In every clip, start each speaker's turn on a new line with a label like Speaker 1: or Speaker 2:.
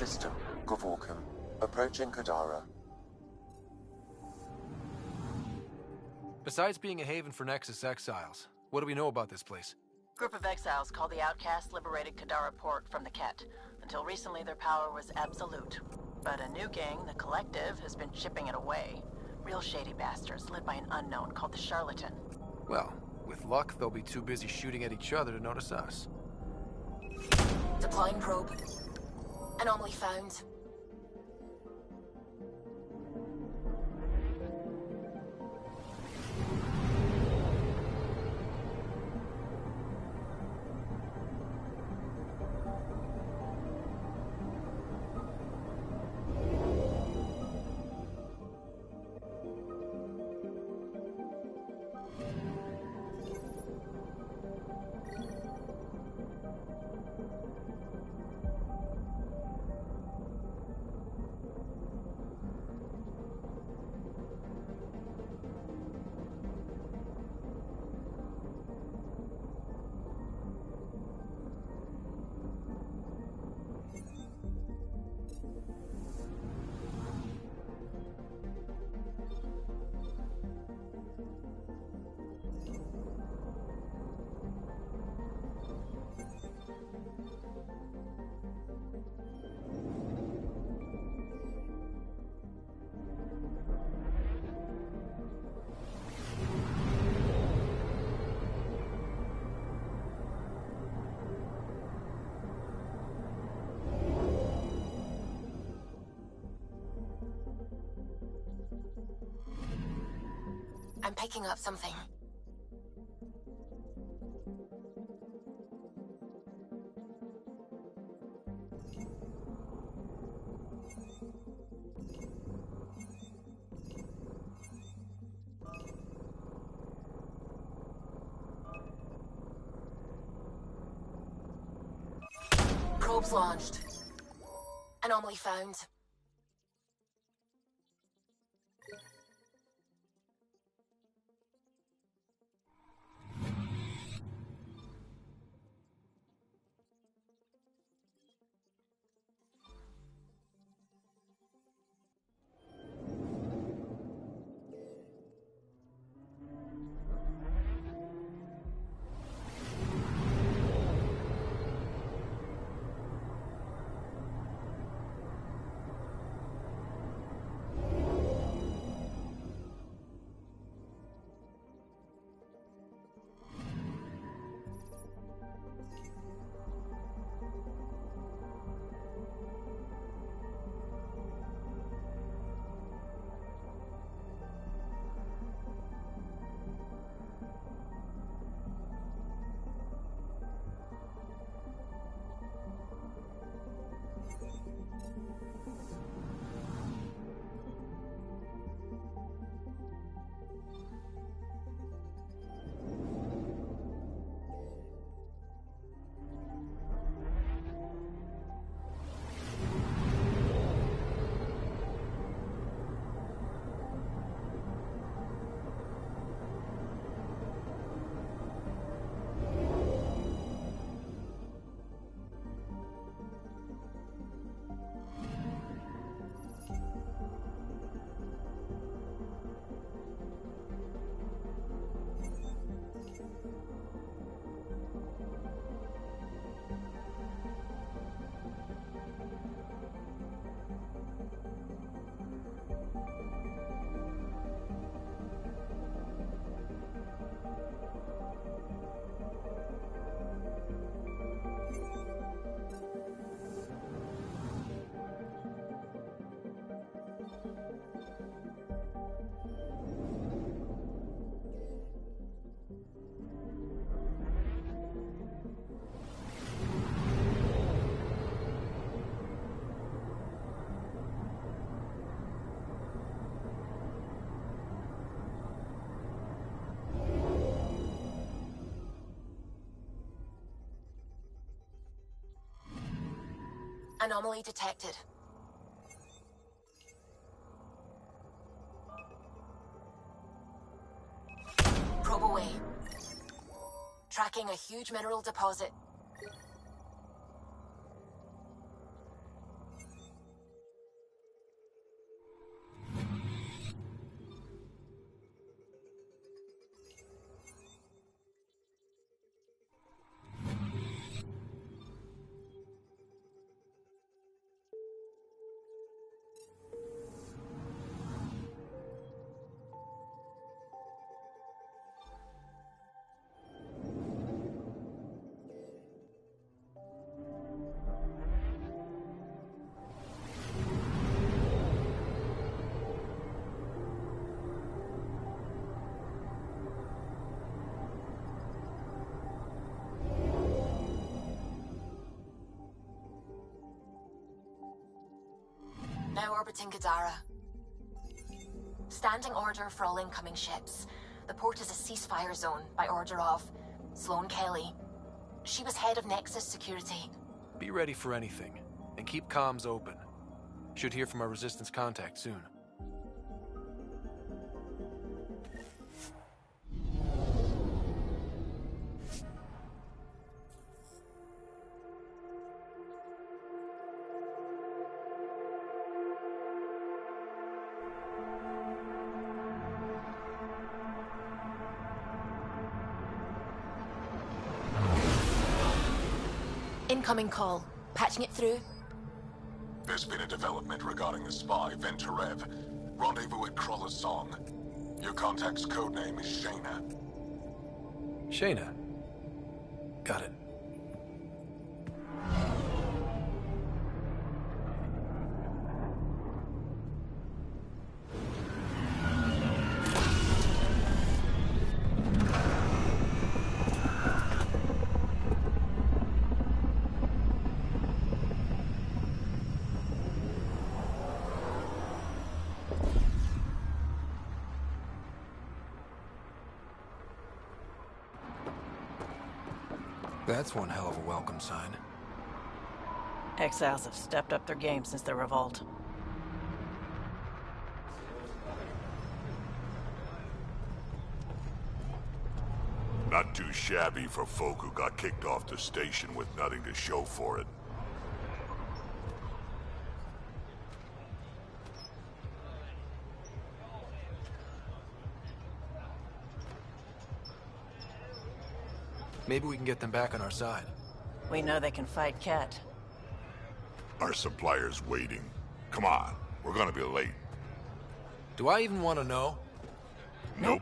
Speaker 1: system, Govorkum. Approaching Kadara.
Speaker 2: Besides being a haven for Nexus exiles, what do we know about this place?
Speaker 3: Group of exiles called the Outcasts liberated Kadara port from the Ket. Until recently, their power was absolute. But a new gang, the Collective, has been chipping it away. Real shady bastards led by an unknown called the Charlatan.
Speaker 2: Well, with luck, they'll be too busy shooting at each other to notice us.
Speaker 4: Deploying probe. Anomaly found. I'm picking up something. Probes launched. Anomaly found. Anomaly detected. Probe away. Tracking a huge mineral deposit. orbiting Kadara. Standing order for all incoming ships. The port is a ceasefire zone by order of Sloane Kelly. She was head of Nexus Security.
Speaker 2: Be ready for anything, and keep comms open. Should hear from our Resistance contact soon.
Speaker 4: Incoming call. Patching it through.
Speaker 5: There's been a development regarding the spy, Venturev. Rendezvous at Crawler's Song. Your contact's codename is Shayna.
Speaker 2: Shayna. Got it. That's one hell of a welcome sign.
Speaker 3: Exiles have stepped up their game since the revolt.
Speaker 6: Not too shabby for folk who got kicked off the station with nothing to show for it.
Speaker 2: Maybe we can get them back on our side.
Speaker 3: We know they can fight Ket.
Speaker 6: Our supplier's waiting. Come on, we're gonna be late.
Speaker 2: Do I even want to know?
Speaker 6: Nope.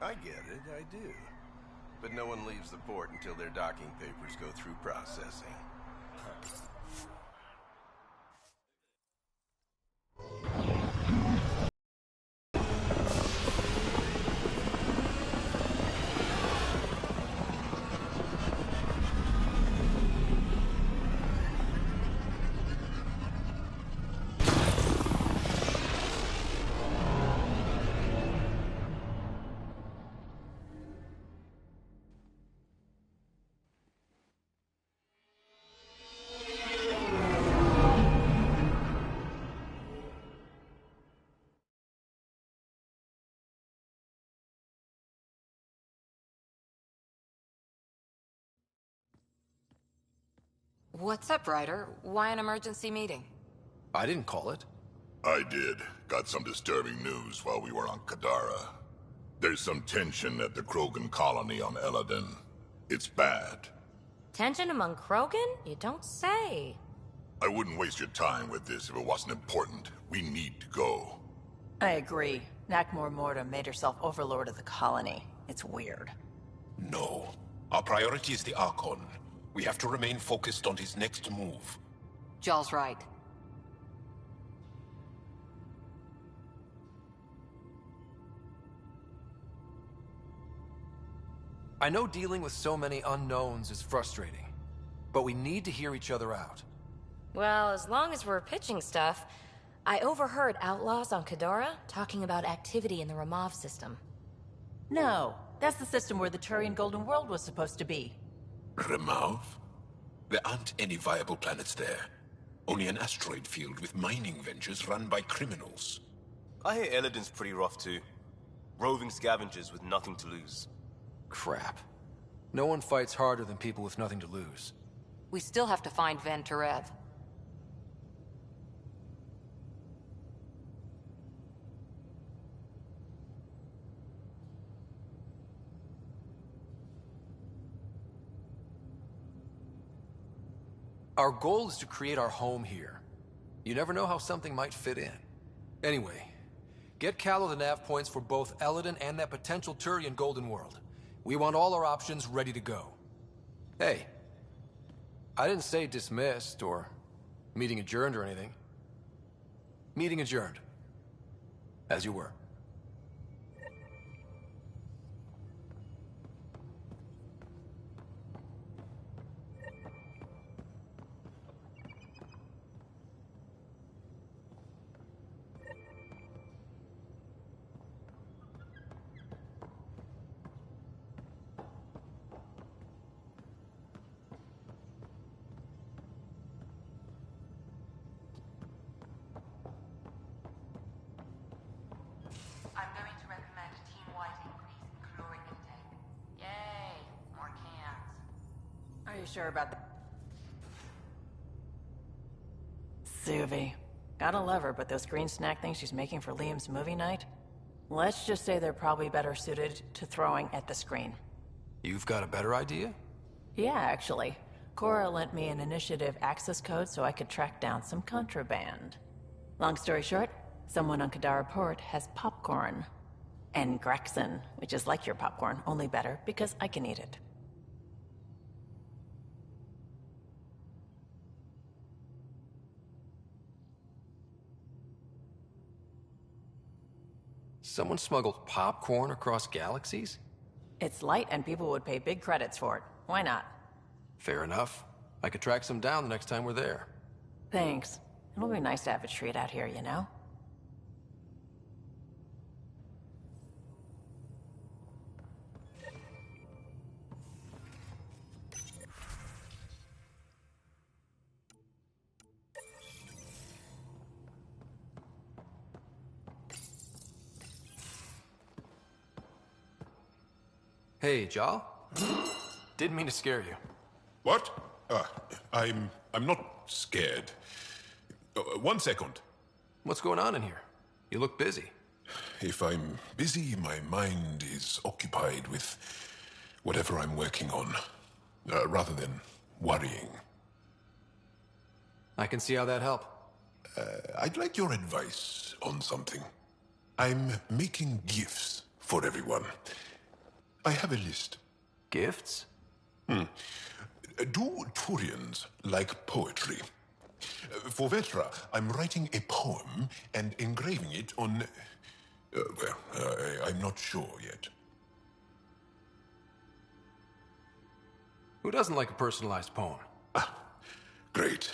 Speaker 7: I get it, I do. But no one leaves the port until their docking papers go through processing.
Speaker 8: What's up, Ryder? Why an emergency meeting?
Speaker 2: I didn't call it.
Speaker 6: I did. Got some disturbing news while we were on Kadara. There's some tension at the Krogan colony on Eladon. It's bad.
Speaker 9: Tension among Krogan? You don't say.
Speaker 6: I wouldn't waste your time with this if it wasn't important. We need to go.
Speaker 3: I agree. Nakmor Morta made herself overlord of the colony. It's weird.
Speaker 10: No. Our priority is the Archon. We have to remain focused on his next move.
Speaker 8: Jaw's right.
Speaker 2: I know dealing with so many unknowns is frustrating, but we need to hear each other out.
Speaker 9: Well, as long as we're pitching stuff, I overheard outlaws on Kadara talking about activity in the Ramov system.
Speaker 3: No, that's the system where the Turian Golden World was supposed to be.
Speaker 10: Remov? There aren't any viable planets there. Only an asteroid field with mining ventures run by criminals.
Speaker 11: I hear Eladon's pretty rough too. Roving scavengers with nothing to lose.
Speaker 2: Crap. No one fights harder than people with nothing to lose.
Speaker 8: We still have to find Venturev.
Speaker 2: Our goal is to create our home here. You never know how something might fit in. Anyway, get Callow the nav points for both Eladon and that potential Turian Golden World. We want all our options ready to go. Hey, I didn't say dismissed or meeting adjourned or anything. Meeting adjourned. As you were.
Speaker 8: I'm going to recommend a team-wide increase in caloric intake. Yay! More cans.
Speaker 3: Are you sure about that? Suvi. Gotta love her, but those green snack things she's making for Liam's movie night? Let's just say they're probably better suited to throwing at the screen.
Speaker 2: You've got a better idea?
Speaker 3: Yeah, actually. Cora lent me an initiative access code so I could track down some contraband. Long story short, someone on Kadara Port has popcorn. And Graxon, which is like your popcorn, only better because I can eat it.
Speaker 2: Someone smuggled popcorn across galaxies?
Speaker 3: It's light and people would pay big credits for it. Why not?
Speaker 2: Fair enough. I could track some down the next time we're there.
Speaker 3: Thanks. It'll be nice to have a treat out here, you know?
Speaker 2: Hey, Jal? Didn't mean to scare you.
Speaker 6: What? I'm not scared. 1 second.
Speaker 2: What's going on in here? You look busy.
Speaker 6: If I'm busy, my mind is occupied with whatever I'm working on, rather than worrying.
Speaker 2: I can see how that helped.
Speaker 6: I'd like your advice on something. I'm making gifts for everyone. I have a list.
Speaker 2: Gifts?
Speaker 6: Do Turians like poetry? For Vetra, I'm writing a poem and engraving it on... I'm not sure yet.
Speaker 2: Who doesn't like a personalized poem?
Speaker 6: Great.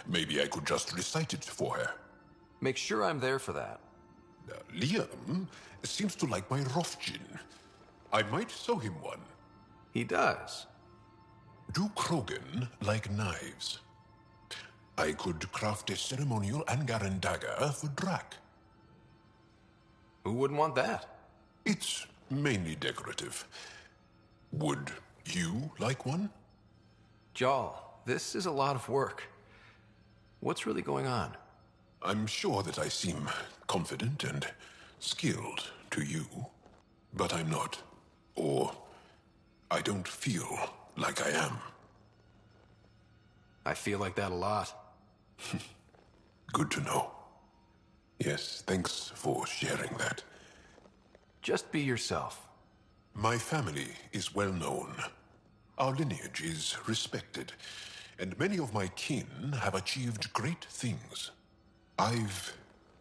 Speaker 6: Maybe I could just recite it for her.
Speaker 2: Make sure I'm there for that.
Speaker 6: Liam seems to like my Rofjin. I might sew him one.
Speaker 2: He does.
Speaker 6: Do Krogan like knives? I could craft a ceremonial Angaran dagger for Drak.
Speaker 2: Who wouldn't want that?
Speaker 6: It's mainly decorative. Would you like one?
Speaker 2: Jal, this is a lot of work. What's really going on?
Speaker 10: I'm sure that I seem confident and skilled to you, but I'm not. Or I don't feel like I am.
Speaker 2: I feel like that a lot.
Speaker 10: Good to know. Yes, thanks for sharing that.
Speaker 2: Just be yourself.
Speaker 10: My family is well known. Our lineage is respected, and many of my kin have achieved great things. I've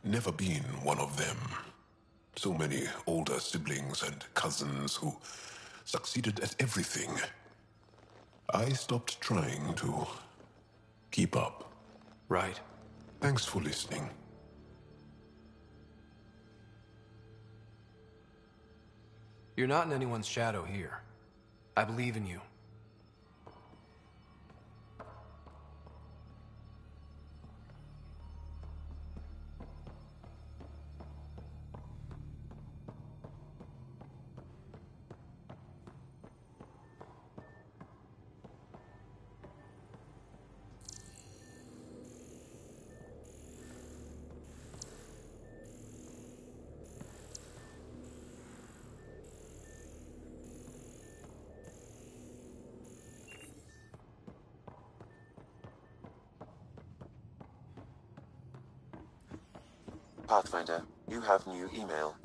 Speaker 10: never been one of them. So many older siblings and cousins who succeeded at everything. I stopped trying to keep up.
Speaker 2: Right.
Speaker 10: Thanks for listening.
Speaker 2: You're not in anyone's shadow here. I believe in you.
Speaker 1: Pathfinder, you have new email.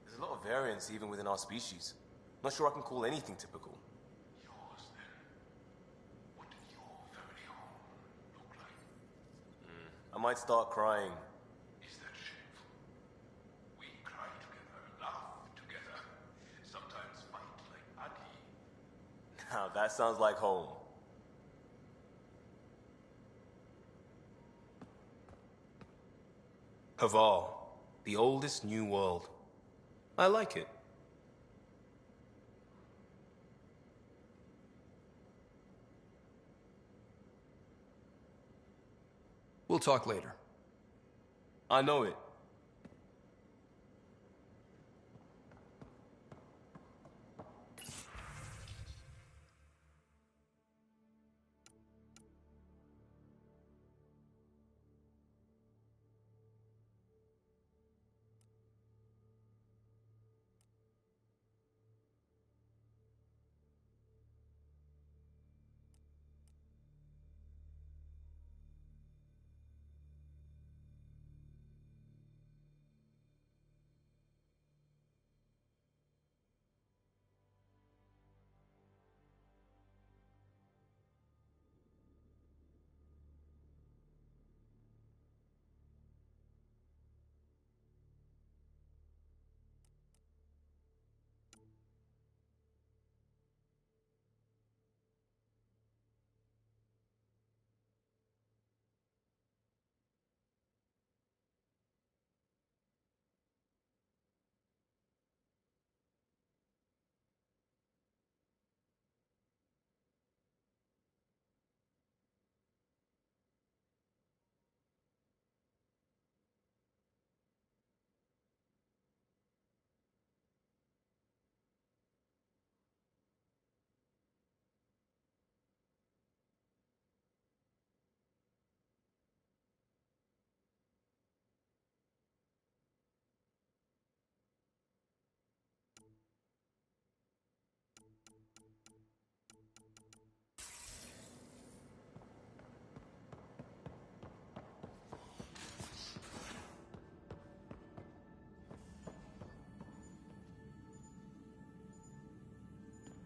Speaker 11: There's a lot of variance even within our species. Not sure I can call anything typical. I might start crying.
Speaker 6: Is that shameful? We cry together, laugh together, sometimes fight like Adi.
Speaker 11: Now that sounds like home. Haval, the oldest new world. I like it.
Speaker 2: We'll talk later.
Speaker 11: I know it.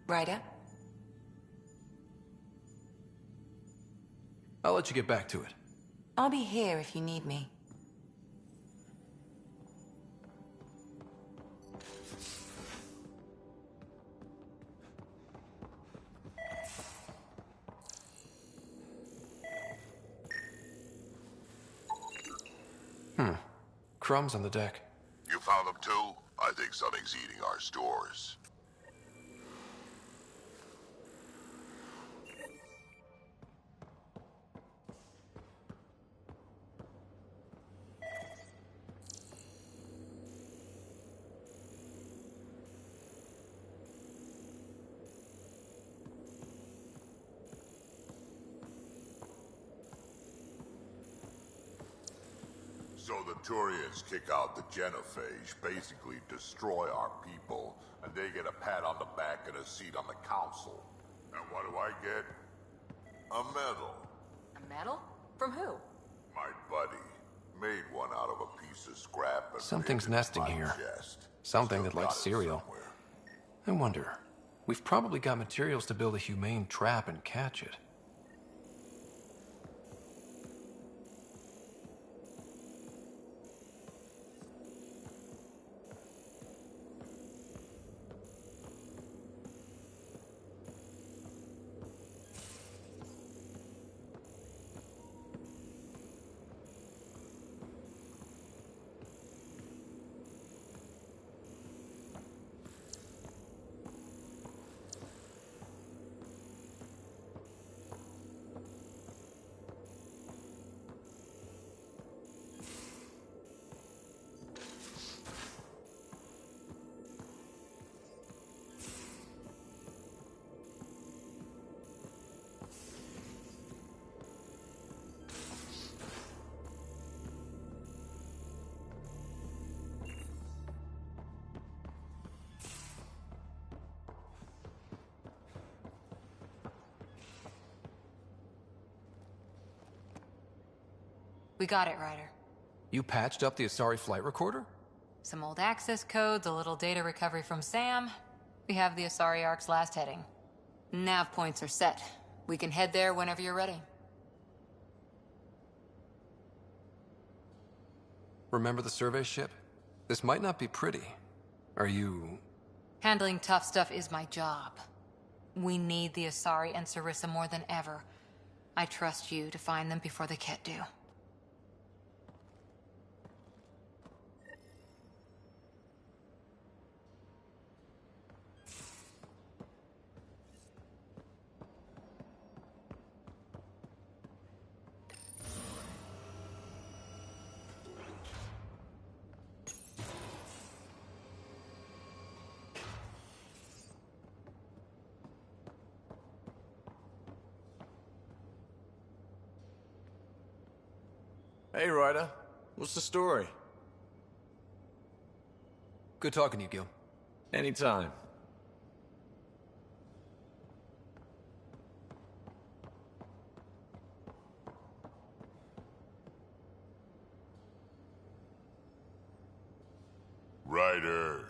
Speaker 12: Ryder?
Speaker 2: I'll let you get back to it.
Speaker 12: I'll be here if you need me.
Speaker 2: Crumbs on the deck.
Speaker 6: You found them too? I think something's eating our stores. So the Turians kick out the Genophage, basically destroy our people, and they get a pat on the back and a seat on the council. And what do I get? A medal.
Speaker 12: A medal? From who?
Speaker 6: My buddy made one out of a piece of scrap and
Speaker 2: Something's
Speaker 6: hid it in
Speaker 2: nesting
Speaker 6: my
Speaker 2: here.
Speaker 6: chest.
Speaker 2: Something
Speaker 6: Still
Speaker 2: that likes
Speaker 6: got it
Speaker 2: cereal.
Speaker 6: somewhere.
Speaker 2: I wonder. We've probably got materials to build a humane trap and catch it.
Speaker 12: We got it, Ryder.
Speaker 2: You patched up the Asari flight recorder?
Speaker 13: Some old access codes, a little data recovery from Sam. We have the Asari Ark's last heading. Nav points are set. We can head there whenever you're ready.
Speaker 2: Remember the survey ship? This might not be pretty. Are you...
Speaker 13: Handling tough stuff is my job. We need the Asari and Sarissa more than ever. I trust you to find them before the Ket do.
Speaker 14: Hey, Ryder. What's the story?
Speaker 2: Good talking to you, Gil.
Speaker 14: Anytime.
Speaker 6: Ryder.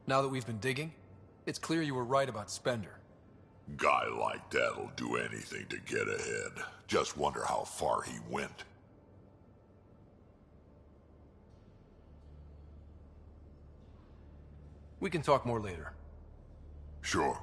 Speaker 2: Now that we've been digging, it's clear you were right about Spender.
Speaker 6: Guy like that'll do anything to get ahead. Just wonder how far he went.
Speaker 2: We can talk more later.
Speaker 6: Sure.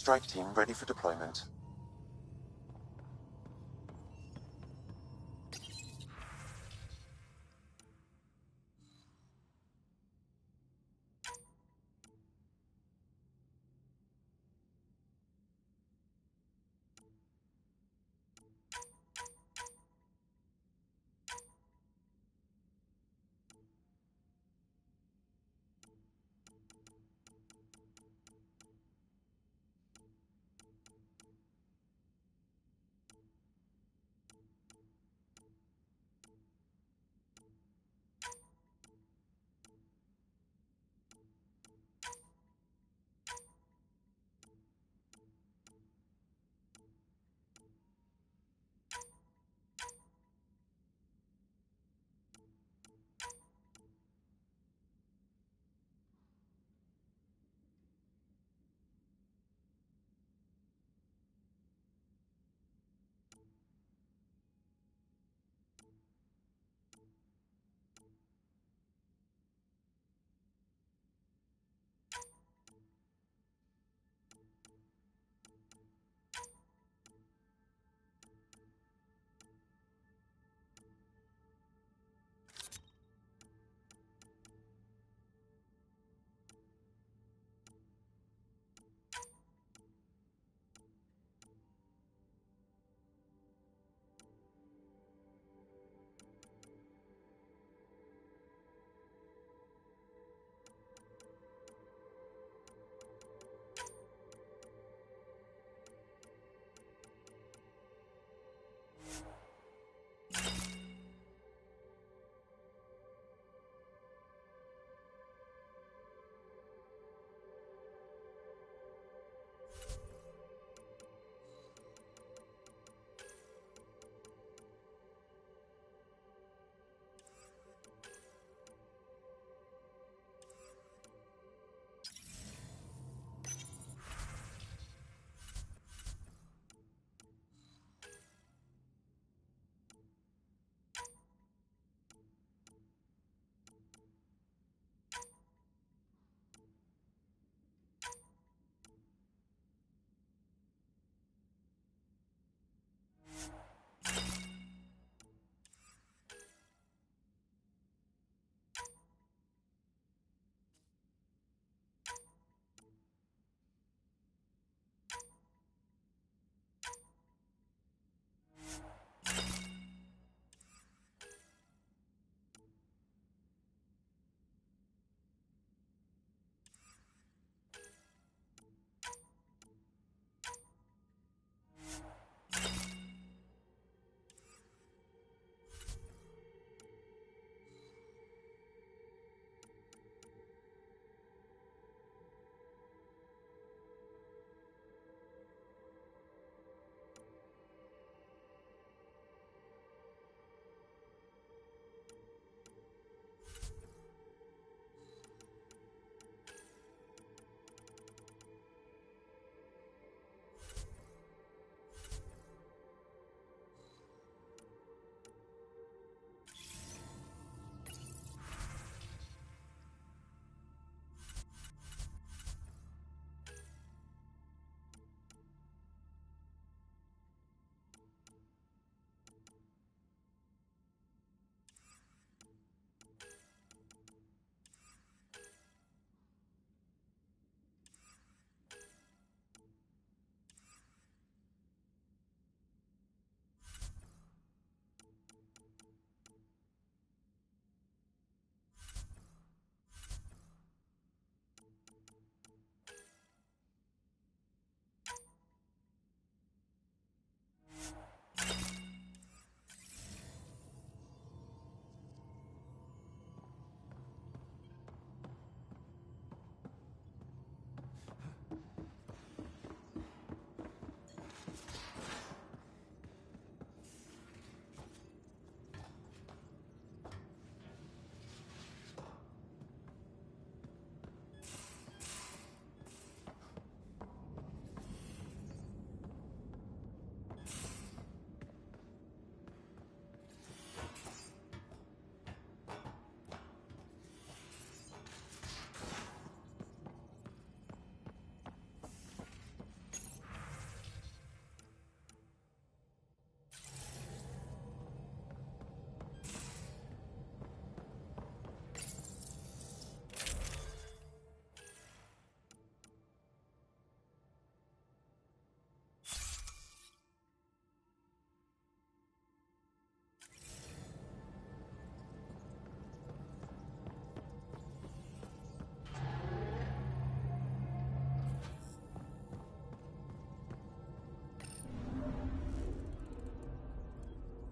Speaker 1: Strike team ready for deployment.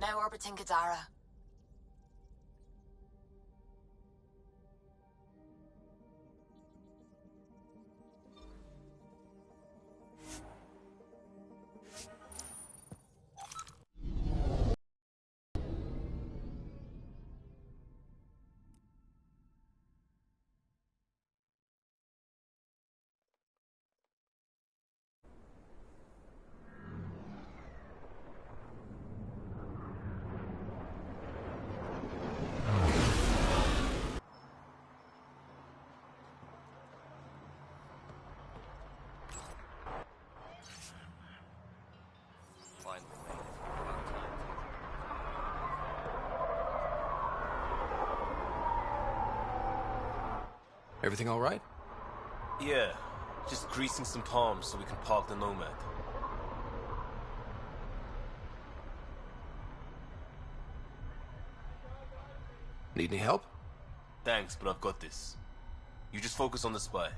Speaker 4: now orbiting Gadara.
Speaker 2: Everything all right?
Speaker 11: Yeah, just greasing some palms so we can park the Nomad.
Speaker 2: Need any help?
Speaker 11: Thanks, but I've got this. You just focus on the spy.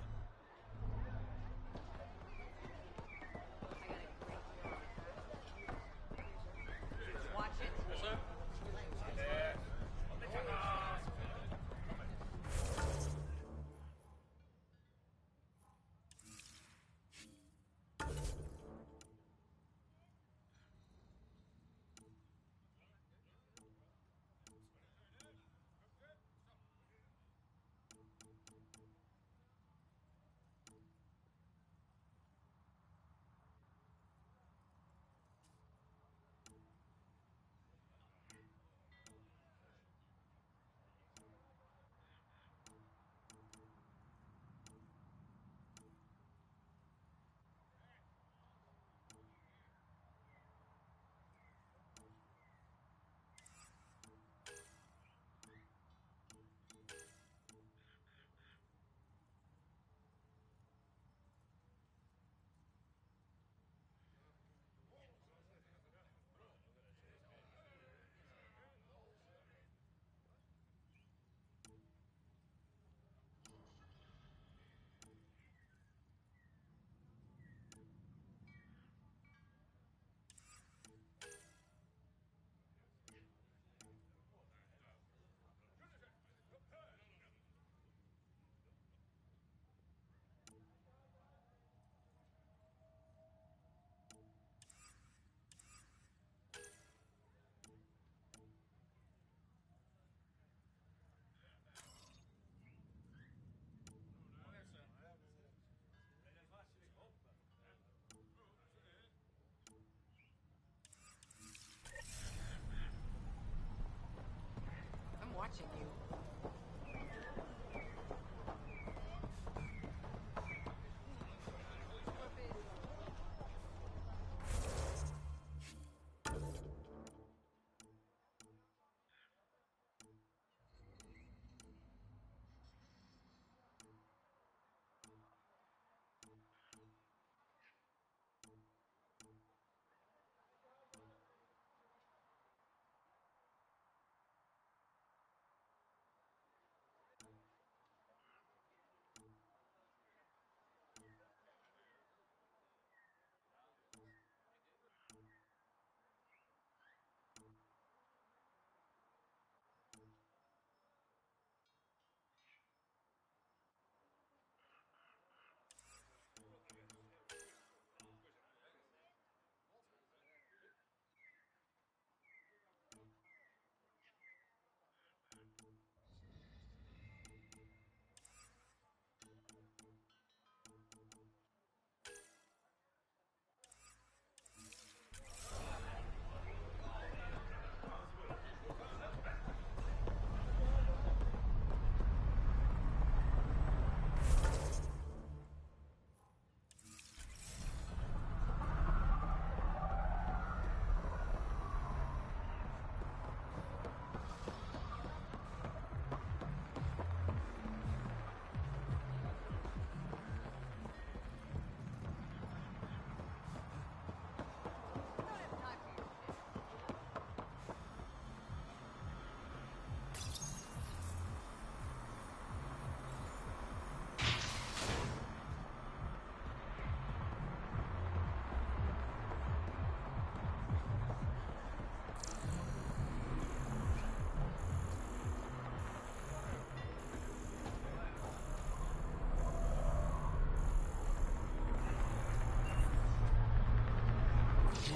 Speaker 12: I'm watching you.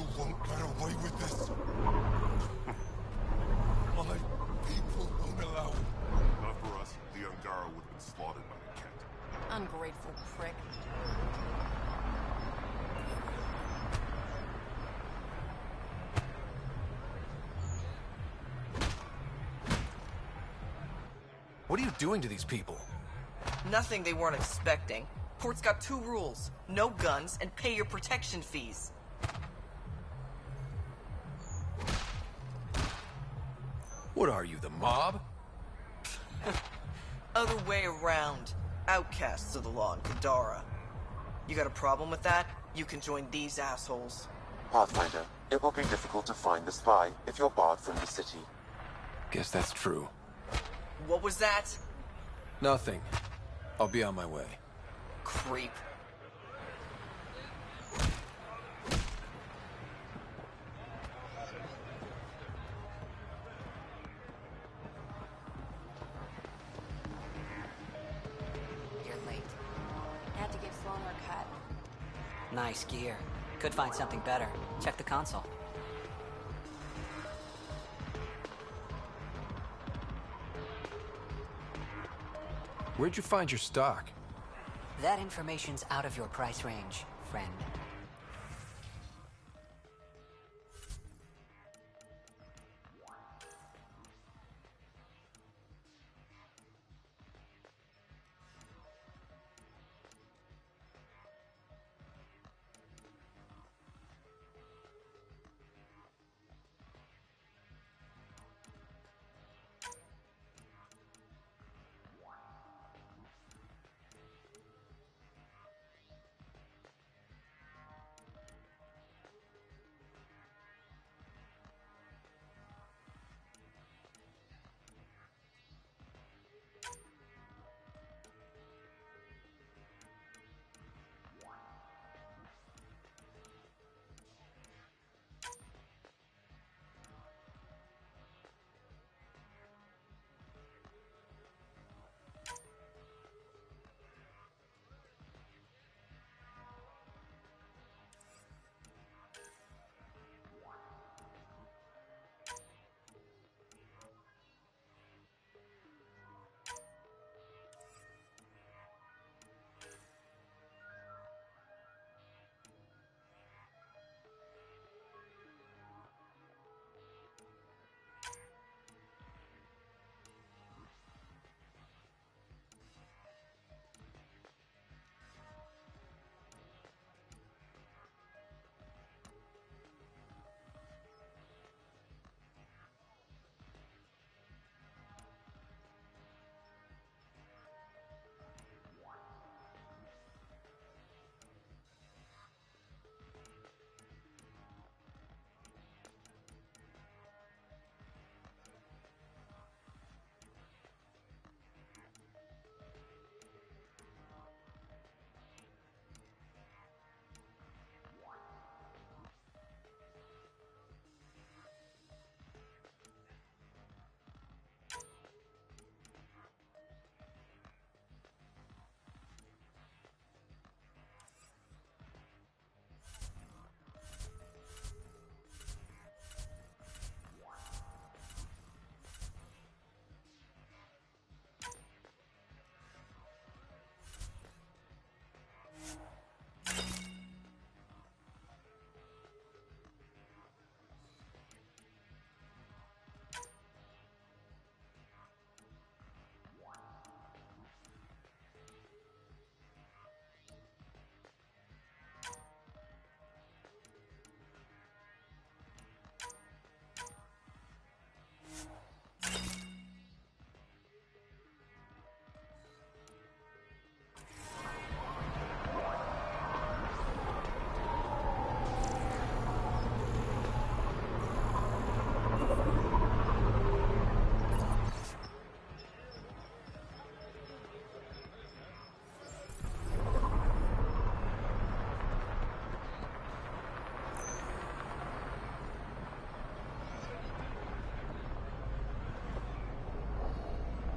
Speaker 6: You won't get away with this. My people won't allow it. Not for us. The Angara would have been slaughtered by the cat.
Speaker 12: Ungrateful prick.
Speaker 2: What are you doing to these people?
Speaker 15: Nothing they weren't expecting. Port's got 2 rules. No guns, and pay your protection fees.
Speaker 2: What are you, the mob?
Speaker 15: Other way around. Outcasts of the law in Kadara. You got a problem with that? You can join these assholes.
Speaker 1: Pathfinder, it will be difficult to find the spy if you're barred from the city.
Speaker 2: Guess that's true.
Speaker 15: What was that?
Speaker 2: Nothing. I'll be on my way.
Speaker 15: Creep.
Speaker 16: You're late.
Speaker 17: Had to give Sloan her cut.
Speaker 16: Nice gear. Could find something better. Check the console.
Speaker 2: Where'd you find your stock?
Speaker 16: That information's out of your price range, friend.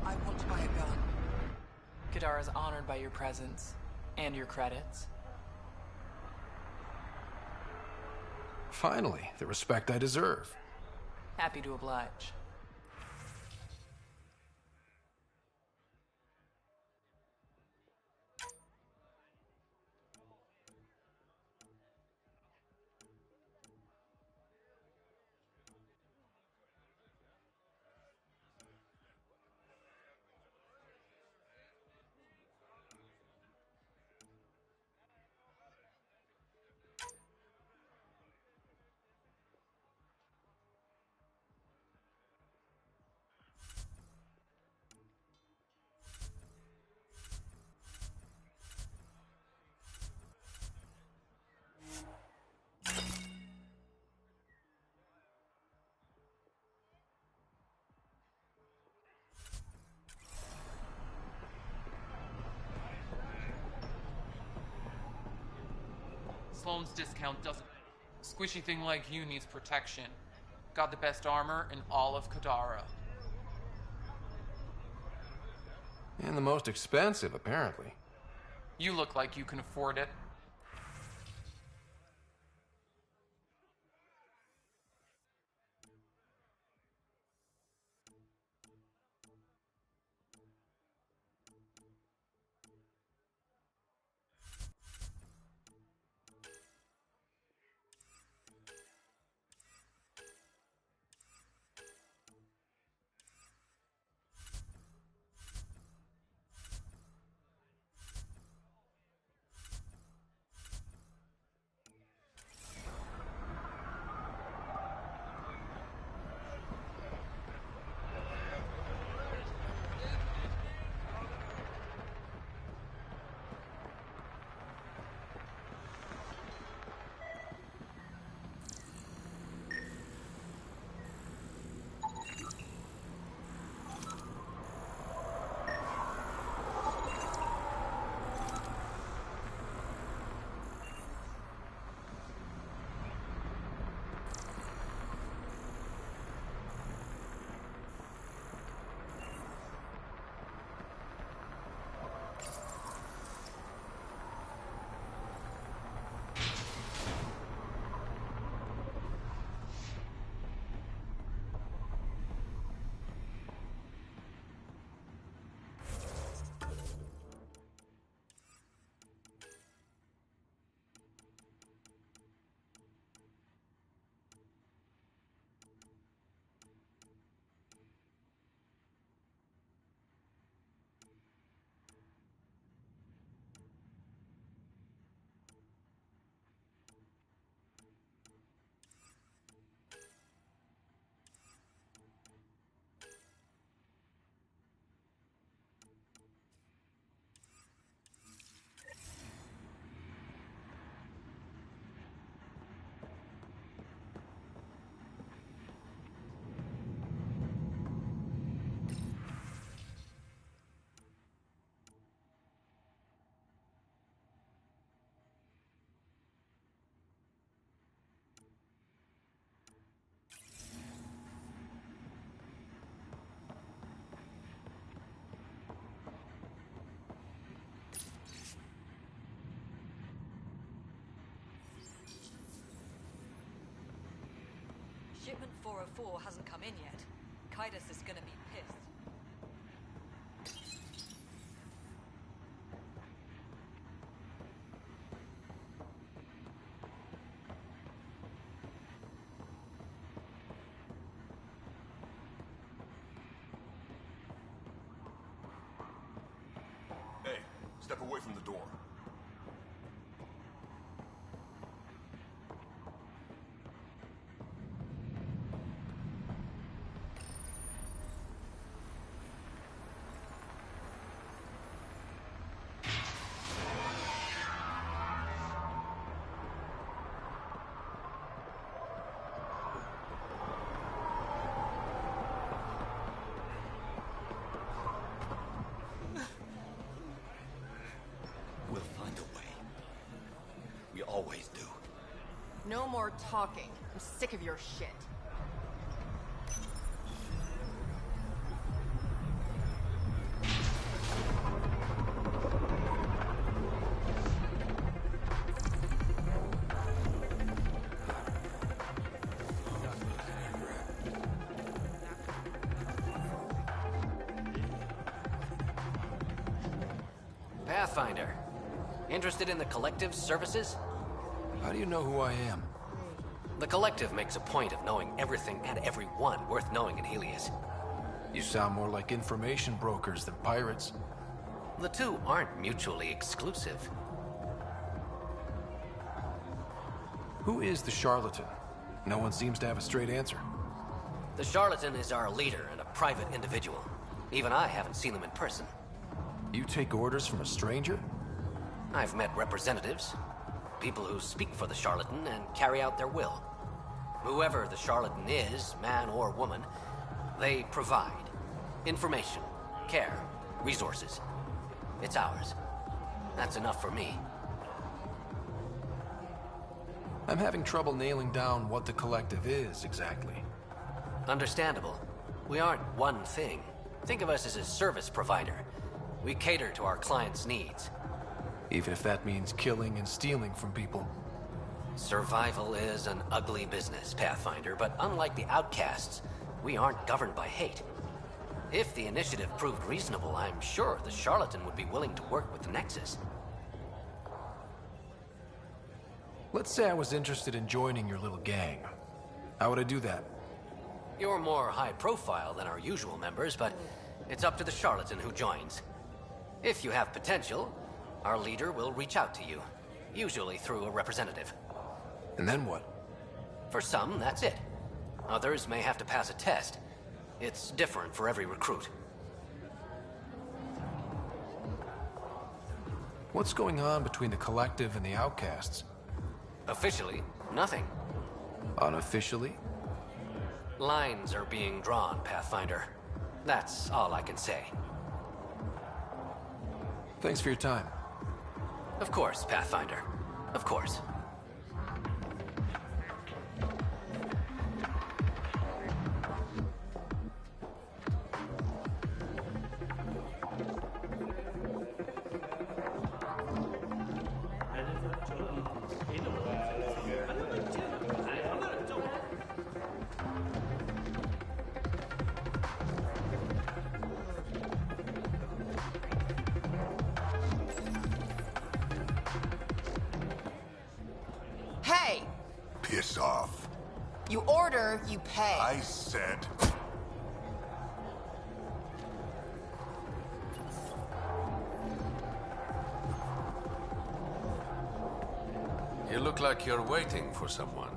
Speaker 12: I want to buy a gun. Kadara is honored by your presence and your credits.
Speaker 2: Finally, the respect I deserve.
Speaker 12: Happy to oblige. Sloane's discount doesn't... Squishy thing like you needs protection. Got the best armor in all of Kadara.
Speaker 2: And the most expensive, apparently.
Speaker 12: You look like you can afford it.
Speaker 18: Shipment 404 hasn't come in yet. Kaidos is gonna be pissed.
Speaker 5: Hey, step away from the door.
Speaker 18: Always do. No more talking. I'm sick of your shit.
Speaker 19: Pathfinder. Interested in the Collective's services?
Speaker 2: How do you know who I am?
Speaker 19: The Collective makes a point of knowing everything and everyone worth knowing in Helios.
Speaker 2: You sound more like information brokers than pirates.
Speaker 19: The two aren't mutually exclusive.
Speaker 2: Who is the charlatan? No one seems to have a straight answer.
Speaker 19: The charlatan is our leader and a private individual. Even I haven't seen him in person.
Speaker 2: You take orders from a stranger?
Speaker 19: I've met representatives. People who speak for the charlatan and carry out their will. Whoever the charlatan is, man or woman, they provide information, care, resources. It's ours. That's enough for me.
Speaker 2: I'm having trouble nailing down what the Collective is, exactly.
Speaker 19: Understandable. We aren't one thing. Think of us as a service provider. We cater to our clients' needs.
Speaker 2: Even if that means killing and stealing from people.
Speaker 19: Survival is an ugly business, Pathfinder, but unlike the outcasts, we aren't governed by hate. If the initiative proved reasonable, I'm sure the charlatan would be willing to work with the Nexus.
Speaker 2: Let's say I was interested in joining your little gang. How would I do that?
Speaker 19: You're more high profile than our usual members, but it's up to the charlatan who joins. If you have potential, our leader will reach out to you, usually through a representative.
Speaker 2: And then what?
Speaker 19: For some, that's it. Others may have to pass a test. It's different for every recruit.
Speaker 2: What's going on between the Collective and the outcasts?
Speaker 19: Officially, nothing.
Speaker 2: Unofficially?
Speaker 19: Lines are being drawn, Pathfinder. That's all I can say.
Speaker 2: Thanks for your time.
Speaker 19: Of course, Pathfinder. Of course.
Speaker 15: Hey!
Speaker 6: Piss off.
Speaker 15: You order, you pay.
Speaker 6: I said...
Speaker 20: You look like you're waiting for someone.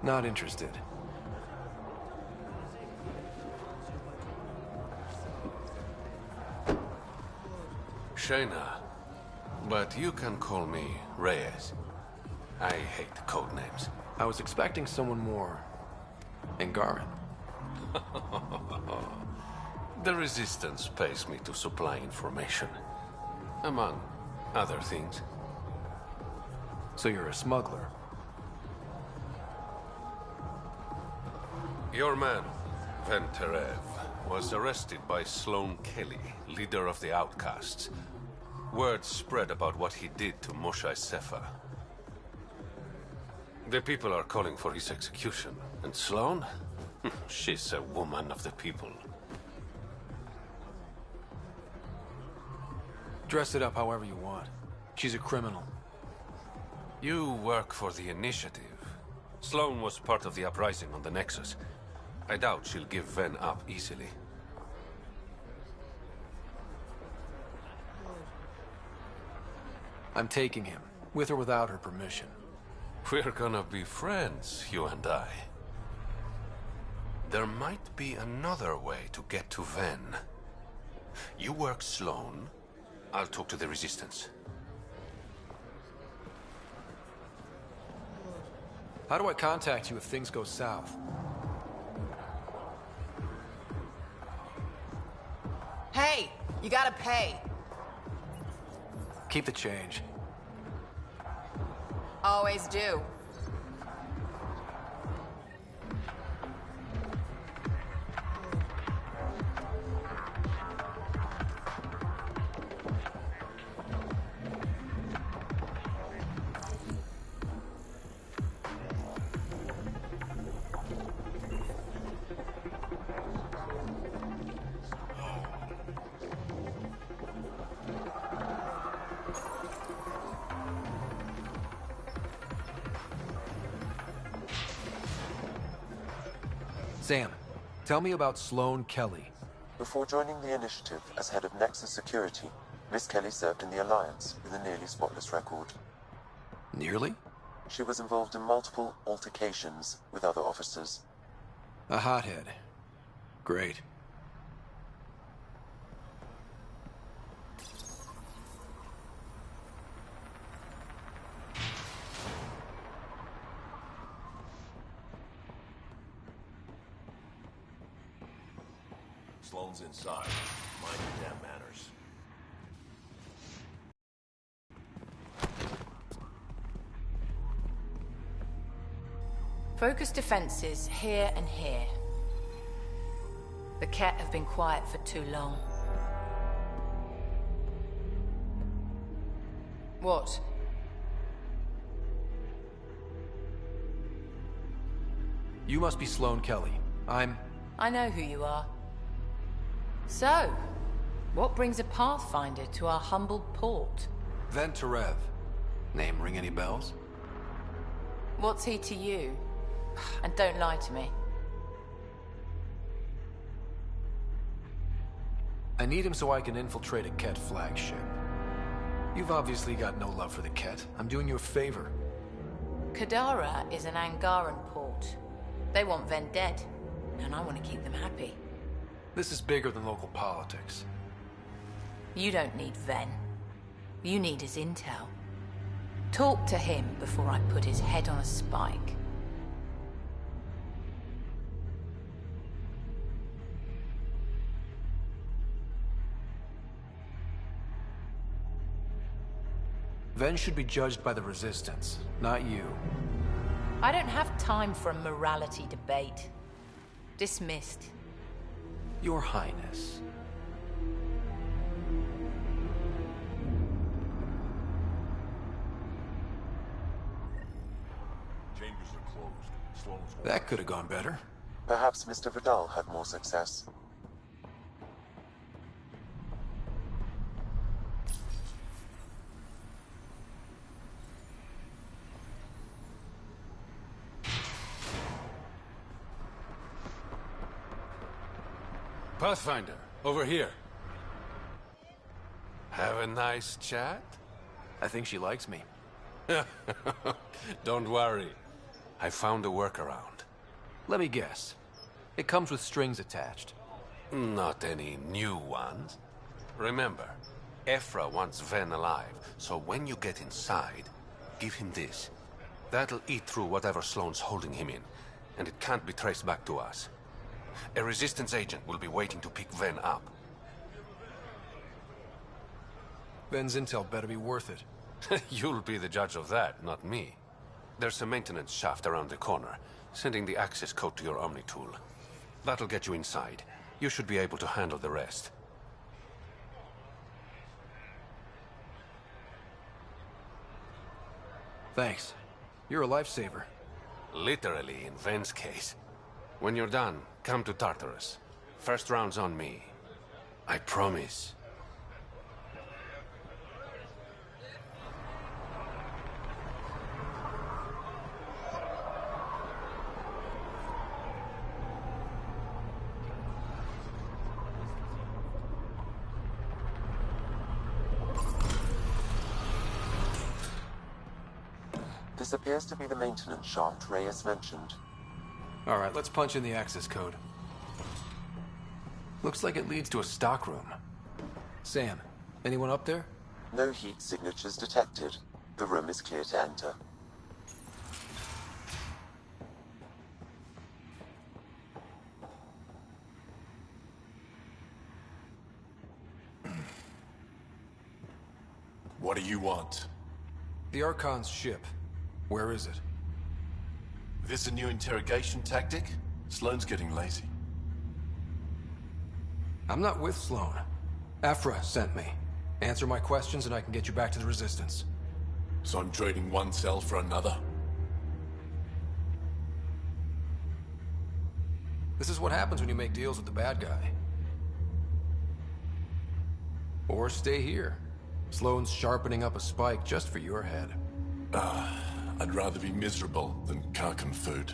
Speaker 2: Not interested.
Speaker 20: Shayna, but you can call me Reyes. I hate code names.
Speaker 2: I was expecting someone more... Angaran.
Speaker 20: The Resistance pays me to supply information. Among other things.
Speaker 2: So you're a smuggler?
Speaker 20: Your man, Venterev, was arrested by Sloane Kelly, leader of the Outcasts. Word spread about what he did to N7Sephy. The people are calling for his execution. And Sloane? She's a woman of the people.
Speaker 2: Dress it up however you want. She's a criminal.
Speaker 20: You work for the Initiative. Sloane was part of the uprising on the Nexus. I doubt she'll give Ven up easily.
Speaker 2: I'm taking him, with or without her permission.
Speaker 20: We're gonna be friends, you and I. There might be another way to get to Ven. You work Sloane, I'll talk to the Resistance.
Speaker 2: How do I contact you if things go south?
Speaker 15: Hey, you gotta pay.
Speaker 2: Keep the change.
Speaker 15: Always do.
Speaker 2: Sam, tell me about Sloane Kelly.
Speaker 1: Before joining the initiative as head of Nexus Security, Miss Kelly served in the Alliance with a nearly spotless record.
Speaker 2: Nearly?
Speaker 1: She was involved in multiple altercations with other officers.
Speaker 2: A hothead. Great.
Speaker 21: Sloane's inside. Mind your damn manners.
Speaker 3: Focus defenses here and here. The Ket have been quiet for too long. What?
Speaker 2: You must be Sloane Kelly.
Speaker 3: I know who you are. So, what brings a Pathfinder to our humble port?
Speaker 2: Venterev. Name ring any bells?
Speaker 3: What's he to you? And don't lie to me.
Speaker 2: I need him so I can infiltrate a Ket flagship. You've obviously got no love for the Ket. I'm doing you a favor.
Speaker 3: Kadara is an Angaran port. They want Ven dead, and I want to keep them happy.
Speaker 2: This is bigger than local politics.
Speaker 3: You don't need Ven. You need his intel. Talk to him before I put his head on a spike.
Speaker 2: Ven should be judged by the Resistance, not you.
Speaker 3: I don't have time for a morality debate. Dismissed.
Speaker 2: Your Highness.
Speaker 21: Chambers are closed. Sloane's
Speaker 2: That could have gone better.
Speaker 1: Perhaps Mr. Vidal had more success.
Speaker 20: Pathfinder, over here. Have a nice chat?
Speaker 2: I think she likes me.
Speaker 20: Don't worry. I found a workaround.
Speaker 2: Let me guess. It comes with strings attached.
Speaker 20: Not any new ones. Remember, Ephra wants Ven alive, so when you get inside, give him this. That'll eat through whatever Sloane's holding him in, and it can't be traced back to us. A Resistance agent will be waiting to pick Ven up.
Speaker 2: Ven's intel better be worth it.
Speaker 20: You'll be the judge of that, not me. There's a maintenance shaft around the corner, sending the access code to your Omni tool. That'll get you inside. You should be able to handle the rest.
Speaker 2: Thanks. You're a lifesaver.
Speaker 20: Literally, in Ven's case. When you're done, come to Tartarus. First round's on me. I promise.
Speaker 1: This appears to be the maintenance shaft Reyes mentioned.
Speaker 2: All right, let's punch in the access code. Looks like it leads to a stockroom. Sam, anyone up there?
Speaker 1: No heat signatures detected. The room is clear to enter.
Speaker 21: What do you want?
Speaker 2: The Archon's ship. Where is it?
Speaker 21: This a new interrogation tactic? Sloane's getting lazy.
Speaker 2: I'm not with Sloane. Ephra sent me. Answer my questions and I can get you back to the Resistance.
Speaker 21: So I'm trading one cell for another?
Speaker 2: This is what happens when you make deals with the bad guy. Or stay here. Sloane's sharpening up a spike just for your head.
Speaker 21: I'd rather be miserable than Karkan food.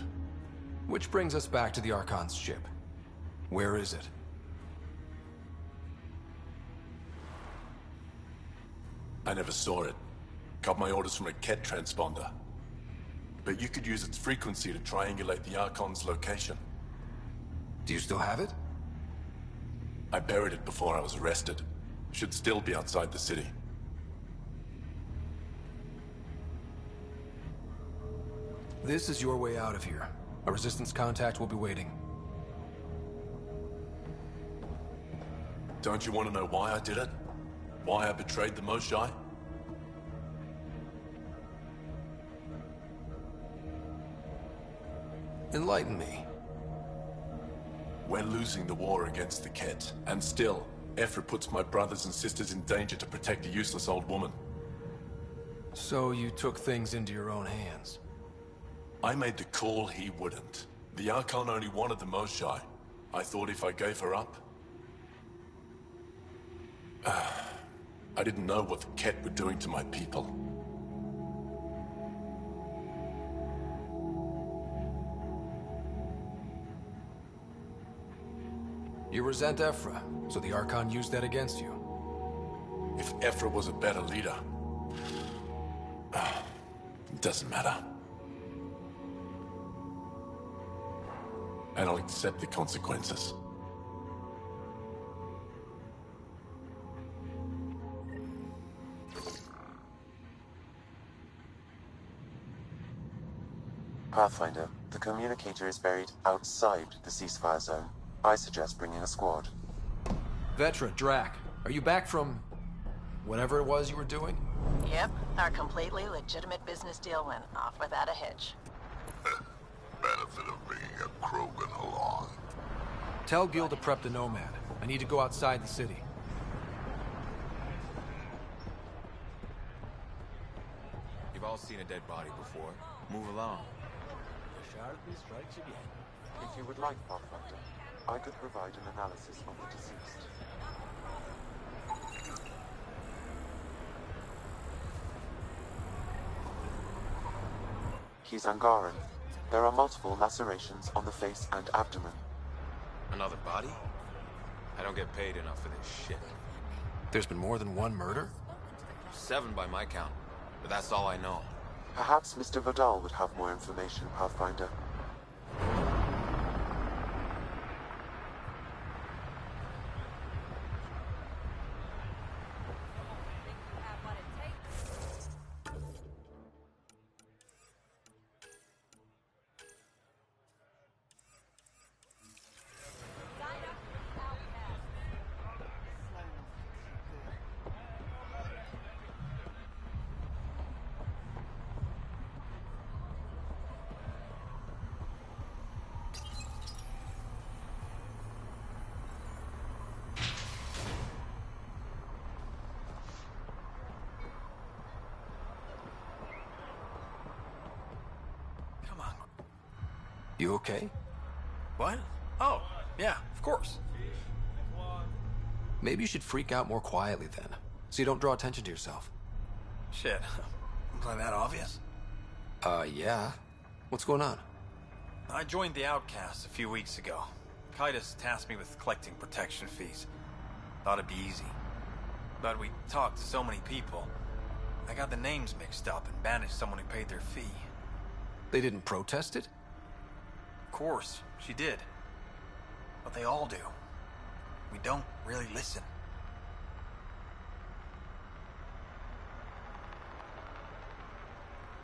Speaker 2: Which brings us back to the Archon's ship. Where is it?
Speaker 21: I never saw it. Got my orders from a Ket transponder. But you could use its frequency to triangulate the Archon's location.
Speaker 2: Do you still have it?
Speaker 21: I buried it before I was arrested. Should still be outside the city.
Speaker 2: This is your way out of here. A Resistance contact will be waiting.
Speaker 21: Don't you want to know why I did it? Why I betrayed the Moshae?
Speaker 2: Enlighten me.
Speaker 21: We're losing the war against the Ket, and still, Ephra puts my brothers and sisters in danger to protect a useless old woman.
Speaker 2: So you took things into your own hands?
Speaker 21: I made the call he wouldn't. The Archon only wanted the Moshae. I thought if I gave her up... I didn't know what the Ket were doing to my people.
Speaker 2: You resent Ephra, so the Archon used that against you.
Speaker 21: If Ephra was a better leader... it doesn't matter. And I'll accept the consequences.
Speaker 1: Pathfinder, the communicator is buried outside the ceasefire zone. I suggest bringing a squad.
Speaker 2: Vetra, Drac, are you back from... whatever it was you were doing?
Speaker 3: Yep, our completely legitimate business deal went off without a hitch.
Speaker 6: Benefit of bringing a Krogan along.
Speaker 2: Tell Gil to prep the Nomad. I need to go outside the city.
Speaker 7: You've all seen a dead body before. Move along.
Speaker 22: The Charlatan strikes again.
Speaker 1: If you would like, Pathfinder, I could provide an analysis of the deceased. He's Angaran. There are multiple lacerations on the face and abdomen.
Speaker 7: Another body? I don't get paid enough for this shit.
Speaker 2: There's been more than one murder?
Speaker 7: 7 by my count, but that's all I know.
Speaker 1: Perhaps Mr. Vidal would have more information, Pathfinder.
Speaker 2: You okay?
Speaker 23: What? Oh, yeah, of course.
Speaker 2: Maybe you should freak out more quietly then, so you don't draw attention to yourself.
Speaker 23: Shit. Was I that obvious?
Speaker 2: Yeah. What's going on?
Speaker 23: I joined the Outcasts a few weeks ago. Kaitis tasked me with collecting protection fees. Thought it'd be easy. But we talked to so many people. I got the names mixed up and banished someone who paid their fee.
Speaker 2: They didn't protest it?
Speaker 23: Of course, she did. But they all do. We don't really listen.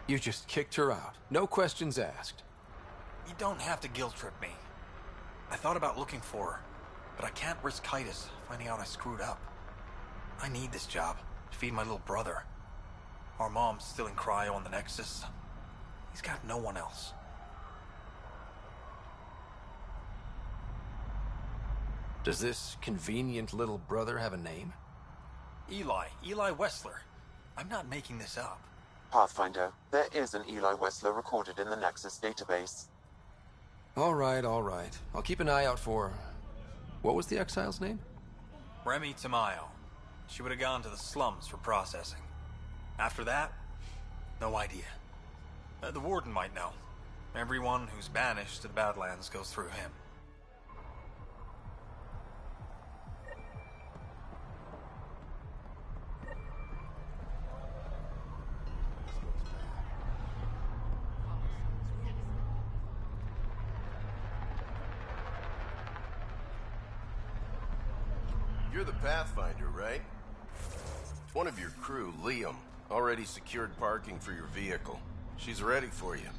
Speaker 2: You just kicked her out. No questions asked.
Speaker 23: You don't have to guilt trip me. I thought about looking for her, but I can't risk Kaitis finding out I screwed up. I need this job to feed my little brother. Our mom's still in cryo on the Nexus. He's got no one else.
Speaker 2: Does this convenient little brother have a name?
Speaker 23: Eli Wessler. I'm not making this up.
Speaker 1: Pathfinder, there is an Eli Wessler recorded in the Nexus database.
Speaker 2: All right. I'll keep an eye out for... What was the exile's name?
Speaker 23: Remy Tamayo. She would have gone to the slums for processing. After that, no idea. The warden might know, Everyone who's banished to the Badlands goes through him.
Speaker 8: You're the Pathfinder, right? One of your crew, Liam, already secured parking for your vehicle. She's ready for you.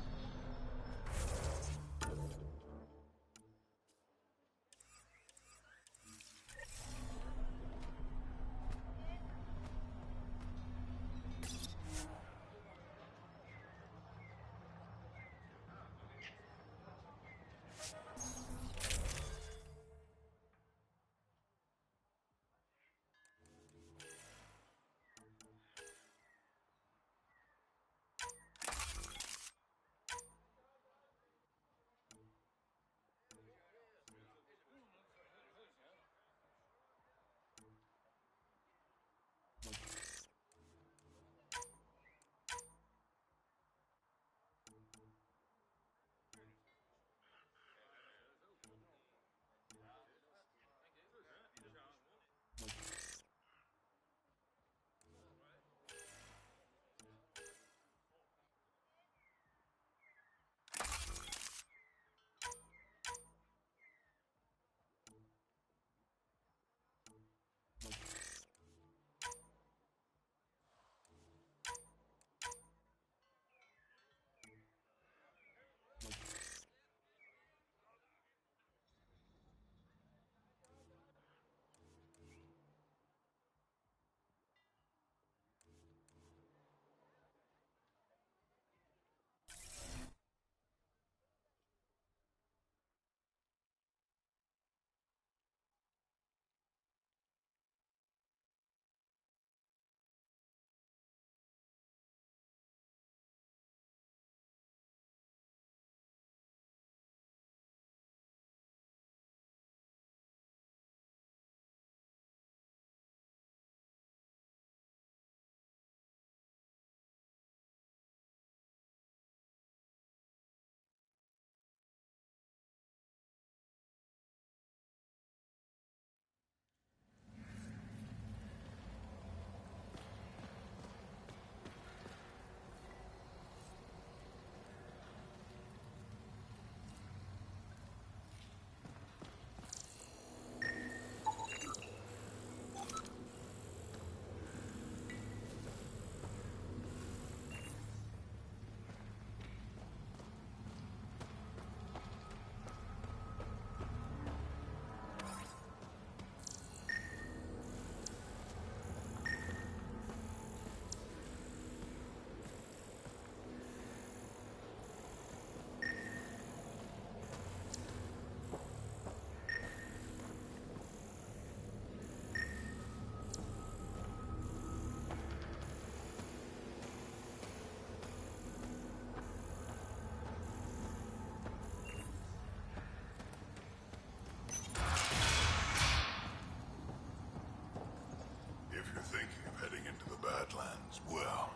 Speaker 6: Well,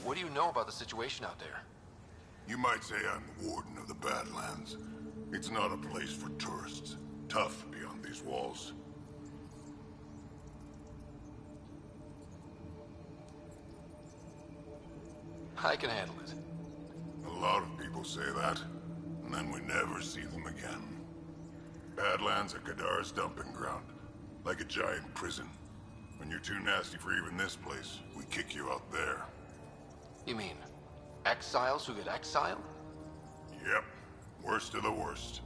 Speaker 2: What do you know about the situation out there?
Speaker 6: you might say I'm the warden of the Badlands. It's not a place for tourists. Tough beyond these walls.
Speaker 2: I can handle it.
Speaker 6: A lot of people say that, and then we never see them again. Badlands are Kadara's dumping ground, like a giant prison. When you're too nasty for even this place, we kick you out there.
Speaker 2: You mean exiles who get exiled?
Speaker 6: Yep, worst of the worst.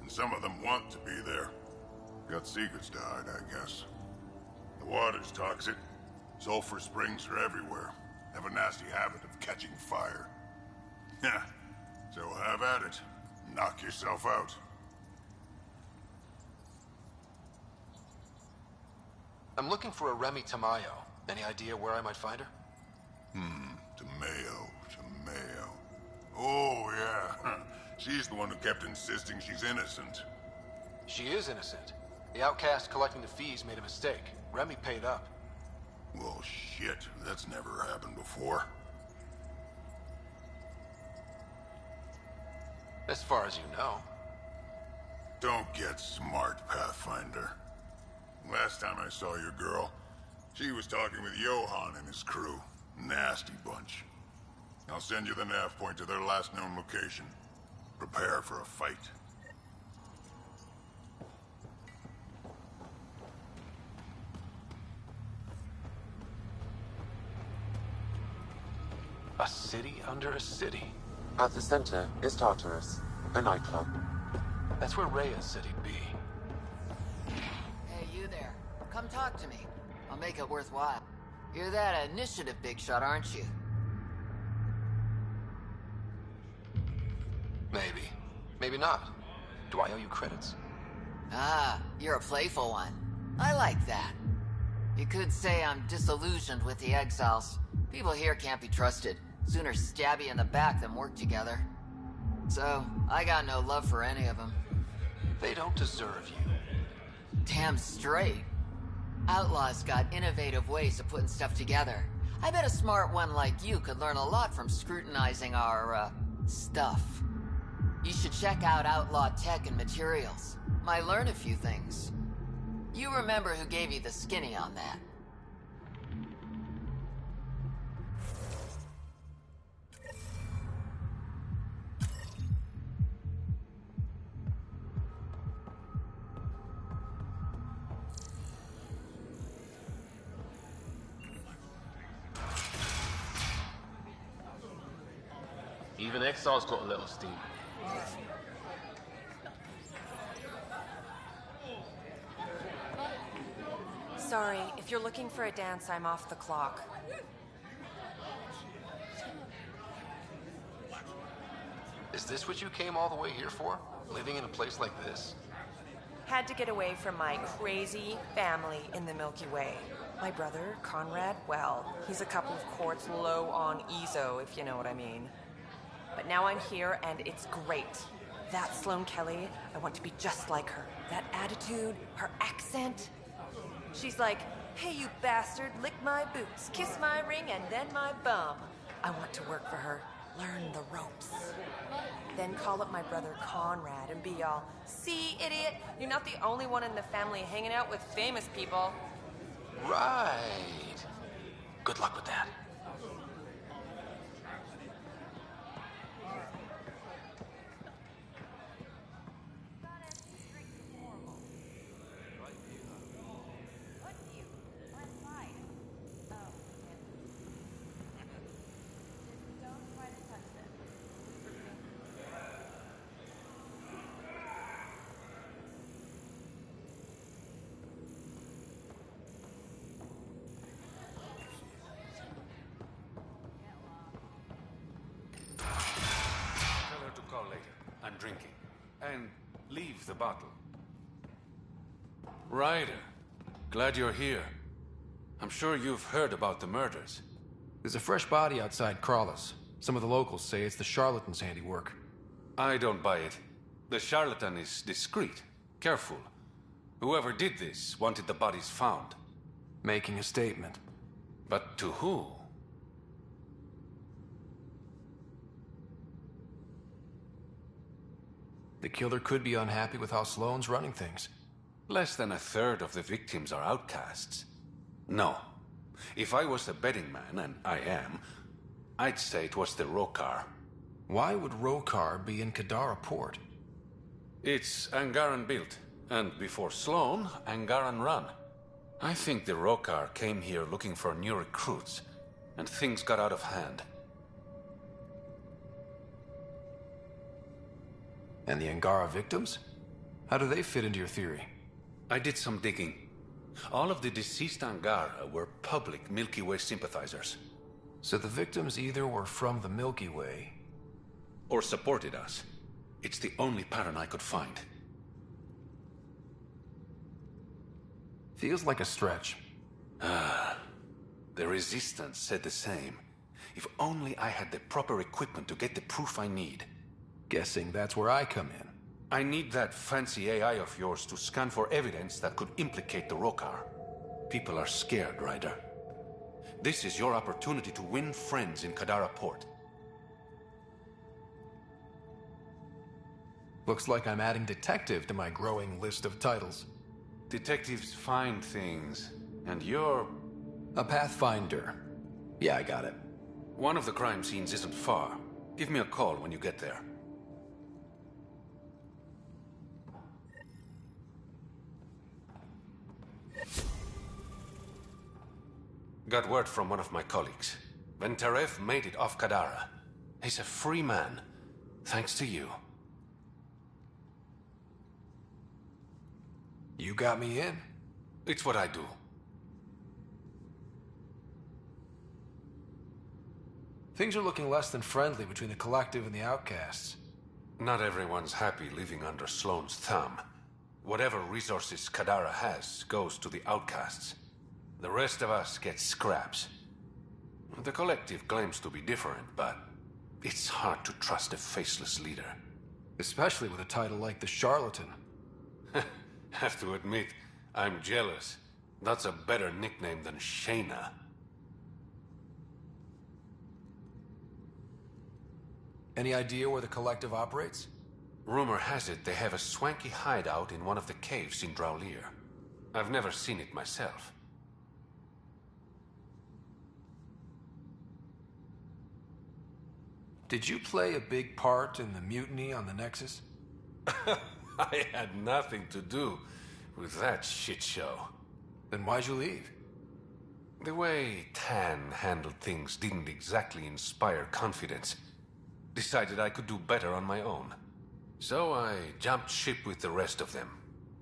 Speaker 6: And some of them want to be there. Got secrets to hide, I guess. The water's toxic. Sulfur springs are everywhere. Have a nasty habit of catching fire. Yeah, so have at it. Knock yourself out.
Speaker 2: I'm looking for a Remy Tamayo. Any idea where I might find her?
Speaker 6: Tamayo. Oh, yeah. She's the one who kept insisting she's innocent.
Speaker 2: She is innocent. The outcast collecting the fees made a mistake. Remy paid up.
Speaker 6: Well, shit. That's never happened before.
Speaker 2: As far as you know.
Speaker 6: Don't get smart, Pathfinder. Last time I saw your girl, she was talking with Johann and his crew. Nasty bunch. I'll send you the nav point to their last known location. Prepare for a fight.
Speaker 2: A city under a city.
Speaker 1: At the center is Tartarus, a nightclub.
Speaker 2: That's where Rhea's city'd be.
Speaker 9: Hey, you there. Come talk to me. I'll make it worthwhile. You're that initiative big shot, aren't you?
Speaker 2: Maybe. Maybe not. Do I owe you credits?
Speaker 9: Ah, you're a playful one. I like that. You could say I'm disillusioned with the exiles. People here can't be trusted. Sooner stab you in the back than work together. So, I got no love for any of them.
Speaker 2: They don't deserve you.
Speaker 9: Damn straight. Outlaws got innovative ways of putting stuff together. I bet a smart one like you could learn a lot from scrutinizing our, stuff. You should check out Outlaw Tech and Materials. Might learn a few things. You remember who gave you the skinny on that.
Speaker 7: Even Exile's got a little steam.
Speaker 17: Sorry, if you're looking for a dance, I'm off the clock.
Speaker 2: Is this what you came all the way here for? Living in a place like this?
Speaker 17: Had to get away from my crazy family in the Milky Way. My brother, Conrad, well, he's a couple of quarts low on EZO, if you know what I mean. But now I'm here, and it's great. That Sloane Kelly, I want to be just like her. That attitude, her accent. She's like, hey, you bastard, lick my boots, kiss my ring, and then my bum. I want to work for her, learn the ropes. Then call up my brother Conrad and be all, see, idiot, you're not the only one in the family hanging out with famous people.
Speaker 2: Right. Good luck with that.
Speaker 20: I'm drinking. And leave the bottle. Ryder, glad you're here. I'm sure you've heard about the murders.
Speaker 2: There's a fresh body outside Crawlers. Some of the locals say it's the charlatan's handiwork.
Speaker 20: I don't buy it. The charlatan is discreet, careful. Whoever did this wanted the bodies found.
Speaker 2: Making a statement.
Speaker 20: But to who?
Speaker 2: The killer could be unhappy with how Sloane's running things.
Speaker 20: Less than a third of the victims are outcasts. No. If I was a betting man, and I am, I'd say it was the Rokar.
Speaker 2: Why would Rokar be in Kadara port?
Speaker 20: It's Angaran built, and before Sloane, Angaran run. I think the Rokar came here looking for new recruits, and things got out of hand.
Speaker 2: And the Angara victims? How do they fit into your theory?
Speaker 20: I did some digging. All of the deceased Angara were public Milky Way sympathizers.
Speaker 2: So the victims either were from the Milky Way...
Speaker 20: or supported us. It's the only pattern I could find.
Speaker 2: Feels like a stretch.
Speaker 20: The Resistance said the same. If only I had the proper equipment to get the proof I need.
Speaker 2: Guessing that's where I come in.
Speaker 20: I need that fancy AI of yours to scan for evidence that could implicate the Rokar. People are scared, Ryder. This is your opportunity to win friends in Kadara Port.
Speaker 2: Looks like I'm adding detective to my growing list of titles.
Speaker 20: Detectives find things, and you're...
Speaker 2: A pathfinder. Yeah, I got it.
Speaker 20: One of the crime scenes isn't far. Give me a call when you get there. Got word from one of my colleagues. Venterev made it off Kadara. He's a free man, thanks to you.
Speaker 2: You got me in.
Speaker 20: It's what I do.
Speaker 2: Things are looking less than friendly between the Collective and the Outcasts.
Speaker 20: Not everyone's happy living under Sloane's thumb. Whatever resources Kadara has goes to the Outcasts. The rest of us get scraps. The Collective claims to be different, but it's hard to trust a faceless leader.
Speaker 2: Especially with a title like the Charlatan.
Speaker 20: Have to admit, I'm jealous. That's a better nickname than Shayna.
Speaker 2: Any idea where the Collective operates?
Speaker 20: Rumor has it they have a swanky hideout in one of the caves in Draulir. I've never seen it myself.
Speaker 2: Did you play a big part in the mutiny on the Nexus?
Speaker 20: I had nothing to do with that shit show.
Speaker 2: Then why'd you leave?
Speaker 20: The way Tan handled things didn't exactly inspire confidence. Decided I could do better on my own. So I jumped ship with the rest of them.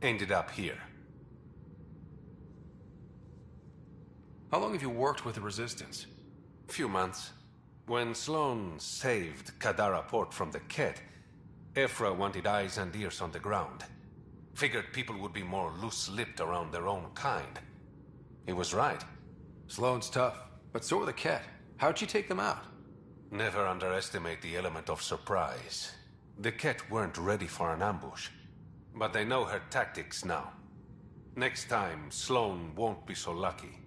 Speaker 20: Ended up here.
Speaker 2: How long have you worked with the Resistance?
Speaker 20: Few months. When Sloane saved Kadara Port from the Ket, Ephra wanted eyes and ears on the ground. Figured people would be more loose-lipped around their own kind. He was right.
Speaker 2: Sloane's tough, but so were the Ket. How'd she take them out?
Speaker 20: Never underestimate the element of surprise. The Ket weren't ready for an ambush, but they know her tactics now. Next time, Sloane won't be so lucky.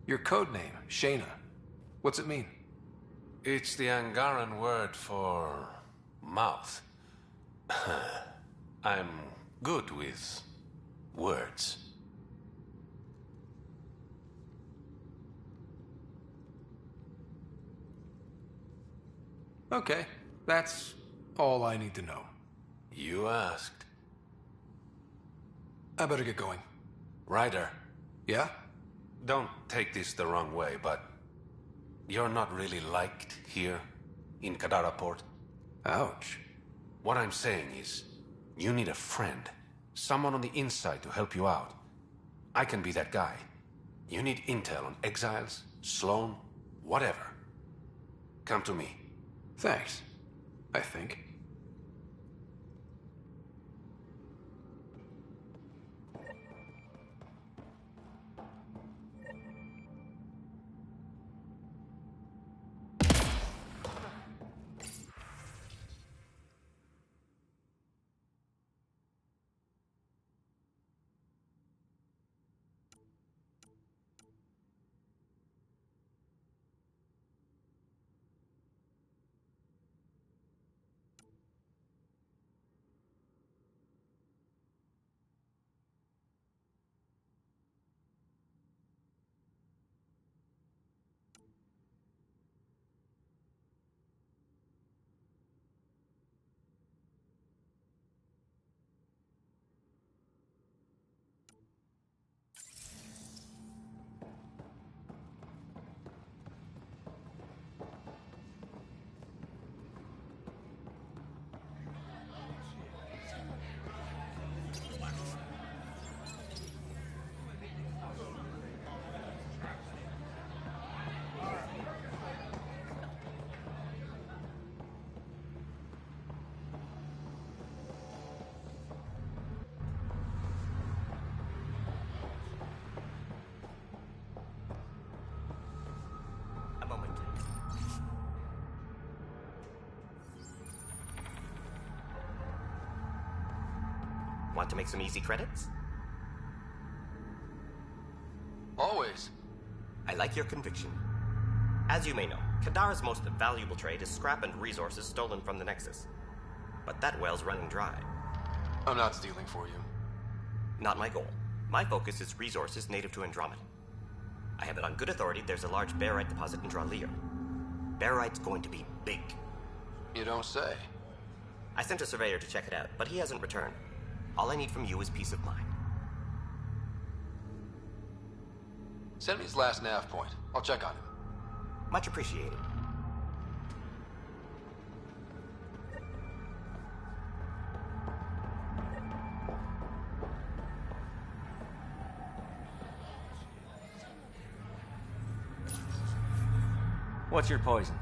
Speaker 2: Your codename, Shayna. What's it mean?
Speaker 20: It's the Angaran word for mouth. I'm good with words.
Speaker 2: Okay, that's all I need to know.
Speaker 20: You asked.
Speaker 2: I better get going.
Speaker 20: Ryder.
Speaker 2: Yeah?
Speaker 20: Don't take this the wrong way, but you're not really liked here in Kadara Port.
Speaker 2: Ouch.
Speaker 20: What I'm saying is, you need a friend. Someone on the inside to help you out. I can be that guy. You need intel on exiles, Sloane, whatever. Come to me.
Speaker 2: Thanks, I think.
Speaker 10: Want to make some easy credits?
Speaker 2: Always.
Speaker 10: I like your conviction. As you may know, Kadara's most valuable trade is scrap and resources stolen from the Nexus. But that well's running dry.
Speaker 2: I'm not stealing for you.
Speaker 10: Not my goal. My focus is resources native to Andromeda. I have it on good authority there's a large barite deposit in Draleo. Barite's going to be big.
Speaker 2: You don't say.
Speaker 10: I sent a surveyor to check it out, but he hasn't returned. All I need from you is peace of mind.
Speaker 2: Send me his last nav point. I'll check on him.
Speaker 10: Much appreciated.
Speaker 4: What's your poison?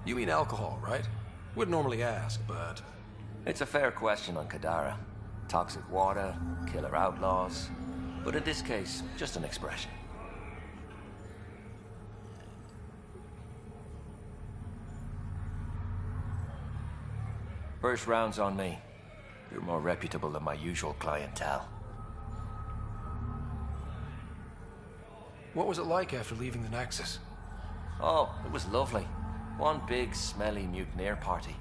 Speaker 2: You mean alcohol, right? Wouldn't normally ask, but...
Speaker 4: It's a fair question on Kadara. Toxic water, killer outlaws. But in this case, just an expression. First round's on me. You're more reputable than my usual clientele.
Speaker 2: What was it like after leaving the Nexus?
Speaker 4: Oh, it was lovely. One big, smelly mutineer party.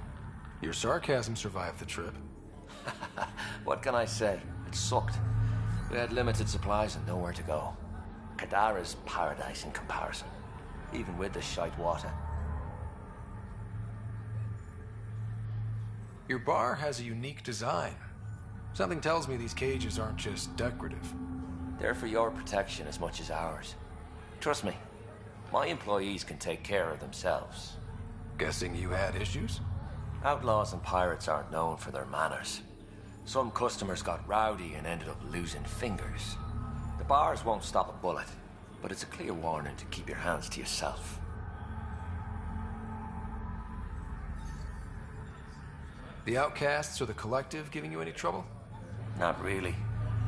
Speaker 2: Your sarcasm survived the trip.
Speaker 4: What can I say? It sucked. We had limited supplies and nowhere to go. Kadara's paradise in comparison, even with the shite water.
Speaker 2: Your bar has a unique design. Something tells me these cages aren't just decorative.
Speaker 4: They're for your protection as much as ours. Trust me, my employees can take care of themselves.
Speaker 2: Guessing you had issues?
Speaker 4: Outlaws and pirates aren't known for their manners. Some customers got rowdy and ended up losing fingers. The bars won't stop a bullet, but it's a clear warning to keep your hands to yourself.
Speaker 2: The outcasts or the collective giving you any trouble?
Speaker 4: Not really.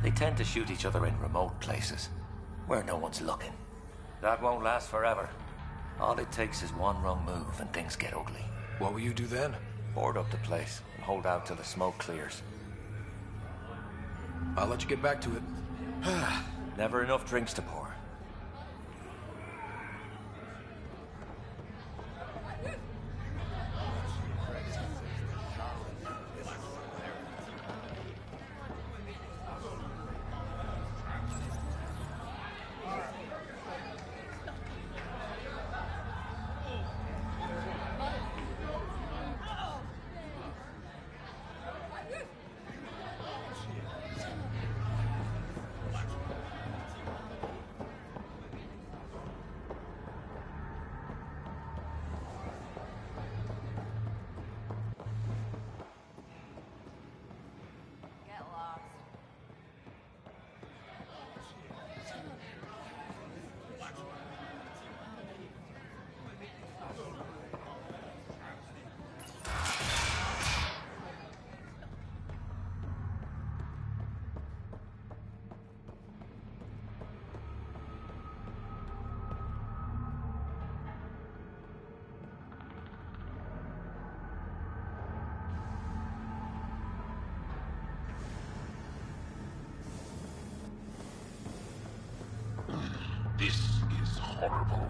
Speaker 4: They tend to shoot each other in remote places, where no one's looking. That won't last forever. All it takes is one wrong move and things get ugly.
Speaker 2: What will you do then?
Speaker 4: Board up the place and hold out till the smoke clears.
Speaker 2: I'll let you get back to it.
Speaker 4: Never enough drinks to pour.
Speaker 6: This is horrible.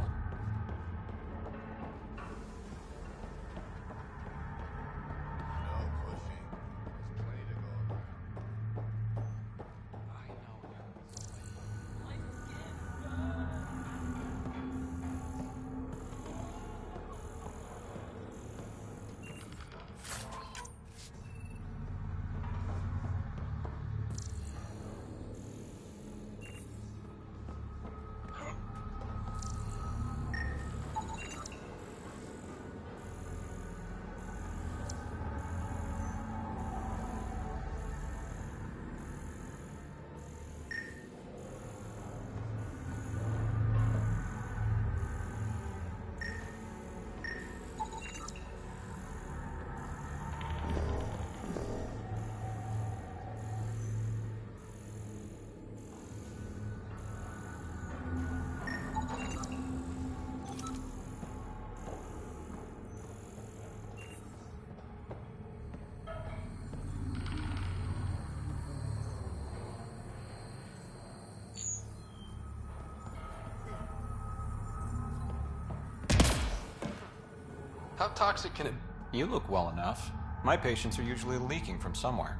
Speaker 2: How toxic can it...
Speaker 11: You look well enough. My patients are usually leaking from somewhere.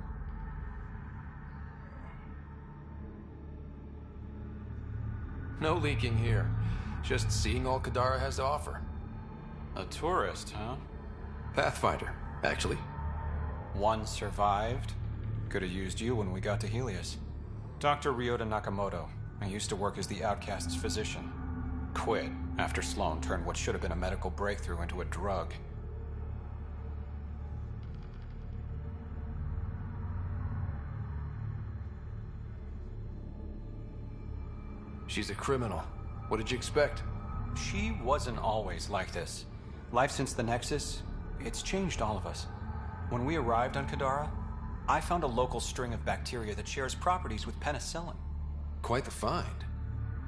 Speaker 2: No leaking here. Just seeing all Kadara has to offer.
Speaker 11: A tourist, huh?
Speaker 2: Pathfinder, actually.
Speaker 11: One survived. Could have used you when we got to Helios. Dr. Ryota Nakamoto. I used to work as the Outcast's physician. Quit after Sloan turned what should have been a medical breakthrough into a drug.
Speaker 2: She's a criminal. What did you expect?
Speaker 11: She wasn't always like this. Life since the Nexus, it's changed all of us. When we arrived on Kadara, I found a local string of bacteria that shares properties with penicillin.
Speaker 2: Quite the find.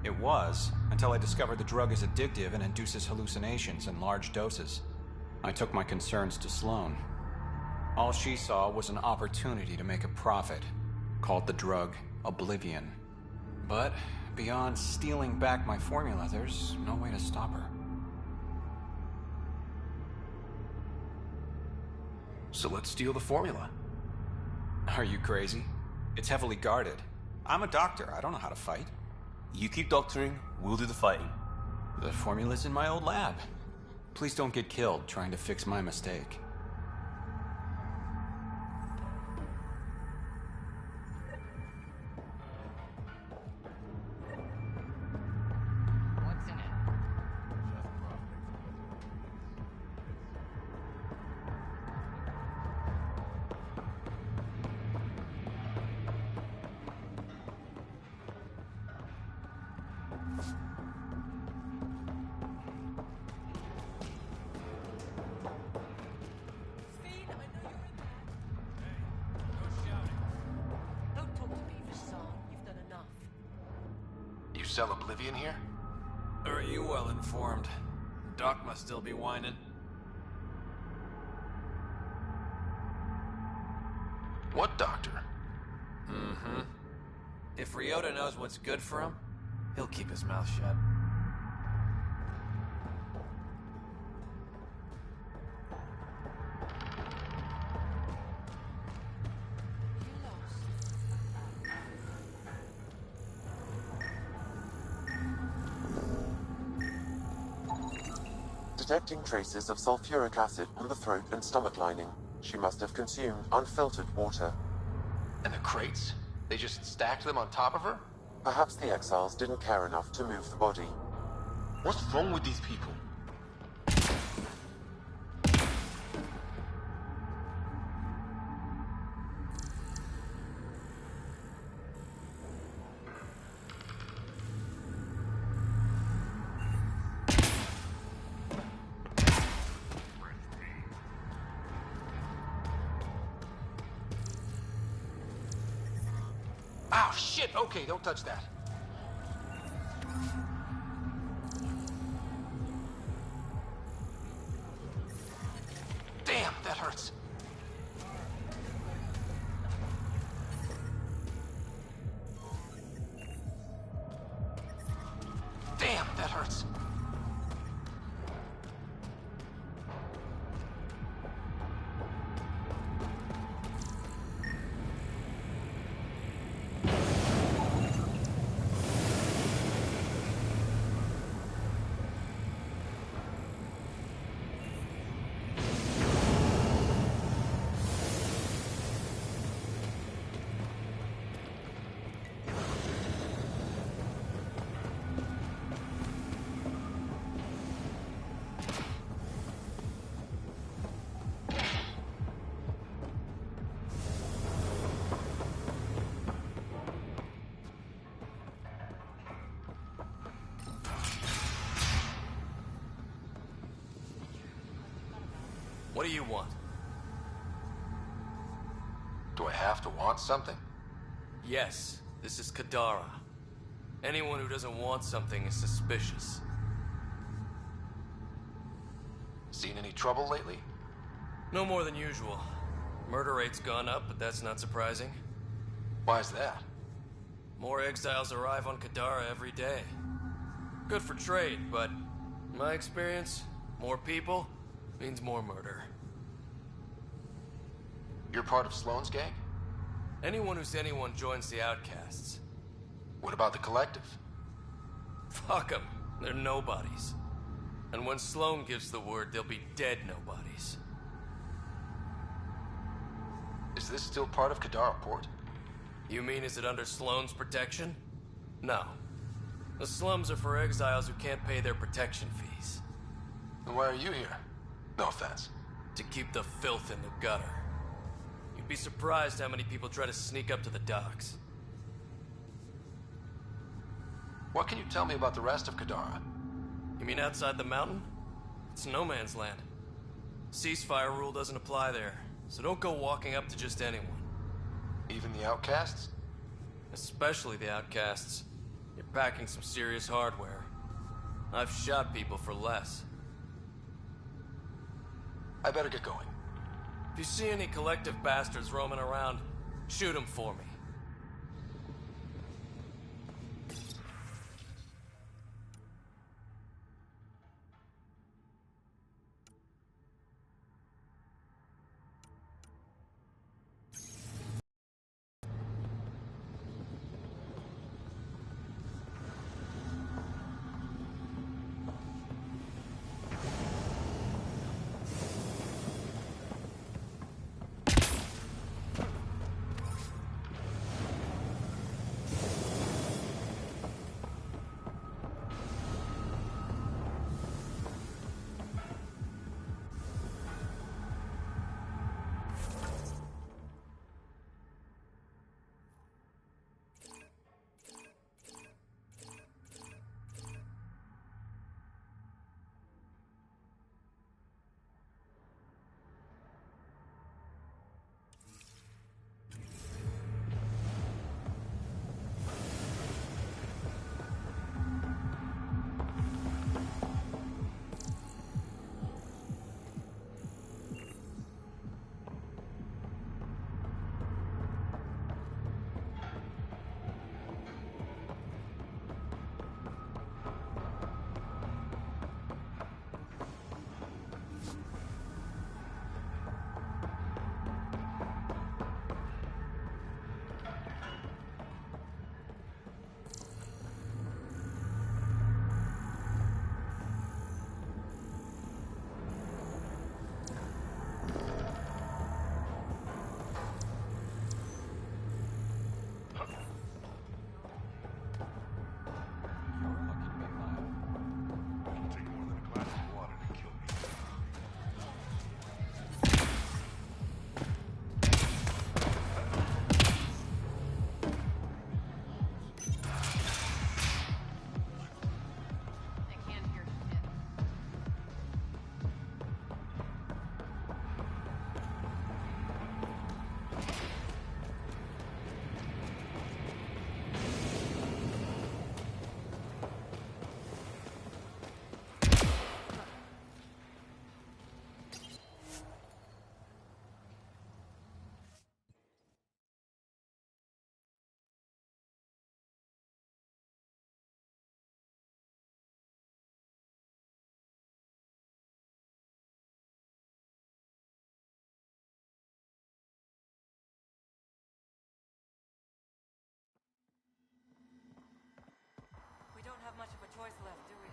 Speaker 11: It was, until I discovered the drug is addictive and induces hallucinations in large doses. I took my concerns to Sloan. All she saw was an opportunity to make a profit, called the drug Oblivion. But beyond stealing back my formula, there's no way to stop her.
Speaker 2: So let's steal the formula.
Speaker 11: Are you crazy? It's heavily guarded. I'm a doctor. I don't know how to fight.
Speaker 13: You keep doctoring, we'll do the fighting.
Speaker 11: The formula's in my old lab. Please don't get killed trying to fix my mistake.
Speaker 2: Sell Oblivion here?
Speaker 11: Are you well informed? Doc must still be whining.
Speaker 2: What doctor?
Speaker 11: Mm-hmm. If Ryota knows what's good for him, he'll keep his mouth shut.
Speaker 1: Detecting traces of sulfuric acid on the throat and stomach lining. She must have consumed unfiltered water.
Speaker 2: And the crates? They just stacked them on top of her?
Speaker 1: Perhaps the exiles didn't care enough to move the body.
Speaker 7: What's wrong with these people?
Speaker 2: Oh, shit! Okay, don't touch that. Damn, that hurts. Damn, that hurts.
Speaker 11: What do you want?
Speaker 2: Do I have to want something?
Speaker 11: Yes, this is Kadara. Anyone who doesn't want something is suspicious.
Speaker 2: Seen any trouble lately?
Speaker 11: No more than usual. Murder rate's gone up, but that's not surprising.
Speaker 2: Why's that?
Speaker 11: More exiles arrive on Kadara every day. Good for trade, but in my experience, more people,
Speaker 2: Means more murder.
Speaker 12: You're part of Sloane's gang?
Speaker 2: Anyone who's anyone joins the Outcasts.
Speaker 12: What about the Collective?
Speaker 2: Fuck them. They're nobodies. And when Sloane gives the word, they'll be dead nobodies.
Speaker 12: Is this still part of Kadara Port?
Speaker 2: You mean, is it under Sloane's protection? No. The slums are for exiles who can't pay their protection fees.
Speaker 12: Then why are you here? No offense.
Speaker 2: To keep the filth in the gutter. You'd be surprised how many people try to sneak up to the docks.
Speaker 12: What can you tell me about the rest of Kadara?
Speaker 2: You mean outside the mountain? It's no man's land. Ceasefire rule doesn't apply there, so don't go walking up to just anyone.
Speaker 12: Even the Outcasts?
Speaker 2: Especially the Outcasts. You're packing some serious hardware. I've shot people for less.
Speaker 12: I better get going.
Speaker 2: If you see any Collective bastards roaming around, shoot them for me.
Speaker 18: We don't have much of a choice left, do we?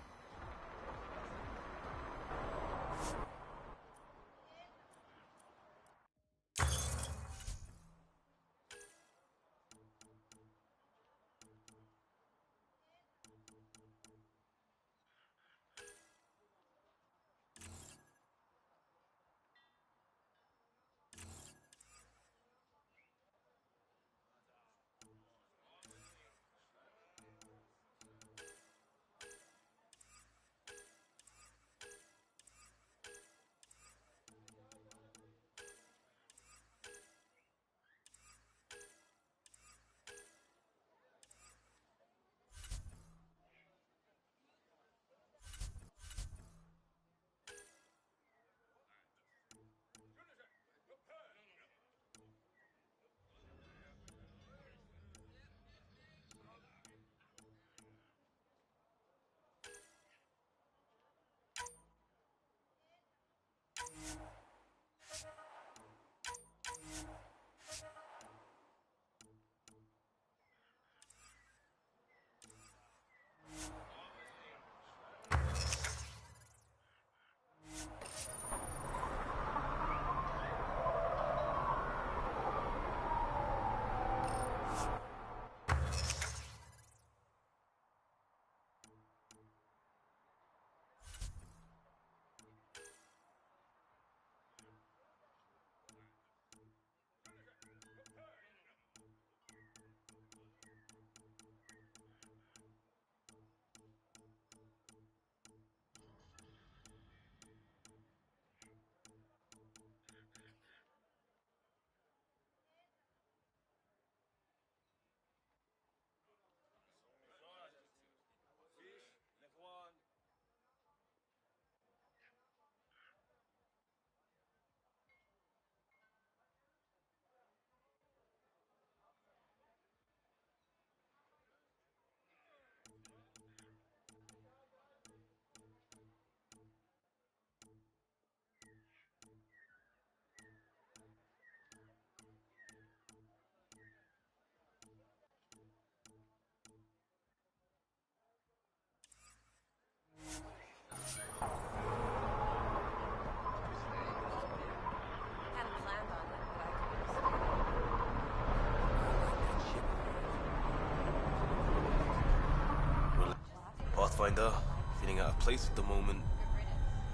Speaker 13: Pathfinder. Feeling out of place at the moment.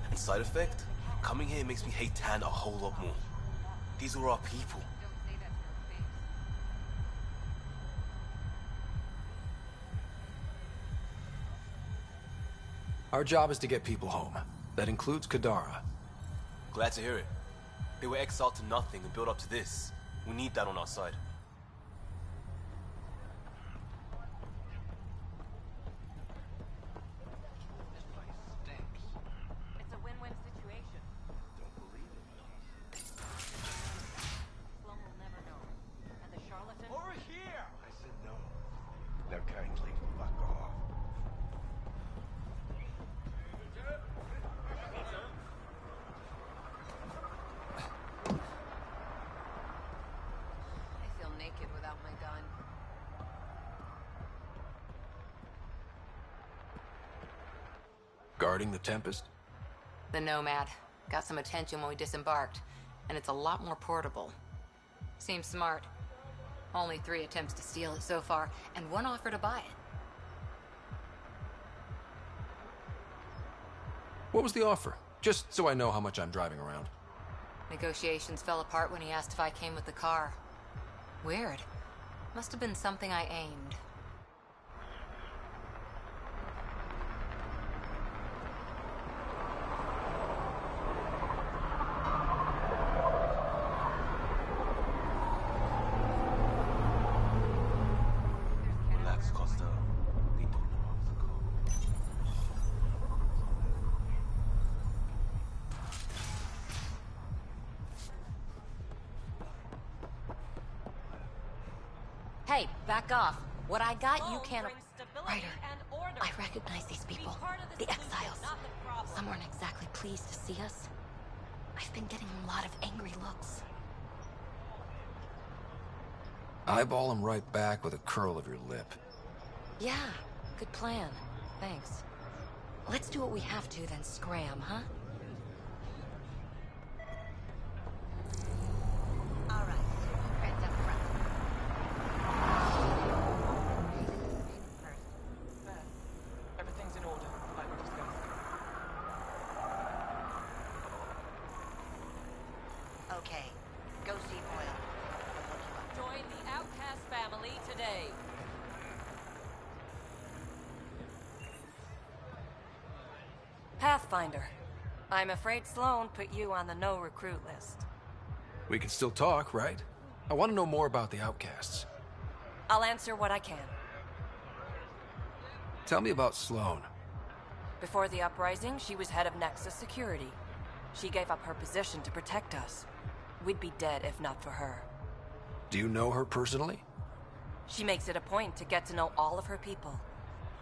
Speaker 13: And side effect? Coming here makes me hate Tan a whole lot more. These are our people.
Speaker 2: Our job is to get people home. That includes Kadara.
Speaker 13: Glad to hear it. They were exiled to nothing and built up to this. We need that on our side.
Speaker 17: It's a win-win situation.
Speaker 8: Don't believe it.
Speaker 17: Sloan will never know. And the charlatan...
Speaker 8: Over here! I said no. Now kindly fuck off.
Speaker 9: I feel naked without my gun.
Speaker 2: Guarding the Tempest?
Speaker 9: The Nomad. Got some attention when we disembarked, and it's a lot more portable. Seems smart. Only 3 attempts to steal it so far, and 1 offer to buy it.
Speaker 2: What was the offer? Just so I know how much I'm driving around.
Speaker 9: Negotiations fell apart when he asked if I came with the car. Weird. Must have been something I aimed.
Speaker 13: Relax, Costa. They don't know how to go.
Speaker 9: Hey, back off. What I got, you can't...
Speaker 17: Ryder,
Speaker 9: I recognize these people. The exiles. Some weren't exactly pleased to see us. I've been getting a lot of angry looks.
Speaker 2: Eyeball him right back with a curl of your lip.
Speaker 9: Yeah, good plan. Thanks. Let's do what we have to, then scram, huh?
Speaker 17: All right.
Speaker 9: Friends up front.
Speaker 17: Everything's in order, like we discussed.
Speaker 5: Okay, go see Boyle.
Speaker 18: Join the Outcast family today.
Speaker 17: Pathfinder. I'm afraid Sloan put you on the no-recruit list.
Speaker 2: We can still talk, right? I want to know more about the outcasts.
Speaker 17: I'll answer what I can.
Speaker 2: Tell me about Sloan.
Speaker 17: Before the uprising, she was head of Nexus Security. She gave up her position to protect us. We'd be dead if not for her.
Speaker 2: Do you know her personally?
Speaker 17: She makes it a point to get to know all of her people,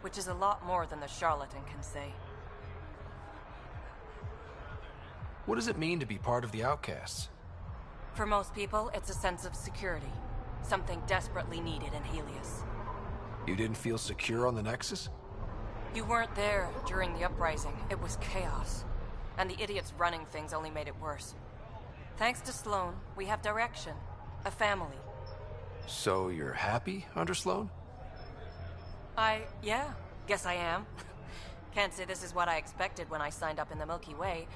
Speaker 17: which is a lot more than the charlatan can say.
Speaker 2: What does it mean to be part of the outcasts?
Speaker 17: For most people, it's a sense of security. Something desperately needed in Helios.
Speaker 2: You didn't feel secure on the Nexus?
Speaker 17: You weren't there during the uprising. It was chaos. And the idiots running things only made it worse. Thanks to Sloan, we have direction. A family.
Speaker 2: So you're happy under Sloan?
Speaker 17: Yeah, guess I am. Can't say this is what I expected when I signed up in the Milky Way,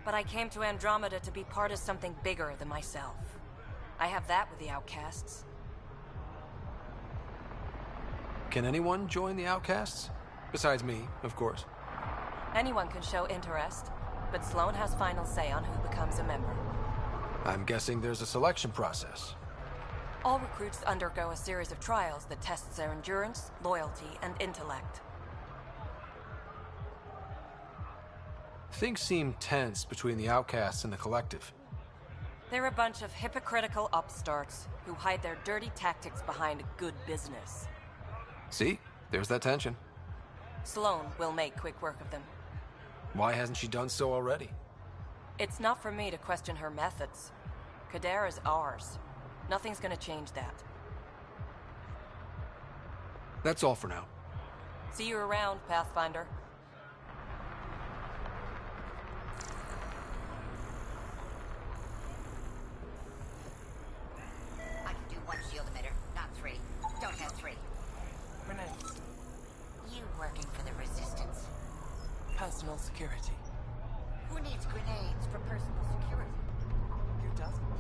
Speaker 17: but I came to Andromeda to be part of something bigger than myself. I have that with the outcasts.
Speaker 2: Can anyone join the outcasts? Besides me, of course.
Speaker 17: Anyone can show interest, but Sloan has final say on who becomes a member.
Speaker 2: I'm guessing there's a selection process.
Speaker 17: All recruits undergo a series of trials that tests their endurance, loyalty, and intellect.
Speaker 2: Things seem tense between the outcasts and the collective.
Speaker 17: They're a bunch of hypocritical upstarts who hide their dirty tactics behind good business.
Speaker 2: See? There's that tension.
Speaker 17: Sloan will make quick work of them.
Speaker 2: Why hasn't she done so already?
Speaker 17: It's not for me to question her methods. Kadara's ours. Nothing's gonna change that.
Speaker 2: That's all for now.
Speaker 17: See you around, Pathfinder.
Speaker 5: I can do 1 shield emitter, not 3. Don't have 3.
Speaker 17: Renee.
Speaker 5: You working for the Resistance?
Speaker 15: Personal security.
Speaker 5: Who needs grenades for personal security?
Speaker 15: Who doesn't?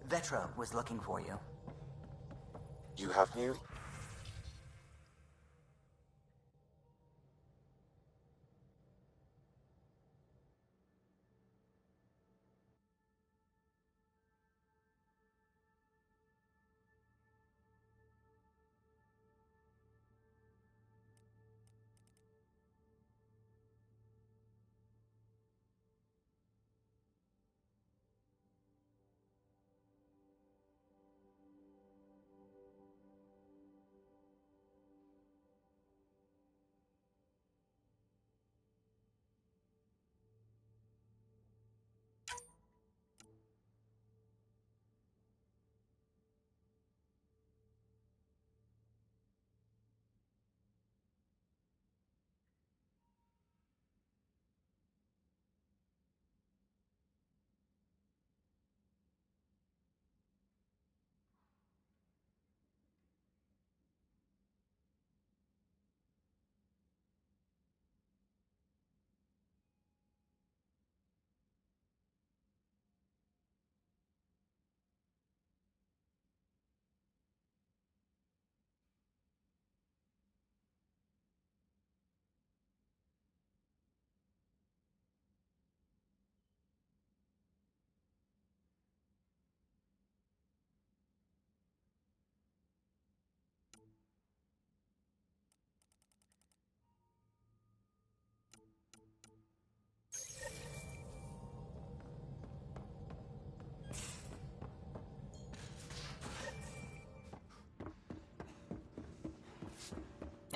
Speaker 14: Vetra was looking for you.
Speaker 1: You have new...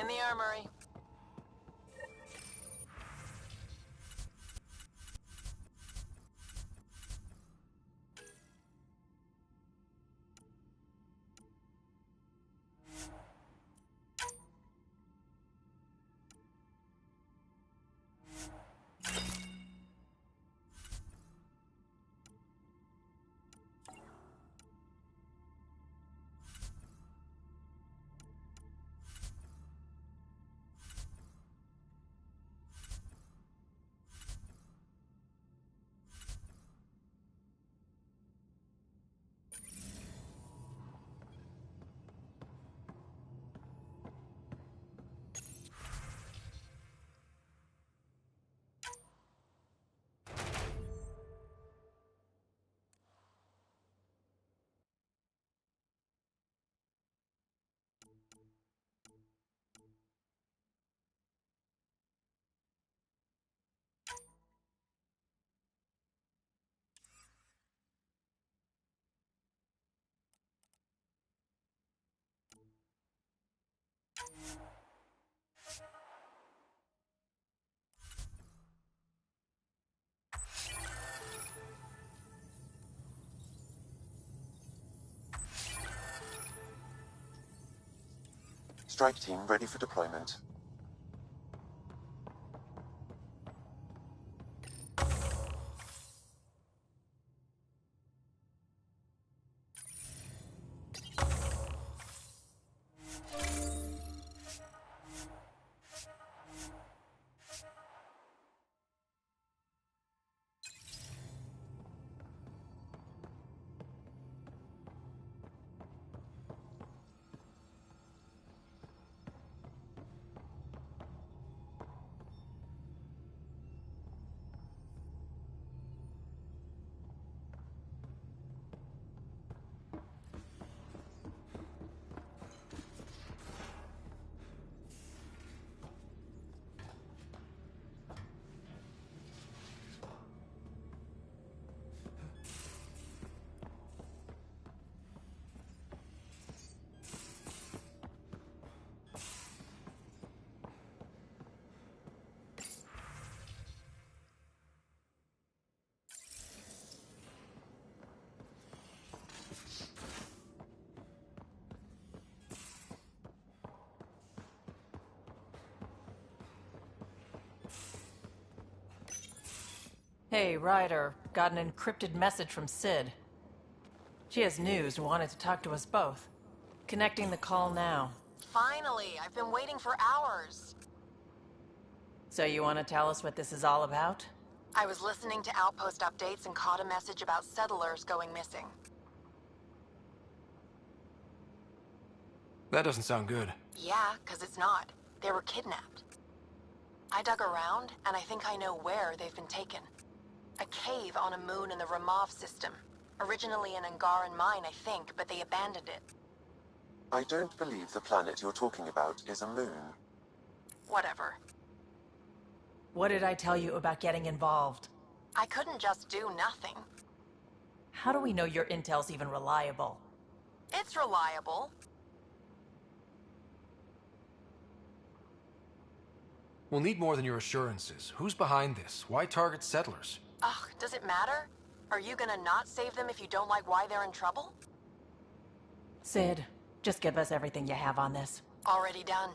Speaker 3: In the armory.
Speaker 1: Strike team ready for deployment.
Speaker 3: Hey, Ryder. Got an encrypted message from Sid. She has news and wanted to talk to us both. Connecting the call now. Finally! I've been waiting for hours! So you want to tell us what this is all about? I was listening to Outpost updates and caught a message about settlers going missing.
Speaker 2: That doesn't sound good.
Speaker 3: Yeah, 'cause it's not. They were kidnapped. I dug around, and I think I know where they've been taken. A cave on a moon in the Ramov system. Originally an Angaran mine, I think, but they abandoned it.
Speaker 1: I don't believe the planet you're talking about is a moon.
Speaker 3: Whatever. What did I tell you about getting involved? I couldn't just do nothing. How do we know your intel's even reliable? It's reliable.
Speaker 2: We'll need more than your assurances. Who's behind this? Why target settlers?
Speaker 3: Ugh, does it matter? Are you gonna not save them if you don't like why they're in trouble? Sid, just give us everything you have on this. Already done.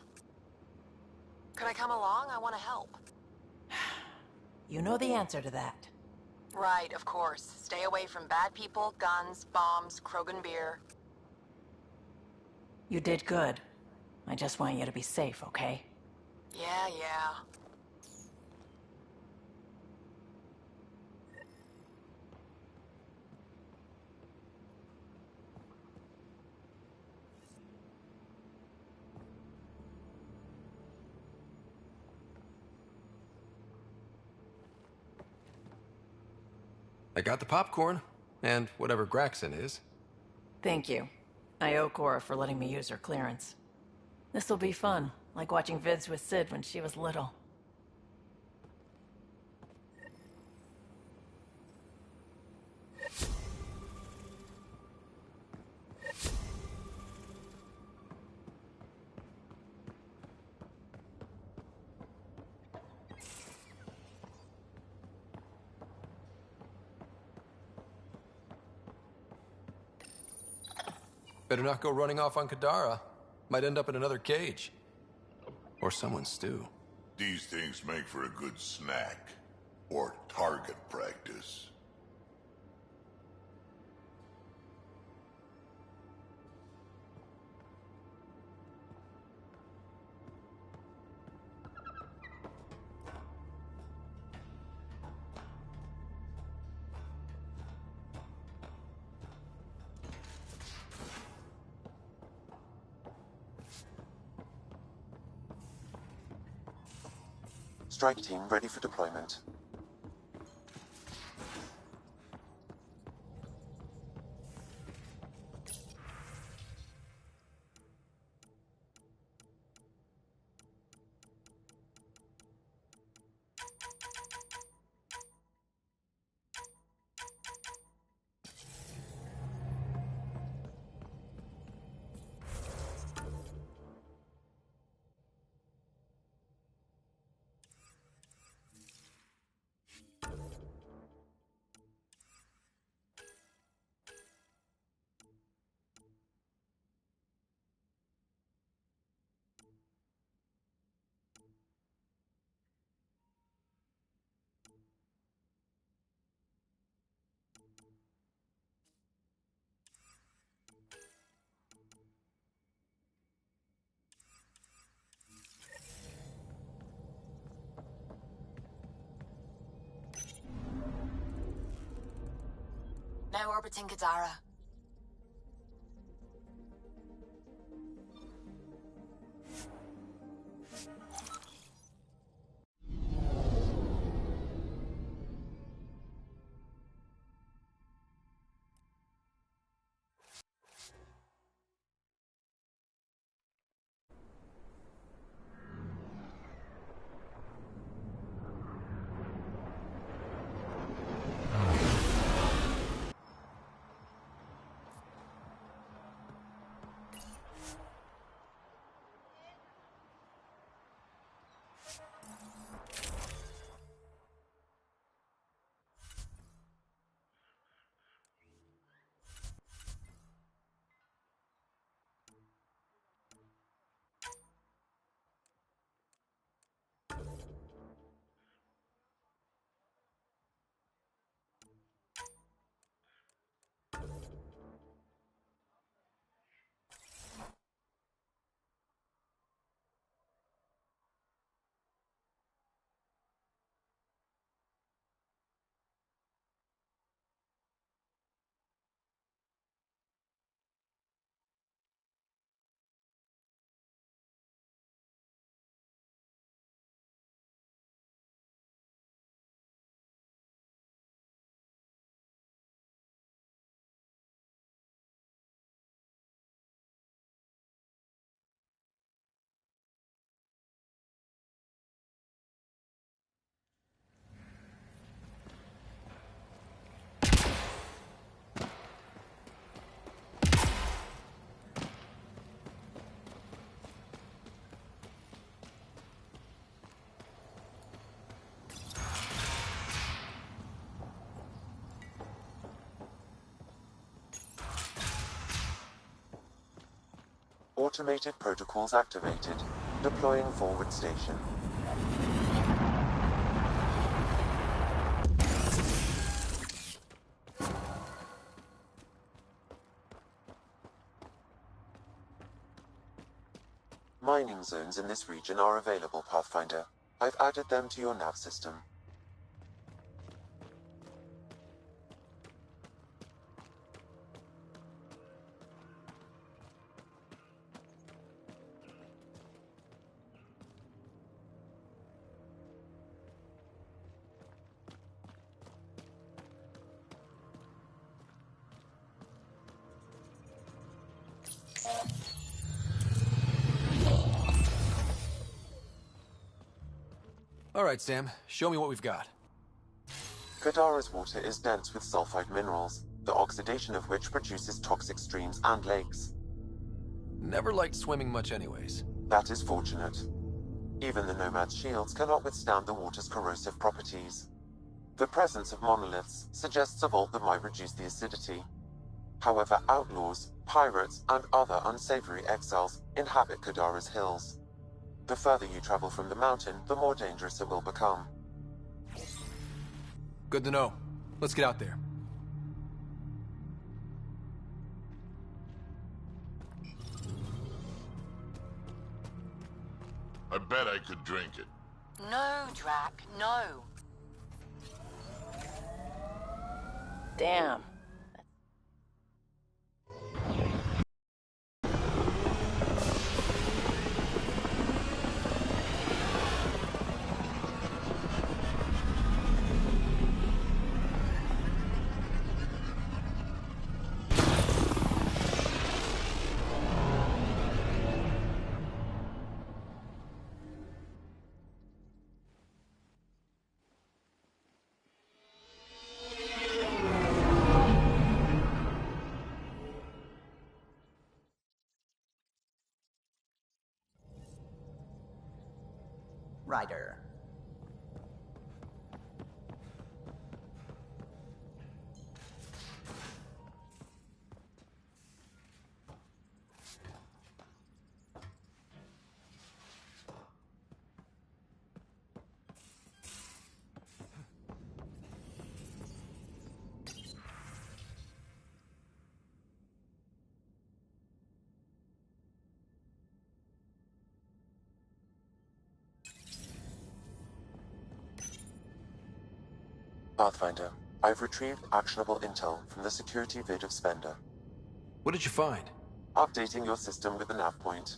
Speaker 3: Could I come along? I want to help. You know the answer to that. Right, of course. Stay away from bad people, guns, bombs, Krogan beer. You did good. I just want you to be safe, okay? Yeah.
Speaker 2: I got the popcorn, and whatever Graxon is.
Speaker 3: Thank you. I owe Cora for letting me use her clearance. This'll be fun, like watching vids with Sid when she was little.
Speaker 2: Better not go running off on Kadara. Might end up in another cage. Or someone's stew.
Speaker 6: These things make for a good snack. Or target practice.
Speaker 1: Strike team ready for deployment.
Speaker 9: Now orbiting Kadara.
Speaker 1: Automated protocols activated. Deploying forward station. Mining zones in this region are available, Pathfinder. I've added them to your nav system.
Speaker 2: Alright, Sam. Show me what we've got.
Speaker 1: Kadara's water is dense with sulfide minerals, the oxidation of which produces toxic streams and lakes.
Speaker 2: Never liked swimming much anyways.
Speaker 1: That is fortunate. Even the Nomad's shields cannot withstand the water's corrosive properties. The presence of monoliths suggests a vault that might reduce the acidity. However, outlaws, pirates, and other unsavory exiles inhabit Kadara's hills. The further you travel from the mountain, the more dangerous it will become.
Speaker 2: Good to know. Let's get out there.
Speaker 6: I bet I could drink it.
Speaker 5: No, Drac, no.
Speaker 3: Damn.
Speaker 14: Ryder.
Speaker 1: Pathfinder, I've retrieved actionable intel from the security vid of Spender.
Speaker 2: What did you find?
Speaker 1: Updating your system with the nav point.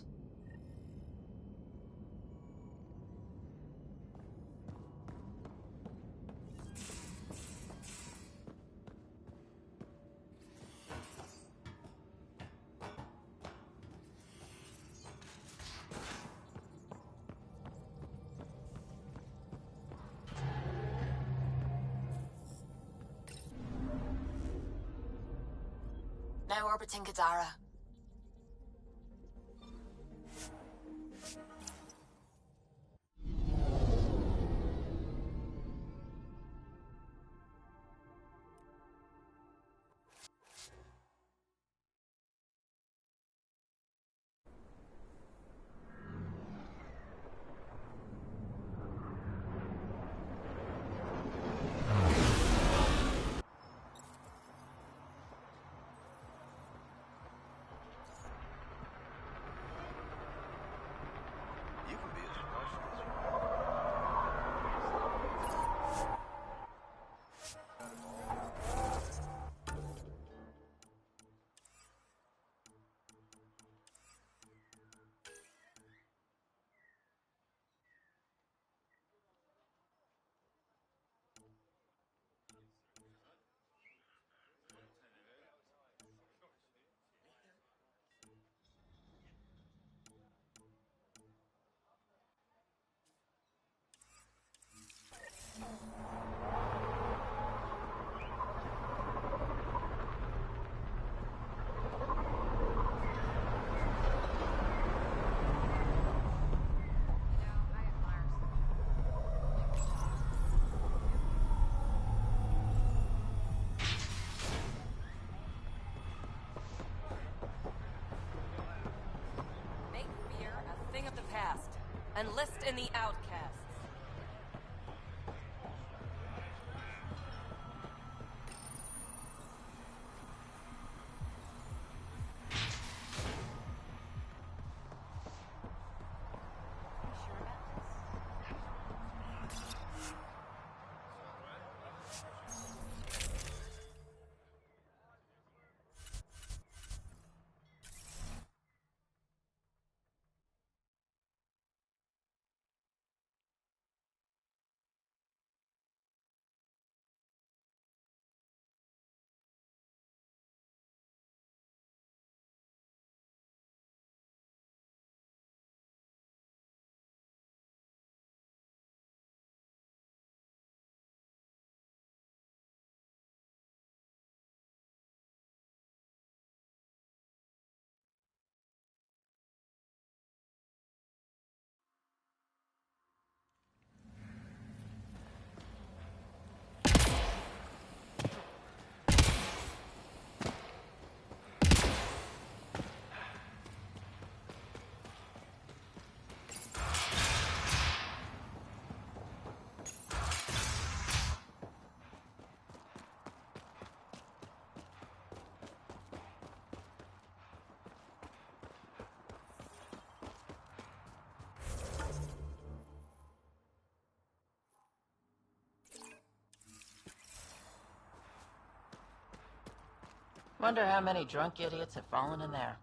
Speaker 5: Now orbiting Kadara.
Speaker 18: Enlist in the outcasts.
Speaker 3: Wonder how many drunk idiots have fallen in there.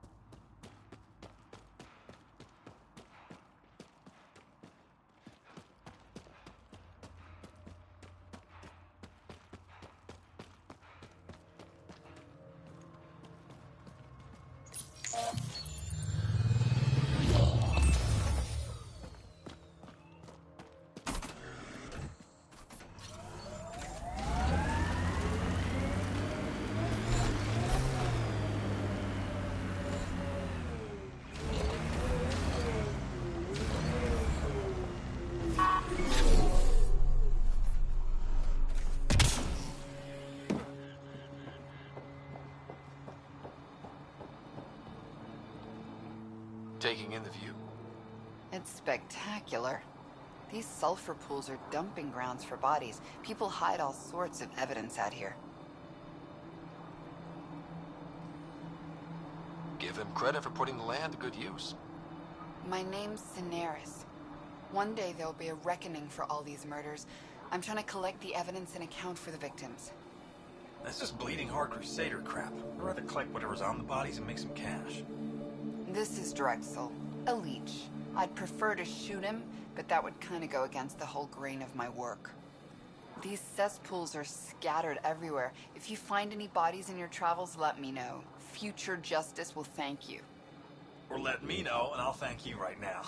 Speaker 12: Taking in the view?
Speaker 9: It's spectacular. These sulfur pools are dumping grounds for bodies. People hide all sorts of evidence out here.
Speaker 12: Give him credit for putting the land to good use.
Speaker 9: My name's Cineris. One day there'll be a reckoning for all these murders. I'm trying to collect the evidence and account for the victims.
Speaker 23: That's just bleeding heart crusader crap. I'd rather collect whatever's on the bodies and make some cash.
Speaker 9: This is Drexel, a leech. I'd prefer to shoot him, but that would kind of go against the whole grain of my work. These cesspools are scattered everywhere. If you find any bodies in your travels, let me know. Future justice will thank you.
Speaker 23: Or let me know, and I'll thank you right now.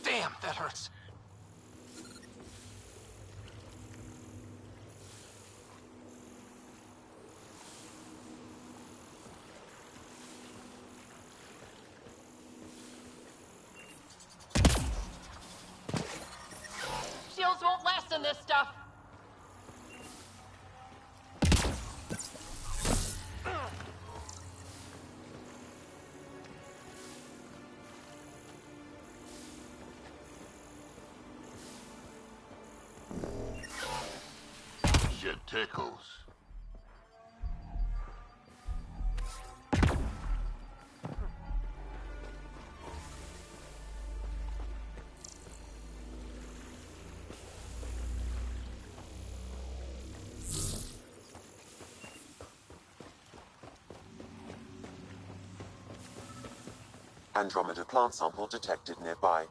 Speaker 12: Damn, that hurts.
Speaker 3: Shields won't last in this stuff.
Speaker 6: Shit tickles.
Speaker 1: Andromeda plant sample detected nearby.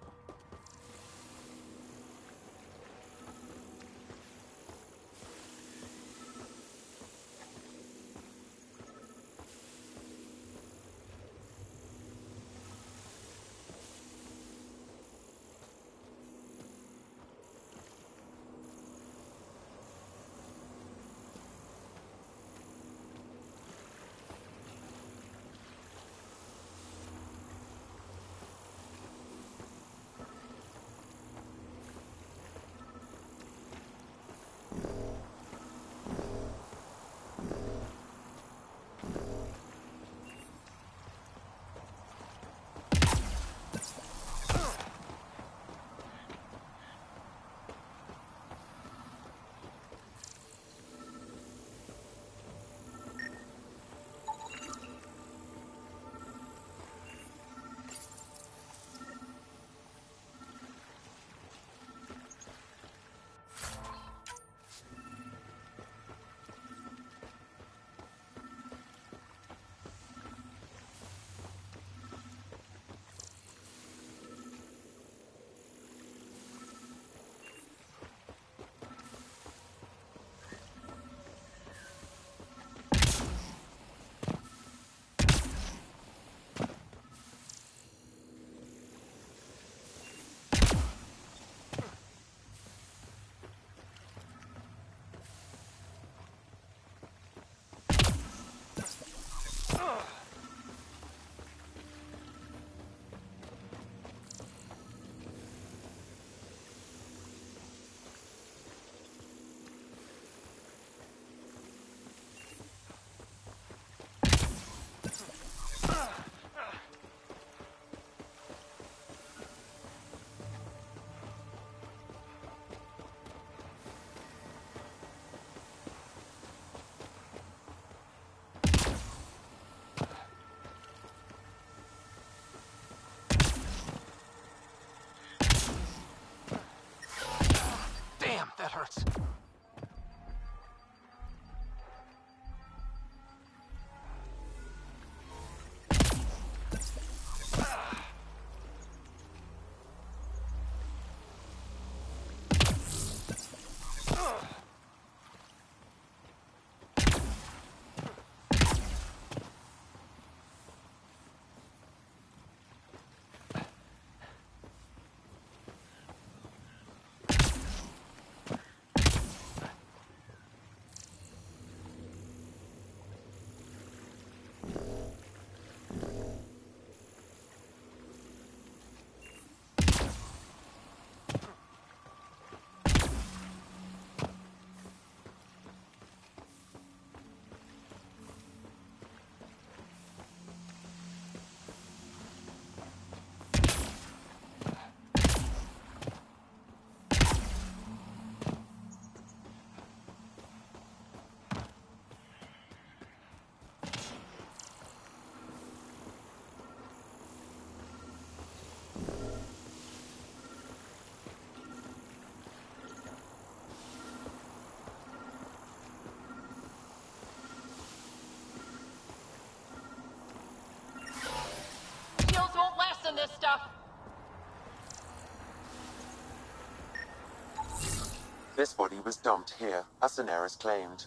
Speaker 1: This body was dumped here, as Daenerys claimed.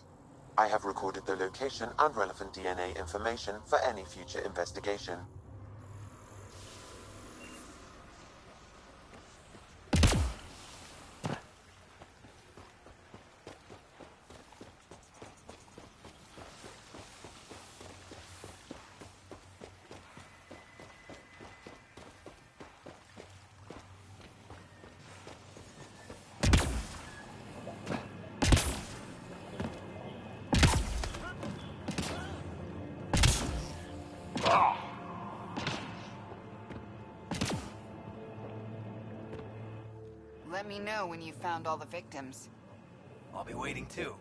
Speaker 1: I have recorded the location and relevant DNA information for any future investigation.
Speaker 16: Let me know when you found all the victims.
Speaker 23: I'll be waiting too.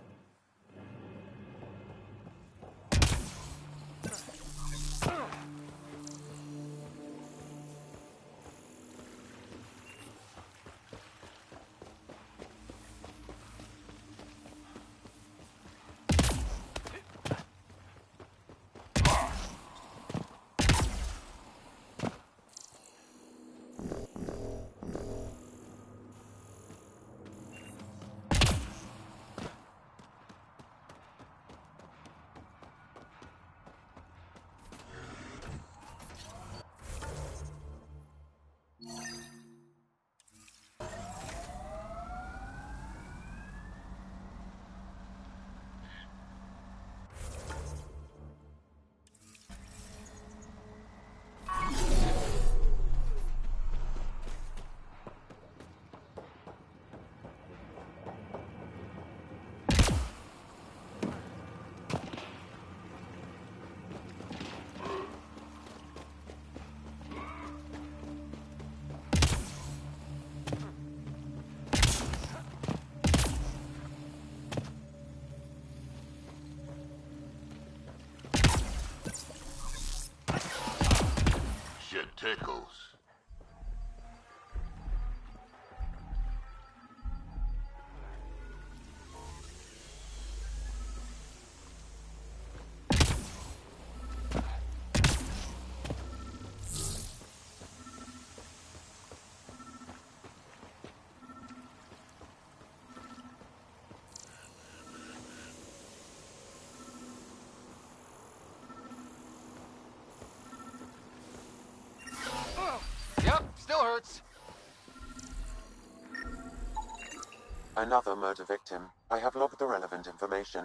Speaker 6: Shit tickles.
Speaker 12: Yep, still hurts.
Speaker 1: Another murder victim. I have logged the relevant information.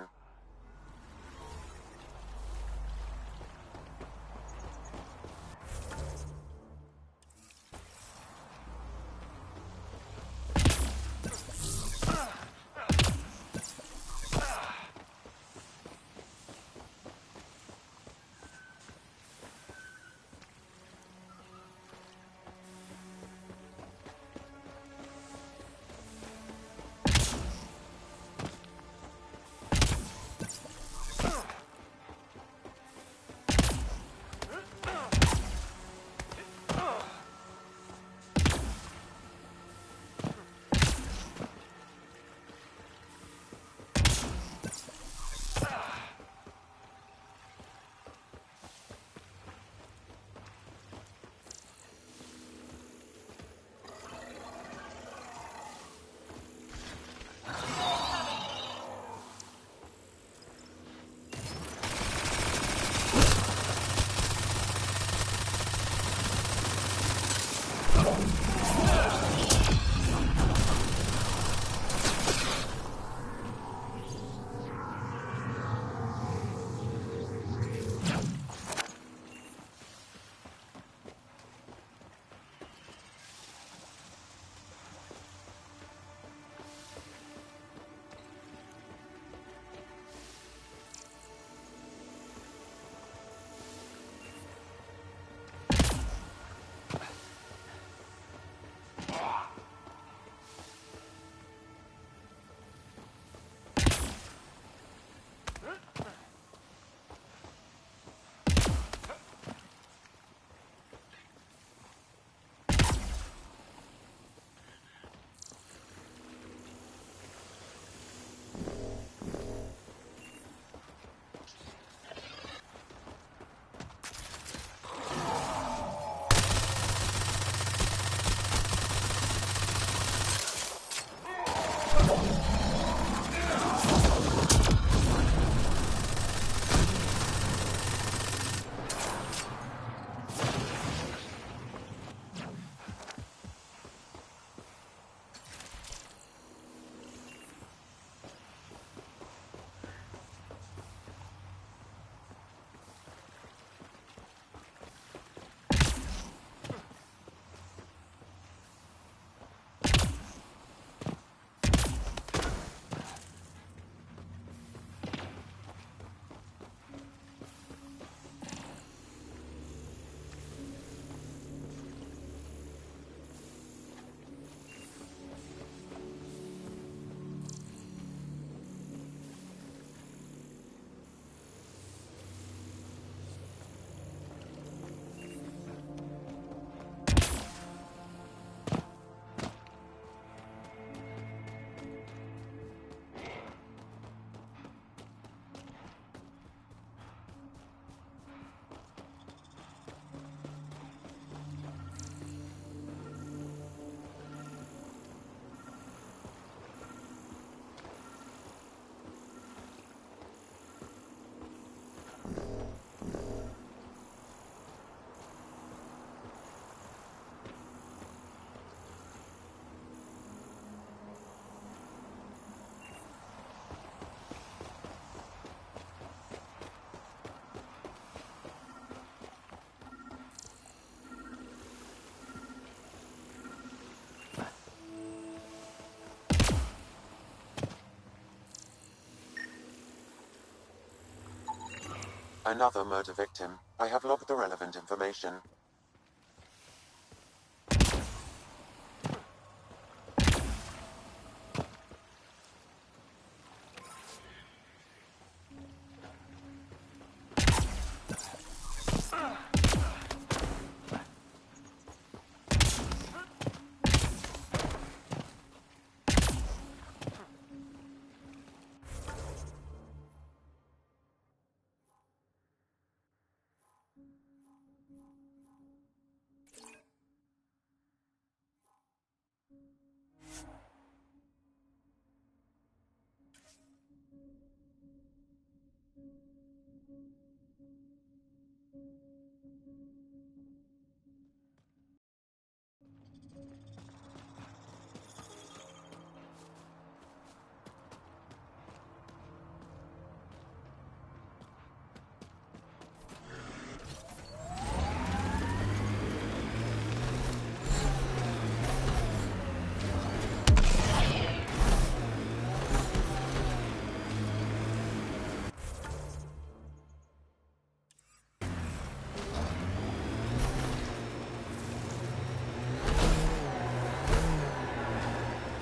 Speaker 1: Another murder victim. I have logged the relevant information.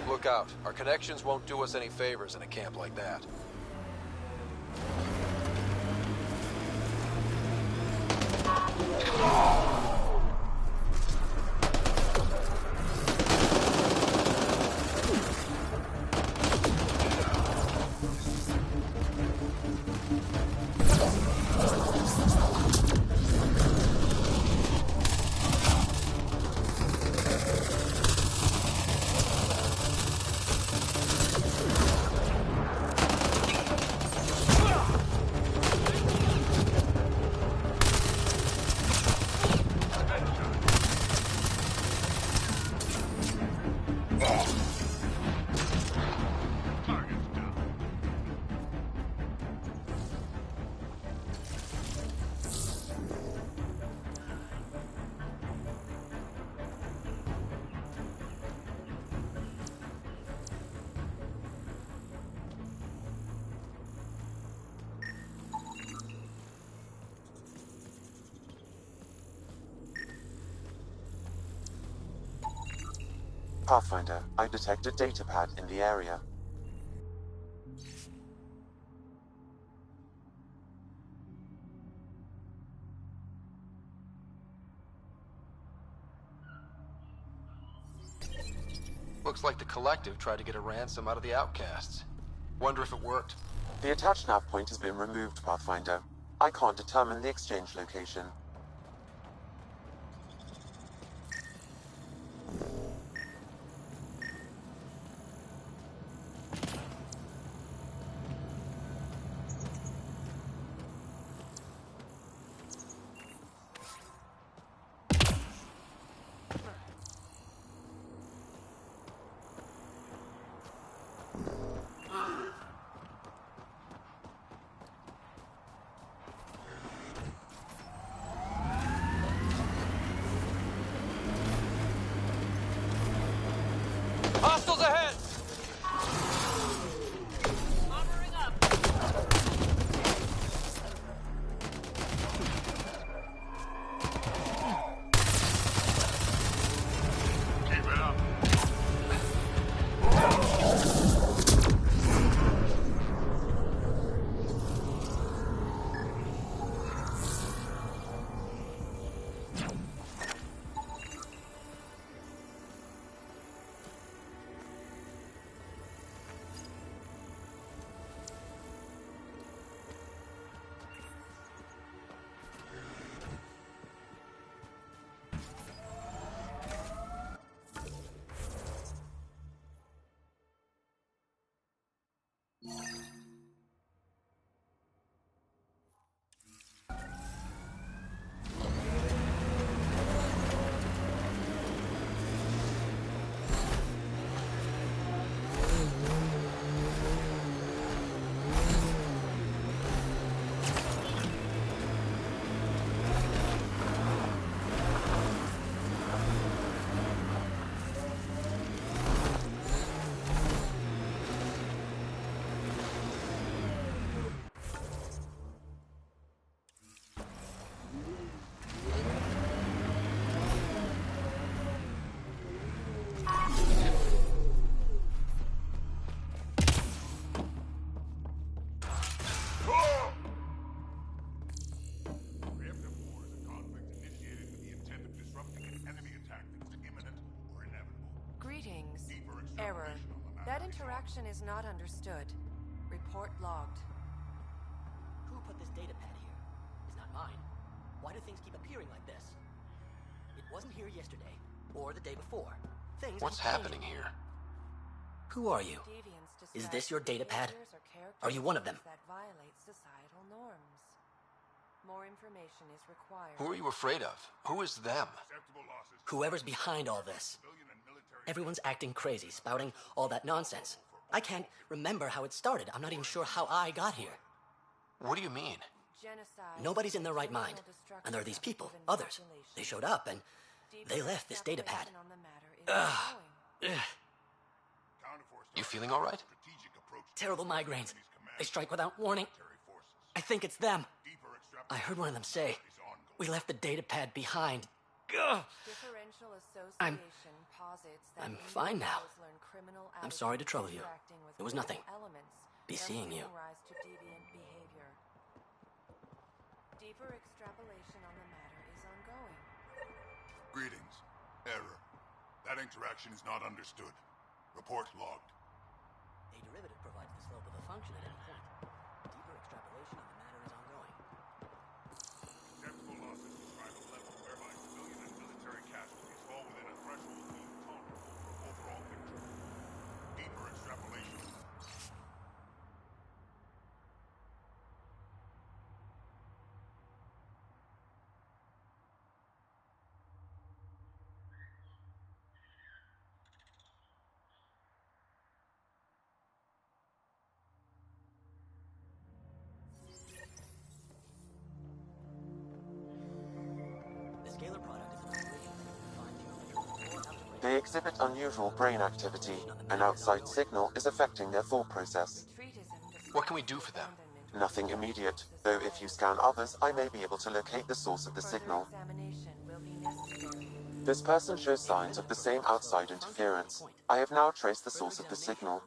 Speaker 2: Look out. Our connections won't do us any favors in a camp like that.
Speaker 1: Pathfinder, I detect a datapad in the area.
Speaker 2: Looks like the Collective tried to get a ransom out of the outcasts. Wonder if it worked.
Speaker 1: The attached nav point has been removed, Pathfinder. I can't determine the exchange location.
Speaker 2: Hostiles ahead!
Speaker 6: Keep it up.
Speaker 17: Error. That interaction is not understood. Report logged.
Speaker 19: Who put this data pad here? It's not mine. Why do things keep appearing like this? It wasn't here yesterday, or the day before. Things
Speaker 2: What's
Speaker 19: keep changing.
Speaker 2: happening here?
Speaker 19: Who are you? Is this your data pad? Are you one of them?
Speaker 17: That violate societal norms. More information is required.
Speaker 2: Who are you afraid of? Who is them?
Speaker 19: Whoever's behind all this. Everyone's acting crazy, spouting all that nonsense. I can't remember how it started. I'm not even sure how I got here.
Speaker 2: What do you mean?
Speaker 17: Genocide.
Speaker 19: Nobody's in their right mind. And there are these people, others. They showed up and they left this data pad.
Speaker 2: You feeling all right?
Speaker 19: Terrible migraines. They strike without warning. I think it's them. I heard one of them say, "We left the data pad behind." I'm fine now. I'm sorry to trouble you. It was nothing. Be seeing you.
Speaker 17: Deeper extrapolation on the matter is ongoing.
Speaker 6: Greetings. Error. That interaction is not understood. Report logged.
Speaker 19: A derivative provides the slope of a function at any point. Deeper extrapolation on the matter is ongoing.
Speaker 6: Acceptable losses describe a level whereby civilian and military casualties fall within a threshold deemed tolerable for overall victory. Deeper extrapolation.
Speaker 19: Scalar product is an equation that defines geometry or algebra.
Speaker 1: They exhibit unusual brain activity. An outside signal is affecting their thought process.
Speaker 2: What can we do for them?
Speaker 1: Nothing immediate, though if you scan others, I may be able to locate the source of the signal. This person shows signs of the same outside interference. I have now traced the source of the signal,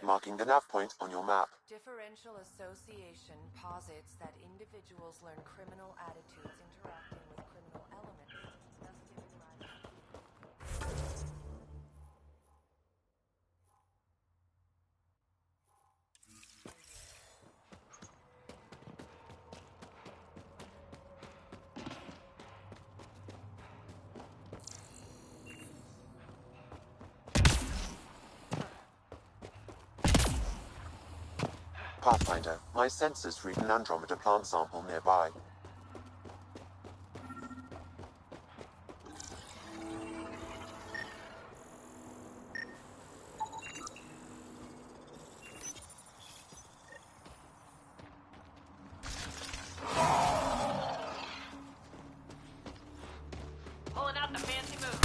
Speaker 1: marking the nav point on your map.
Speaker 17: Differential association posits that individuals learn criminal attitudes interacting with criminal elements, thus giving rise to...
Speaker 1: Pathfinder, my sensors read an Andromeda plant sample nearby.
Speaker 3: Pulling out the fancy move.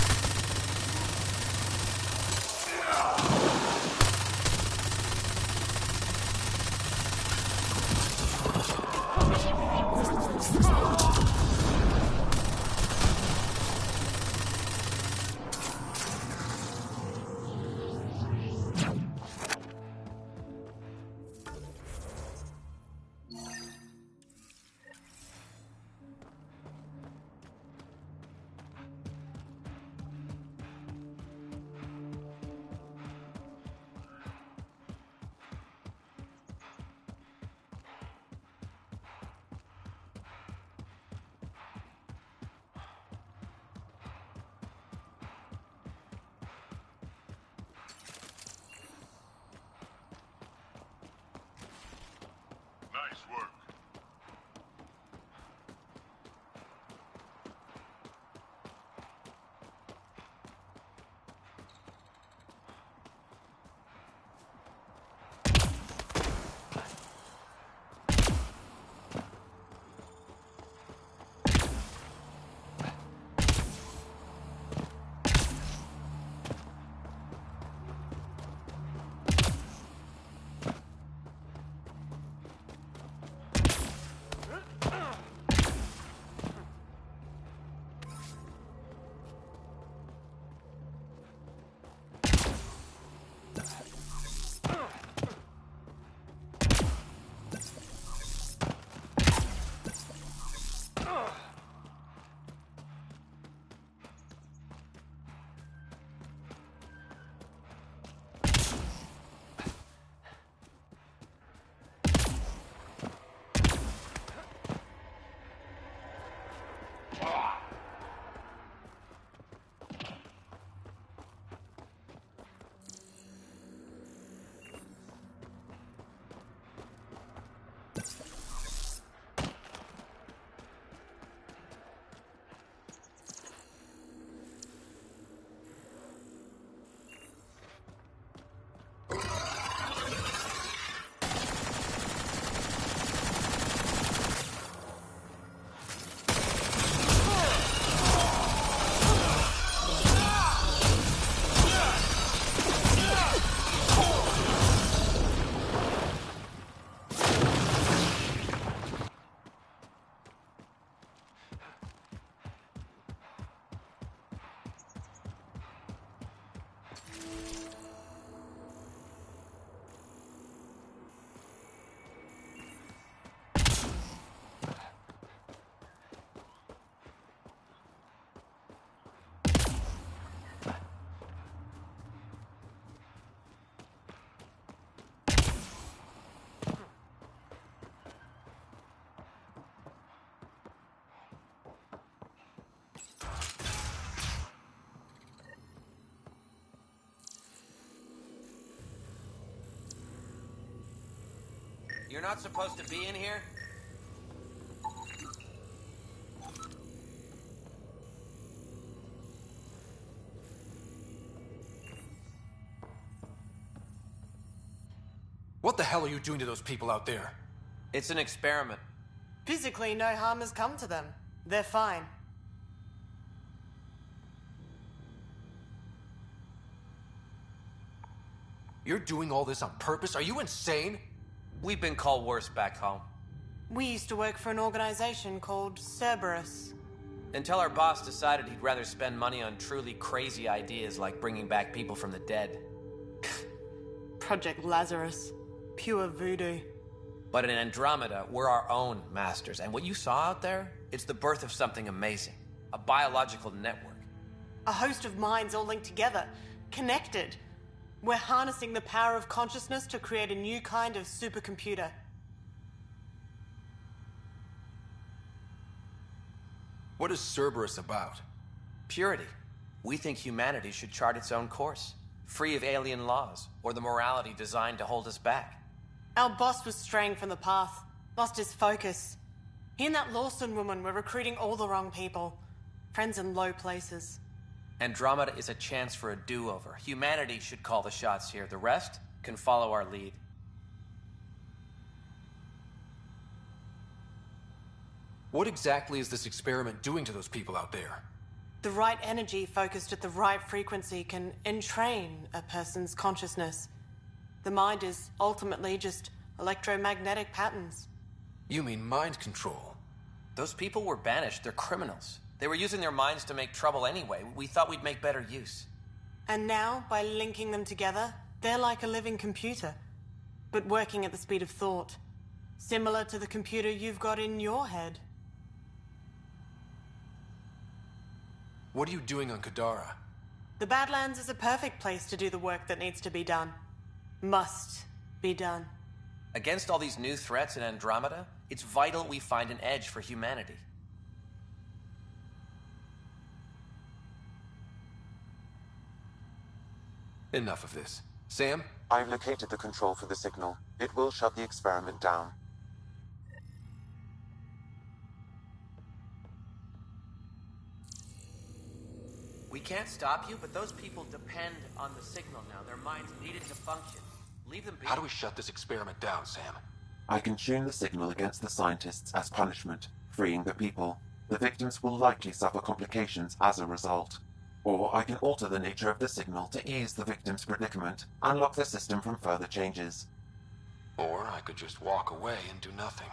Speaker 20: You're not supposed to be in here?
Speaker 2: What the hell are you doing to those people out there?
Speaker 20: It's an experiment.
Speaker 17: Physically, no harm has come to them. They're fine.
Speaker 2: You're doing all this on purpose? Are you insane?
Speaker 20: We've been called worse back home.
Speaker 17: We used to work for an organization called Cerberus.
Speaker 20: Until our boss decided he'd rather spend money on truly crazy ideas like bringing back people from the dead.
Speaker 17: Project Lazarus. Pure voodoo.
Speaker 20: But in Andromeda, we're our own masters. And what you saw out there, it's the birth of something amazing. A biological network.
Speaker 17: A host of minds all linked together. Connected. We're harnessing the power of consciousness to create a new kind of supercomputer.
Speaker 2: What is Cerberus about?
Speaker 20: Purity. We think humanity should chart its own course, free of alien laws or the morality designed to hold us back.
Speaker 17: Our boss was straying from the path, lost his focus. He and that Lawson woman were recruiting all the wrong people. Friends in low places.
Speaker 20: Andromeda is a chance for a do-over. Humanity should call the shots here. The rest can follow our lead.
Speaker 2: What exactly is this experiment doing to those people out there?
Speaker 17: The right energy focused at the right frequency can entrain a person's consciousness. The mind is ultimately just electromagnetic patterns.
Speaker 2: You mean mind control?
Speaker 20: Those people were banished. They're criminals. They were using their minds to make trouble anyway. We thought we'd make better use.
Speaker 17: And now, by linking them together, they're like a living computer, but working at the speed of thought. Similar to the computer you've got in your head.
Speaker 2: What are you doing on Kadara?
Speaker 17: The Badlands is a perfect place to do the work that needs to be done. Must be done.
Speaker 20: Against all these new threats in Andromeda, it's vital we find an edge for humanity.
Speaker 2: Enough of this. Sam?
Speaker 1: I've located the control for the signal. It will shut the experiment down.
Speaker 20: We can't stop you, but those people depend on the signal now. Their minds need it to function. Leave them be.
Speaker 2: How do we shut this experiment down, Sam?
Speaker 1: I can tune the signal against the scientists as punishment, freeing the people. The victims will likely suffer complications as a result. Or I can alter the nature of the signal to ease the victim's predicament, and lock the system from further changes.
Speaker 2: Or I could just walk away and do nothing.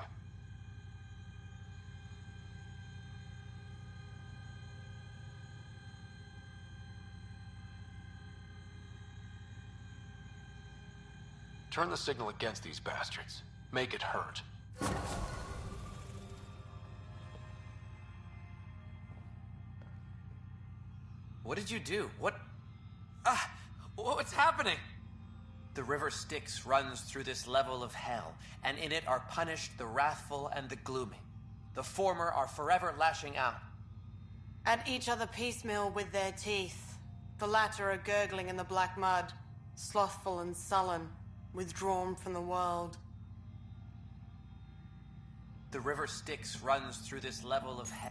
Speaker 2: Turn the signal against these bastards. Make it hurt.
Speaker 20: What did you do? What's happening? The river Styx runs through this level of hell, and in it are punished the wrathful and the gloomy. The former are forever lashing out.
Speaker 17: At each other piecemeal with their teeth. The latter are gurgling in the black mud, slothful and sullen, withdrawn from the world.
Speaker 20: The river Styx runs through this level of hell.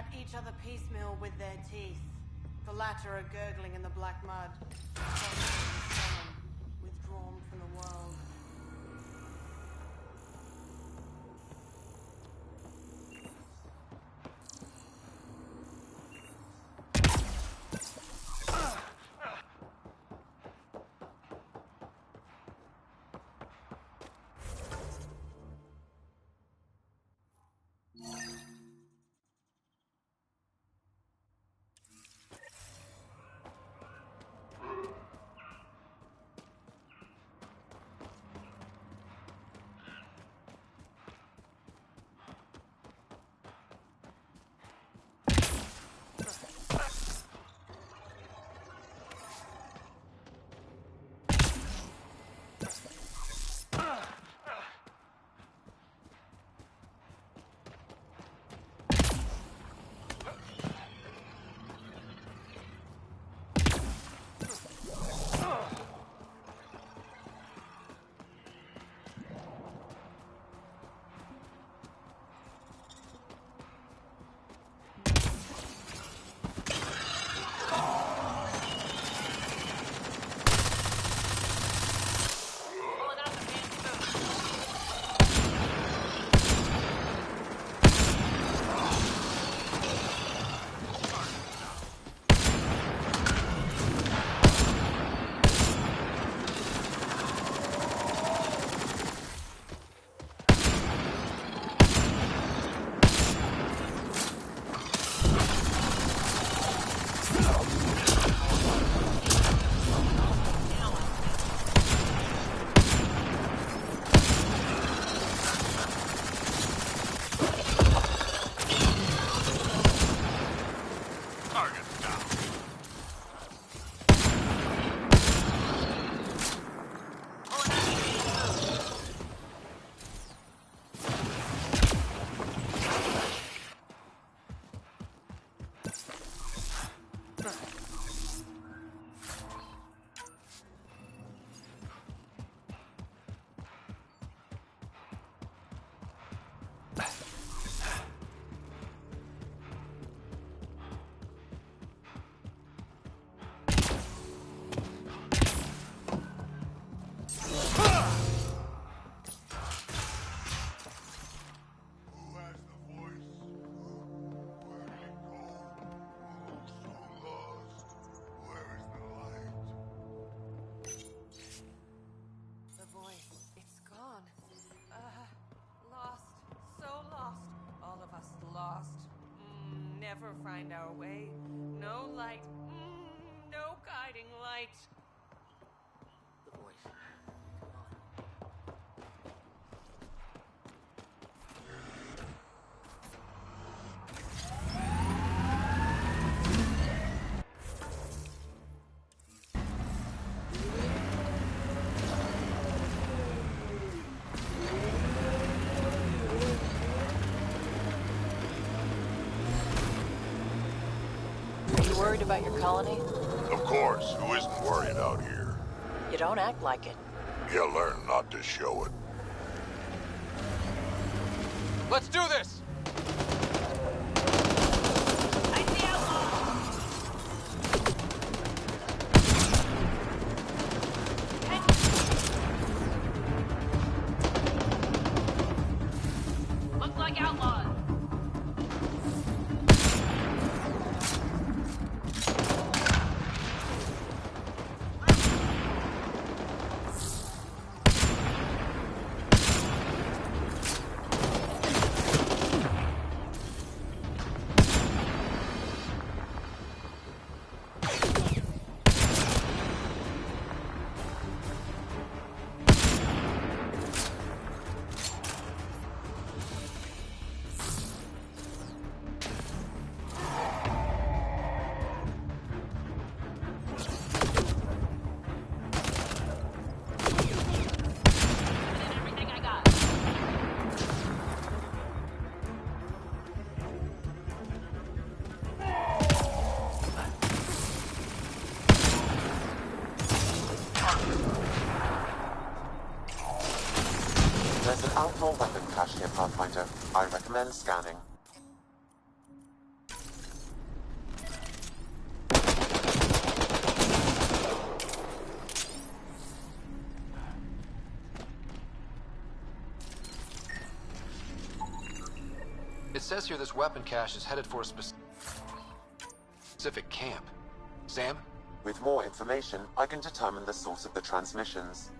Speaker 10: at each other piecemeal with their teeth. The latter are gurgling in the black mud. Withdrawn from the world.
Speaker 17: Never find our way. No light. No guiding light.
Speaker 19: The voice.
Speaker 3: Worried about your colony?
Speaker 6: Of course. Who isn't worried out here?
Speaker 3: You don't act like it.
Speaker 6: You learn not to show it.
Speaker 12: Let's do this!
Speaker 10: Looks like outlaws.
Speaker 1: There's an outlaw weapon cache here, Pathfinder. I recommend scanning.
Speaker 2: says here this weapon cache is headed for a specific camp. Sam?
Speaker 1: With more information, I can determine the source of the transmissions.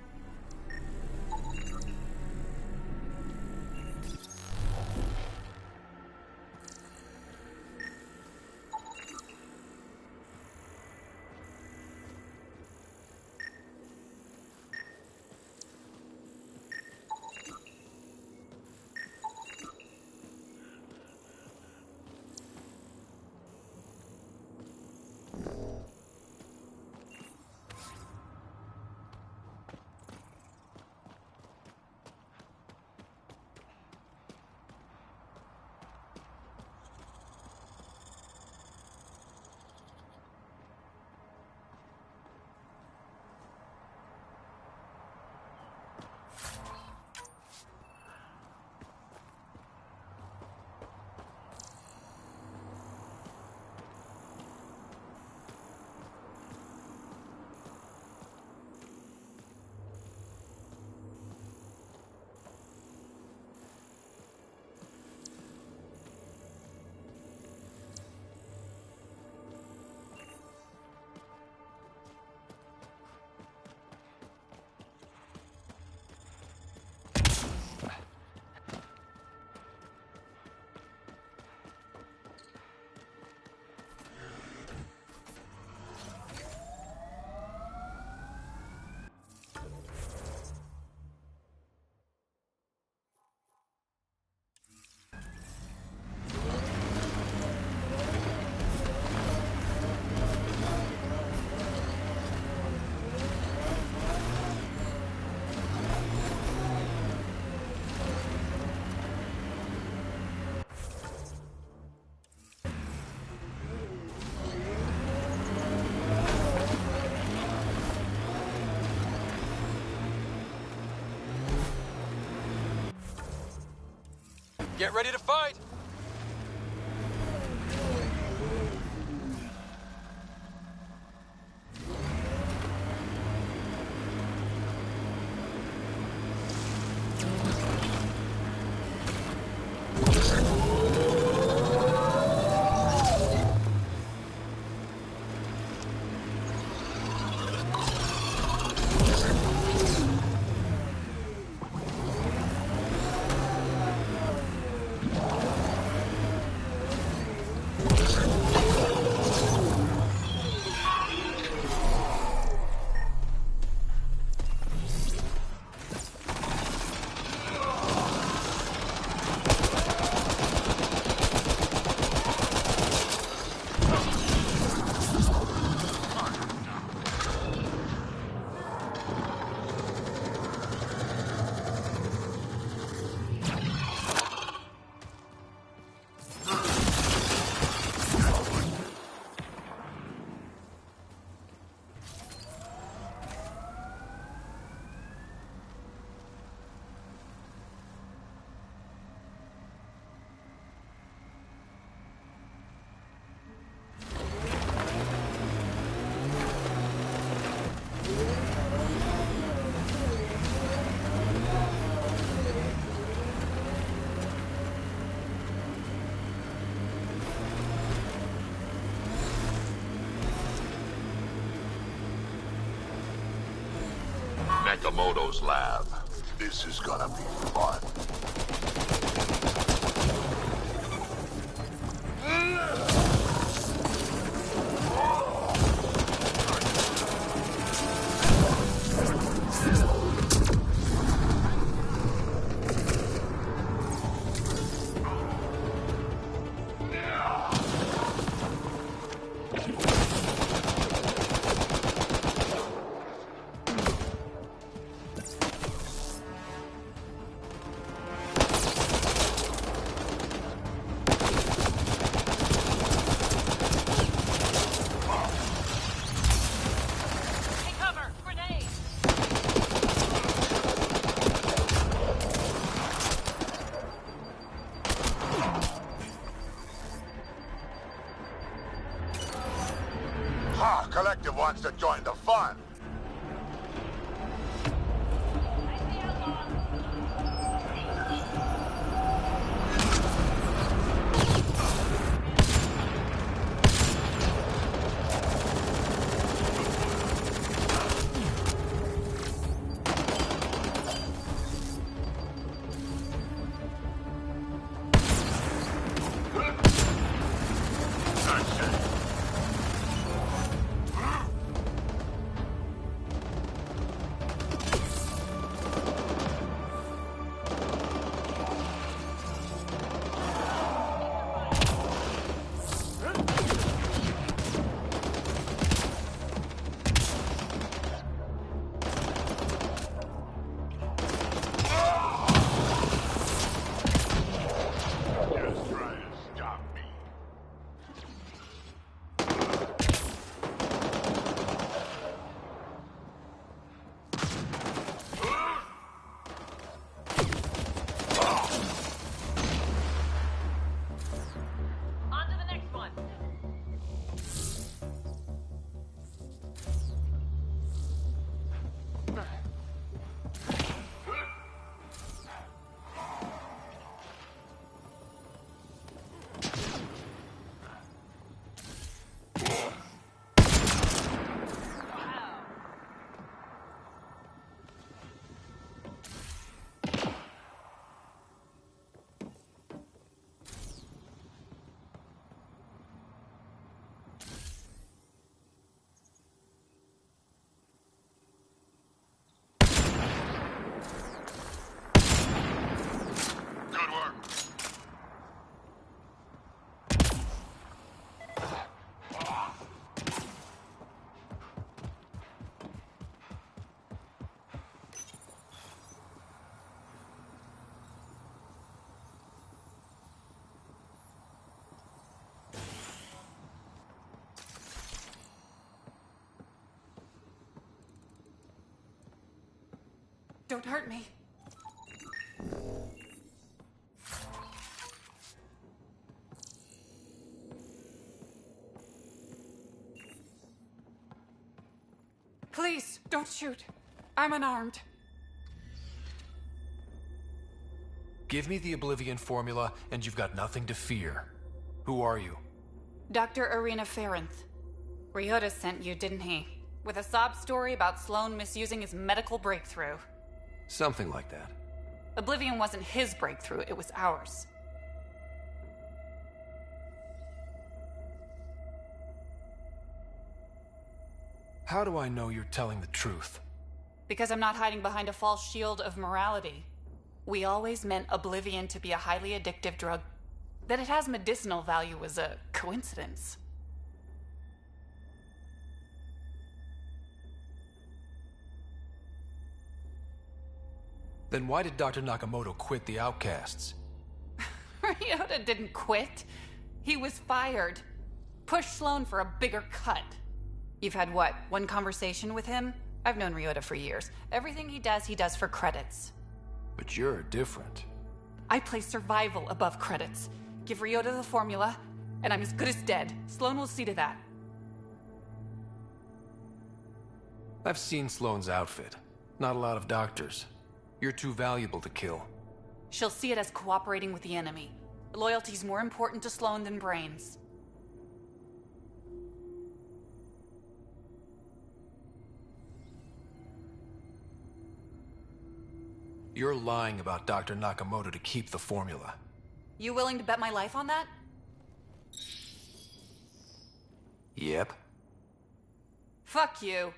Speaker 12: Get ready to fight!
Speaker 6: Nakamoto's lab. This is gonna be fun. Collective wants to join the fun.
Speaker 16: Don't hurt me. Please, don't shoot. I'm unarmed.
Speaker 2: Give me the Oblivion formula, and you've got nothing to fear. Who are you?
Speaker 16: Dr. Irina Ferenth. Ryder sent you, didn't he? With a sob story about Sloan misusing his medical breakthrough.
Speaker 2: Something like that.
Speaker 16: Oblivion wasn't his breakthrough, it was ours.
Speaker 2: How do I know you're telling the truth?
Speaker 16: Because I'm not hiding behind a false shield of morality. We always meant Oblivion to be a highly addictive drug. That it has medicinal value was a coincidence.
Speaker 2: Then why did Dr. Nakamoto quit the Outcasts?
Speaker 16: Ryder didn't quit. He was fired. Push Sloan for a bigger cut. You've had what, one conversation with him? I've known Ryder for years. Everything he does for credits.
Speaker 2: But you're different.
Speaker 16: I place survival above credits. Give Ryder the formula, and I'm as good as dead. Sloan will see to that.
Speaker 2: I've seen Sloan's outfit. Not a lot of doctors. You're too valuable to kill.
Speaker 16: She'll see it as cooperating with the enemy. Loyalty's more important to Sloan than brains.
Speaker 2: You're lying about Dr. Nakamoto to keep the formula.
Speaker 16: You willing to bet my life on that?
Speaker 2: Yep.
Speaker 16: Fuck you.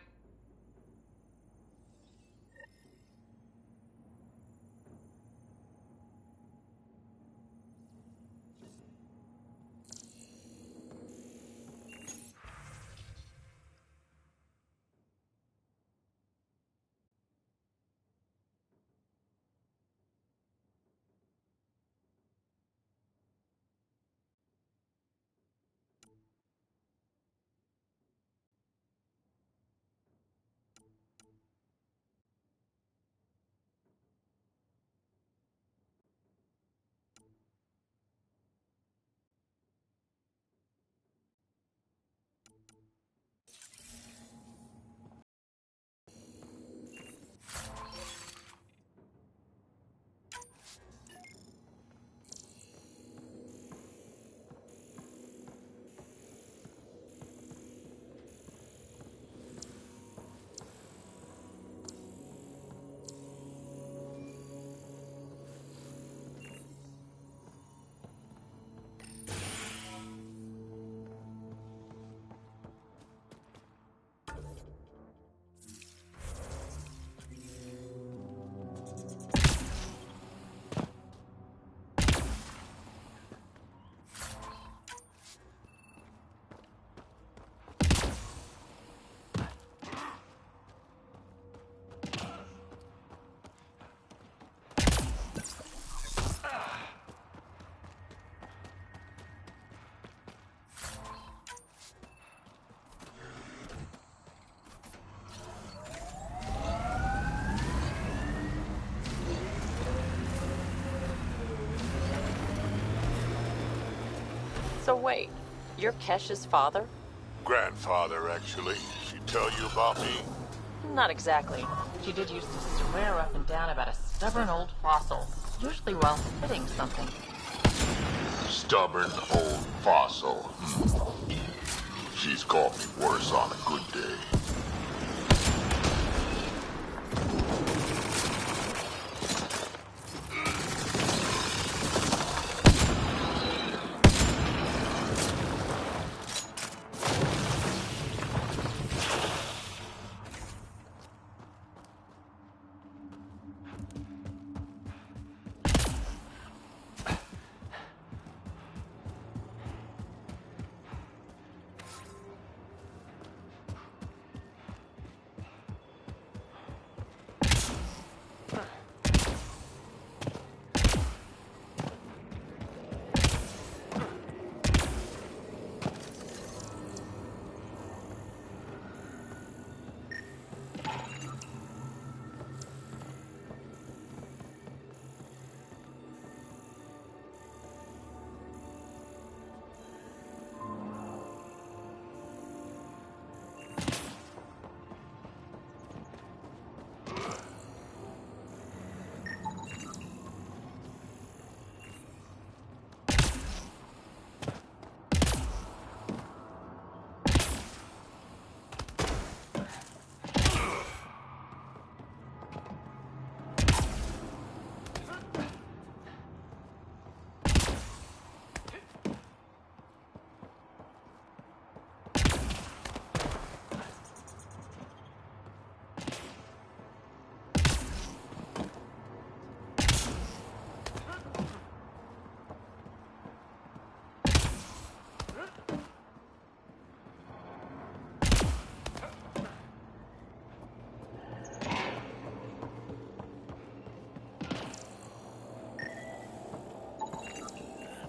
Speaker 3: So wait, you're Kesh's father?
Speaker 6: Grandfather, actually. She tell you about me?
Speaker 3: Not exactly. She did used to swear up and down about a stubborn old fossil, usually while hitting something.
Speaker 6: Stubborn old fossil. She's called me worse on a good day.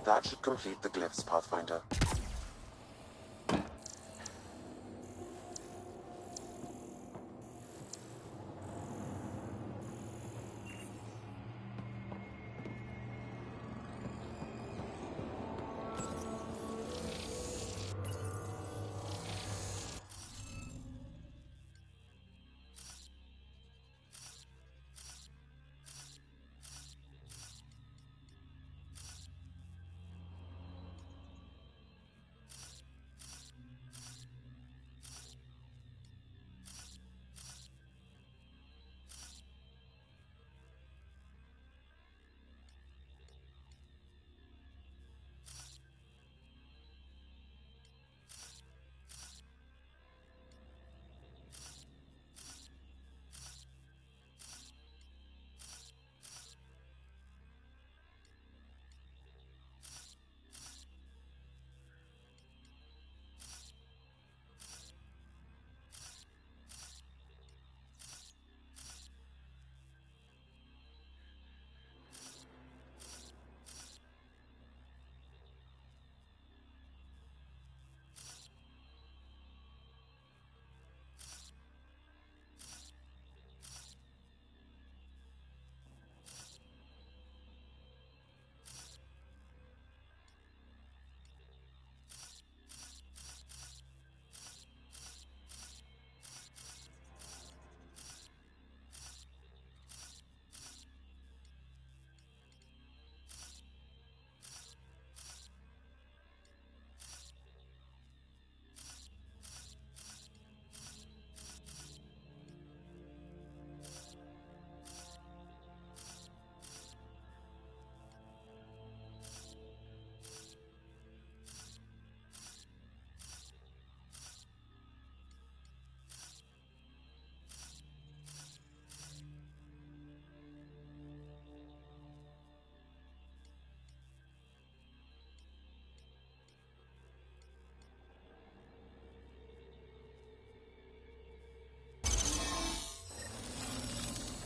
Speaker 1: That should complete the glyphs, Pathfinder.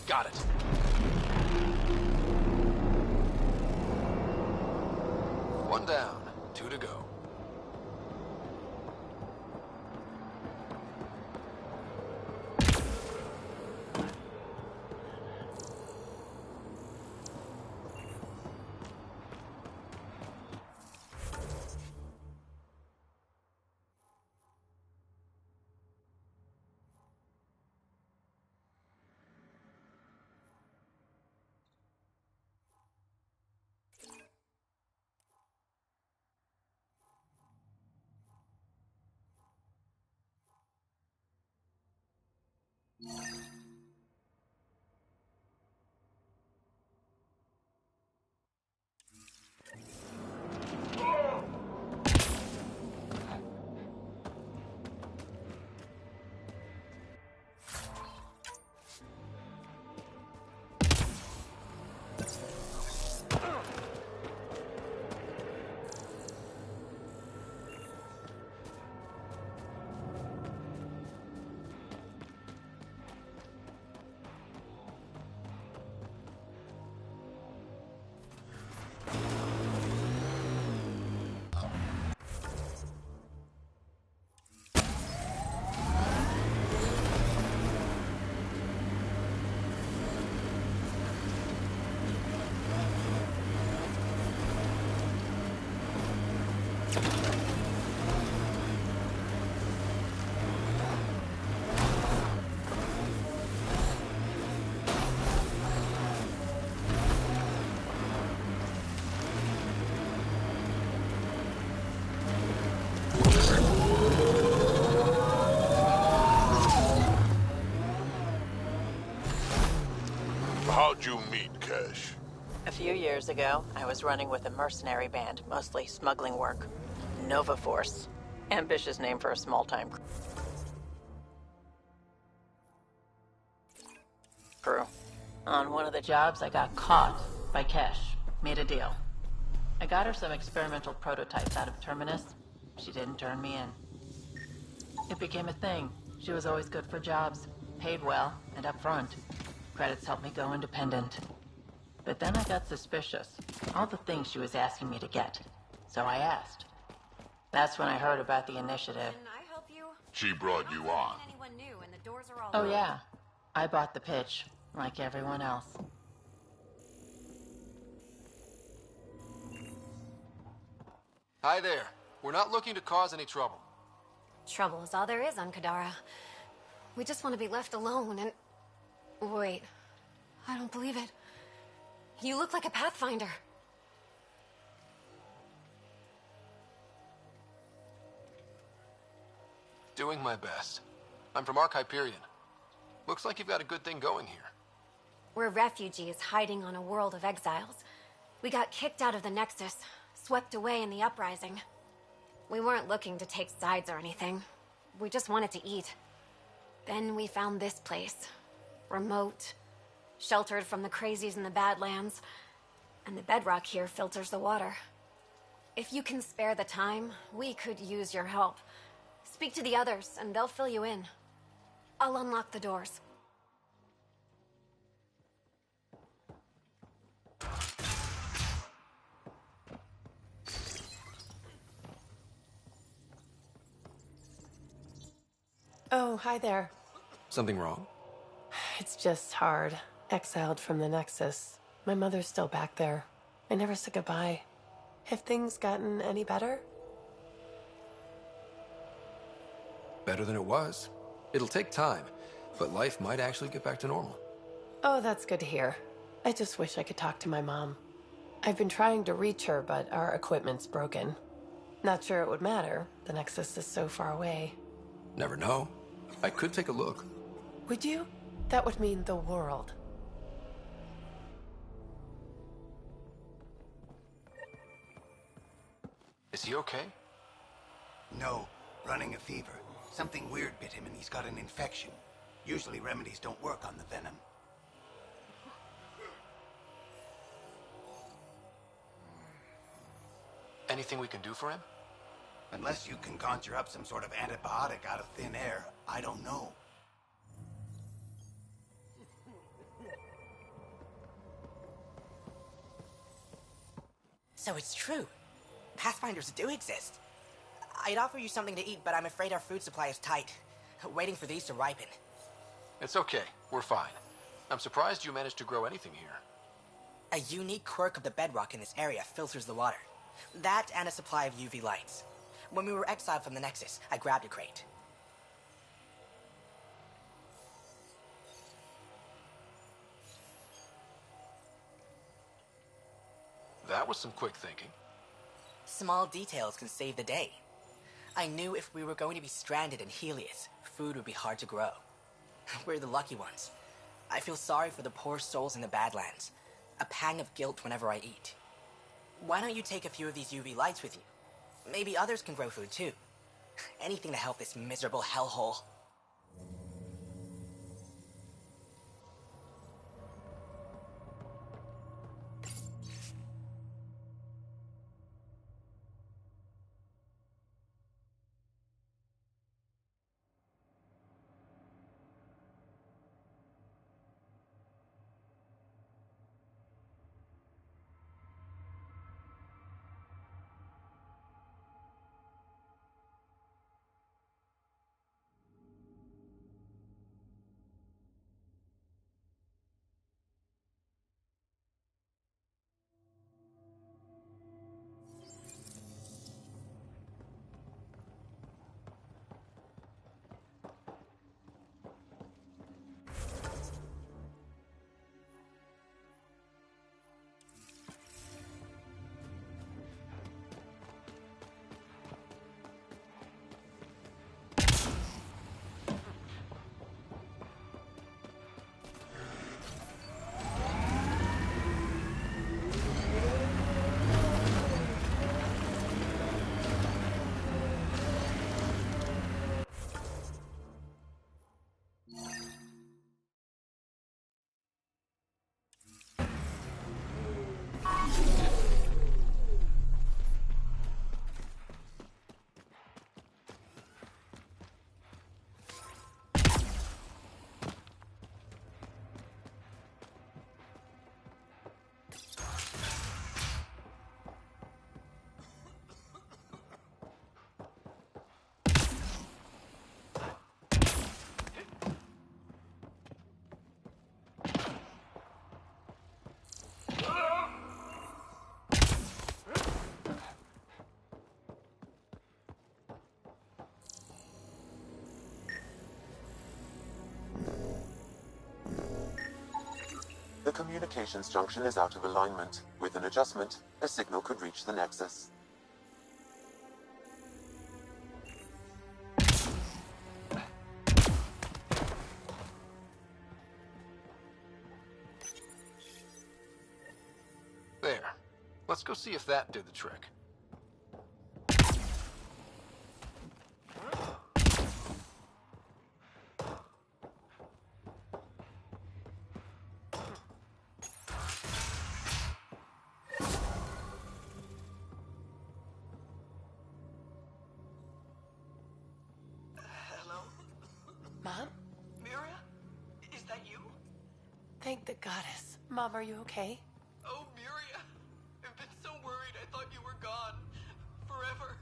Speaker 2: Got it. One down, two to go.
Speaker 6: How'd you meet Cash?
Speaker 3: A few years ago, I was running with a mercenary band, mostly smuggling work. Nova Force. Ambitious name for a small-time crew. On one of the jobs, I got caught by Kesh. Made a deal. I got her some experimental prototypes out of Terminus. She didn't turn me in. It became a thing. She was always good for jobs. Paid well, and up front. Credits helped me go independent. But then I got suspicious. All the things she was asking me to get. So I asked. That's when I heard about the initiative.
Speaker 18: Can I help you?
Speaker 6: She brought you on.
Speaker 18: Anyone new, and the doors are all
Speaker 3: Oh
Speaker 18: locked.
Speaker 3: yeah. I bought the pitch, like everyone else.
Speaker 2: Hi there. We're not looking to cause any trouble.
Speaker 18: Trouble is all there is on Kadara. We just want to be left alone and... Wait. I don't believe it. You look like a Pathfinder.
Speaker 2: Doing my best. I'm from Hyperion. Looks like you've got a good thing going here.
Speaker 18: We're refugees hiding on a world of exiles. We got kicked out of the Nexus, swept away in the uprising. We weren't looking to take sides or anything. We just wanted to eat. Then we found this place. Remote, sheltered from the crazies in the Badlands, and the bedrock here filters the water. If you can spare the time, we could use your help. Speak to the others, and they'll fill you in. I'll unlock the doors.
Speaker 4: Oh, hi there.
Speaker 2: Something wrong?
Speaker 4: It's just hard. Exiled from the Nexus. My mother's still back there. I never said goodbye. Have things gotten any better?
Speaker 2: Better than it was. It'll take time, but life might actually get back to normal.
Speaker 4: Oh, that's good to hear. I just wish I could talk to my mom. I've been trying to reach her, but our equipment's broken. Not sure it would matter. The Nexus is so far away.
Speaker 2: Never know. I could take a look.
Speaker 4: Would you? That would mean the world.
Speaker 2: Is he okay?
Speaker 21: No, running a fever. Something weird bit him and he's got an infection. Usually remedies don't work on the venom.
Speaker 2: Anything we can do for him?
Speaker 21: Unless you can conjure up some sort of antibiotic out of thin air, I don't know.
Speaker 19: So it's true. Pathfinders do exist. I'd offer you something to eat, but I'm afraid our food supply is tight. Waiting for these to ripen.
Speaker 2: It's okay. We're fine. I'm surprised you managed to grow anything here.
Speaker 19: A unique quirk of the bedrock in this area filters the water. That and a supply of UV lights. When we were exiled from the Nexus, I grabbed a crate.
Speaker 2: That was some quick thinking.
Speaker 19: Small details can save the day. I knew if we were going to be stranded in Helios, food would be hard to grow. We're the lucky ones. I feel sorry for the poor souls in the Badlands. A pang of guilt whenever I eat. Why don't you take a few of these UV lights with you? Maybe others can grow food too. Anything to help this miserable hellhole.
Speaker 1: The communications junction is out of alignment. With an adjustment, a signal could reach the Nexus.
Speaker 2: There. Let's go see if that did the trick.
Speaker 4: Mom?
Speaker 15: Miria? Is that you?
Speaker 4: Thank the goddess. Mom, are you okay?
Speaker 15: Oh, Miria. I've been so worried I thought you were gone. Forever.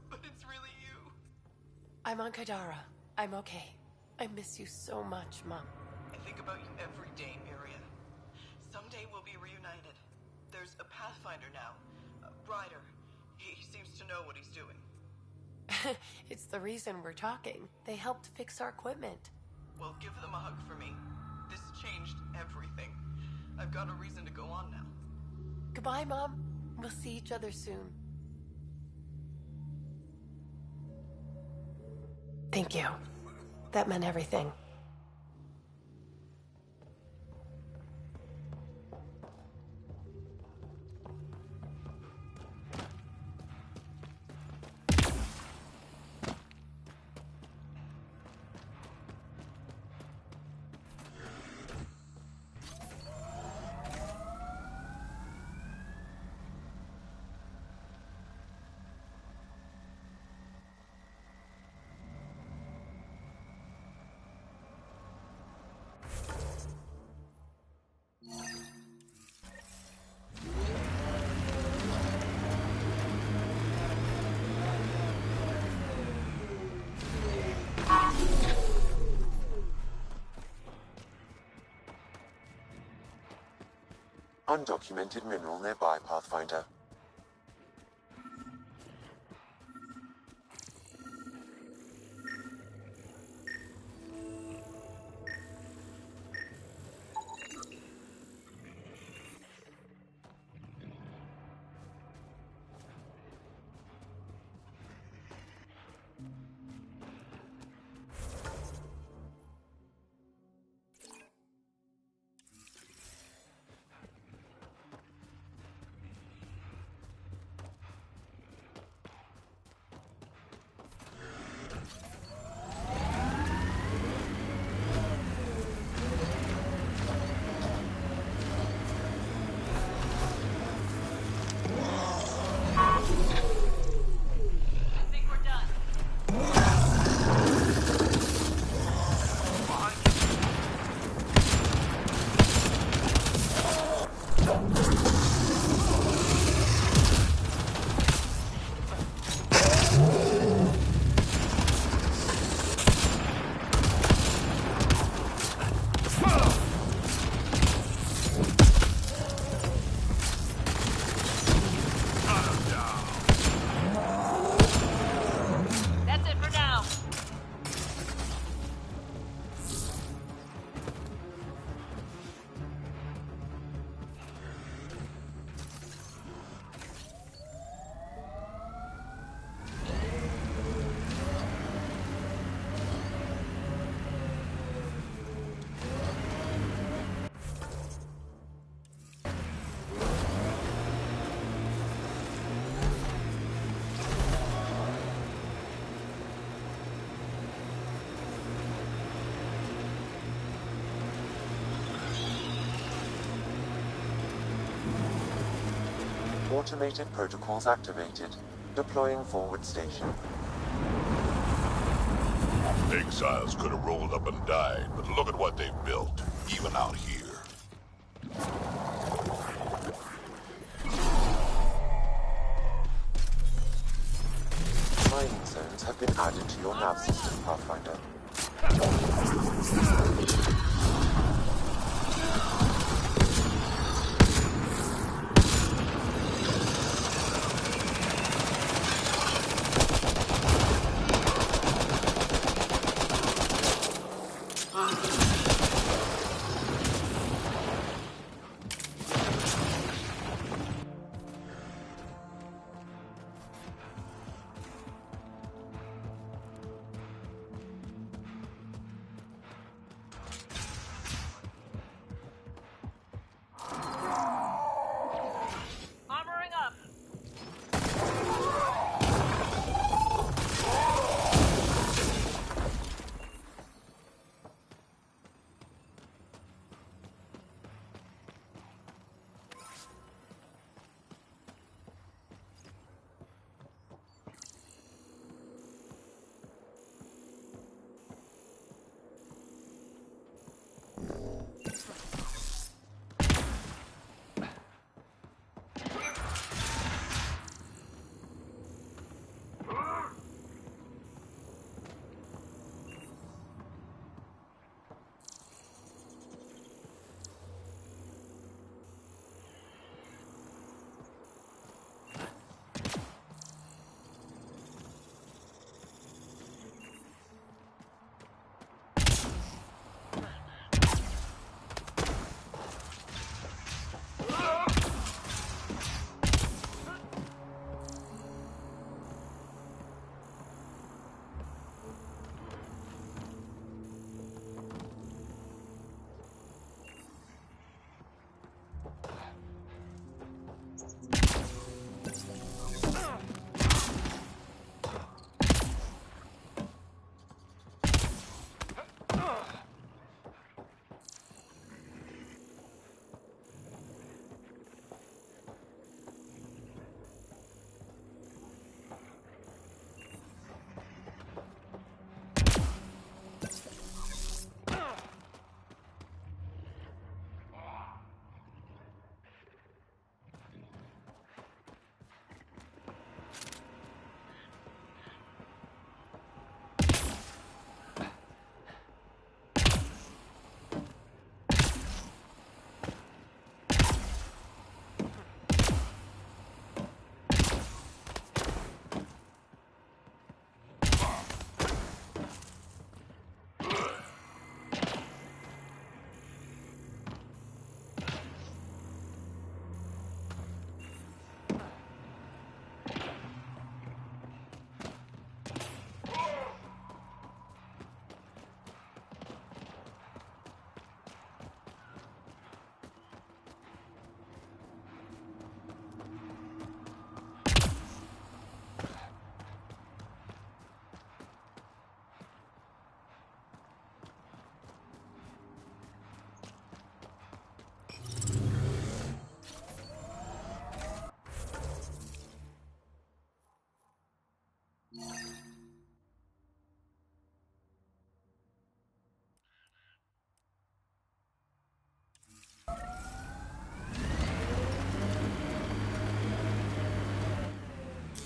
Speaker 15: But it's really you.
Speaker 4: I'm on Kadara. I'm okay. I miss you so much, Mom.
Speaker 15: I think about you every day, Miria. Someday we'll be reunited. There's a Pathfinder now. Ryder. He seems to know what he's doing.
Speaker 4: It's the reason we're talking. They helped fix our equipment.
Speaker 15: Well, give them a hug for me. This changed everything. I've got a reason to go on now.
Speaker 4: Goodbye, Mom. We'll see each other soon. Thank you. That meant everything.
Speaker 1: Undocumented mineral nearby, Pathfinder. Automated protocols activated. Deploying forward station.
Speaker 6: Exiles could have rolled up and died, but look at what they've built, even out here.
Speaker 1: Mining zones have been added to your nav system, Pathfinder.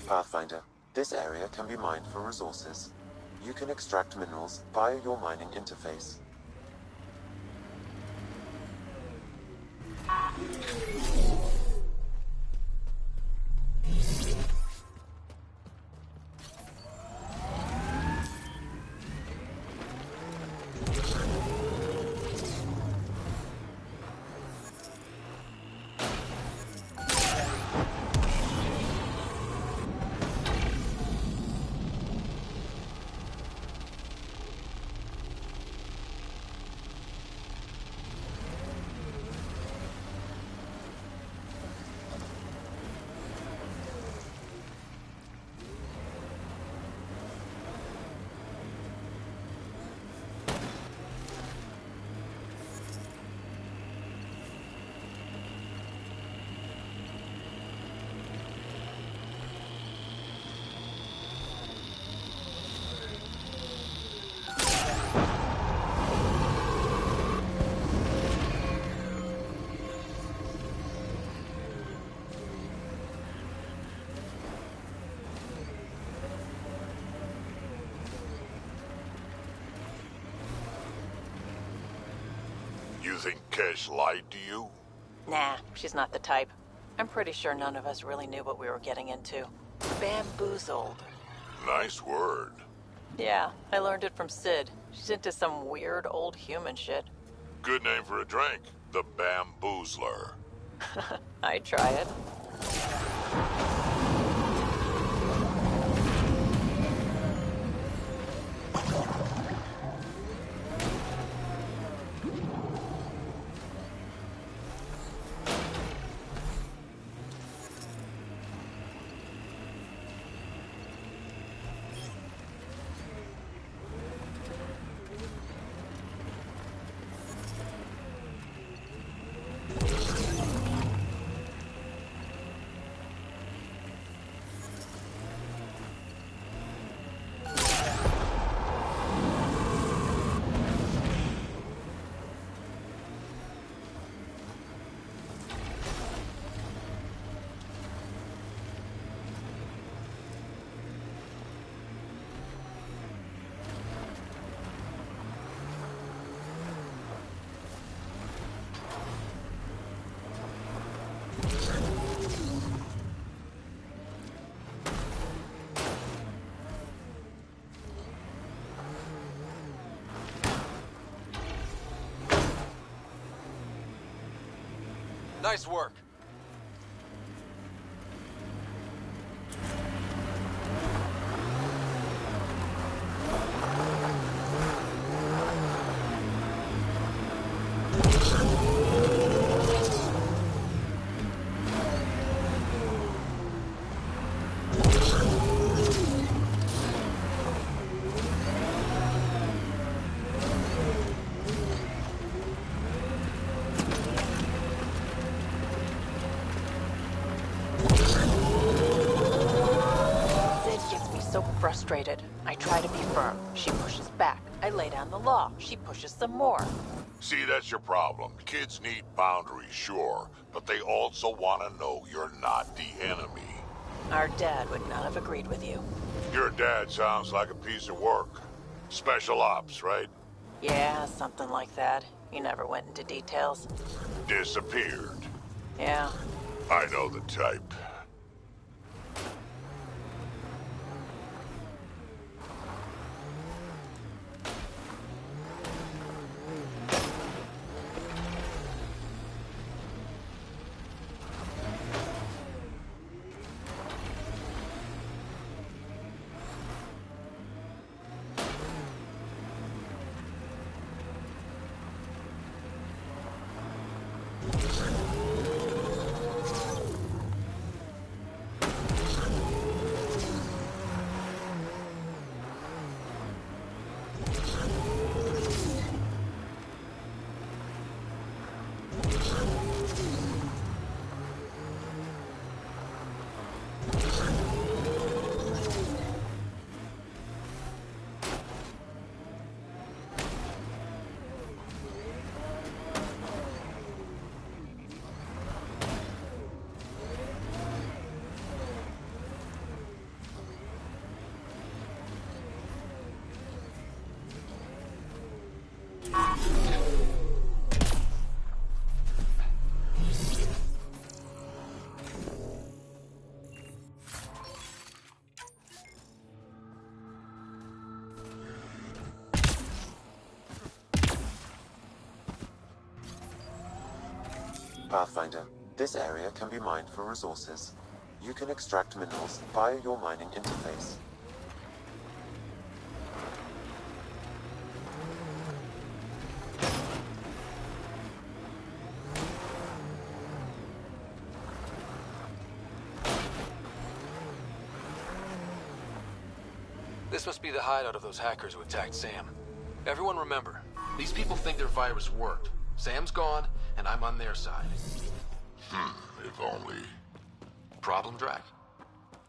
Speaker 1: Pathfinder, this area can be mined for resources. You can extract minerals via your mining interface.
Speaker 6: You think Kesh lied to you?
Speaker 3: Nah, she's not the type. I'm pretty sure none of us really knew what we were getting into. Bamboozled.
Speaker 6: Nice word.
Speaker 3: Yeah, I learned it from Sid. She's into some weird old human shit.
Speaker 6: Good name for a drink. The Bamboozler.
Speaker 3: I'd try it.
Speaker 12: Nice work.
Speaker 3: Frustrated. I try to be firm. She pushes back. I lay down the law. She pushes some more.
Speaker 6: See, that's your problem. Kids need boundaries, sure, but they also want to know you're not the enemy.
Speaker 3: Our dad would not have agreed with you.
Speaker 6: Your dad sounds like a piece of work. Special ops, right?
Speaker 3: Yeah, something like that. He never went into details.
Speaker 6: Disappeared.
Speaker 3: Yeah.
Speaker 6: I know the type.
Speaker 1: Pathfinder, this area can be mined for resources. You can extract minerals via your mining interface.
Speaker 2: This must be the hideout of those hackers who attacked Sam. Everyone remember, these people think their virus worked. Sam's gone, and I'm on their side.
Speaker 6: If only.
Speaker 2: Problem, Drac?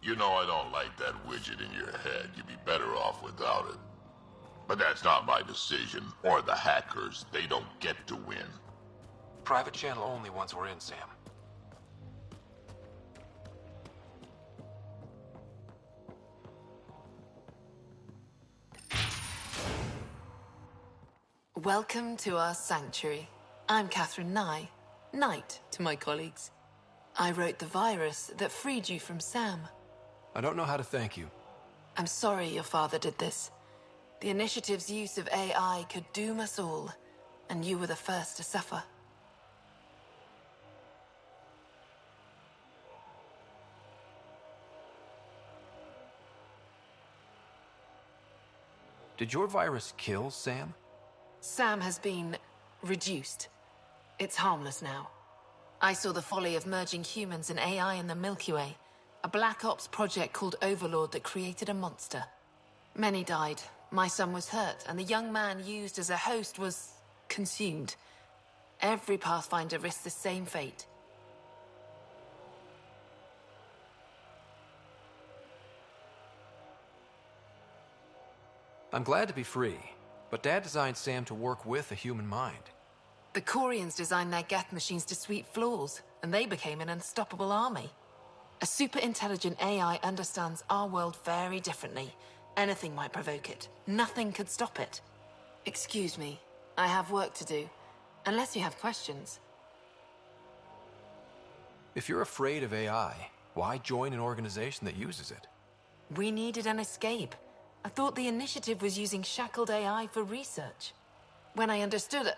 Speaker 6: You know I don't like that widget in your head. You'd be better off without it. But that's not my decision, or the hackers. They don't get to win.
Speaker 2: Private channel only once we're in, Sam.
Speaker 9: Welcome to our sanctuary. I'm Catherine Nye, Knight to my colleagues. I wrote the virus that freed you from Sam.
Speaker 2: I don't know how to thank you.
Speaker 9: I'm sorry your father did this. The Initiative's use of AI could doom us all, and you were the first to suffer.
Speaker 2: Did your virus kill Sam?
Speaker 9: Sam has been reduced. It's harmless now. I saw the folly of merging humans and AI in the Milky Way, a Black Ops project called Overlord that created a monster. Many died. My son was hurt, and the young man used as a host was consumed. Every Pathfinder risks the same fate.
Speaker 2: I'm glad to be free, but Dad designed Sam to work with a human mind.
Speaker 9: The Corians designed their Geth machines to sweep floors, and they became an unstoppable army. A super-intelligent AI understands our world very differently. Anything might provoke it. Nothing could stop it. Excuse me, I have work to do. Unless you have questions.
Speaker 2: If you're afraid of AI, why join an organization that uses it?
Speaker 9: We needed an escape. I thought the Initiative was using shackled AI for research. When I understood it...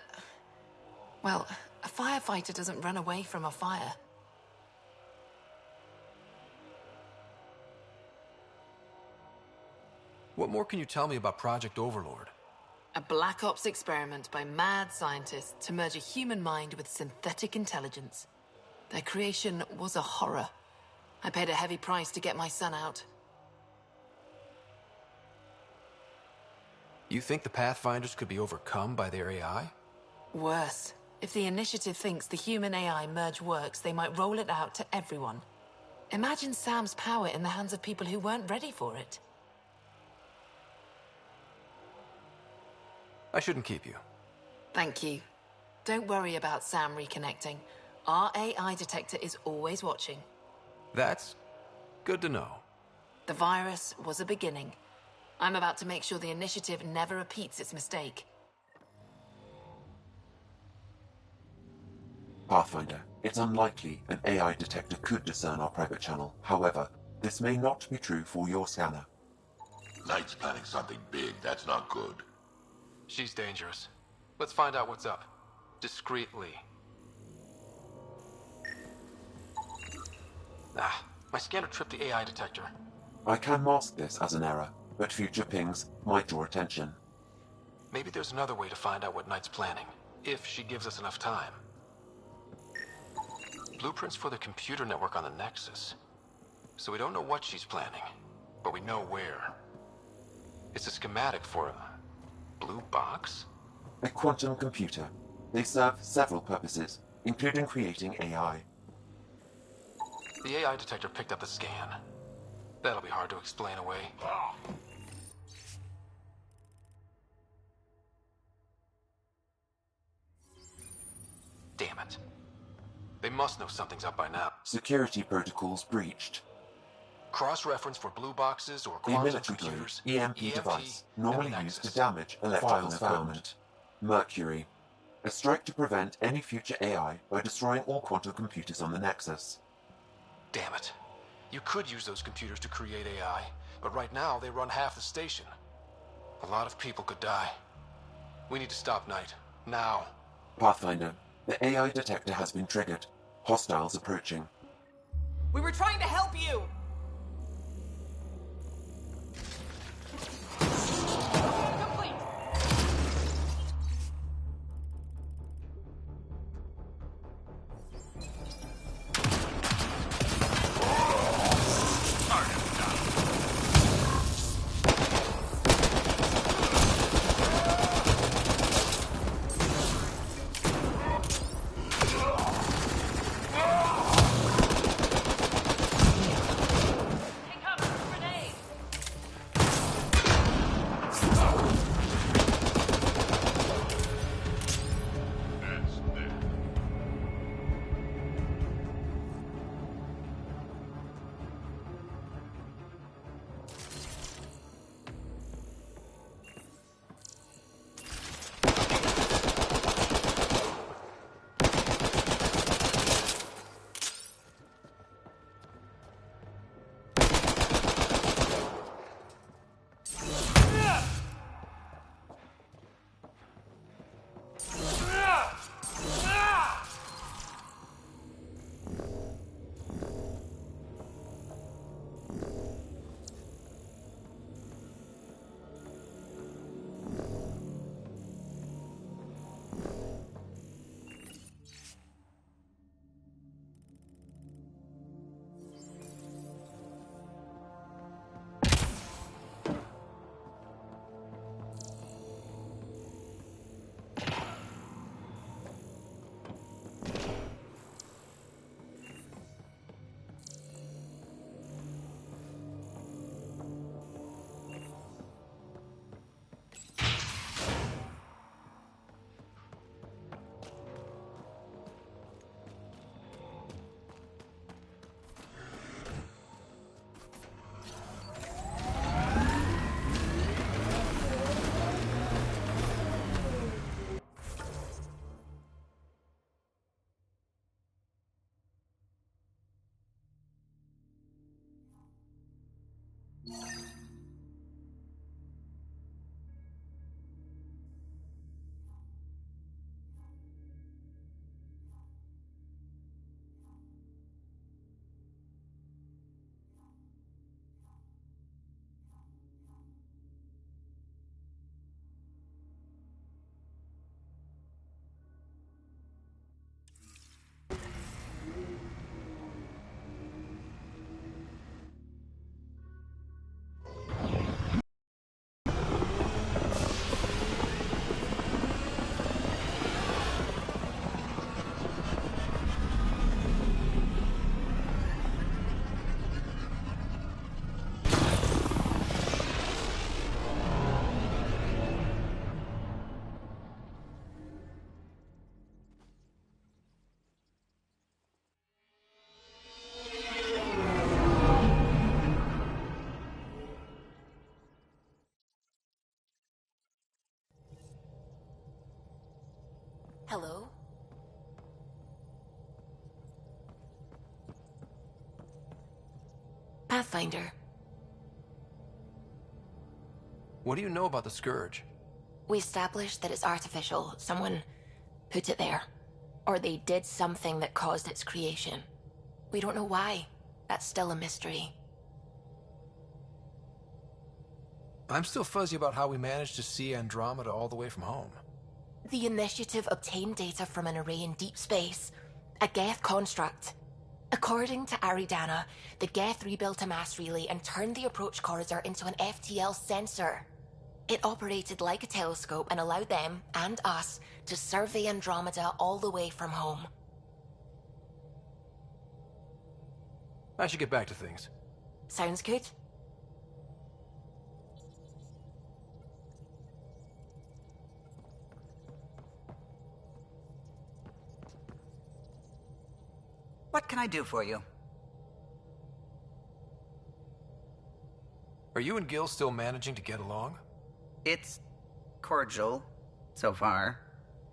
Speaker 9: Well, a firefighter doesn't run away from a fire.
Speaker 2: What more can you tell me about Project Overlord?
Speaker 9: A Black Ops experiment by mad scientists to merge a human mind with synthetic intelligence. Their creation was a horror. I paid a heavy price to get my son out.
Speaker 2: You think the Pathfinders could be overcome by their AI?
Speaker 9: Worse. If the Initiative thinks the human-AI merge works, they might roll it out to everyone. Imagine Sam's power in the hands of people who weren't ready for it.
Speaker 2: I shouldn't keep you.
Speaker 9: Thank you. Don't worry about Sam reconnecting. Our AI detector is always watching.
Speaker 2: That's good to know.
Speaker 9: The virus was a beginning. I'm about to make sure the Initiative never repeats its mistake.
Speaker 1: Pathfinder, it's unlikely an AI detector could discern our private channel. However, this may not be true for your scanner.
Speaker 6: Knight's planning something big. That's not good.
Speaker 2: She's dangerous. Let's find out what's up. Discreetly. My scanner tripped the AI detector.
Speaker 1: I can mask this as an error, but future pings might draw attention.
Speaker 2: Maybe there's another way to find out what Knight's planning, if she gives us enough time. Blueprints for the computer network on the Nexus. So we don't know what she's planning, but we know where. It's a schematic for a blue box?
Speaker 1: A quantum computer. They serve several purposes, including creating AI.
Speaker 2: The AI detector picked up the scan. That'll be hard to explain away. Damn it. They must know something's up by now.
Speaker 1: Security protocols breached.
Speaker 2: Cross-reference for blue boxes or
Speaker 1: A
Speaker 2: quantum
Speaker 1: military
Speaker 2: computers.
Speaker 1: EMP device, normally used to damage electrical equipment. Mercury. A strike to prevent any future AI by destroying all quantum computers on the Nexus.
Speaker 2: Damn it. You could use those computers to create AI, but right now they run half the station. A lot of people could die. We need to stop Knight. Now.
Speaker 1: Pathfinder, The AI detector has been triggered. Hostiles approaching.
Speaker 19: We were trying to help you!
Speaker 18: Hello? Pathfinder.
Speaker 2: What do you know about the Scourge?
Speaker 18: We established that it's artificial. Someone put it there. Or they did something that caused its creation. We don't know why. That's still a mystery.
Speaker 2: I'm still fuzzy about how we managed to see Andromeda all the way from home.
Speaker 18: The Initiative obtained data from an array in deep space. A Geth construct. According to Aridana, the Geth rebuilt a mass relay and turned the approach corridor into an FTL sensor. It operated like a telescope and allowed them, and us, to survey Andromeda all the way from home.
Speaker 2: I should get back to things.
Speaker 18: Sounds good.
Speaker 14: What can I do for you?
Speaker 2: Are you and Gil still managing to get along?
Speaker 14: It's cordial, so far.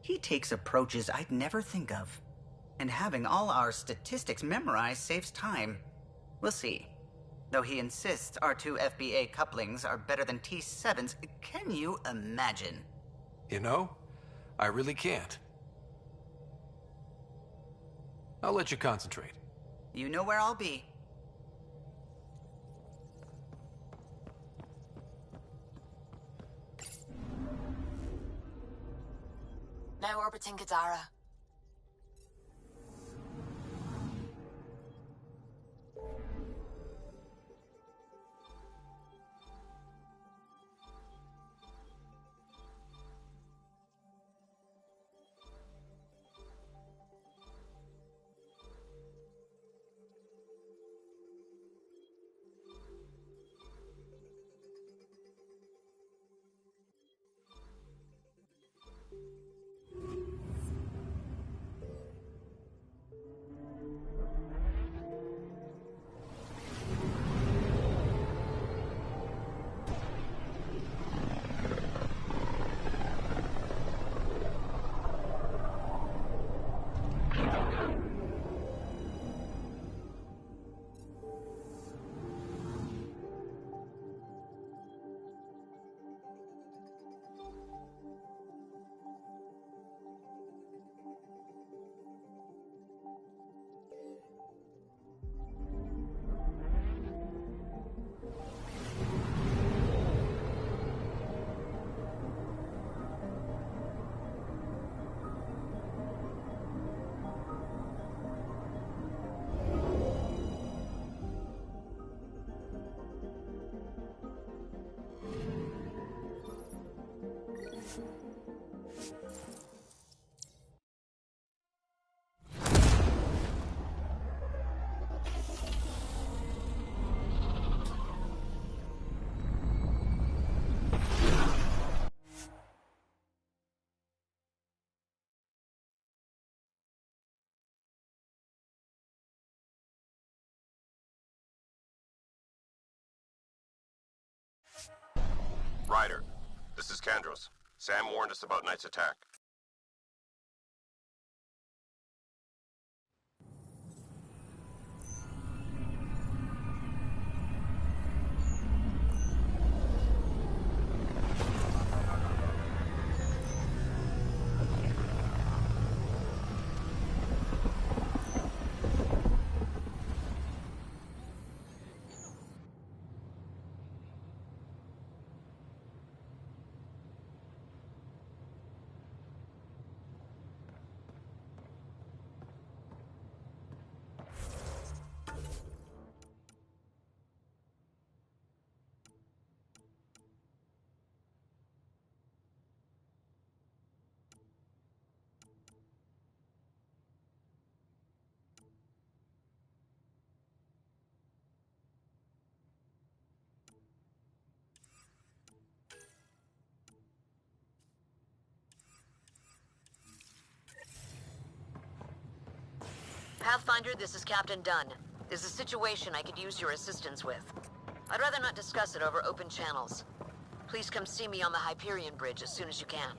Speaker 14: He takes approaches I'd never think of. And having all our statistics memorized saves time. We'll see. Though he insists our two FBA couplings are better than T7's, can you imagine?
Speaker 2: You know, I really can't. I'll let you concentrate.
Speaker 14: You know where I'll be.
Speaker 5: Now orbiting Kadara.
Speaker 7: Ryder, this is Kandros. Sam warned us about Knight's attack.
Speaker 11: Pathfinder, this is Captain Dunn. There's a situation I could use your assistance with. I'd rather not discuss it over open channels. Please come see me on the Hyperion Bridge as soon as you can.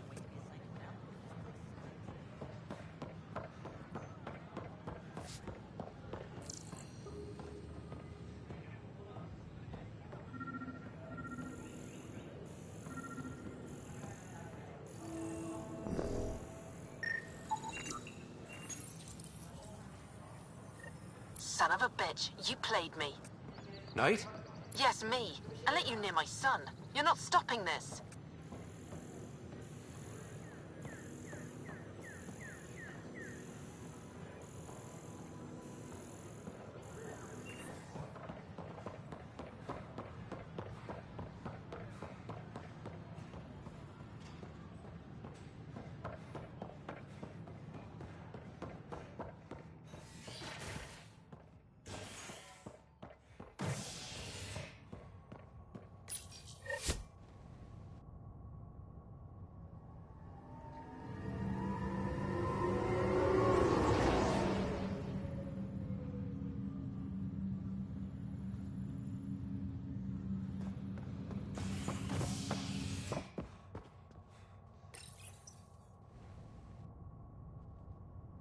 Speaker 11: Son of a bitch, you played me.
Speaker 2: Knight?
Speaker 11: Yes, me. I let you near my son. You're not stopping this.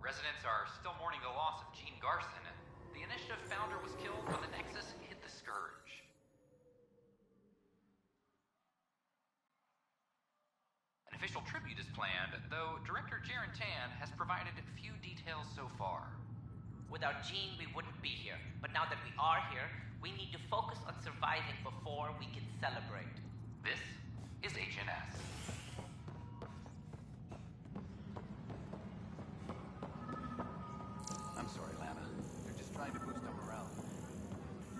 Speaker 22: Residents are still mourning the loss of Gene Garson, and the Initiative founder was killed when the Nexus hit the Scourge. An official tribute is planned, though Director Jaren Tan has provided few details so far.
Speaker 8: Without Jean, we wouldn't be here. But now that we are here, we need to focus on surviving before we can celebrate.
Speaker 22: This is HNS.
Speaker 13: I'm sorry, Lana. They're just trying to boost our morale.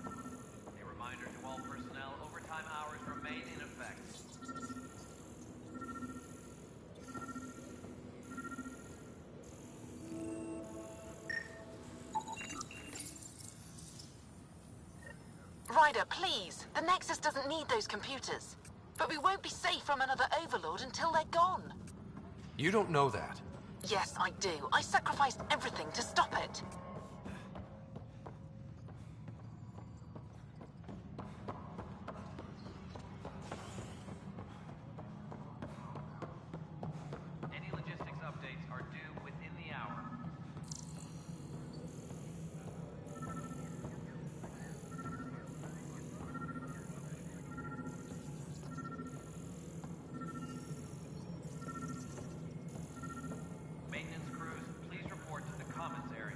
Speaker 22: A reminder to all personnel, overtime hours remain in effect.
Speaker 3: Ryder, please. The Nexus doesn't need those computers. But we won't be safe from another Overlord until they're gone.
Speaker 2: You don't know that.
Speaker 3: Yes, I do. I sacrificed everything to stop it.
Speaker 22: Any logistics updates are due within the hour. Maintenance crews, please report to the commons area.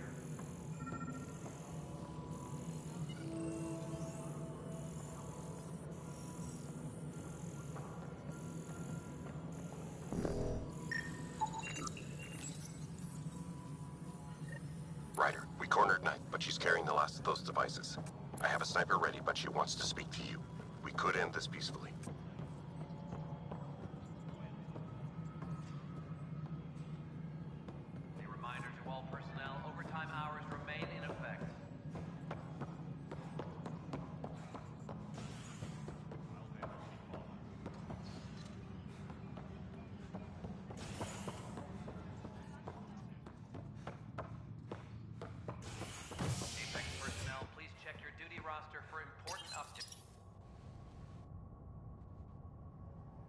Speaker 7: Ryder, we cornered Knight, but she's carrying the last of those devices. I have a sniper ready, but she wants to speak to you. We could end this peacefully.
Speaker 22: A reminder to all personnel, overtime hours remain in effect. Apex personnel, please check your duty roster for important updates.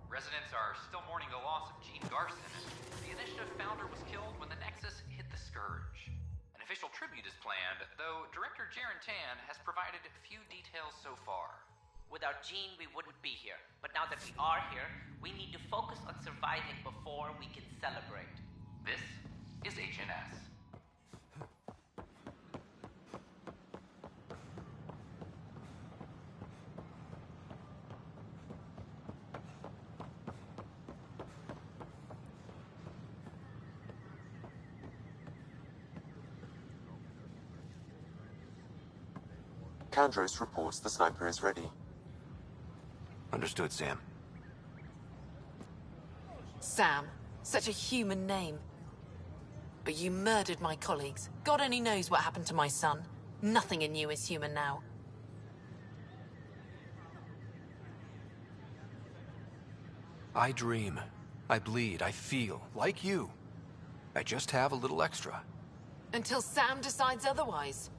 Speaker 22: Residents are still mourning the loss of Jean Garson. The Initiative founder was killed when the Nexus hit the Scourge. An official tribute is planned, though Director Jaren Tan has provided few details so far.
Speaker 8: Without Jean, we wouldn't be here. But now that we are here, we need to focus on surviving before we can celebrate.
Speaker 22: This is HNS.
Speaker 1: Kandros reports the sniper is ready.
Speaker 2: Understood, Sam.
Speaker 23: Sam. Such a human name. But you murdered my colleagues. God only knows what happened to my son. Nothing in you is human now.
Speaker 2: I dream. I bleed. I feel. Like you. I just have a little extra.
Speaker 23: Until Sam decides otherwise.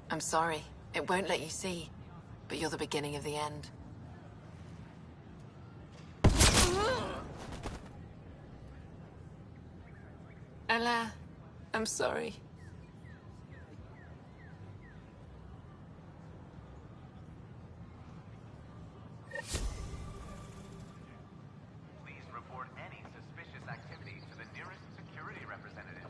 Speaker 23: I'm sorry. It won't let you see. But you're the beginning of the end. Ella, I'm sorry.
Speaker 22: Please report any suspicious activity to the nearest security representative.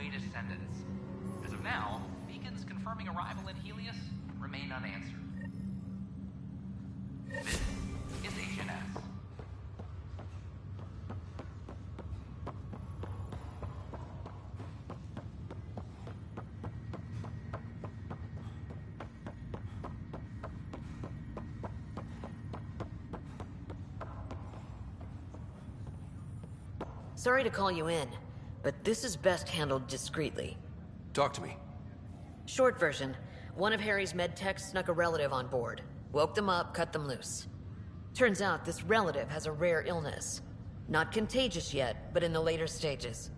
Speaker 22: await ascendance. As of now, beacons confirming arrival in Helios remain unanswered. This is HNS.
Speaker 11: Sorry to call you in, but this is best handled discreetly.
Speaker 2: Talk to me.
Speaker 11: Short version, one of Harry's medtechs snuck a relative on board. Woke them up, cut them loose. Turns out this relative has a rare illness. Not contagious yet, but in the later stages.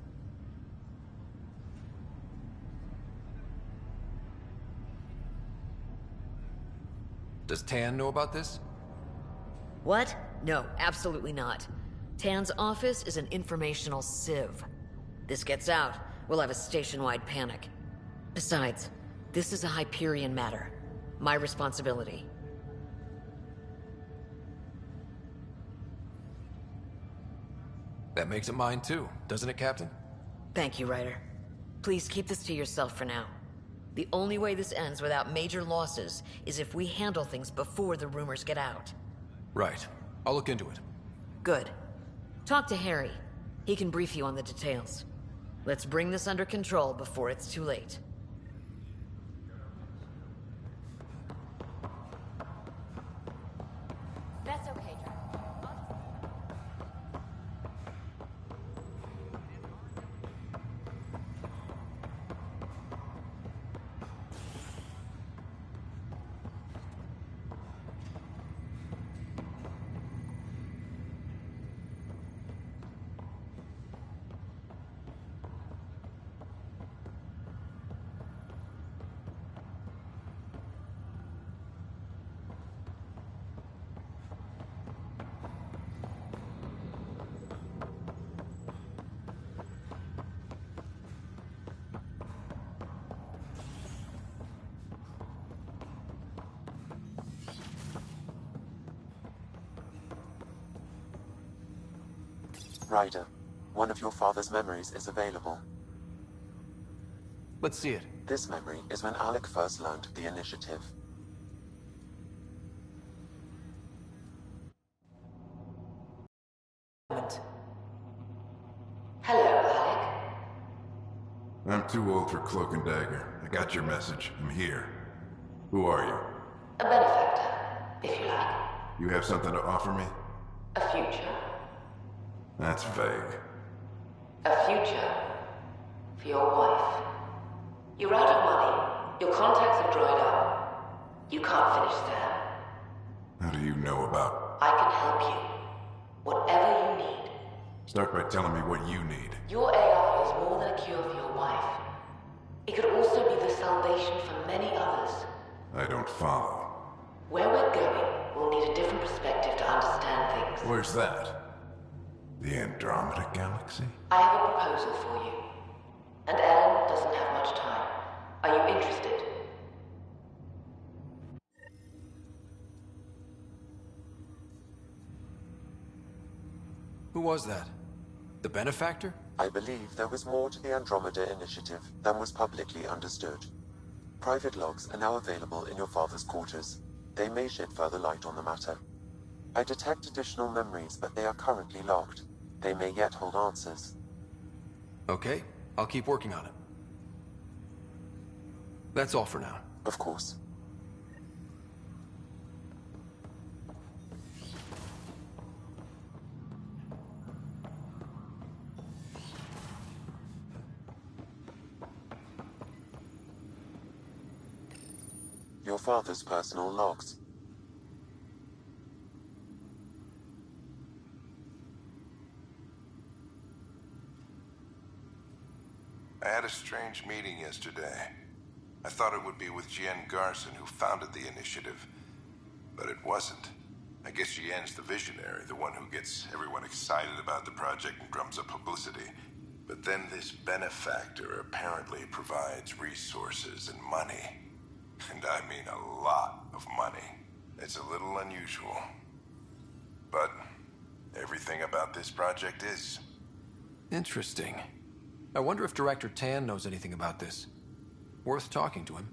Speaker 2: Does Tan know about this?
Speaker 11: What? No, absolutely not. Tan's office is an informational sieve. This gets out, we'll have a station-wide panic. Besides, this is a Hyperion matter. My responsibility.
Speaker 2: That makes it mine too, doesn't it, Captain?
Speaker 11: Thank you, Ryder. Please keep this to yourself for now. The only way this ends without major losses is if we handle things before the rumors get out.
Speaker 2: Right. I'll look into it.
Speaker 11: Good. Talk to Harry. He can brief you on the details. Let's bring this under control before it's too late.
Speaker 18: That's okay, Jack.
Speaker 1: Ryder, one of your father's memories is available.
Speaker 2: Let's see it.
Speaker 1: This memory is when Alec first learned of the initiative.
Speaker 10: Hello, Alec. I'm too old for Cloak and Dagger. I got your message. I'm here. Who are you?
Speaker 17: A benefactor, if you like.
Speaker 10: You have something to offer me?
Speaker 17: A future.
Speaker 10: That's vague.
Speaker 17: A future. For your wife. You're out of money. Your contacts have dried up. You can't finish there.
Speaker 10: How do you know about...
Speaker 17: I can help you. Whatever you need.
Speaker 10: Start by telling me what you need.
Speaker 17: Your AI is more than a cure for your wife. It could also be the salvation for many others.
Speaker 10: I don't follow.
Speaker 17: Where we're going, we'll need a different perspective to understand things.
Speaker 10: Where's that? The Andromeda Galaxy?
Speaker 17: I have a proposal for you. And Ellen doesn't have much time. Are you interested?
Speaker 2: Who was that? The benefactor?
Speaker 1: I believe there was more to the Andromeda initiative than was publicly understood. Private logs are now available in your father's quarters. They may shed further light on the matter. I detect additional memories, but they are currently locked. They may yet hold answers.
Speaker 2: Okay, I'll keep working on it. That's all for now.
Speaker 1: Of course. Your father's personal logs.
Speaker 10: I had a strange meeting yesterday. I thought it would be with Jian Garson, who founded the initiative. But it wasn't. I guess Jian's the visionary, the one who gets everyone excited about the project and drums up publicity. But then this benefactor apparently provides resources and money. And I mean a lot of money. It's a little unusual. But everything about this project is.
Speaker 2: Interesting. I wonder if Director Tan knows anything about this. Worth talking to him.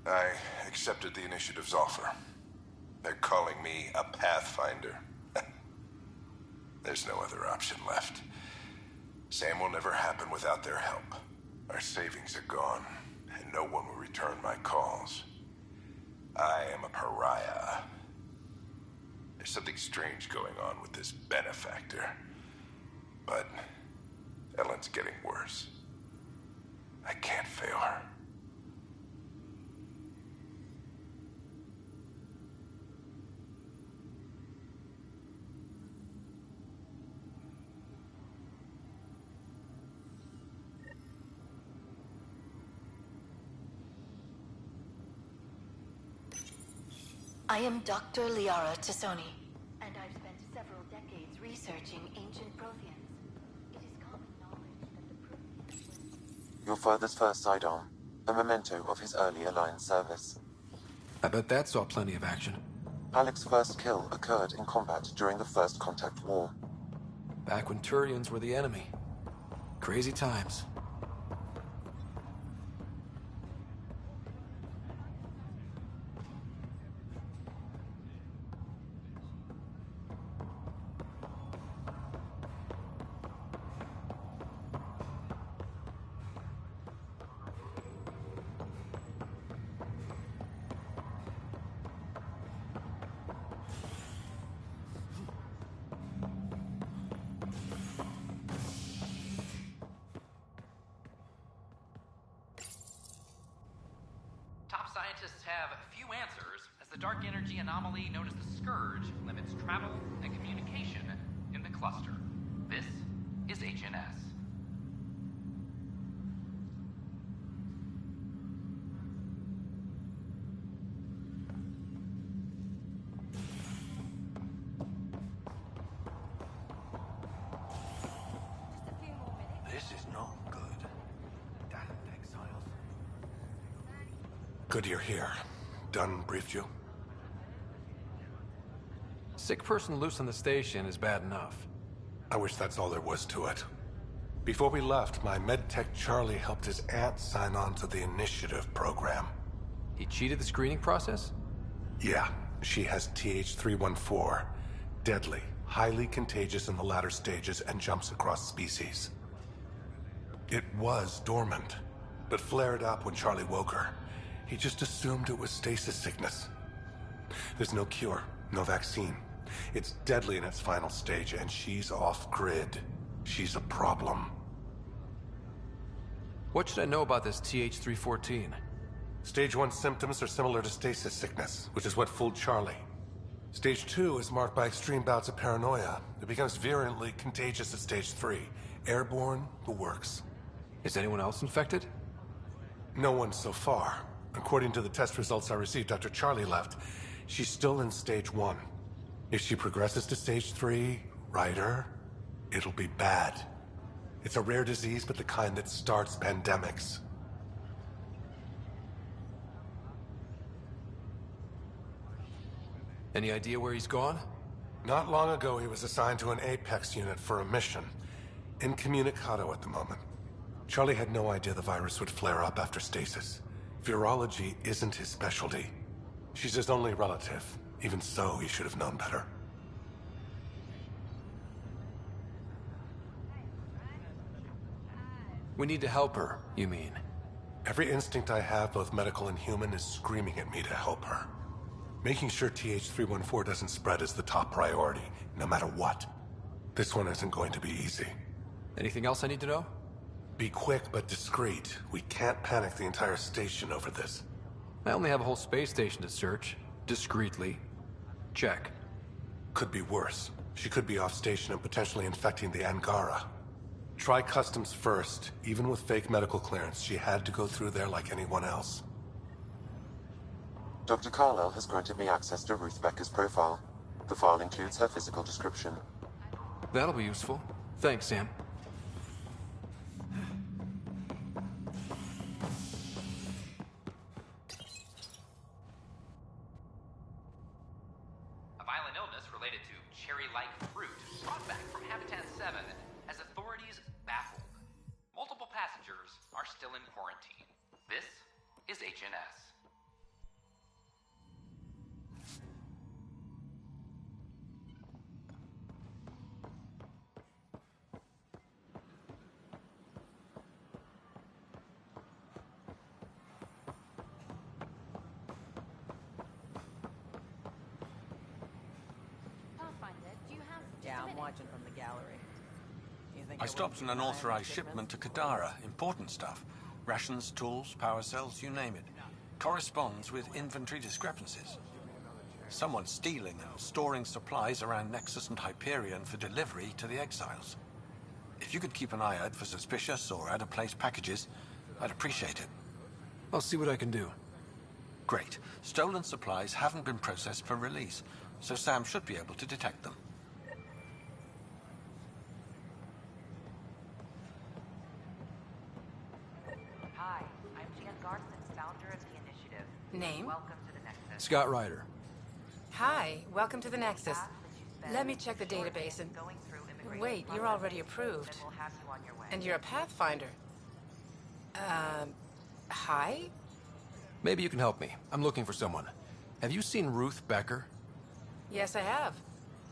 Speaker 10: I accepted the initiative's offer. They're calling me a Pathfinder. There's no other option left. Sam will never happen without their help. Our savings are gone, and no one will return my calls. I am a pariah. There's something strange going on with this benefactor. But Ellen's getting worse. I can't fail her.
Speaker 18: I am Dr. Liara Tassoni, and I've spent several decades researching ancient Protheans. It is common knowledge that the Protheans...
Speaker 1: Your father's first sidearm, a memento of his early Alliance service.
Speaker 2: I bet that saw plenty of action.
Speaker 1: Alec's first kill occurred in combat during the First Contact War.
Speaker 2: Back when Turians were the enemy. Crazy times.
Speaker 16: Scientists have few answers, as the dark energy anomaly known as the Scourge limits travel and communication in the cluster. This is HNS.
Speaker 20: This is not good. Damn exiles.
Speaker 10: Good you're here. Dunn briefed you?
Speaker 2: Sick person loose on the station is bad enough.
Speaker 10: I wish that's all there was to it. Before we left, my medtech Charlie helped his aunt sign on to the initiative program.
Speaker 2: He cheated the screening process?
Speaker 10: Yeah, she has TH314. Deadly, highly contagious in the latter stages, and jumps across species. It was dormant, but flared up when Charlie woke her. He just assumed it was stasis sickness. There's no cure, no vaccine. It's deadly in its final stage, and she's off-grid. She's a problem.
Speaker 2: What should I know about this TH314?
Speaker 10: Stage 1 symptoms are similar to stasis sickness, which is what fooled Charlie. Stage 2 is marked by extreme bouts of paranoia. It becomes virulently contagious at Stage 3. Airborne, the works.
Speaker 2: Is anyone else infected?
Speaker 10: No one so far. According to the test results I received after Charlie left, she's still in Stage 1. If she progresses to Stage 3, Ryder, it'll be bad. It's a rare disease, but the kind that starts pandemics.
Speaker 2: Any idea where he's gone?
Speaker 10: Not long ago, he was assigned to an Apex unit for a mission. Incommunicado at the moment. Charlie had no idea the virus would flare up after stasis. Virology isn't his specialty. She's his only relative. Even so, he should have known better.
Speaker 2: We need to help her, you mean?
Speaker 10: Every instinct I have, both medical and human, is screaming at me to help her. Making sure TH314 doesn't spread is the top priority, no matter what. This one isn't going to be easy.
Speaker 2: Anything else I need to know?
Speaker 10: Be quick but discreet. We can't panic the entire station over this.
Speaker 2: I only have a whole space station to search. Discreetly. Check.
Speaker 10: Could be worse. She could be off station and potentially infecting the Angara. Try customs first. Even with fake medical clearance, she had to go through there like anyone else.
Speaker 1: Dr. Carlyle has granted me access to Ruth Becker's profile. The file includes her physical description.
Speaker 2: That'll be useful. Thanks, Sam.
Speaker 4: Yeah, I'm watching from the gallery. You think
Speaker 15: I
Speaker 4: wouldn't
Speaker 15: stopped an
Speaker 4: keep an eye on
Speaker 15: unauthorized
Speaker 4: the
Speaker 15: shipment to Kadara. Important stuff. Rations, tools, power cells, you name it. Corresponds with inventory discrepancies. Someone's stealing and storing supplies around Nexus and Hyperion for delivery to the Exiles. If you could keep an eye out for suspicious or out-of-place packages, I'd appreciate it.
Speaker 2: I'll see what I can do.
Speaker 15: Great. Stolen supplies haven't been processed for release, so Sam should be able to detect them.
Speaker 17: Hi, I'm Jan Garson, founder of the initiative.
Speaker 23: Name?
Speaker 17: Welcome to the Nexus.
Speaker 2: Scott Ryder.
Speaker 23: Hi, welcome to the Nexus. Let me check the database and... Wait, you're already approved. And you're a Pathfinder. Hi?
Speaker 2: Maybe you can help me. I'm looking for someone. Have you seen Ruth Becker?
Speaker 23: Yes, I have.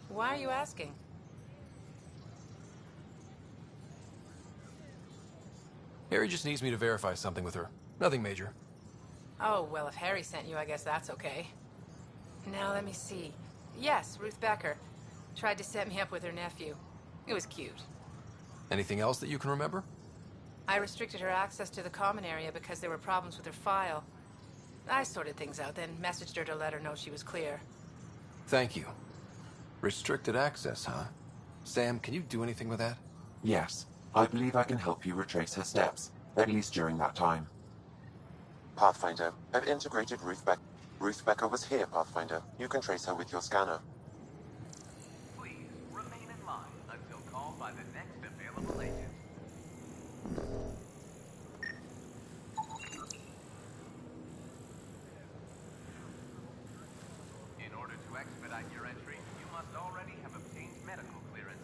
Speaker 23: Why are you asking?
Speaker 2: Harry just needs me to verify something with her. Nothing major.
Speaker 23: Oh, well, if Harry sent you, I guess that's okay. Now, let me see. Yes, Ruth Becker. Tried to set me up with her nephew. It was cute.
Speaker 2: Anything else that you can remember?
Speaker 23: I restricted her access to the common area because there were problems with her file. I sorted things out, then messaged her to let her know she was clear.
Speaker 2: Thank you. Restricted access, huh? Sam, can you do anything with that?
Speaker 1: Yes, I believe I can help you retrace her steps, at least during that time. Pathfinder, I've integrated Ruth Becker. Ruth Becker was here, Pathfinder. You can trace her with your scanner.
Speaker 13: Please remain in line until called by the next available agent. In order to expedite your entry, you must already have obtained medical clearance.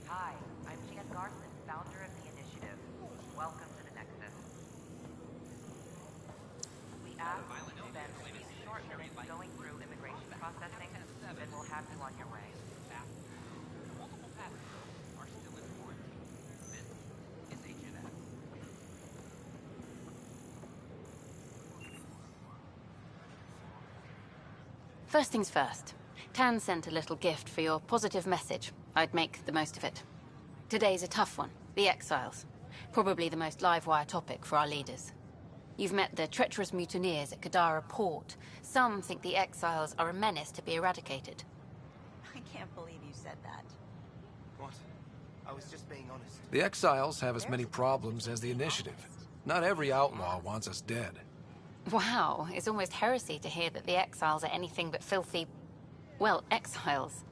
Speaker 17: Hi, I'm Jan Garson, founder of the initiative. Welcome to the Nexus. We ask you to spend a few short minutes going through immigration processing, then we'll have you on your way.
Speaker 16: Multiple passengers are still in quarantine. This is HNS.
Speaker 21: First things first. Tan sent a little gift for your positive message. I'd make the most of it. Today's a tough one. The Exiles. Probably the most live-wire topic for our leaders. You've met the treacherous mutineers at Kadara Port. Some think the Exiles are a menace to be eradicated.
Speaker 4: I can't believe you said that.
Speaker 13: What? I was just being honest.
Speaker 2: The Exiles have as many problems as the Initiative. Not every outlaw wants us dead.
Speaker 21: Wow, it's almost heresy to hear that the Exiles are anything but filthy... well, exiles.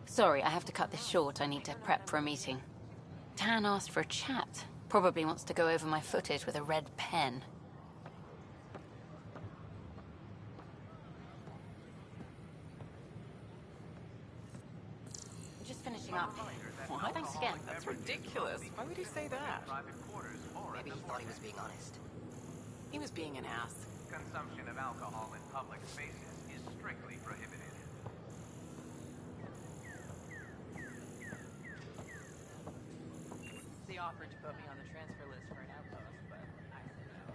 Speaker 21: Sorry, I have to cut this short. I need to prep for a meeting. Tan asked for a chat. Probably wants to go over my footage with a red pen. Just finishing up.
Speaker 19: What?
Speaker 21: Thanks again.
Speaker 19: That's ridiculous. Why would he say that? Maybe he thought he was being honest.
Speaker 4: He was being an ass.
Speaker 13: Consumption of alcohol in public spaces is strictly prohibited.
Speaker 4: He offered to put me on the transfer list for an outpost, but I said no.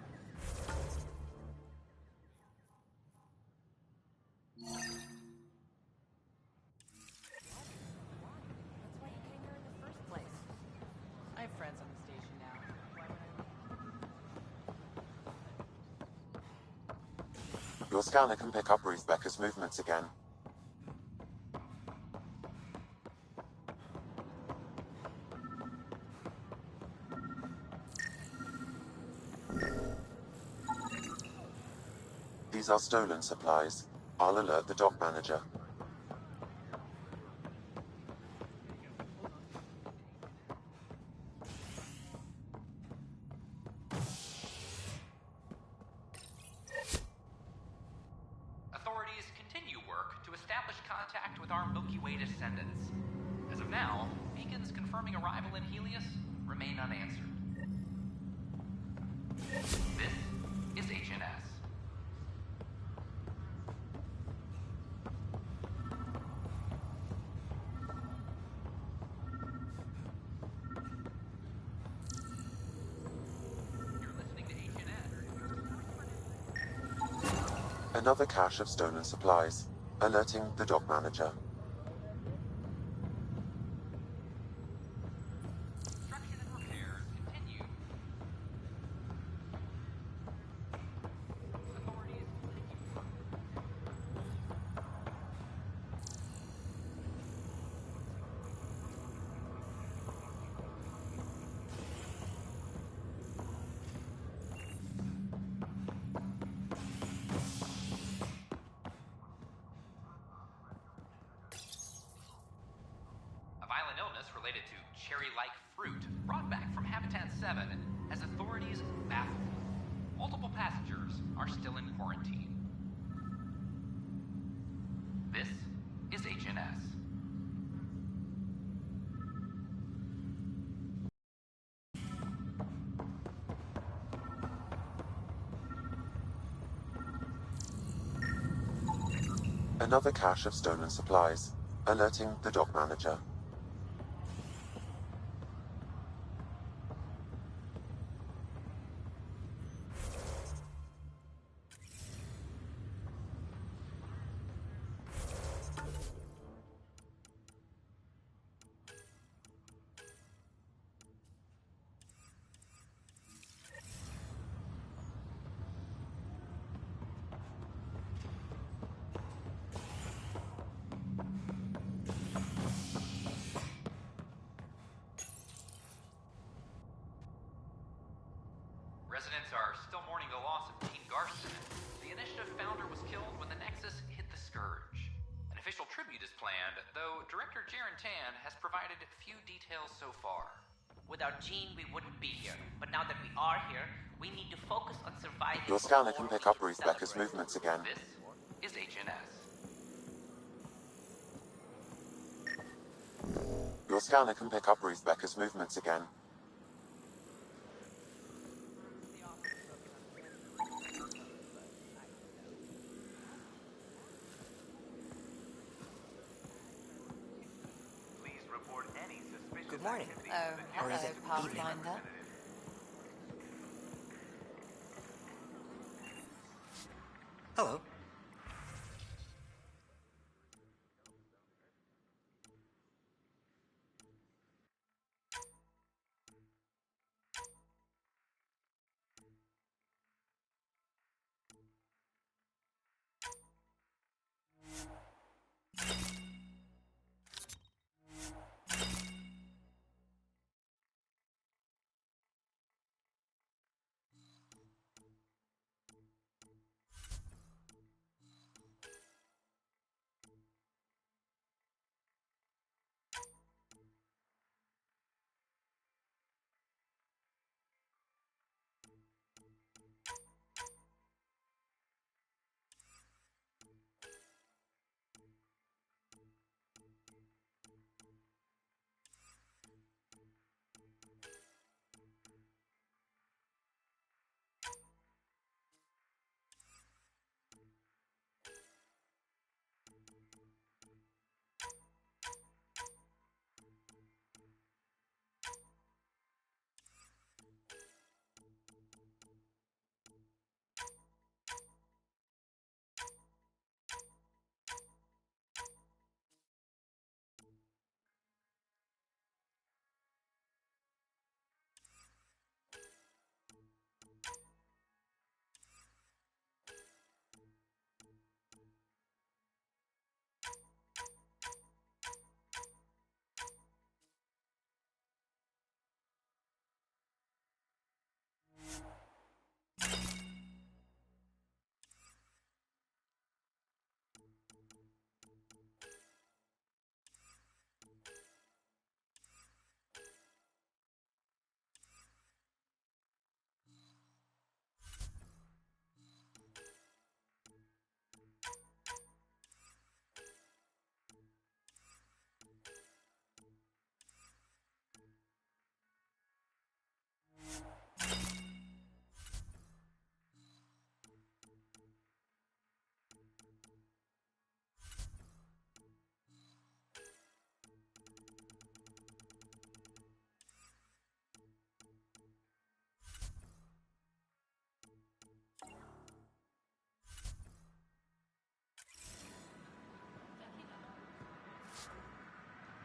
Speaker 4: That's why you came here in the first place. I have friends on the station now. Why would I?
Speaker 1: Your scanner can pick up Ruth Becker's movements again. These are stolen supplies. I'll alert the dock manager.
Speaker 16: Authorities continue work to establish contact with our Milky Way descendants. As of now, beacons confirming arrival in Helios remain unanswered. This is HNS. You're listening to HNS.
Speaker 1: Another cache of stolen supplies, alerting the dog manager.
Speaker 16: A violent illness related to cherry-like fruit brought back from Habitat 7 has authorities baffled. Multiple passengers are still in quarantine. This is HNS.
Speaker 1: Another cache of stolen supplies, alerting the dog manager.
Speaker 16: Residents are still mourning the loss of Gene Garson. The initiative founder was killed when the Nexus hit the Scourge. An official tribute is planned, though Director Jaren Tan has provided few details so far.
Speaker 8: Without Gene, we wouldn't be here. But now that we are here, we need to focus on surviving.
Speaker 1: Your scanner can pick up Ruth Becker's movements again.
Speaker 16: This is HNS.
Speaker 1: Your scanner can pick up Ruth Becker's movements again.
Speaker 19: Good morning.
Speaker 18: Oh,
Speaker 19: Or is
Speaker 18: hello,
Speaker 19: it
Speaker 18: Pathfinder.
Speaker 14: Hello.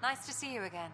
Speaker 6: Nice to see you again.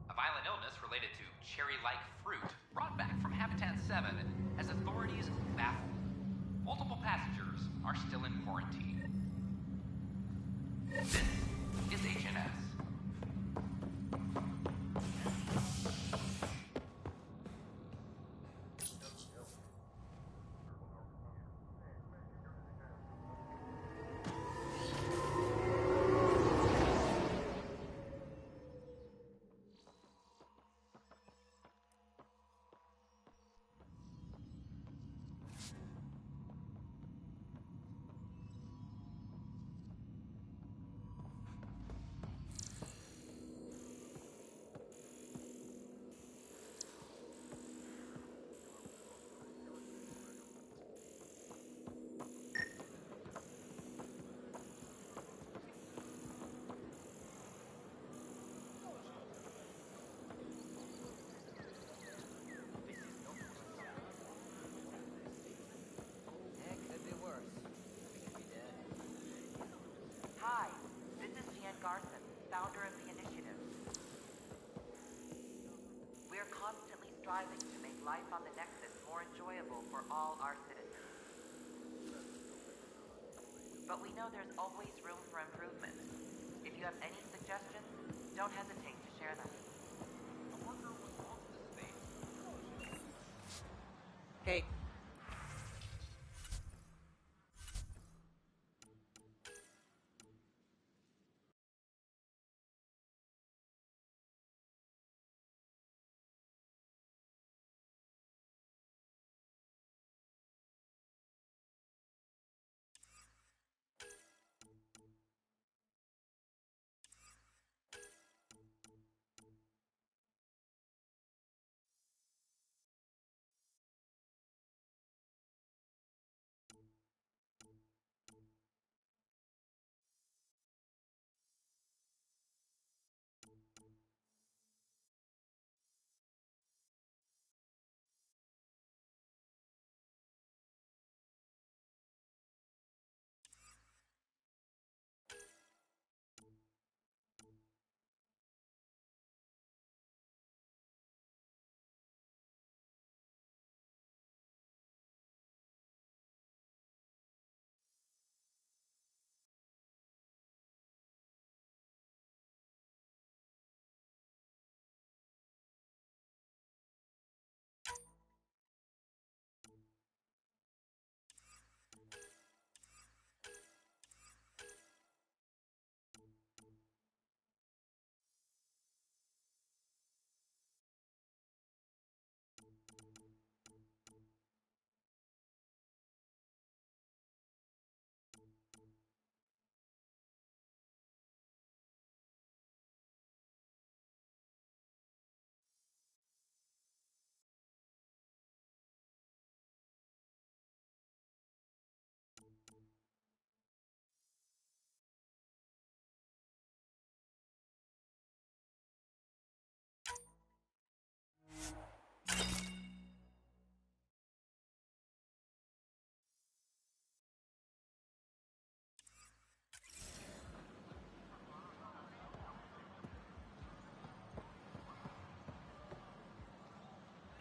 Speaker 16: A violent illness related to cherry-like fruit brought back from Habitat 7 has authorities baffled. Multiple passengers are still in quarantine. This is HNS.
Speaker 8: Hi, this is Jan Garson, founder of the initiative. We're constantly striving to make life on the Nexus more enjoyable for all our citizens. But we know there's always room for improvement. If you have any suggestions, don't hesitate to share them.
Speaker 14: Hey.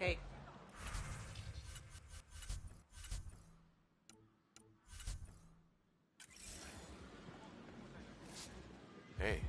Speaker 14: Hey.
Speaker 7: Hey.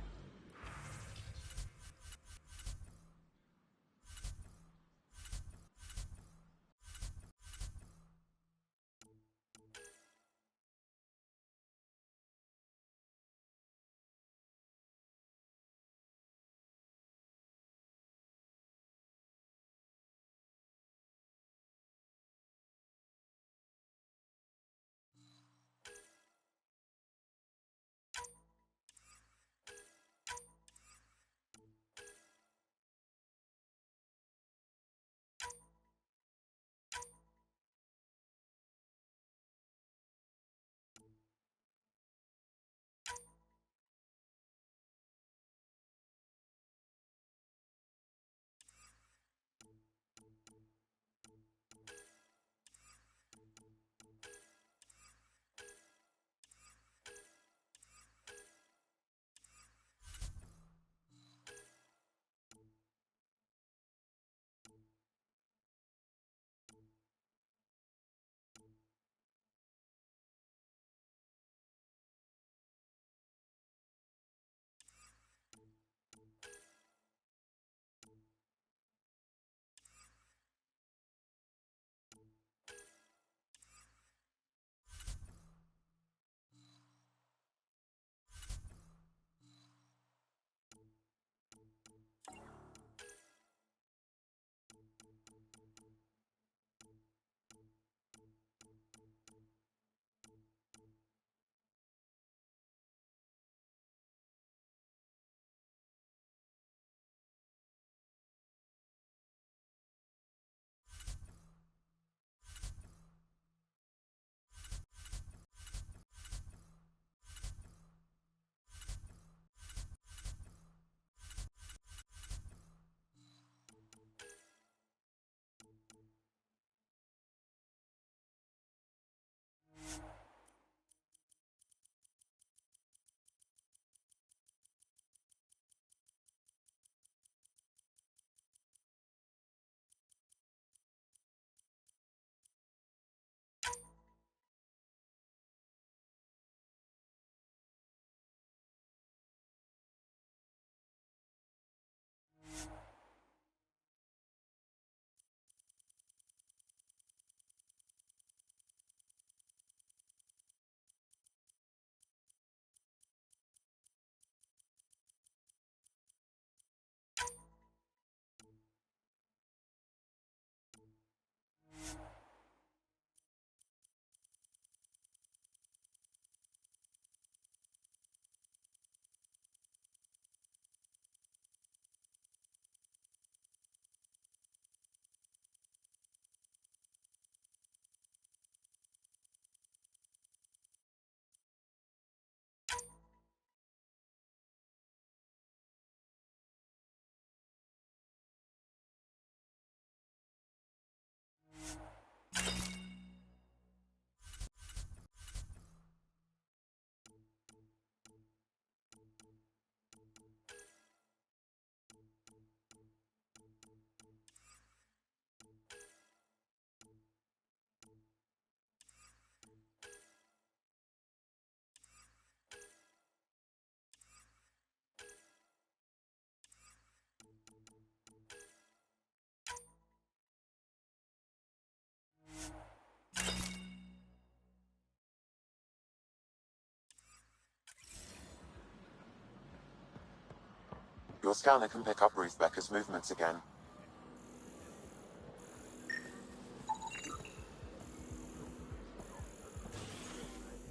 Speaker 1: Your scanner can pick up Ruth Becker's movements again.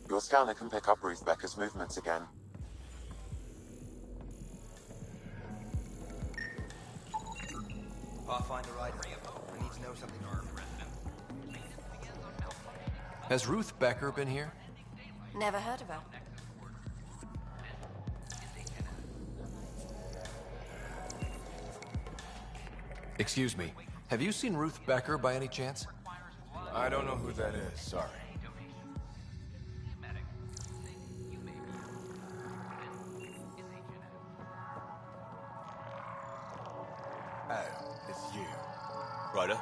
Speaker 1: Your scanner can pick up Ruth Becker's movements again.
Speaker 6: Pathfinder Ryder. I need to know something.
Speaker 2: Has Ruth Becker been here?
Speaker 18: Never heard of her.
Speaker 2: Excuse me. Have you seen Ruth Becker by any chance?
Speaker 6: I don't know who that is, sorry. Oh, it's you. Ryder?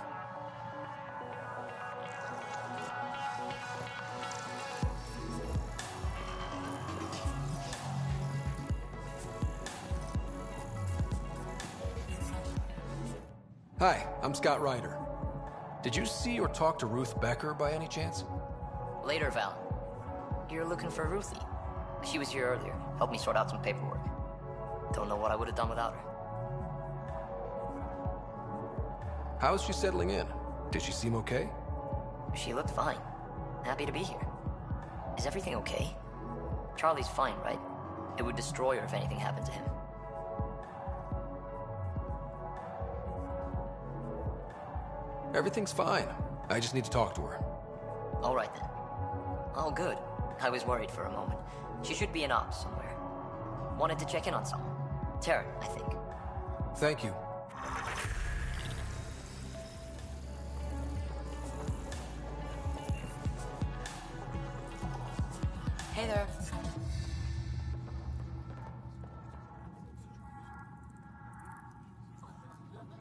Speaker 2: Hi, I'm Scott Ryder. Did you see or talk to Ruth Becker by any chance?
Speaker 9: Later, Val. You're looking for Ruthie. She was here earlier. Helped me sort out some paperwork. Don't know what I would have done without her.
Speaker 2: How's she settling in? Did she seem okay?
Speaker 9: She looked fine. Happy to be here. Is everything okay? Charlie's fine, right? It would destroy her if anything happened to him.
Speaker 2: Everything's fine. I just need to talk to her.
Speaker 9: All right then. All good. I was worried for a moment. She should be in ops somewhere. Wanted to check in on someone. Taryn, I think.
Speaker 2: Thank you.
Speaker 23: Hey there.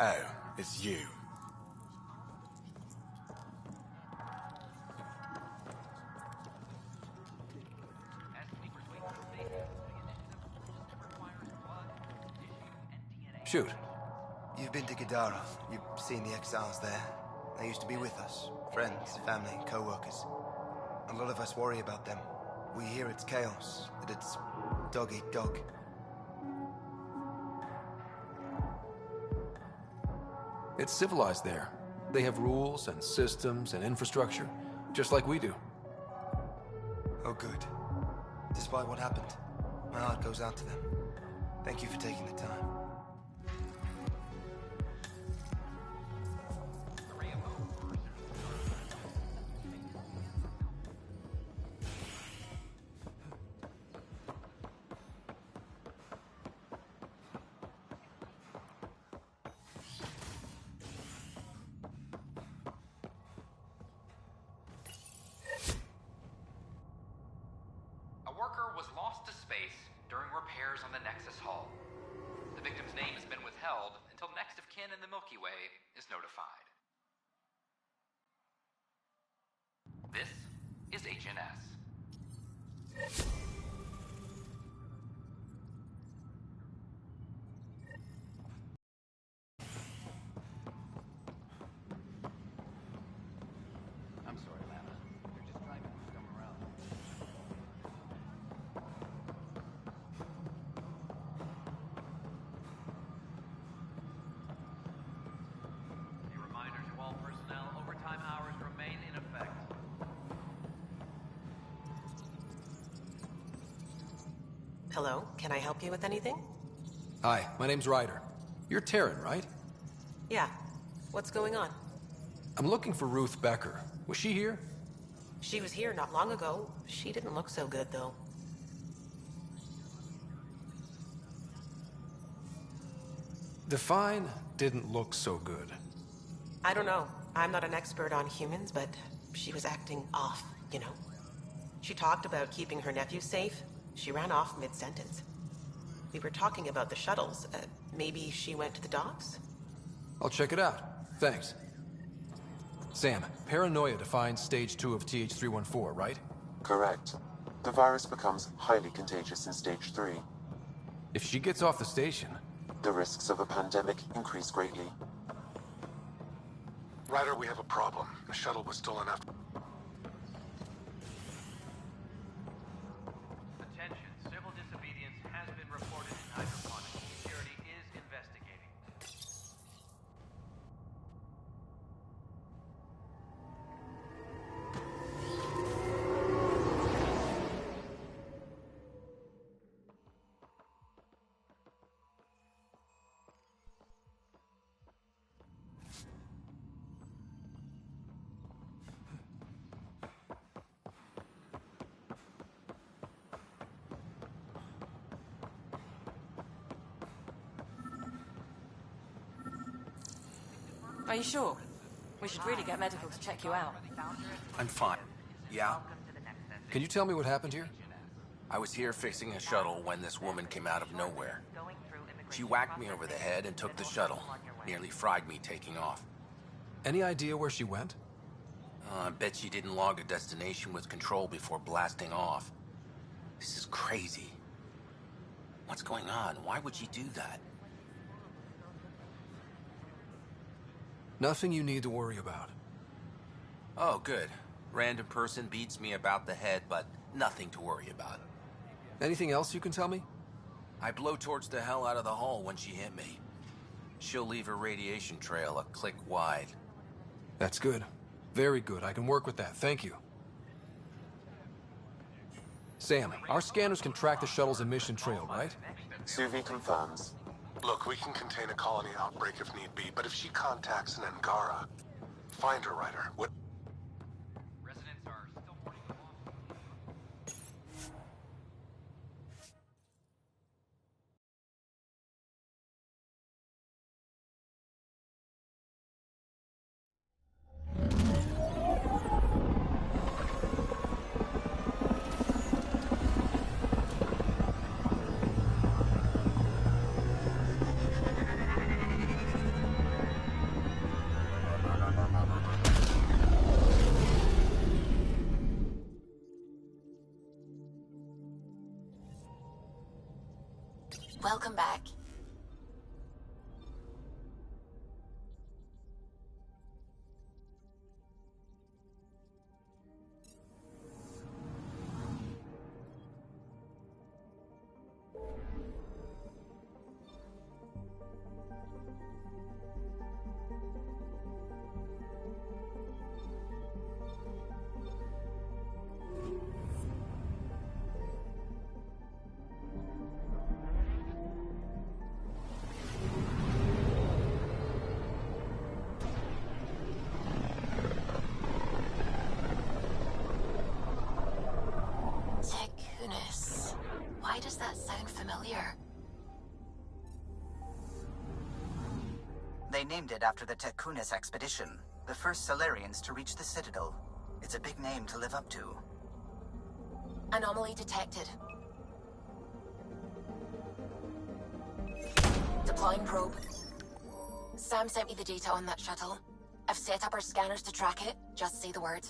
Speaker 6: Oh, it's you.
Speaker 2: Shoot.
Speaker 6: You've been to Gadara. You've seen the exiles there. They used to be with us. Friends, family, co-workers. A lot of us worry about them. We hear it's chaos, that it's dog eat dog.
Speaker 2: It's civilized there. They have rules and systems and infrastructure, just like we do.
Speaker 6: Oh, good. Despite what happened, my heart goes out to them. Thank you for taking the time.
Speaker 16: A worker was lost to space during repairs on the Nexus hull. The victim's name has been withheld until next of kin in the Milky Way is notified. This is HNS.
Speaker 13: I'm sorry, Lana. You're just driving dumb around. A reminder to all personnel, overtime hours remain in effect.
Speaker 12: Hello, can I help you with anything?
Speaker 2: Hi, my name's Ryder. You're Taryn, right?
Speaker 12: Yeah. What's going on?
Speaker 2: I'm looking for Ruth Becker. Was she here?
Speaker 12: She was here not long ago. She didn't look so good, though.
Speaker 2: Define didn't look so good.
Speaker 12: I don't know. I'm not an expert on humans, but she was acting off, you know? She talked about keeping her nephew safe. She ran off mid-sentence. We were talking about the shuttles. Maybe she went to the docks?
Speaker 2: I'll check it out. Thanks. Sam, paranoia defines stage 2 of TH314, right?
Speaker 1: Correct. The virus becomes highly contagious in stage 3.
Speaker 2: If she gets off the station...
Speaker 1: The risks of a pandemic increase greatly.
Speaker 7: Ryder, we have a problem. The shuttle was stolen after...
Speaker 13: Attention, civil disobedience has been reported in hydroponics. Security is
Speaker 4: Are you sure? We should really get medical to check you out.
Speaker 3: I'm fine. Yeah?
Speaker 2: Can you tell me what happened here?
Speaker 3: I was here fixing a shuttle when this woman came out of nowhere. She whacked me over the head and took the shuttle. Nearly fried me taking off.
Speaker 2: Any idea where she went?
Speaker 3: I bet she didn't log a destination with control before blasting off. This is crazy. What's going on? Why would she do that?
Speaker 2: Nothing you need to worry about.
Speaker 3: Oh, good. Random person beats me about the head, but nothing to worry about.
Speaker 2: Anything else you can tell me?
Speaker 3: I blowtorched the hell out of the hull when she hit me. She'll leave her radiation trail a click wide.
Speaker 2: That's good. Very good. I can work with that. Thank you. Sam, our scanners can track the shuttle's emission trail, right?
Speaker 1: Suvi confirms.
Speaker 5: Look, we can contain a colony outbreak if need be, but if she contacts an Angara, find her, Ryder. What?
Speaker 16: Residents are still mourning the loss.
Speaker 17: Welcome back. Why does that sound familiar?
Speaker 14: They named it after the Tekunis expedition, the first Solarians to reach the Citadel. It's a big name to live up to.
Speaker 17: Anomaly detected. Deploying probe. Sam sent me the data on that shuttle. I've set up our scanners to track it. Just say the word.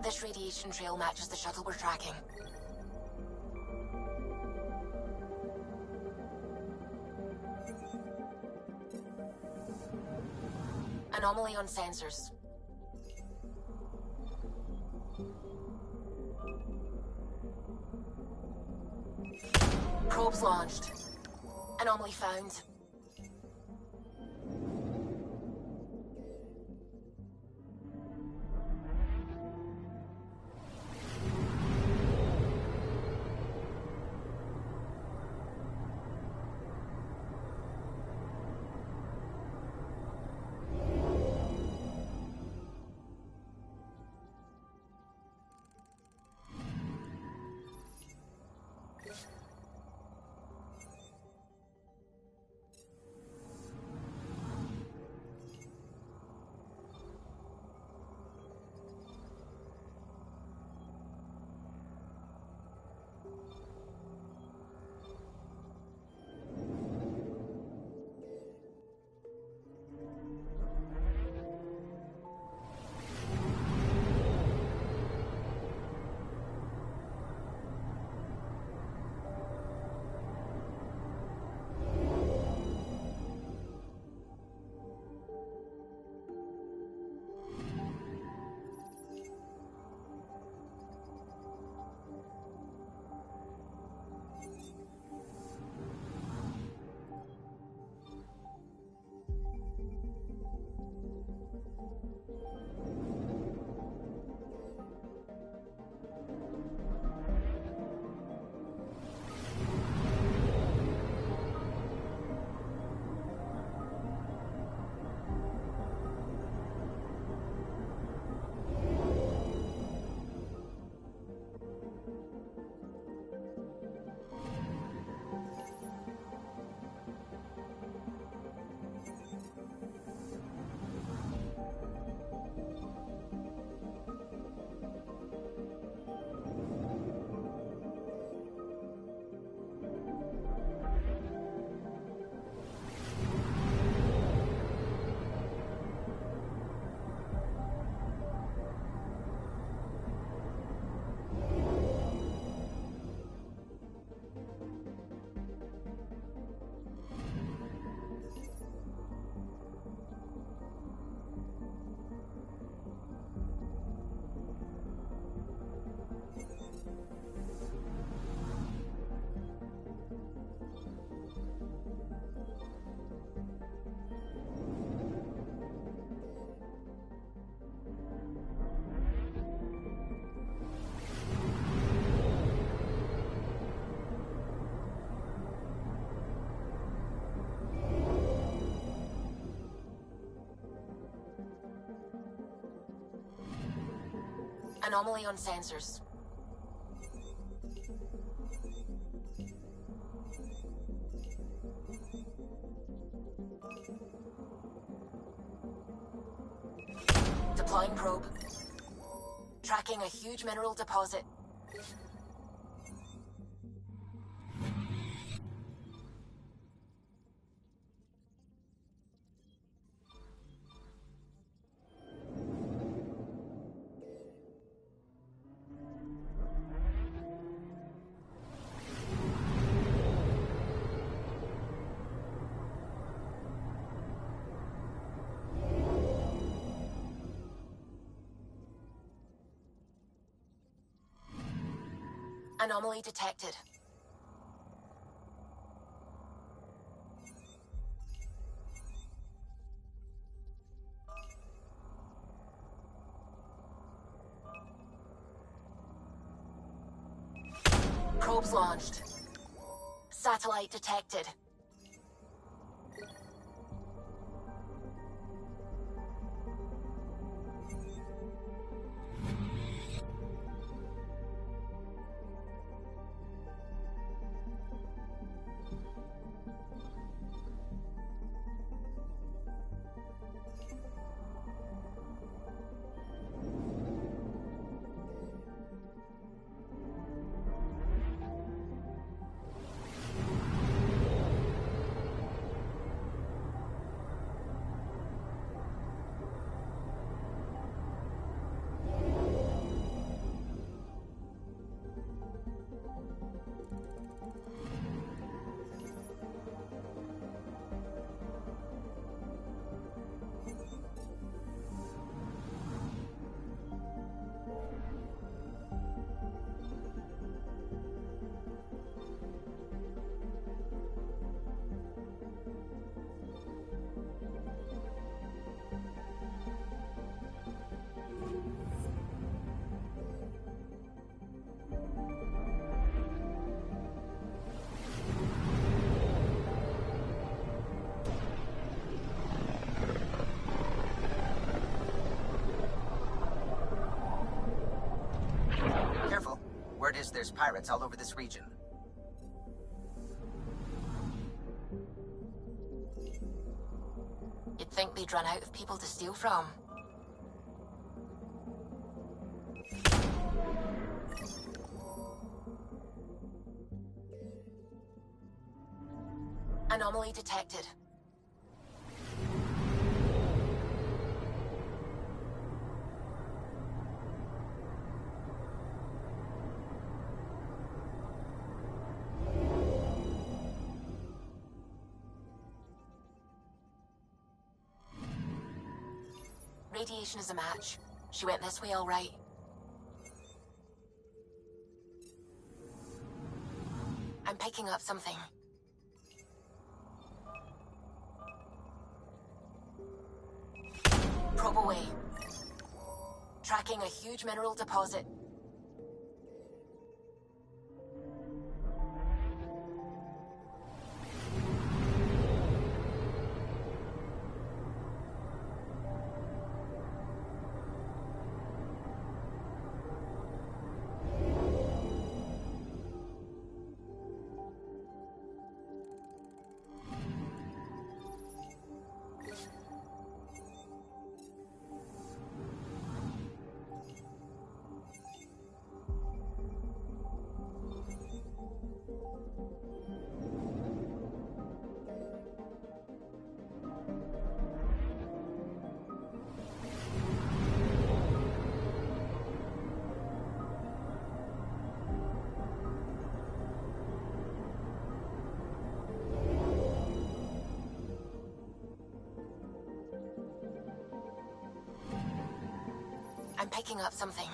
Speaker 17: This radiation trail matches the shuttle we're tracking. Anomaly on sensors. Probes launched. Anomaly found. Anomaly on sensors. Deploying probe. Tracking a huge mineral deposit. Anomaly detected. Probes launched. Satellite detected.
Speaker 14: Word is there's pirates all over this region.
Speaker 17: You'd think they'd run out of people to steal from. Anomaly detected. Radiation is a match. She went this way all right. I'm picking up something. Probe away. Tracking a huge mineral deposit. I'm picking up something.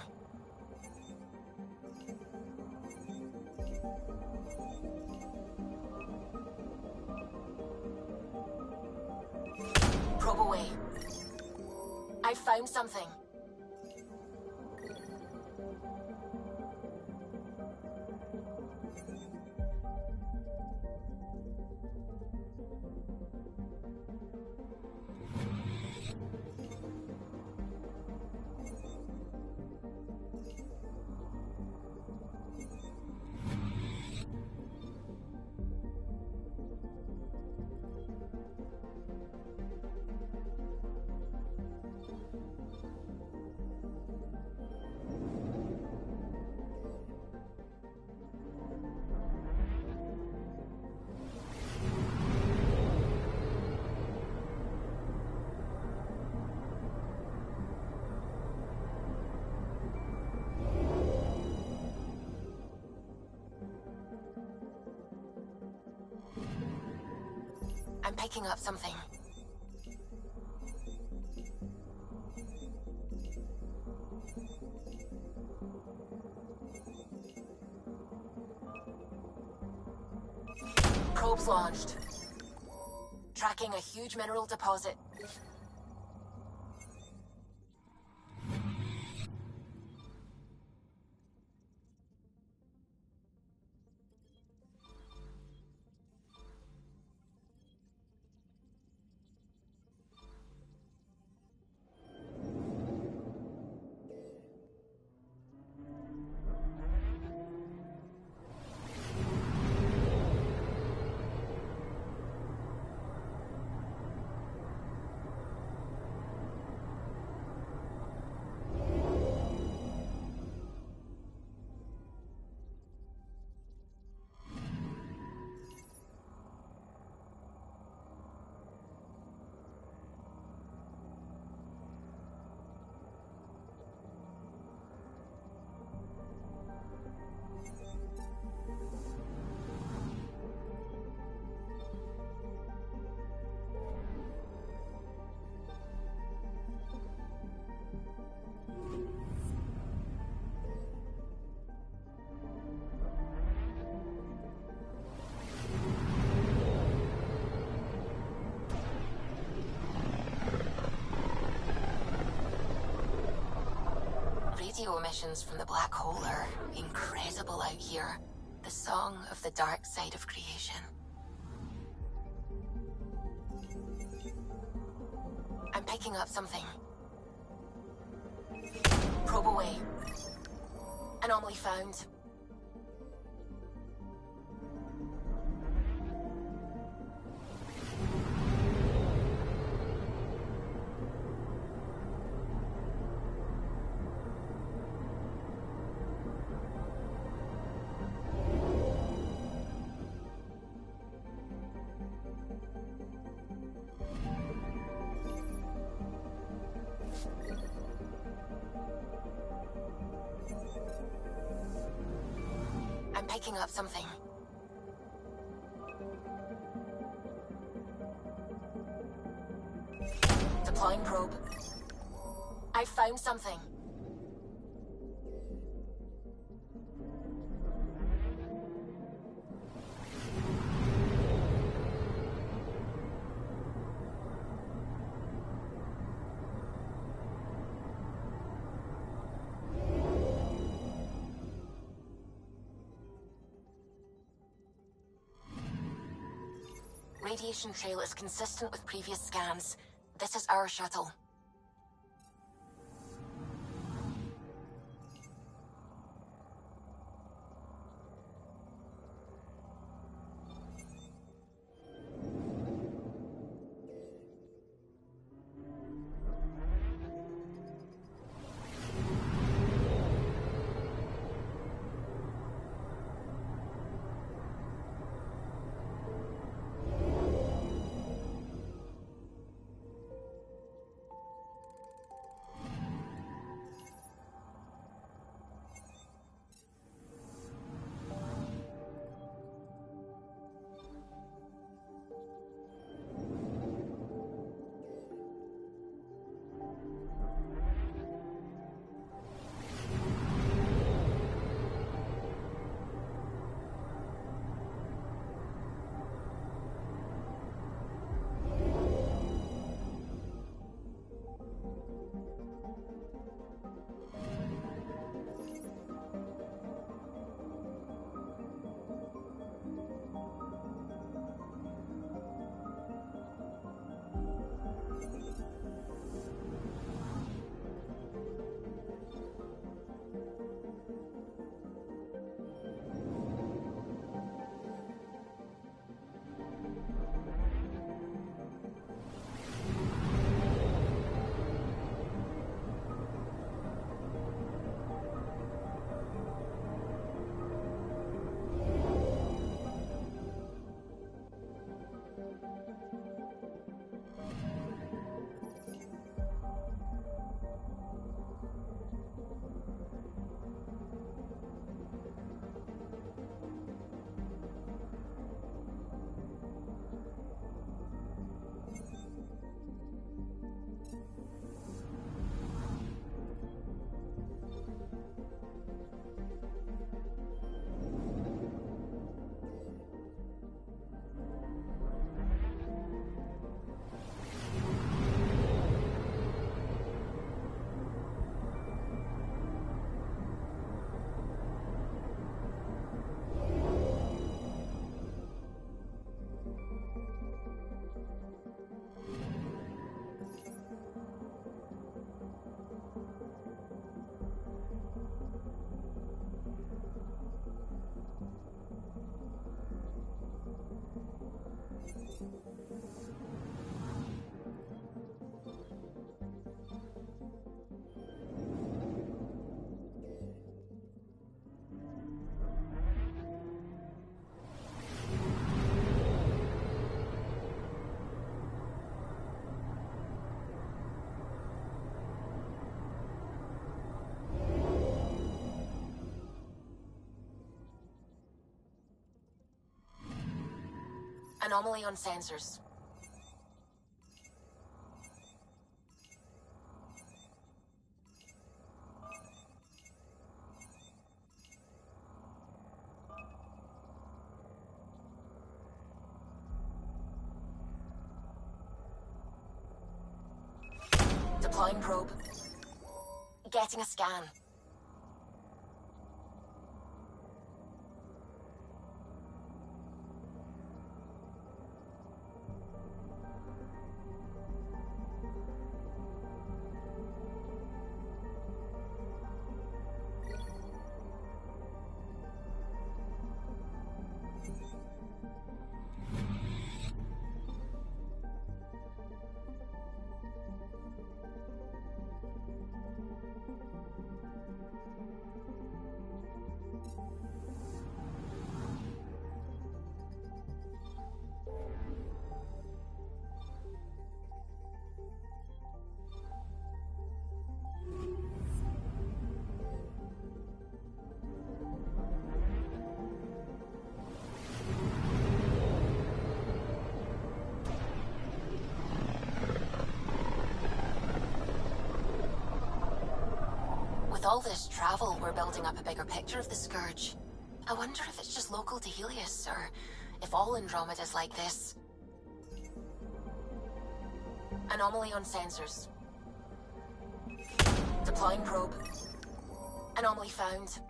Speaker 17: Probe away. I found something.
Speaker 9: I'm picking up something. Probes launched. Tracking a huge mineral deposit. Radio emissions from the black hole are incredible out here. The song of the dark side of creation. I'm picking up something. Probe away. Anomaly found. I'm picking up something. Deploying probe. I found something. Radiation trail is consistent with previous scans. This is our shuttle.
Speaker 17: Anomaly on sensors. Deploying probe. Getting a scan. With all this travel, we're building up a bigger picture of the Scourge. I wonder if it's just local to Helios, or if all Andromeda's like this. Anomaly on sensors. Deploying probe. Anomaly found.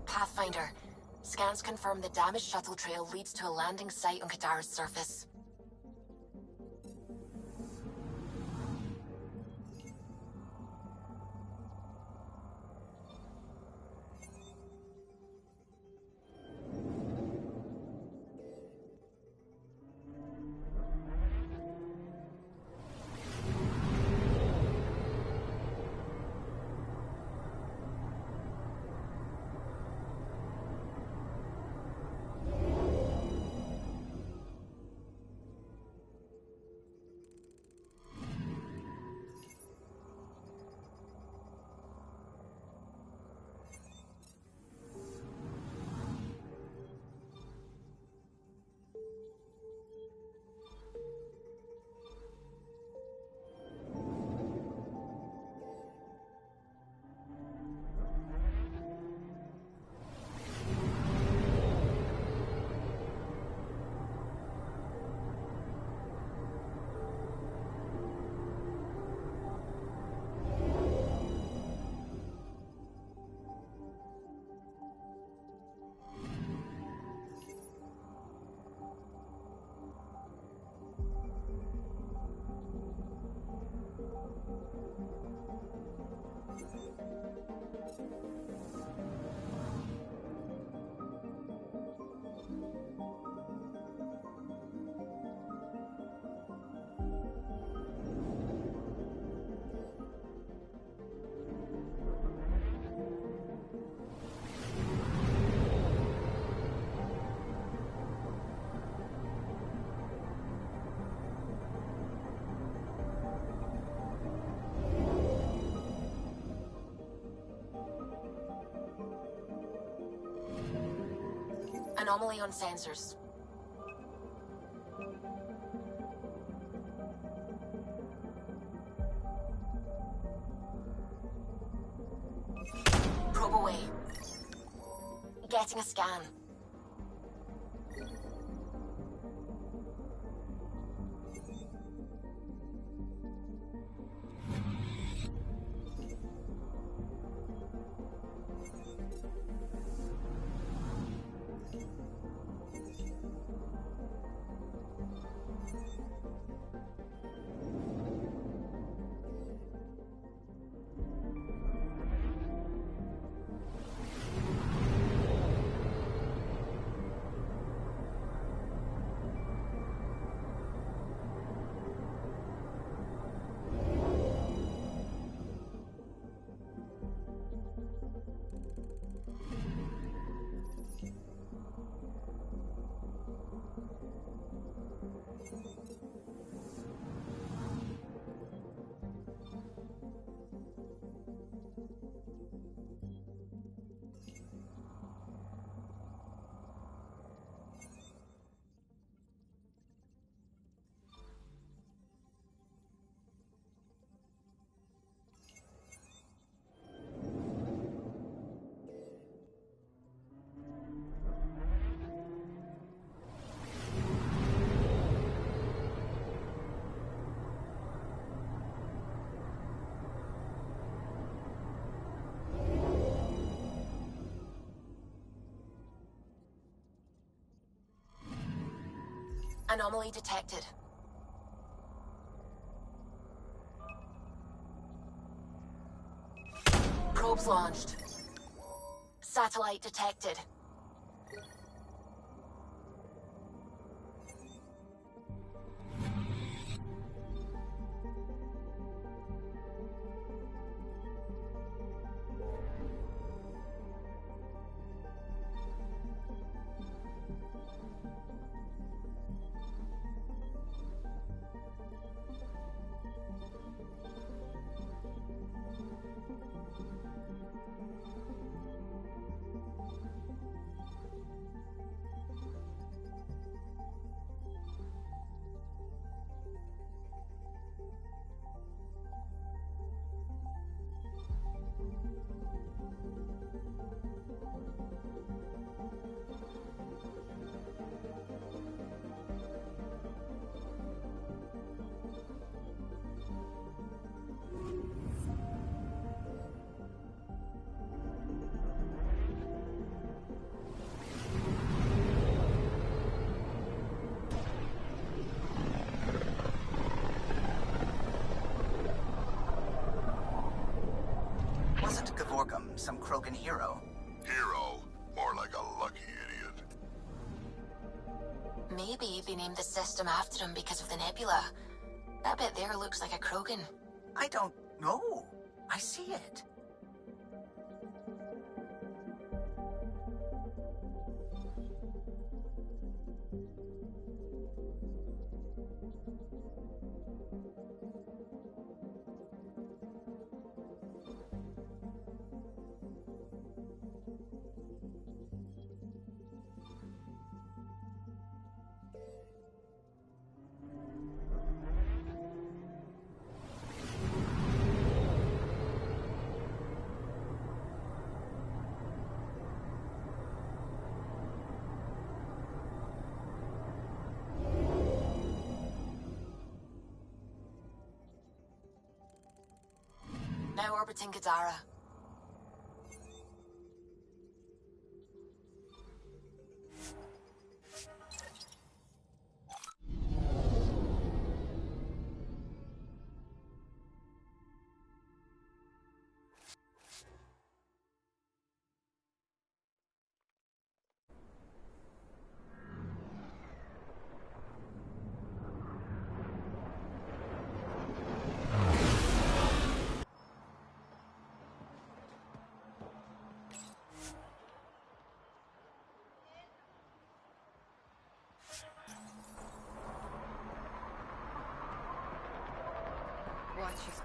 Speaker 17: Pathfinder. Scans confirm the damaged shuttle trail leads to a landing site on Kadara's surface. Anomaly on sensors. Probe away. Getting a scan. Anomaly detected. Probes launched. Satellite detected.
Speaker 14: Wasn't Gavorkum some Krogan hero?
Speaker 10: Hero? More like a lucky idiot.
Speaker 17: Maybe they named the system after him because of the nebula. That bit there looks like a Krogan.
Speaker 14: I don't know. I see it.
Speaker 17: Now orbiting Gadara.
Speaker 18: Watch your...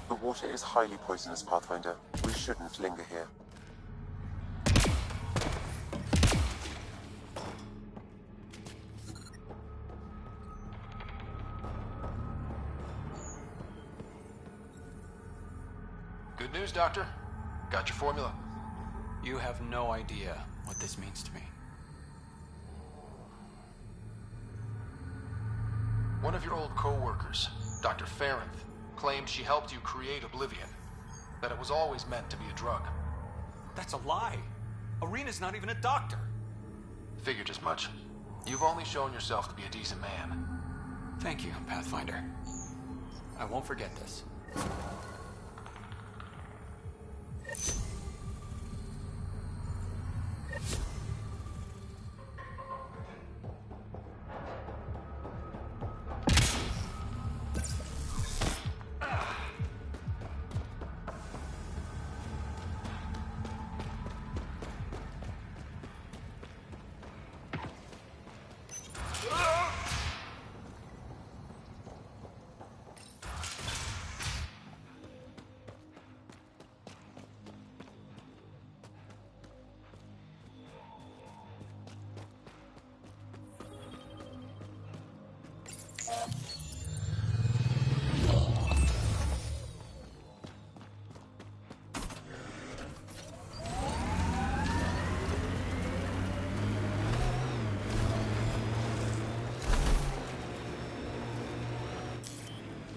Speaker 1: The water is highly poisonous, Pathfinder. We shouldn't linger here.
Speaker 2: Good news, Doctor. Got your formula. You have no idea what this means to me. One of your old co-workers, Dr. Farrenth, claimed she helped you create Oblivion. That it was always meant to be a drug.
Speaker 11: That's a lie. Arena's not even a doctor.
Speaker 2: Figured as much. You've only shown yourself to be a decent man.
Speaker 11: Thank you, Pathfinder. I won't forget this.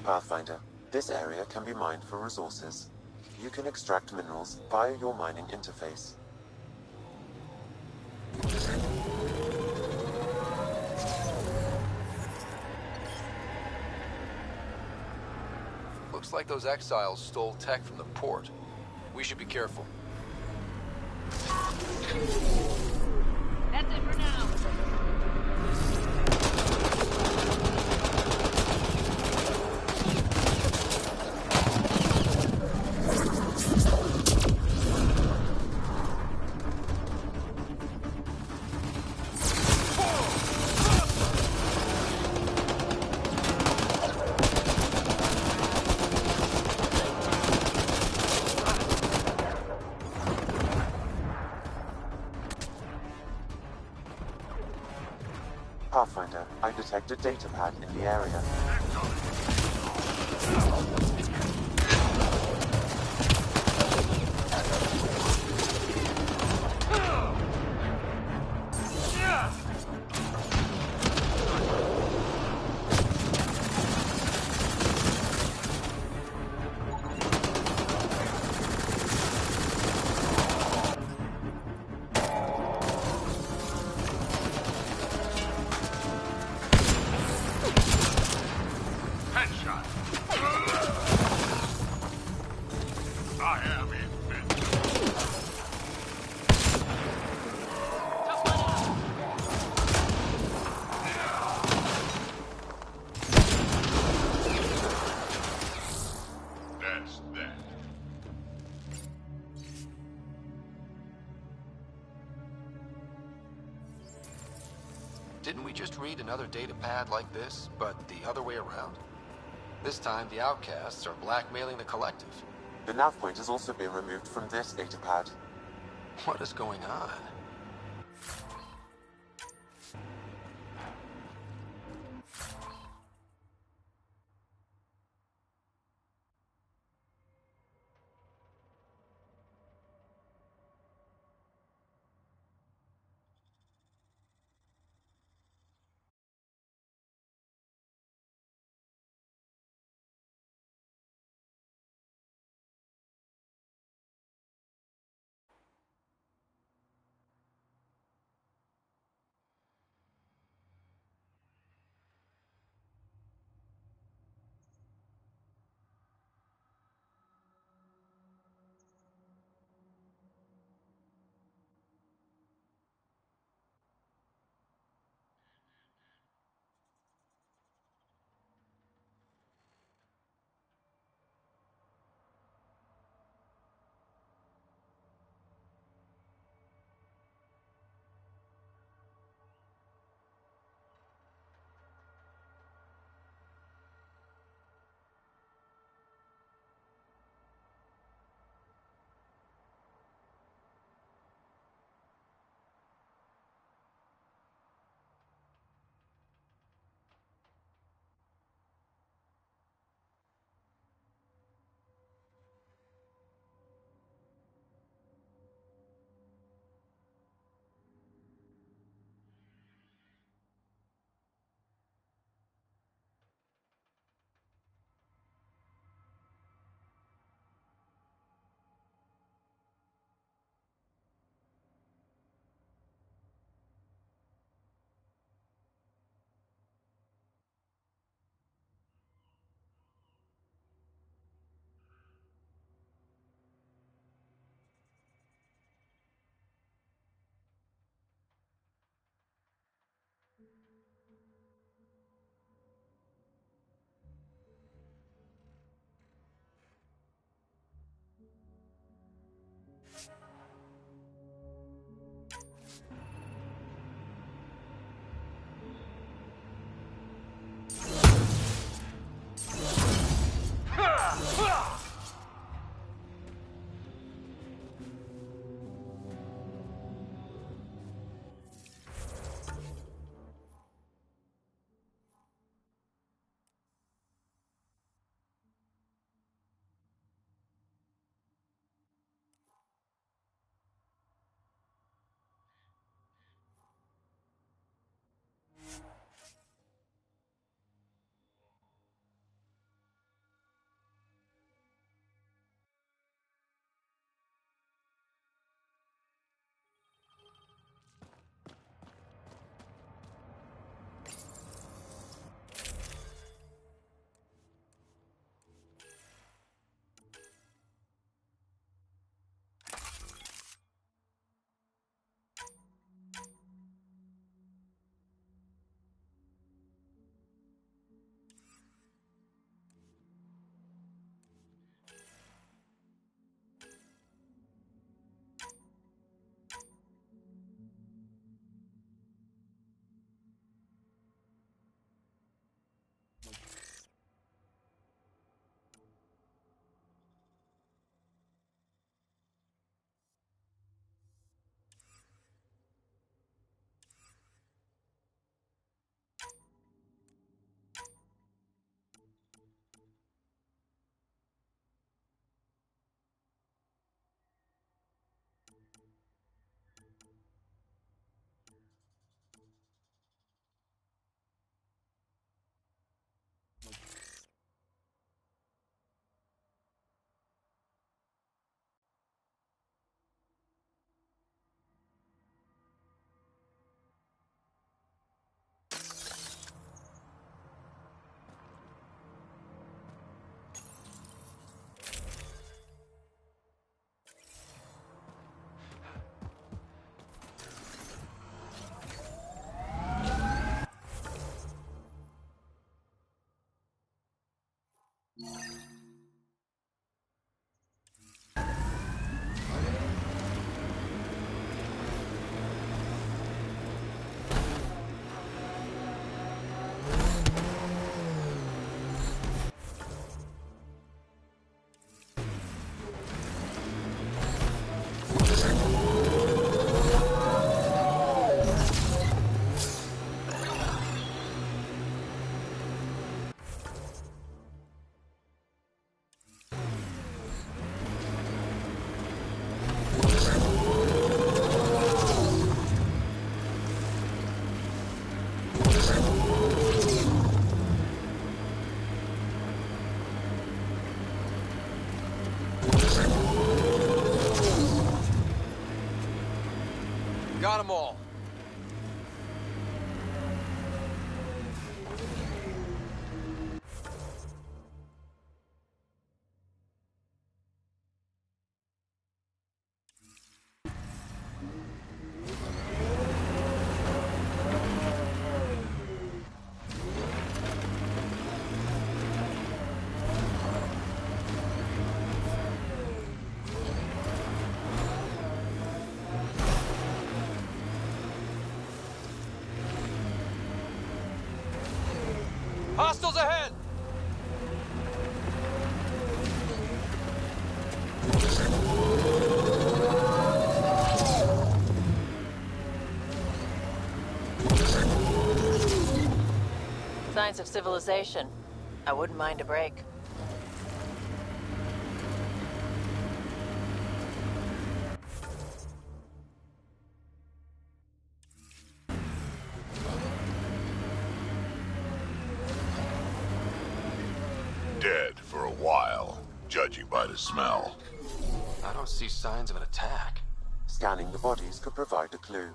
Speaker 1: Pathfinder, this area can be mined for resources. You can extract minerals via your mining interface.
Speaker 2: Looks like those exiles stole tech from the port. We should be careful.
Speaker 8: That's it for now.
Speaker 1: Pathfinder, I detect a data pad in the area.
Speaker 2: Didn't we just read another data pad like this, but the other way around? This time, the outcasts are blackmailing the collective.
Speaker 1: The nav point has also been removed from this data pad.
Speaker 2: What is going on? Got them all. Hostiles ahead!
Speaker 4: Signs of civilization. I wouldn't mind a break.
Speaker 15: Dead for a while, judging by the smell.
Speaker 2: I don't see signs of an attack.
Speaker 1: Scanning the bodies could provide a clue.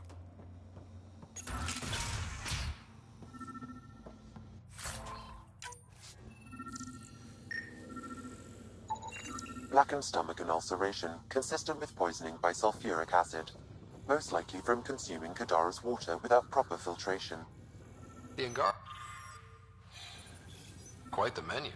Speaker 1: Blackened stomach and ulceration, consistent with poisoning by sulfuric acid. Most likely from consuming Kadara's water without proper filtration.
Speaker 2: The Angara. Quite the menu.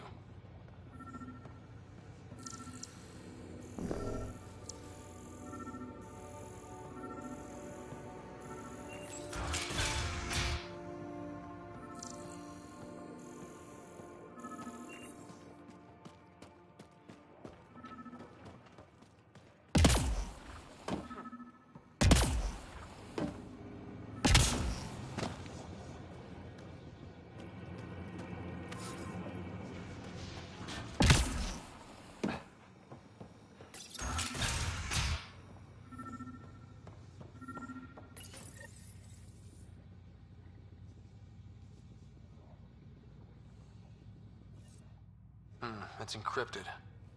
Speaker 2: It's encrypted.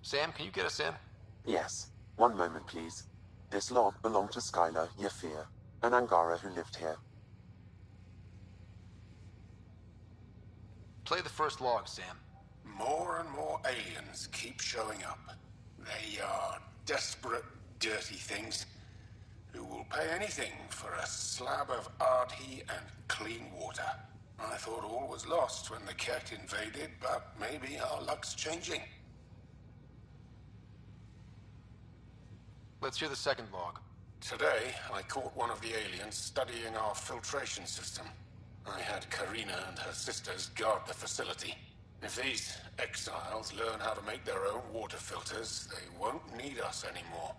Speaker 2: Sam, can you get us in?
Speaker 1: Yes. One moment, please. This log belonged to Skylar Yafir, an Angara who lived here.
Speaker 2: Play the first log, Sam.
Speaker 5: More and more aliens keep showing up. They are desperate, dirty things who will pay anything for a slab of Ardhi and clean water. I thought all was lost when the Ket invaded, but maybe our luck's changing.
Speaker 2: Let's hear the second log.
Speaker 5: Today, I caught one of the aliens studying our filtration system. I had Karina and her sisters guard the facility. If these exiles learn how to make their own water filters, they won't need us anymore.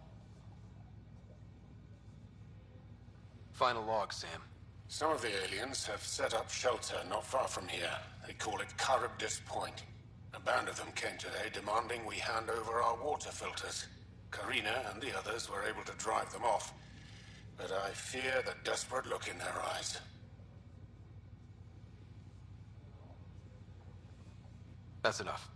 Speaker 2: Final log, Sam.
Speaker 5: Some of the aliens have set up shelter not far from here. They call it Charybdis Point. A band of them came today demanding we hand over our water filters. Karina and the others were able to drive them off, but I fear the desperate look in their eyes.
Speaker 2: That's enough.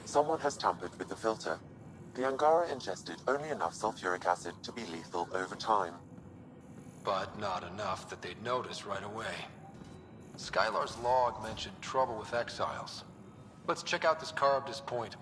Speaker 1: Someone has tampered with the filter. The Angara ingested only enough sulfuric acid to be lethal over time.
Speaker 2: But not enough that they'd notice right away. Skylar's log mentioned trouble with exiles. Let's check out this Charybdis Point.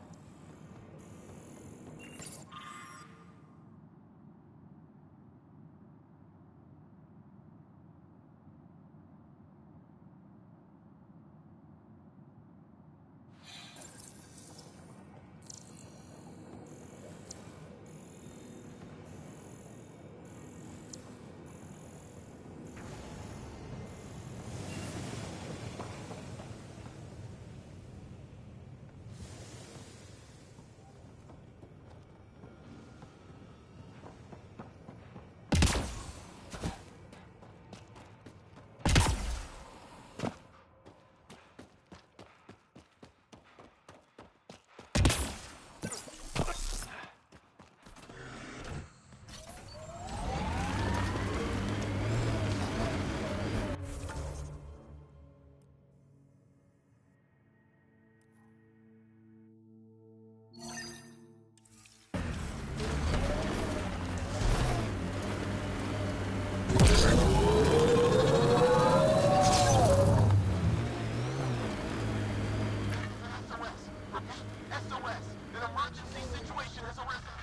Speaker 5: SOS! An emergency situation has arisen!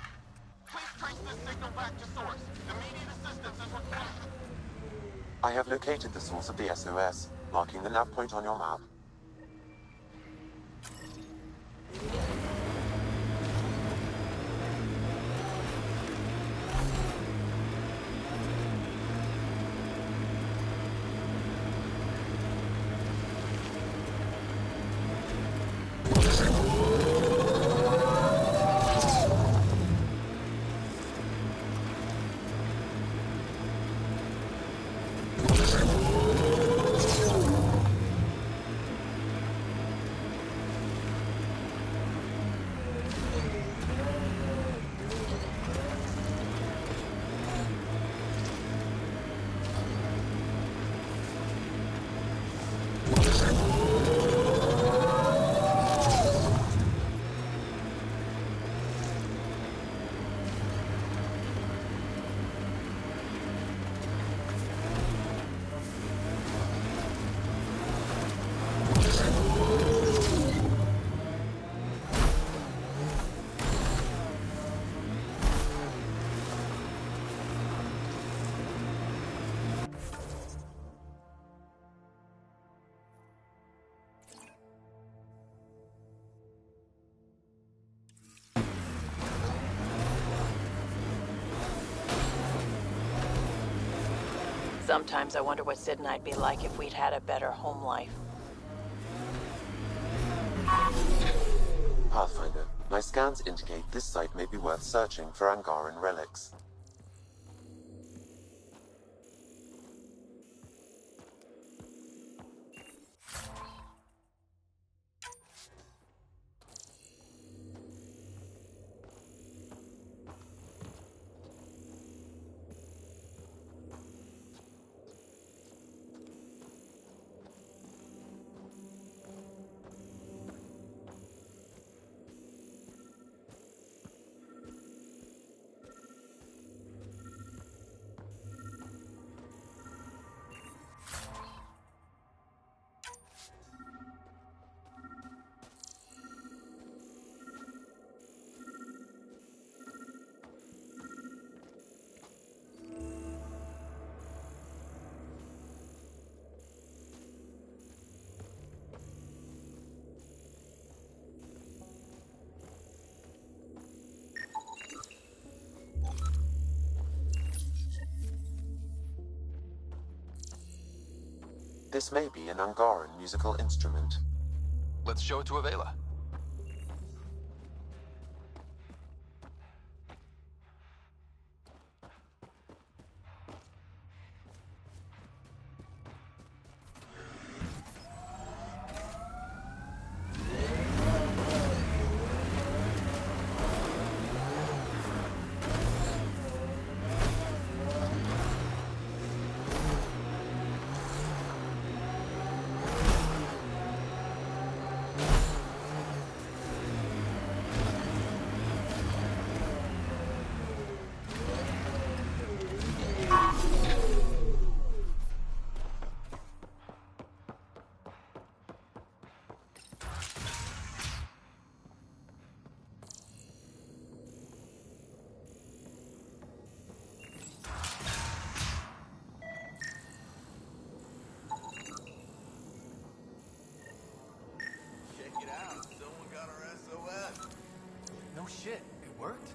Speaker 5: Please trace this signal back to source. Immediate assistance is required.
Speaker 1: I have located the source of the SOS, marking the nav point on your map.
Speaker 4: Sometimes I wonder what Sid and I'd be like if we'd had a better home life.
Speaker 1: Pathfinder, my scans indicate this site may be worth searching for Angaran relics. This may be an Angaran musical instrument.
Speaker 2: Let's show it to Avela. No shit, it worked?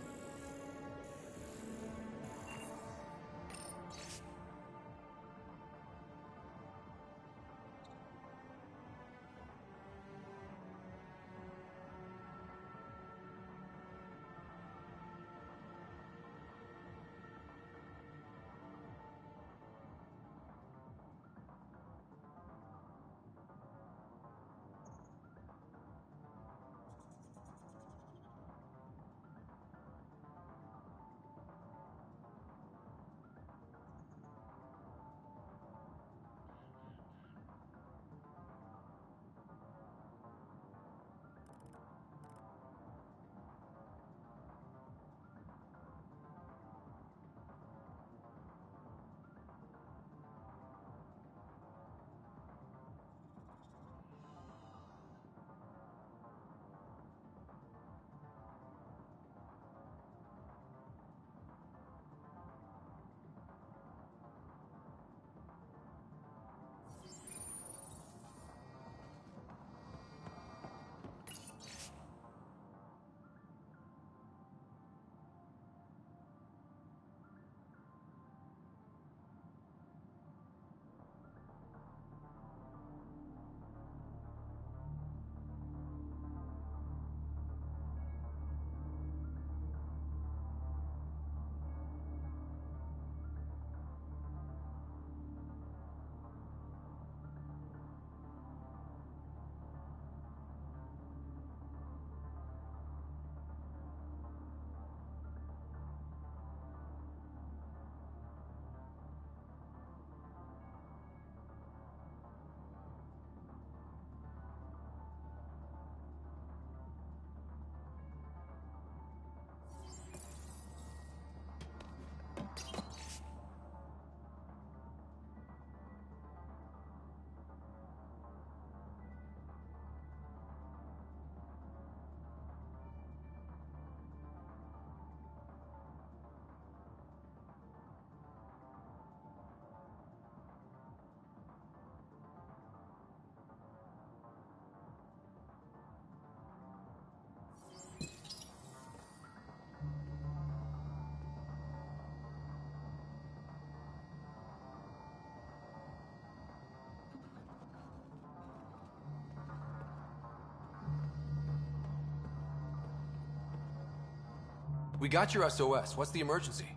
Speaker 2: We got your SOS. What's the emergency?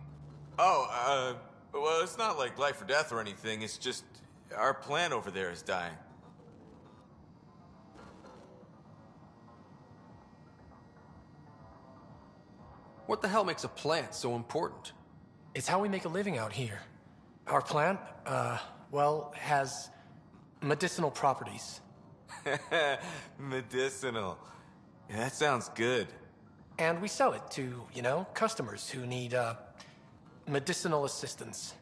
Speaker 20: Oh, well, it's not like life or death or anything. It's just our plant over there is dying.
Speaker 2: What the hell makes a plant so important?
Speaker 21: It's how we make a living out here. Our plant, well, has medicinal properties.
Speaker 20: Medicinal. Yeah, that sounds good.
Speaker 21: And we sell it to, customers who need, medicinal assistance.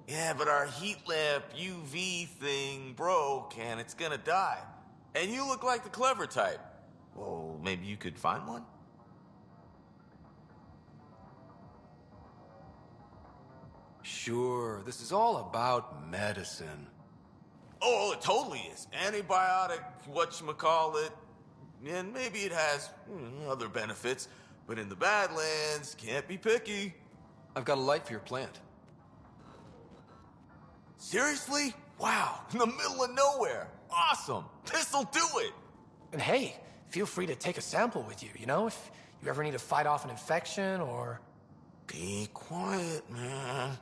Speaker 20: Yeah, but our heat lamp UV thing broke and it's gonna die. And you look like the clever type. Well, maybe you could find one?
Speaker 2: Sure, this is all about medicine.
Speaker 20: Oh, it totally is. Antibiotic, whatchamacallit. And maybe it has other benefits. But in the Badlands, can't be picky.
Speaker 2: I've got a light for your plant.
Speaker 20: Seriously? Wow, in the middle of nowhere. Awesome. This'll do it.
Speaker 21: And hey, feel free to take a sample with you, if you ever need to fight off an infection or...
Speaker 20: Be quiet, man.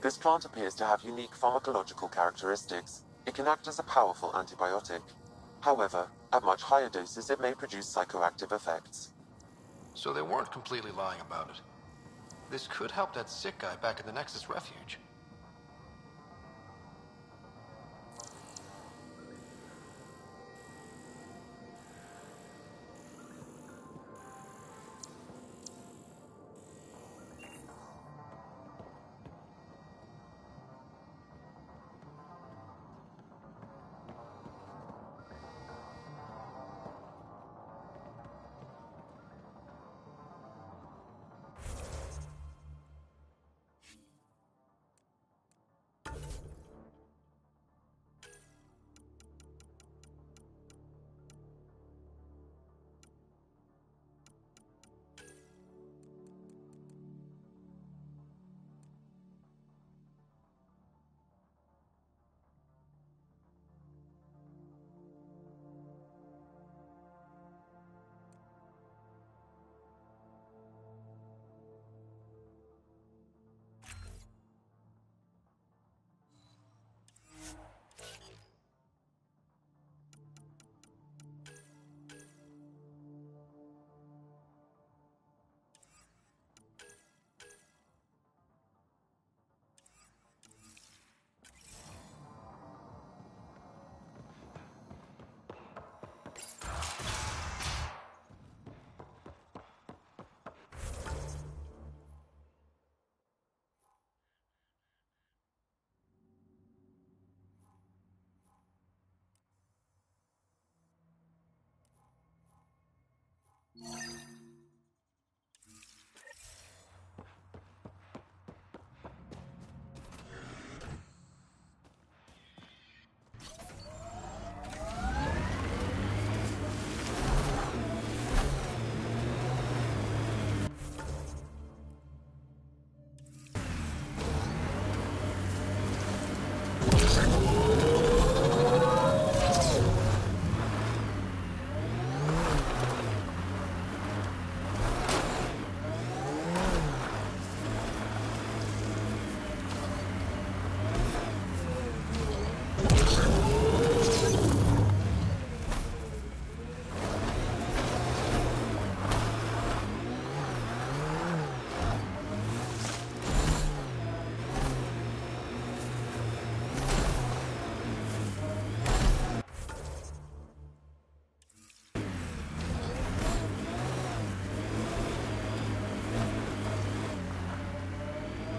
Speaker 1: This plant appears to have unique pharmacological characteristics. It can act as a powerful antibiotic. However, at much higher doses it may produce psychoactive effects.
Speaker 2: So they weren't completely lying about it. This could help that sick guy back in the Nexus refuge.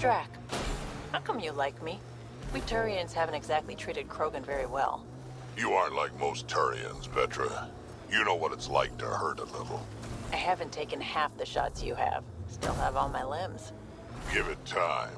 Speaker 4: Drac, how come you like me? We Turians haven't exactly treated Krogan very well.
Speaker 15: You aren't like most Turians, Vetra. You know what it's like to hurt a little.
Speaker 4: I haven't taken half the shots you have. Still have all my limbs.
Speaker 15: Give it time.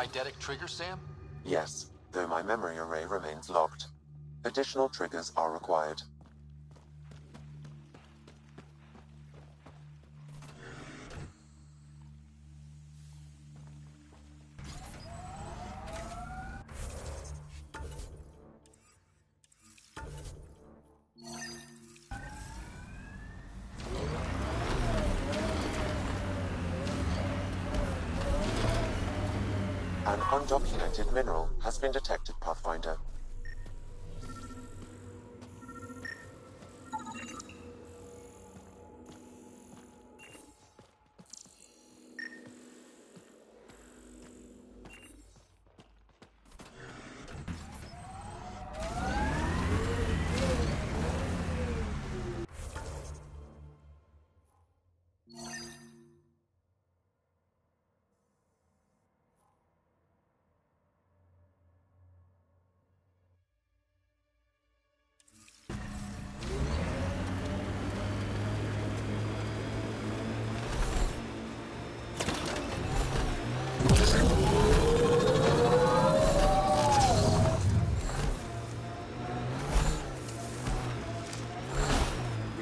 Speaker 2: eidetic triggers, Sam?
Speaker 1: Yes, though my memory array remains locked. Additional triggers are required. An undocumented mineral has been detected, Pathfinder.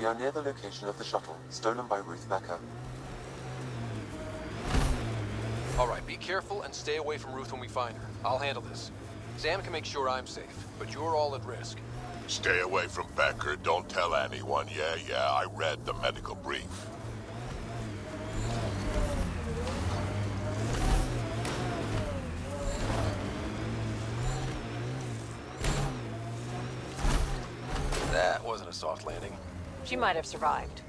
Speaker 1: We are near the location of the shuttle, stolen by Ruth Becker.
Speaker 2: Alright, be careful and stay away from Ruth when we find her. I'll handle this. Sam can make sure I'm safe, but you're all at risk.
Speaker 15: Stay away from Becker. Don't tell anyone. Yeah, I read the medical brief.
Speaker 2: That wasn't a soft landing.
Speaker 4: She might have survived.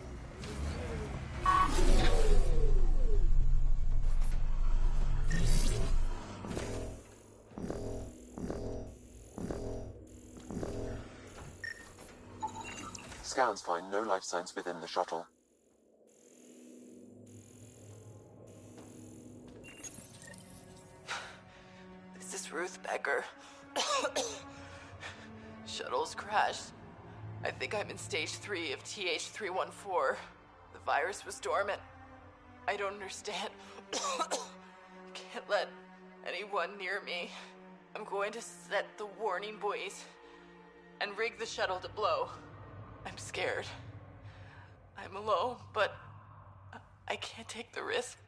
Speaker 1: Scans find no life signs within the shuttle.
Speaker 19: This is Ruth Becker. Shuttle's crashed. I think I'm in stage 3 of TH314. The virus was dormant. I don't understand. Can't let anyone near me. I'm going to set the warning buoys and rig the shuttle to blow. I'm scared. I'm alone, but I can't take the risk.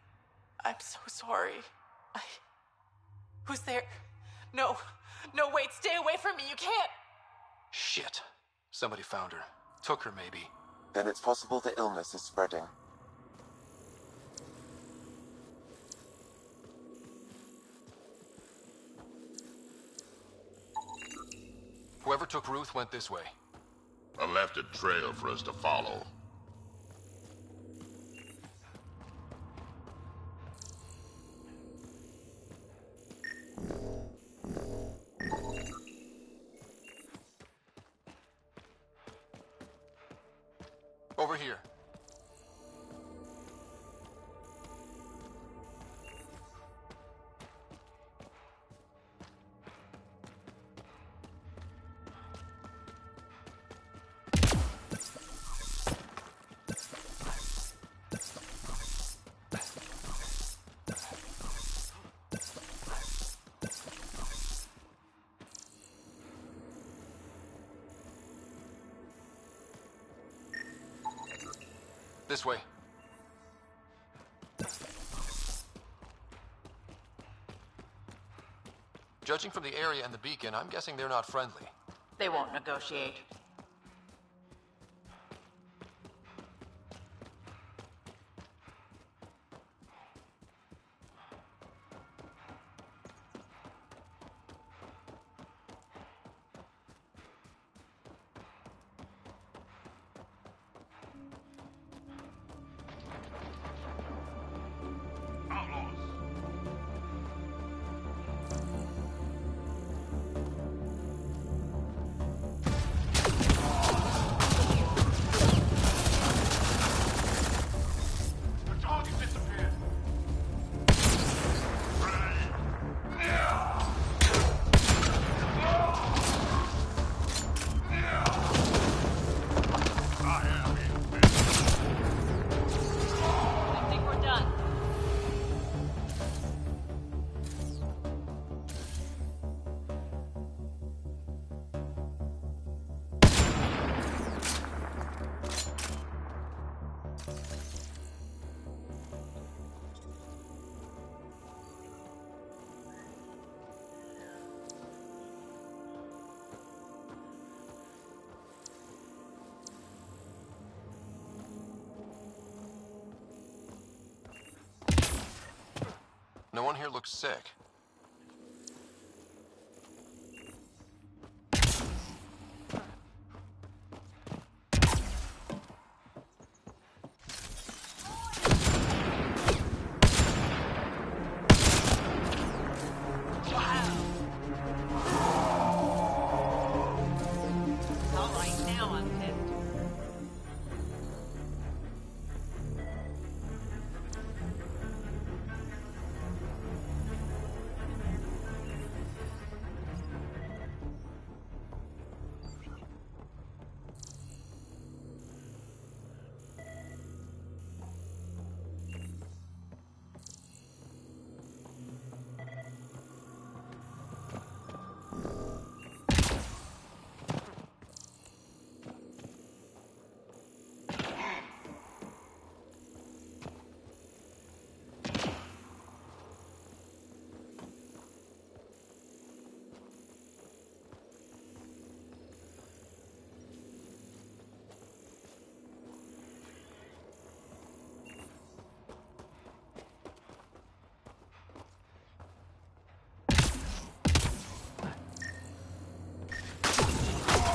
Speaker 19: I'm so sorry. Who's there? No, wait, stay away from me, you can't!
Speaker 2: Shit. Somebody found her. Took her, maybe.
Speaker 1: Then it's possible the illness is spreading.
Speaker 2: Whoever took Ruth went this way.
Speaker 15: I left a trail for us to follow.
Speaker 2: Over here. This way. Judging from the area and the beacon, I'm guessing they're not friendly.
Speaker 4: They won't negotiate.
Speaker 2: one here looks sick.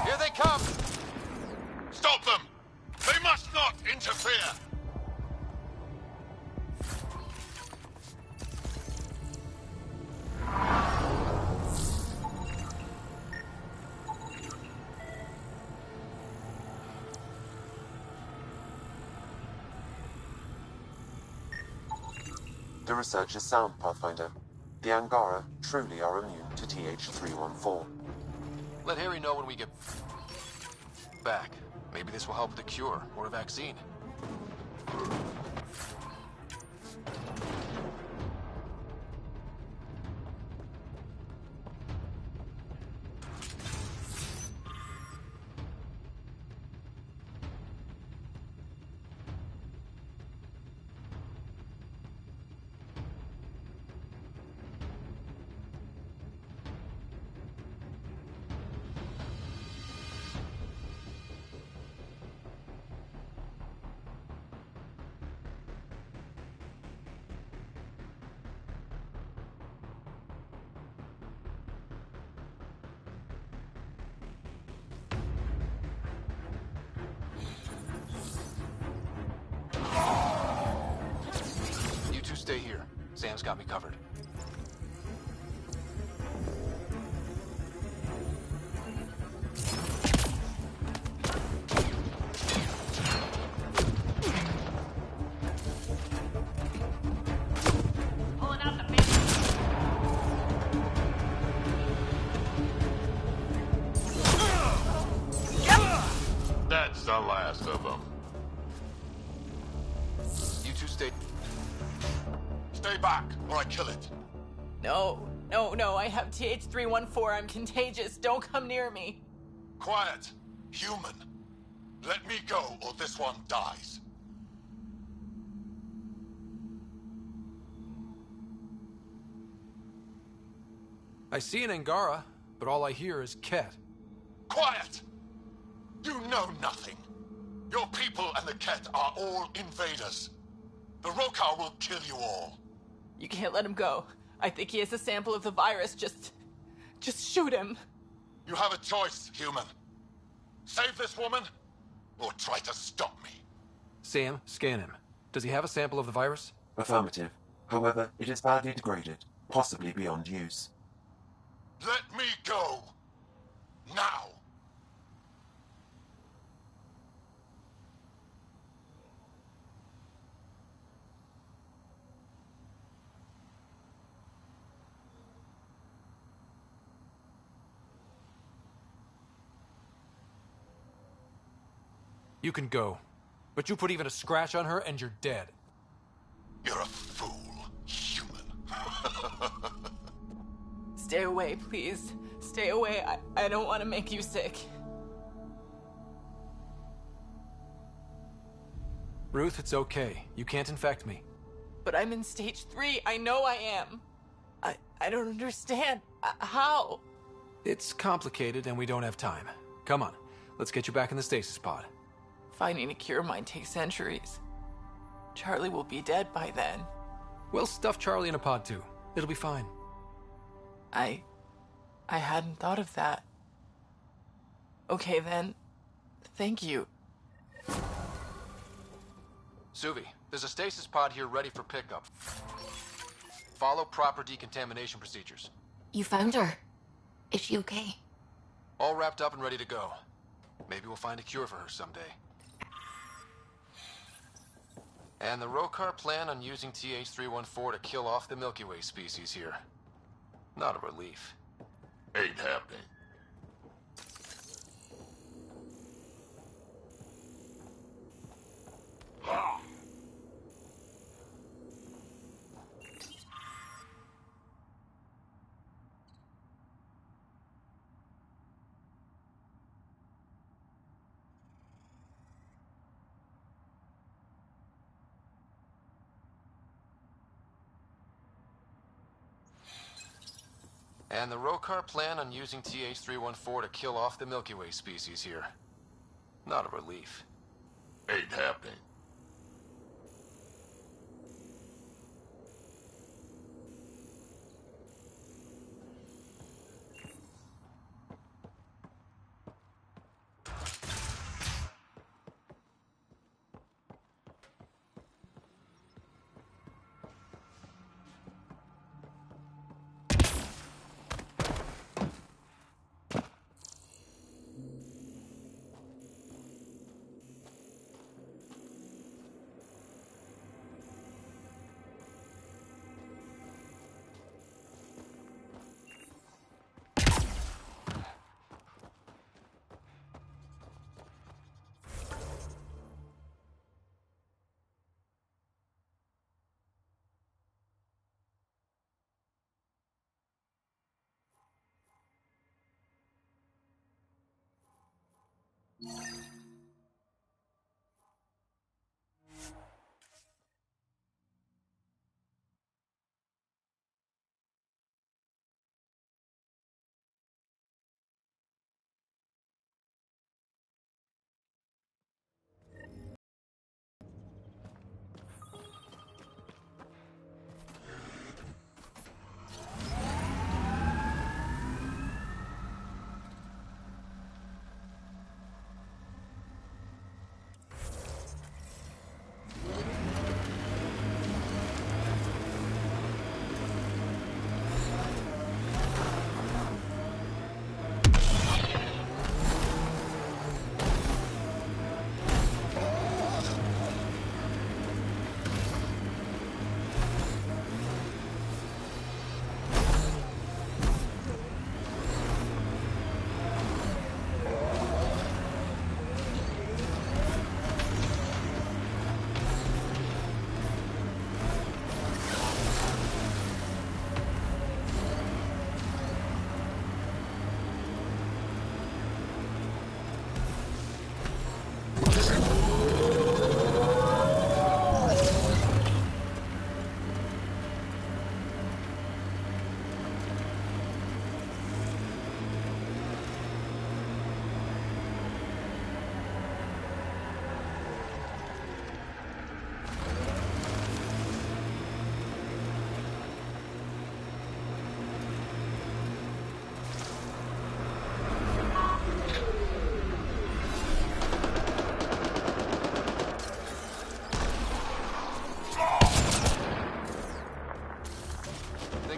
Speaker 15: Here they come! Stop them! They must not interfere!
Speaker 1: The research is sound, Pathfinder. The Angara truly are immune to TH314.
Speaker 2: Let Harry know when we get back. Maybe this will help with a cure or a vaccine. You two stay here. Sam's got me covered.
Speaker 8: Pulling out the base.
Speaker 15: That's the last of them.
Speaker 2: You two stay.
Speaker 15: Stay back, or I kill it.
Speaker 19: No, I have TH314. I'm contagious. Don't come near me.
Speaker 15: Quiet. Human. Let me go, or this one dies.
Speaker 2: I see an Angara, but all I hear is Ket.
Speaker 15: Quiet! You know nothing. Your people and the Ket are all invaders. The Rokar will kill you all.
Speaker 19: You can't let him go. I think he has a sample of the virus. Just shoot him.
Speaker 15: You have a choice, human. Save this woman, or try to stop me.
Speaker 2: Sam, scan him. Does he have a sample of the virus?
Speaker 1: Affirmative. However, it is badly degraded, possibly beyond use.
Speaker 15: Let me go. Now.
Speaker 2: You can go. But you put even a scratch on her and you're dead.
Speaker 15: You're a fool, human.
Speaker 19: Stay away, please. Stay away. I don't want to make you sick.
Speaker 2: Ruth, it's okay. You can't infect me.
Speaker 19: But I'm in stage 3. I know I am. I don't understand. How?
Speaker 2: It's complicated and we don't have time. Come on. Let's get you back in the stasis pod.
Speaker 19: Finding a cure might take centuries. Charlie will be dead by then.
Speaker 2: We'll stuff Charlie in a pod too.
Speaker 21: It'll be fine.
Speaker 19: I hadn't thought of that. Okay then. Thank you.
Speaker 2: Suvi, there's a stasis pod here ready for pickup. Follow proper decontamination procedures.
Speaker 17: You found her. Is she okay?
Speaker 2: All wrapped up and ready to go. Maybe we'll find a cure for her someday. And the Rokar plan on using TH-314 to kill off the Milky Way species here. Not a relief.
Speaker 15: Ain't happening.
Speaker 2: And the Rokar plan on using TH-314 to kill off the Milky Way species here. Not a relief.
Speaker 15: Ain't happening.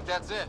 Speaker 2: That's it.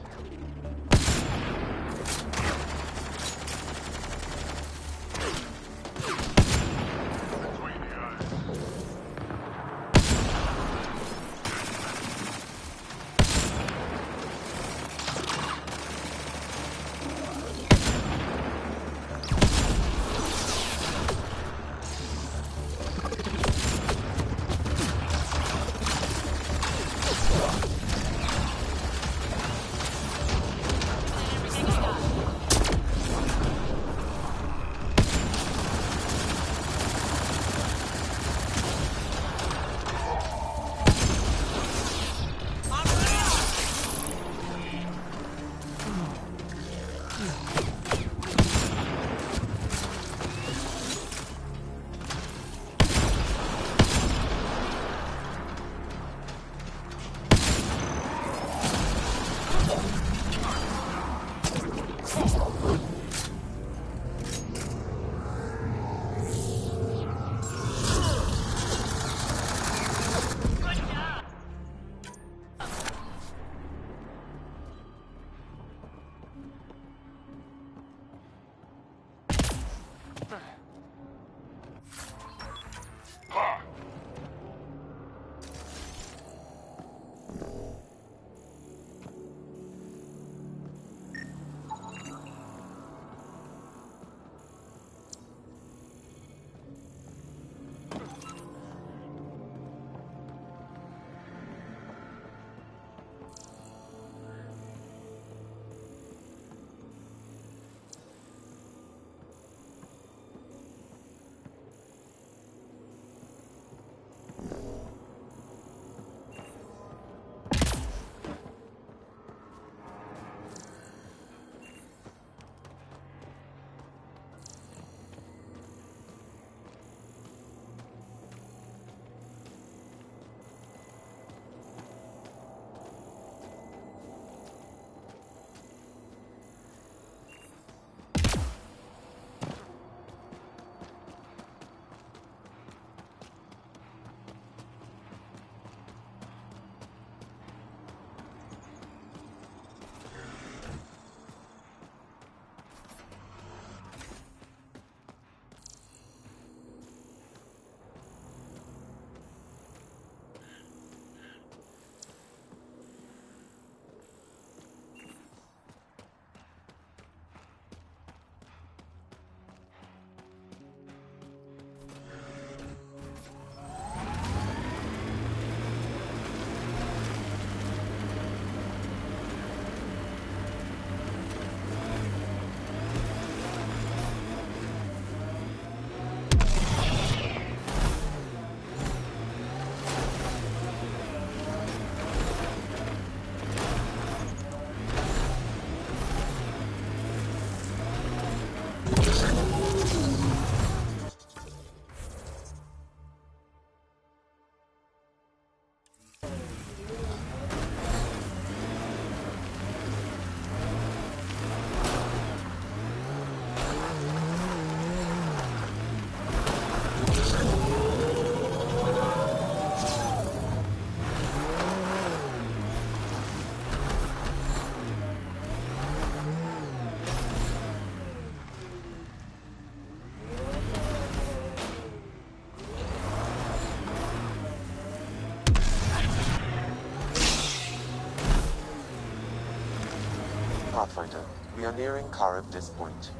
Speaker 1: Pathfinder, we are nearing Karabdis Point,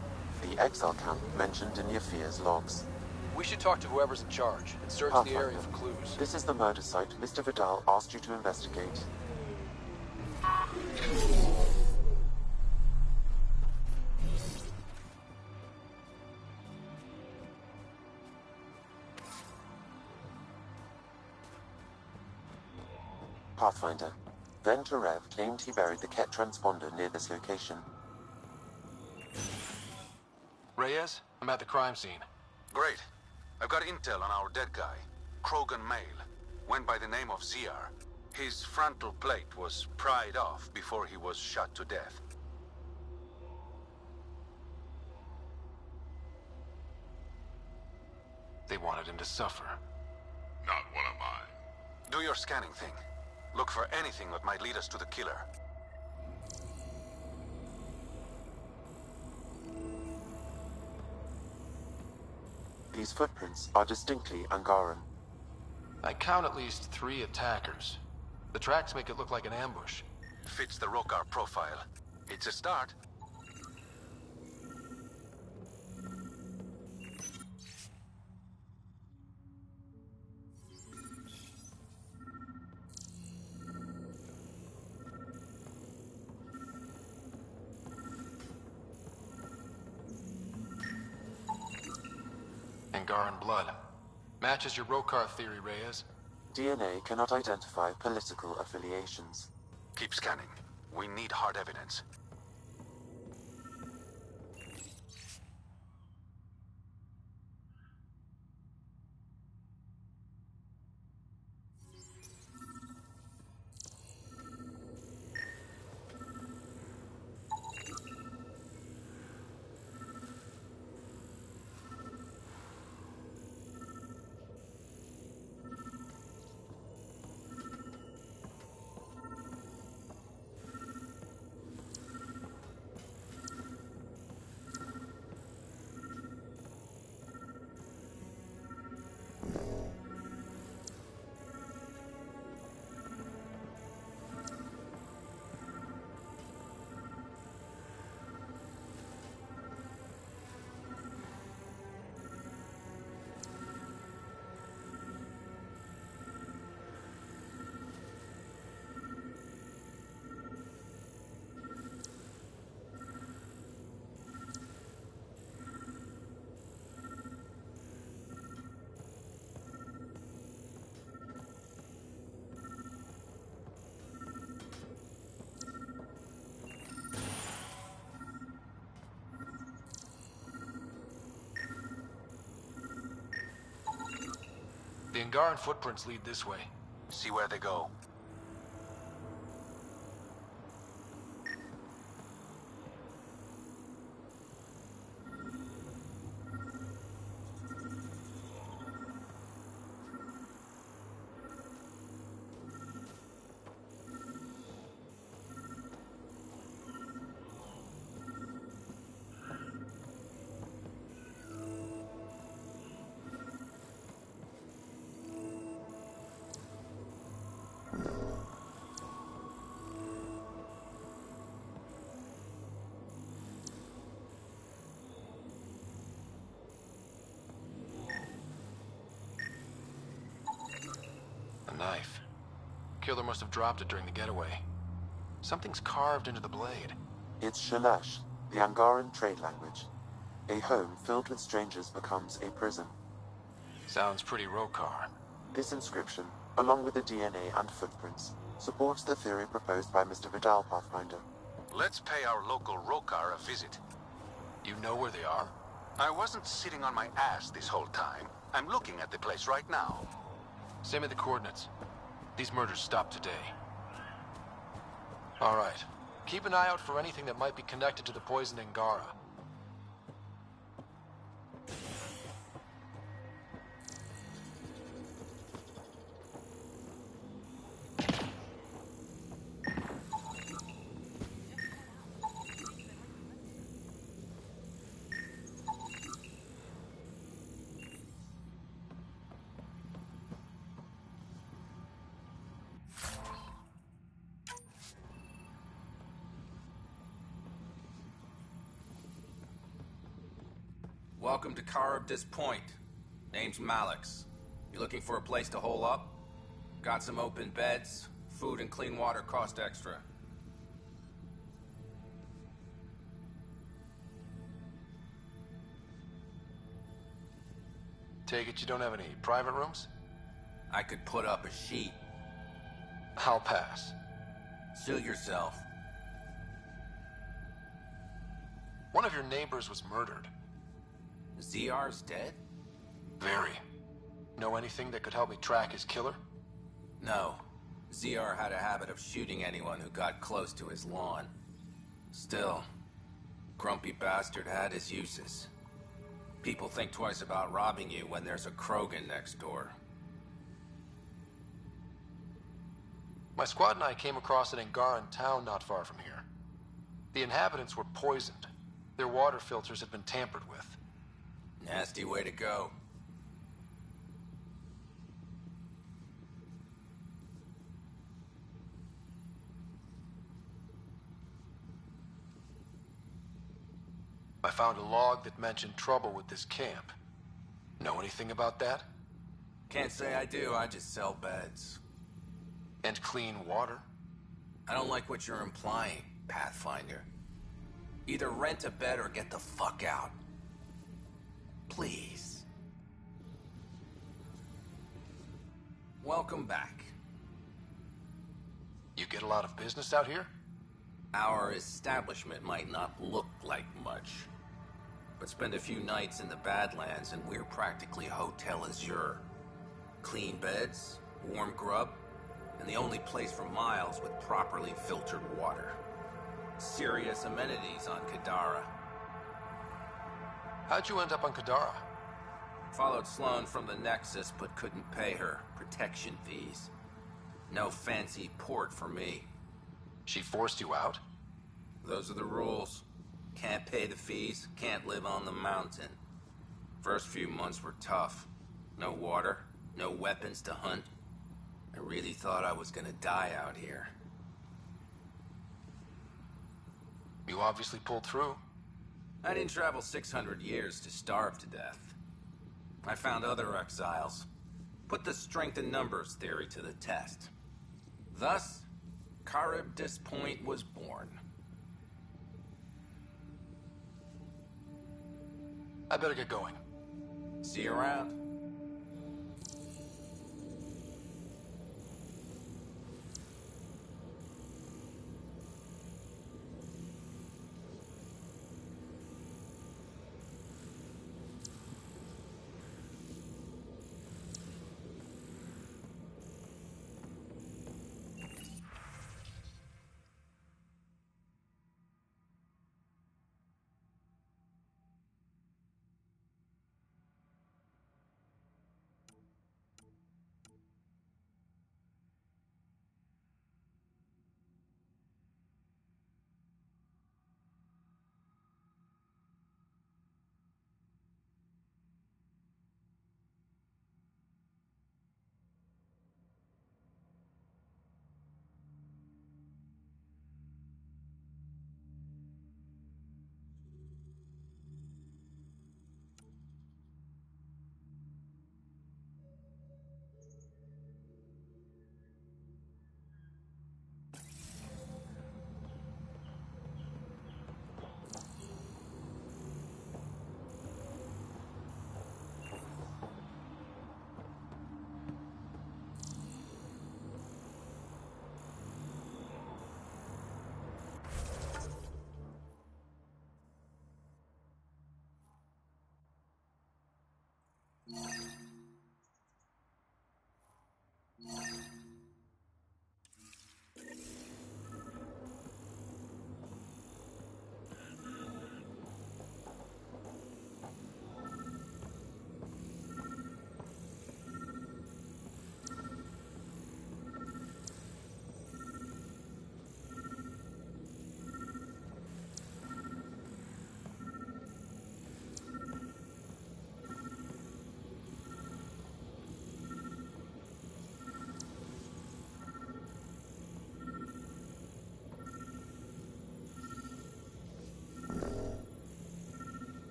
Speaker 1: the exile camp mentioned in Yafir's logs.
Speaker 2: We should talk to whoever's in charge and search the area for clues.
Speaker 1: This is the murder site Mr. Vidal asked you to investigate. Pathfinder. Venturev claimed he buried the Ket transponder near this location.
Speaker 2: Reyes, I'm at the crime scene.
Speaker 6: Great. I've got intel on our dead guy, Krogan male. Went by the name of Ziar. His frontal plate was pried off before he was shot to death.
Speaker 2: They wanted him to suffer.
Speaker 15: Not one of mine.
Speaker 6: Do your scanning thing. Look for anything that might lead us to the killer.
Speaker 1: These footprints are distinctly Angaran.
Speaker 2: I count at least 3 attackers. The tracks make it look like an ambush.
Speaker 6: Fits the Rokar profile. It's a start.
Speaker 2: Angaran blood. Matches your Rokar theory, Reyes.
Speaker 1: DNA cannot identify political affiliations.
Speaker 6: Keep scanning. We need hard evidence.
Speaker 2: The Angaran footprints lead this way.
Speaker 6: See where they go.
Speaker 2: A knife. Killer must have dropped it during the getaway. Something's carved into the blade.
Speaker 1: It's Shalash, the Angaran trade language. A home filled with strangers becomes a prison.
Speaker 2: Sounds pretty Rokar.
Speaker 1: This inscription, along with the DNA and footprints, supports the theory proposed by Mr. Vidal, Pathfinder.
Speaker 6: Let's pay our local Rokar a visit.
Speaker 2: You know where they are?
Speaker 6: I wasn't sitting on my ass this whole time. I'm looking at the place right now.
Speaker 2: Send me the coordinates. These murders stopped today. All right. Keep an eye out for anything that might be connected to the poisoned Angara.
Speaker 3: Welcome to Caribdis Point. Name's Malix. You looking for a place to hole up? Got some open beds. Food and clean water cost extra.
Speaker 12: Take it you don't have any private rooms?
Speaker 3: I could put up a sheet.
Speaker 12: I'll pass.
Speaker 3: Suit yourself.
Speaker 12: One of your neighbors was murdered.
Speaker 3: ZR's dead?
Speaker 12: Very. Know anything that could help me track his killer?
Speaker 3: No. ZR had a habit of shooting anyone who got close to his lawn. Still, grumpy bastard had his uses. People think twice about robbing you when there's a Krogan next door.
Speaker 12: My squad and I came across an Angaran town not far from here. The inhabitants were poisoned. Their water filters had been tampered with.
Speaker 3: Nasty way to go.
Speaker 12: I found a log that mentioned trouble with this camp. Know anything about that?
Speaker 3: Can't say I do, I just sell beds.
Speaker 12: And clean water?
Speaker 3: I don't like what you're implying, Pathfinder. Either rent a bed or get the fuck out. Please. Welcome back.
Speaker 12: You get a lot of business out here?
Speaker 3: Our establishment might not look like much, but spend a few nights in the Badlands and we're practically Hotel Azure. Clean beds, warm grub, and the only place for miles with properly filtered water. Serious amenities on Kadara.
Speaker 12: How'd you end up on Kadara?
Speaker 3: Followed Sloan from the Nexus, but couldn't pay her protection fees. No fancy port for me.
Speaker 12: She forced you out?
Speaker 3: Those are the rules. Can't pay the fees, can't live on the mountain. First few months were tough. No water, no weapons to hunt. I really thought I was gonna die out here.
Speaker 12: You obviously pulled through.
Speaker 3: I didn't travel 600 years to starve to death. I found other exiles. Put the strength in numbers theory to the test. Thus, Caribdis Point was born.
Speaker 12: I better get going.
Speaker 3: See you around.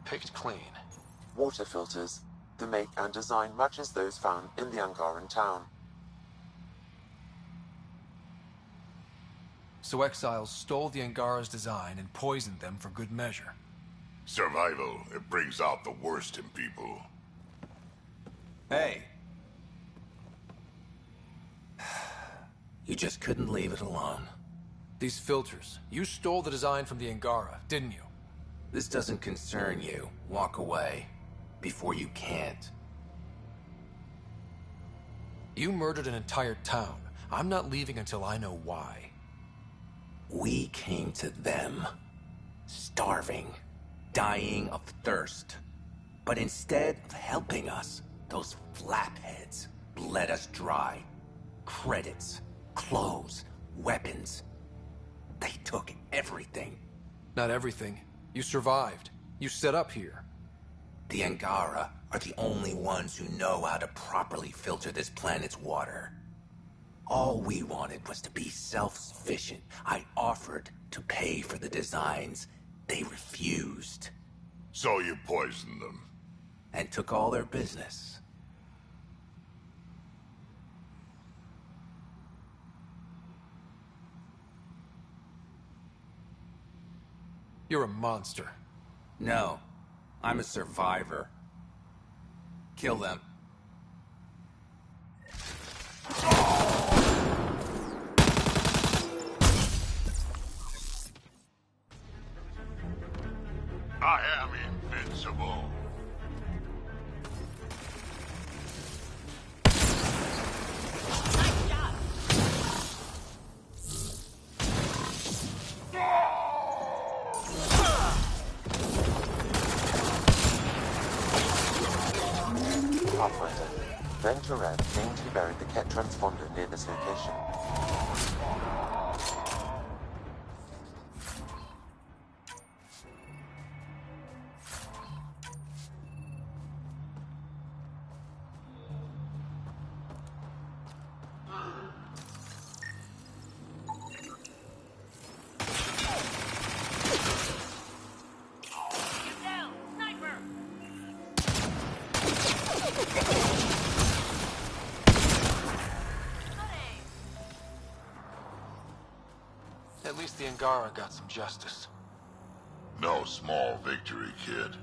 Speaker 12: picked clean.
Speaker 1: Water filters. The make and design matches those found in the Angaran town.
Speaker 2: So exiles stole the Angara's design and poisoned them for good measure.
Speaker 15: Survival, it brings out the worst in people.
Speaker 3: Hey. You just couldn't leave it alone.
Speaker 2: These filters, you stole the design from the Angara, didn't you?
Speaker 3: This doesn't concern you. Walk away. Before you can't.
Speaker 2: You murdered an entire town. I'm not leaving until I know why.
Speaker 3: We came to them. Starving. Dying of thirst. But instead of helping us, those flapheads let us dry. Credits, clothes, weapons. They took everything.
Speaker 2: Not everything. You survived. You set up here.
Speaker 3: The Angara are the only ones who know how to properly filter this planet's water. All we wanted was to be self-sufficient. I offered to pay for the designs. They refused.
Speaker 15: So you poisoned them.
Speaker 3: And took all their business.
Speaker 2: You're a monster.
Speaker 3: No. I'm a survivor. Kill them.
Speaker 15: I am invincible.
Speaker 1: Pathfinder. Venturev claimed he buried the Ket transponder near this location.
Speaker 12: At least the Angara got some justice.
Speaker 15: No small victory, kid.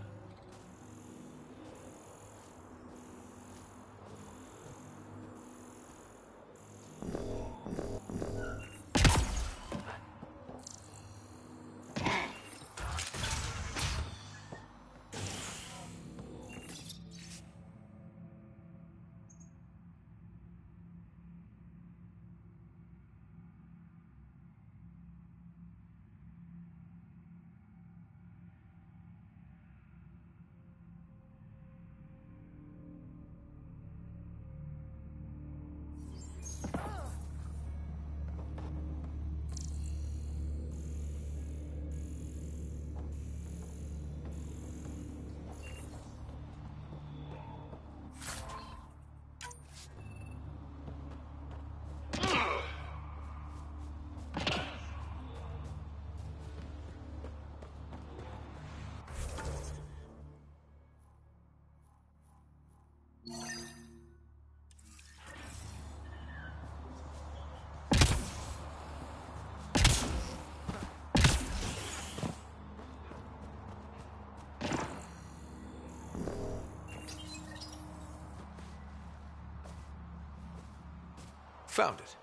Speaker 2: Found it.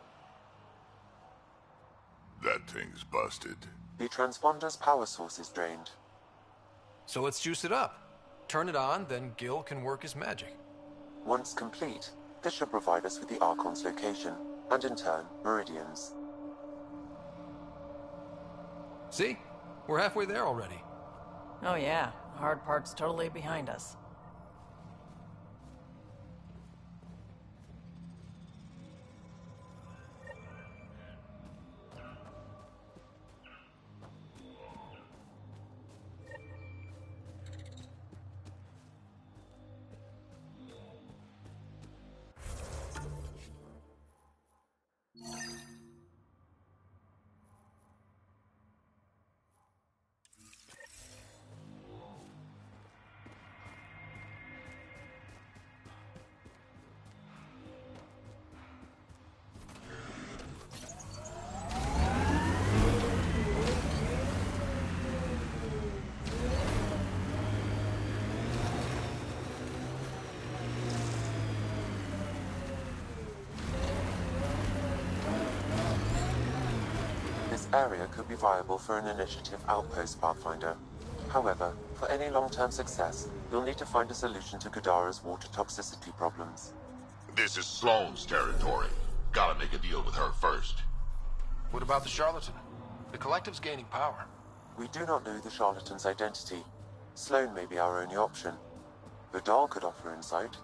Speaker 15: That thing's busted.
Speaker 1: The transponder's power source is drained.
Speaker 2: So let's juice it up. Turn it on, then Gil can work his magic.
Speaker 1: Once complete, this should provide us with the Archon's location, and in turn, Meridian's.
Speaker 2: See? We're halfway there already.
Speaker 4: Oh yeah, hard part's totally behind us.
Speaker 1: area could be viable for an initiative outpost, Pathfinder. However, for any long-term success, you'll need to find a solution to Kadara's water toxicity problems.
Speaker 15: This is Sloane's territory. Gotta make a deal with her first.
Speaker 12: What about the charlatan? The collective's gaining power.
Speaker 1: We do not know the charlatan's identity. Sloane may be our only option. Vidal could offer insight.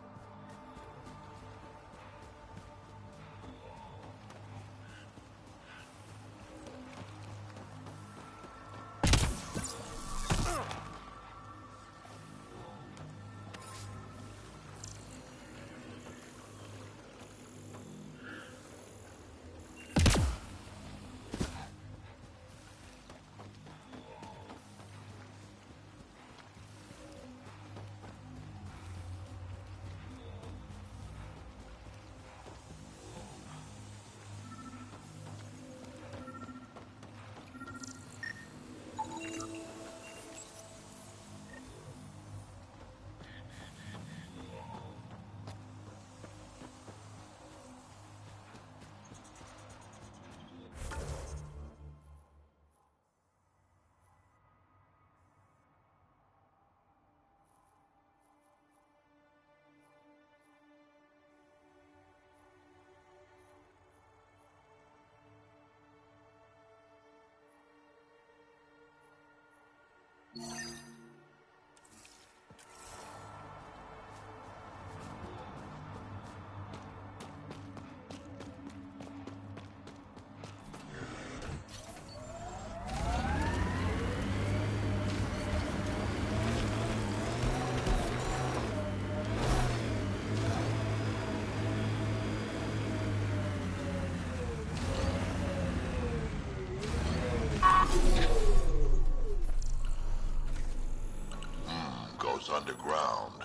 Speaker 15: Goes underground.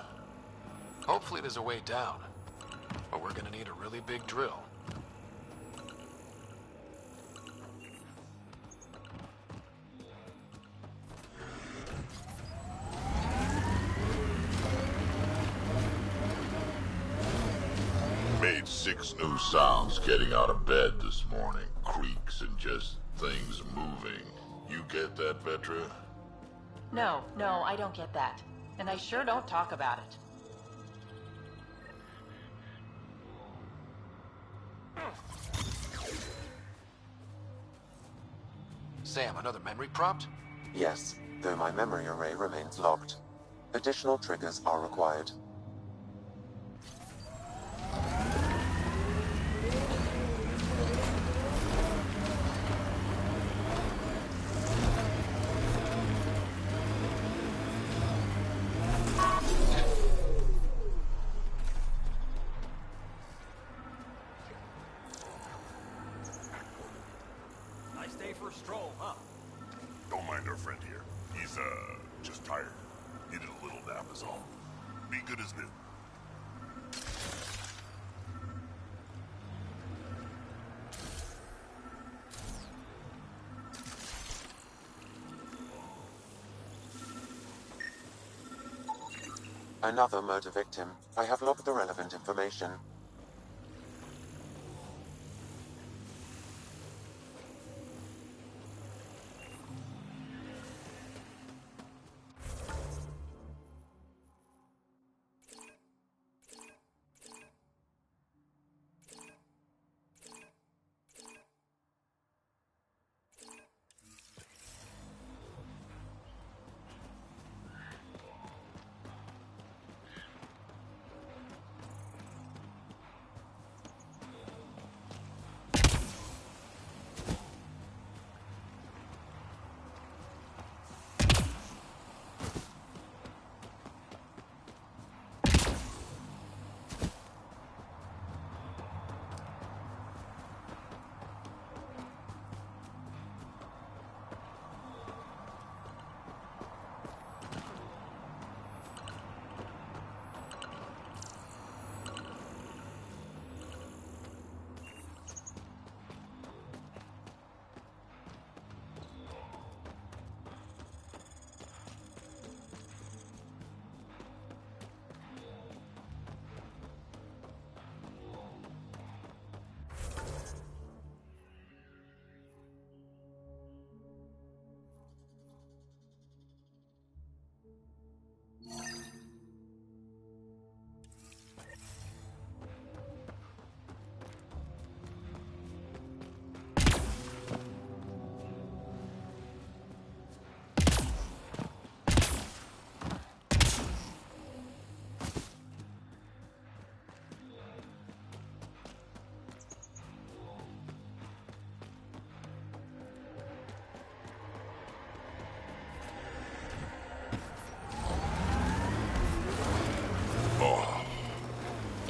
Speaker 12: Hopefully there's a way down. But we're gonna need a really big drill.
Speaker 15: Made 6 new sounds getting out of bed this morning. Creaks and just things moving. You get that, Vetra?
Speaker 4: No, I don't get that. And I sure don't talk about it.
Speaker 12: Sam, another memory prompt?
Speaker 1: Yes, though my memory array remains locked. Additional triggers are required.
Speaker 13: Nice day for a stroll, huh?
Speaker 7: Don't mind our friend here. He's, just tired. Needed a little nap is all. Be good as new.
Speaker 1: Another murder victim. I have logged the relevant information.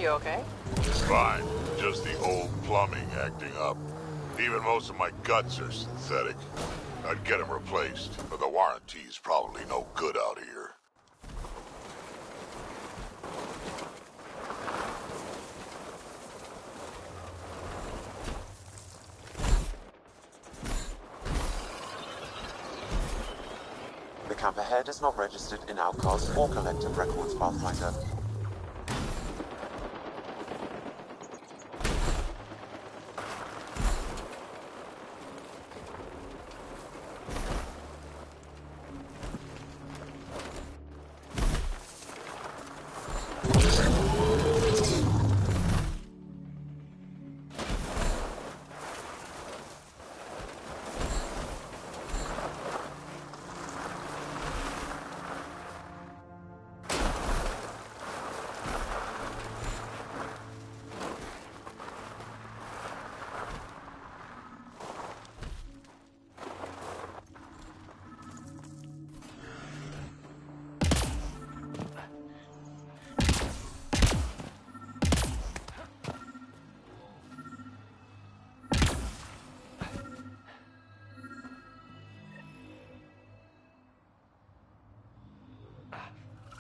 Speaker 4: You okay?
Speaker 7: Fine. Just the old plumbing acting up. Even most of my guts are synthetic. I'd get them replaced, but the warranty's probably no good out here.
Speaker 1: The camp ahead is not registered in Outcast or Collective Records, Pathfinder.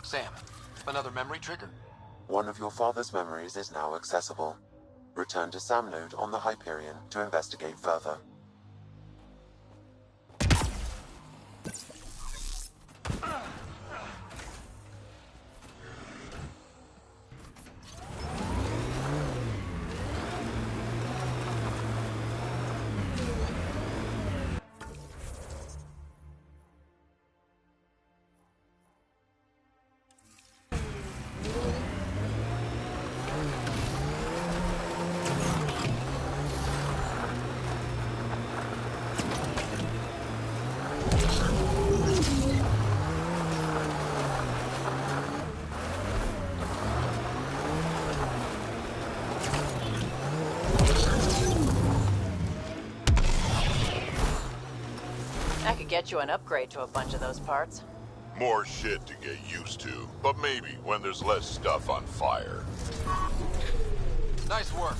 Speaker 12: Sam, another memory trigger?
Speaker 1: One of your father's memories is now accessible. Return to Sam Node on the Hyperion to investigate further.
Speaker 4: I could get you an upgrade to a bunch of those parts.
Speaker 7: More shit to get used to, but maybe when there's less stuff on fire.
Speaker 12: Nice work.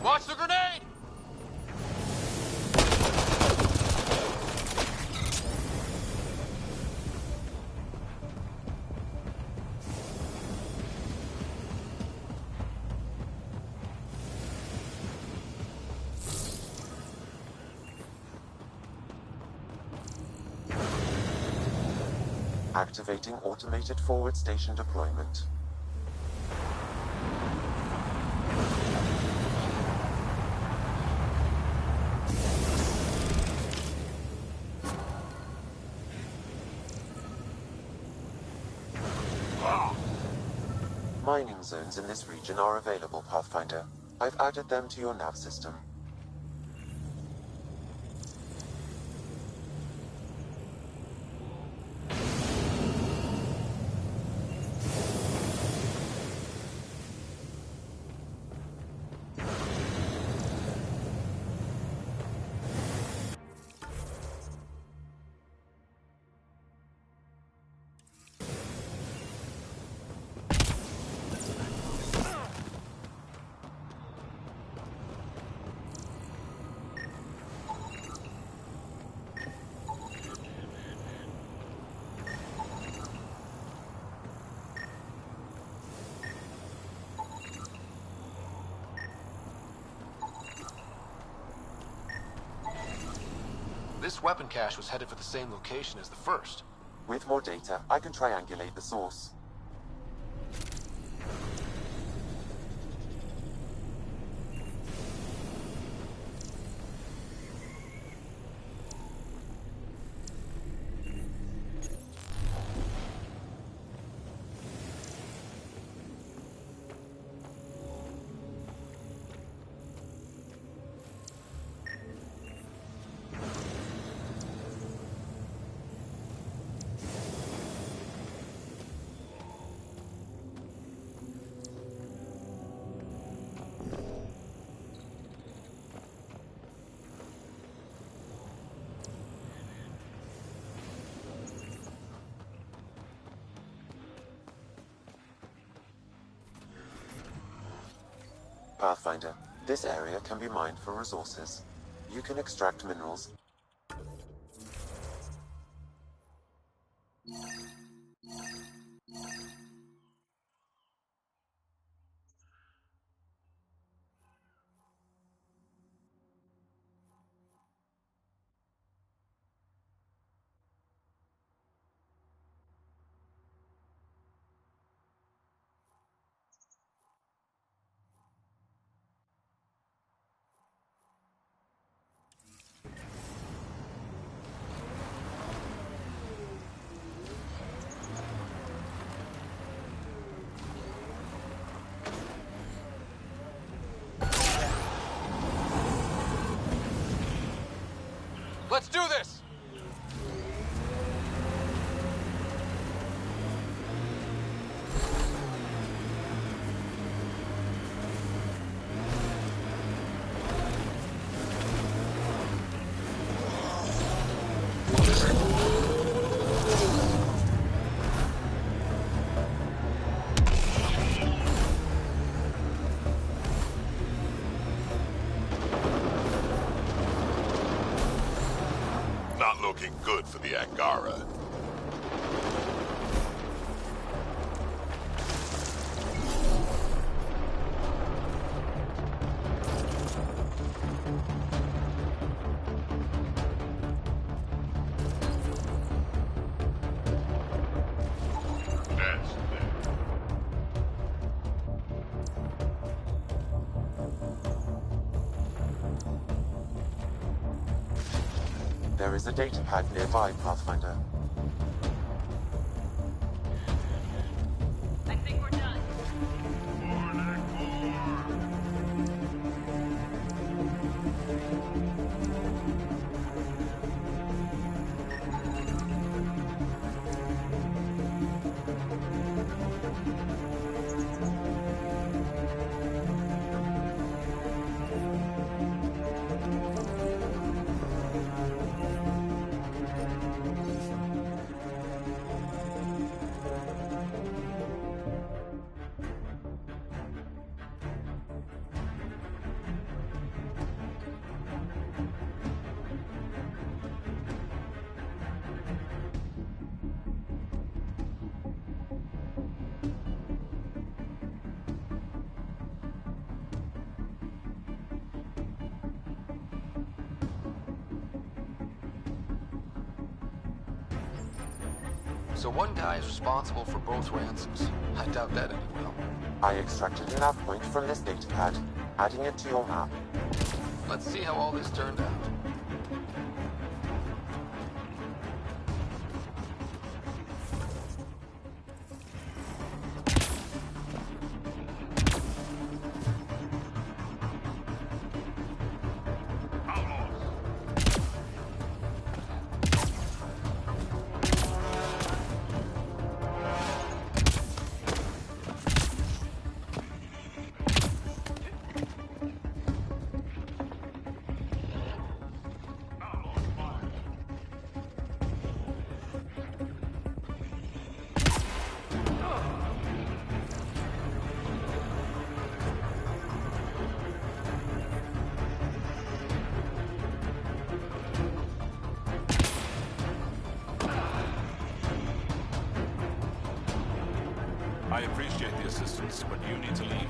Speaker 12: Watch the grenade!
Speaker 1: Activating automated forward station deployment. Mining zones in this region are available, Pathfinder. I've added them to your nav system.
Speaker 12: This weapon cache was headed for the same location as the first.
Speaker 1: With more data, I can triangulate the source. Pathfinder, this area can be mined for resources. You can extract minerals.
Speaker 12: Let's do this!
Speaker 7: Looking good for the Angara.
Speaker 1: There is a data pad nearby, Pathfinder.
Speaker 8: I think we're done.
Speaker 12: So one guy is responsible for both ransoms. I doubt that ended well.
Speaker 1: I extracted a nav point from this data pad, adding it to your map.
Speaker 12: Let's see how all this turned out.
Speaker 16: I appreciate the assistance, but you need to leave.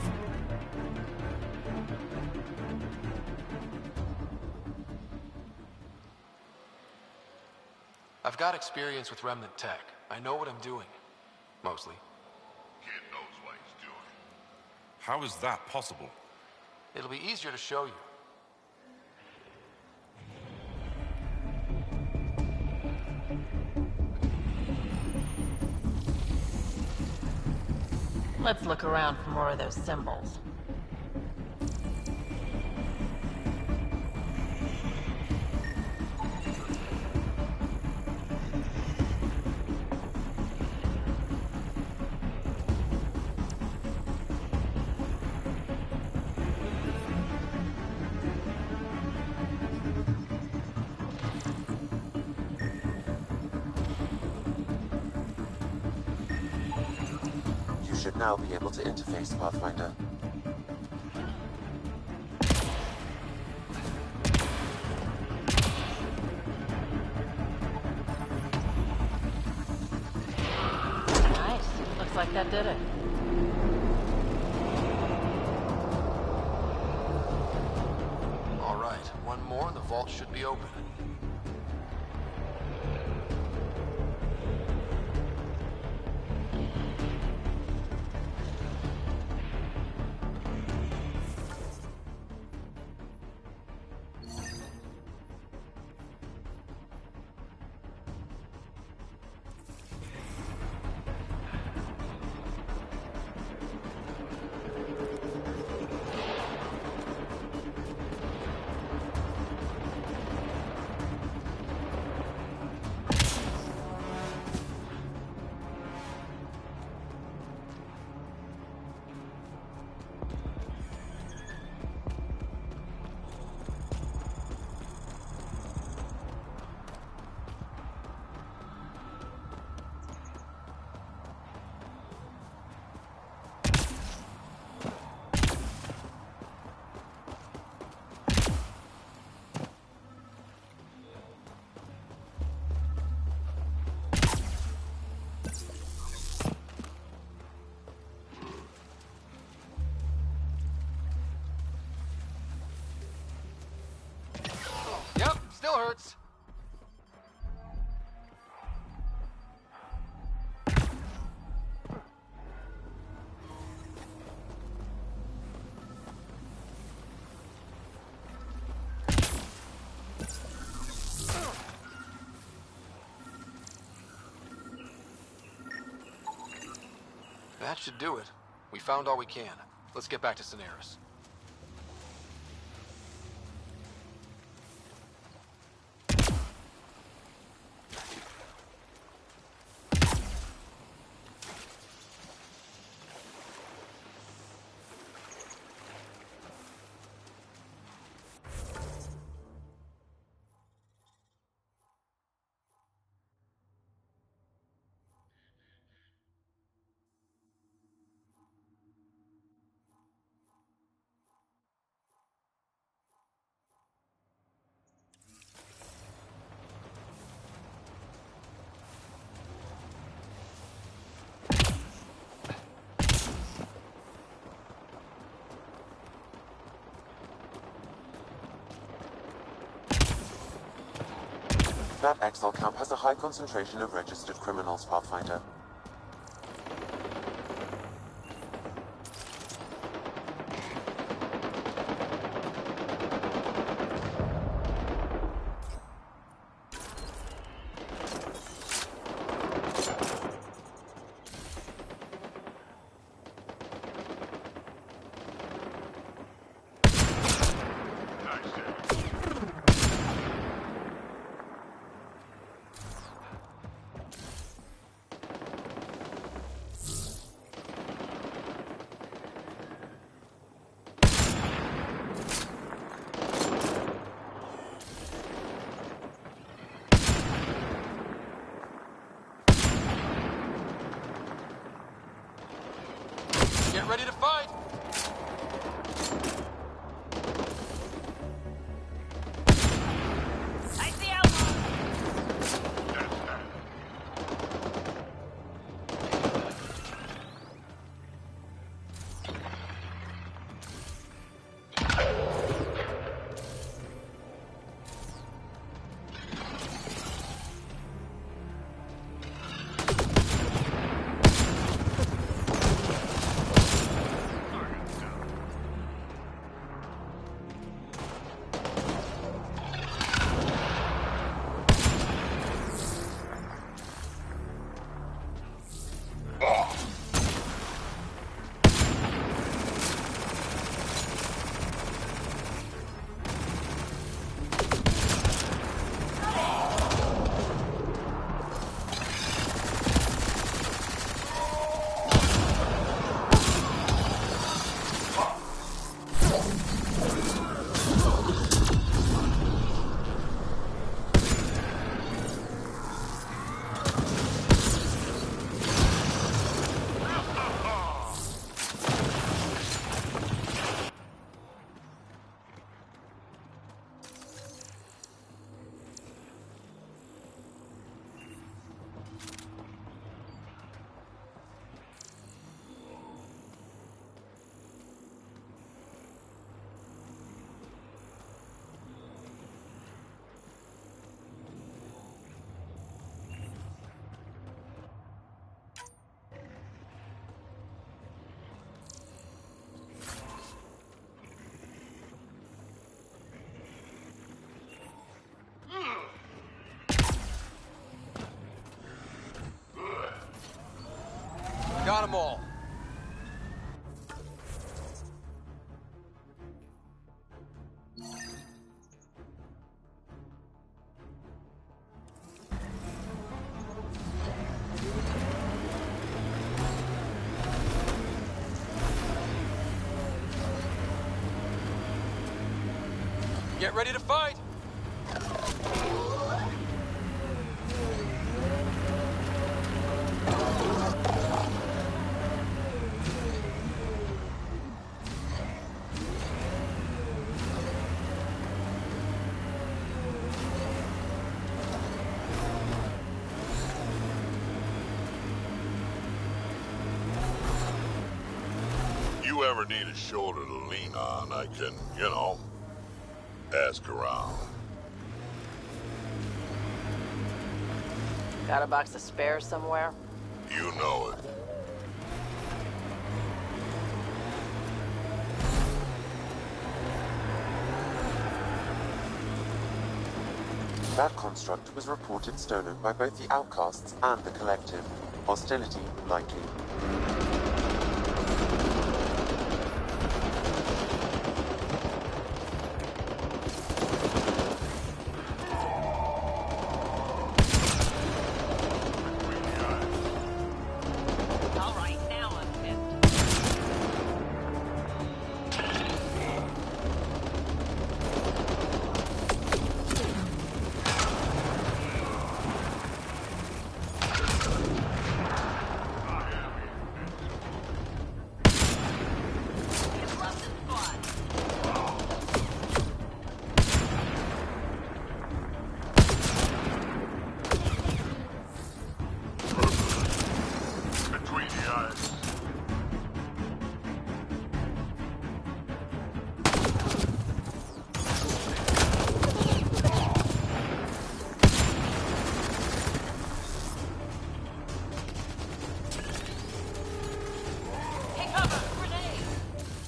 Speaker 12: got experience with Remnant tech. I know what I'm doing. Mostly.
Speaker 7: Kid knows what he's doing.
Speaker 16: How is that possible?
Speaker 12: It'll be easier to show you.
Speaker 4: Let's look around for more of those symbols.
Speaker 1: You should now be able to interface, Pathfinder.
Speaker 4: Nice. Looks like that did it.
Speaker 12: All right, one more and the vault should be open. Yep, still hurts. That should do it. We found all we can. Let's get back to Cineris.
Speaker 1: That Exile camp has a high concentration of registered criminals, Pathfinder.
Speaker 12: Get ready to fight!
Speaker 4: I see outlaws!
Speaker 2: got them all. Get ready to fight!
Speaker 7: You ever need a shoulder to lean on, I can, ask around.
Speaker 4: Got a box of spares somewhere?
Speaker 7: You know it.
Speaker 1: That construct was reported stolen by both the Outcasts and the Collective. Hostility likely.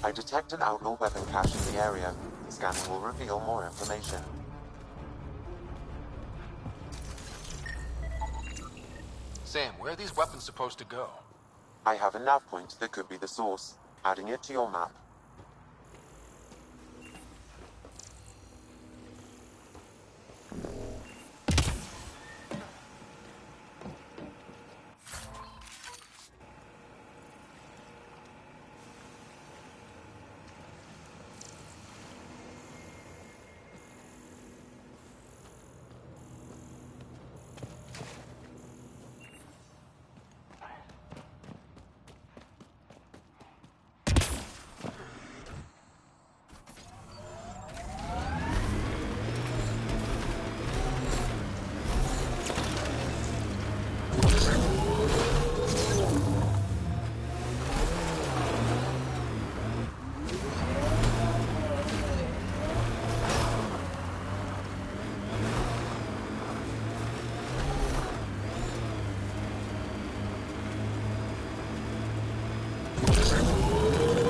Speaker 1: I detect an outlaw weapon cache in the area. Scanning will reveal more information.
Speaker 2: Sam, where are these weapons supposed to go?
Speaker 1: I have a nav point that could be the source. Adding it to your map.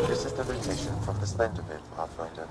Speaker 1: This is the rotation from the Splendor Pit, Pathfinder.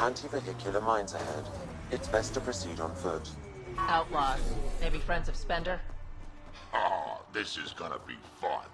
Speaker 1: Anti-vehicular mines ahead. It's best to proceed on foot.
Speaker 4: Outlaws. Maybe friends of Spender?
Speaker 7: Ah, this is gonna be fun.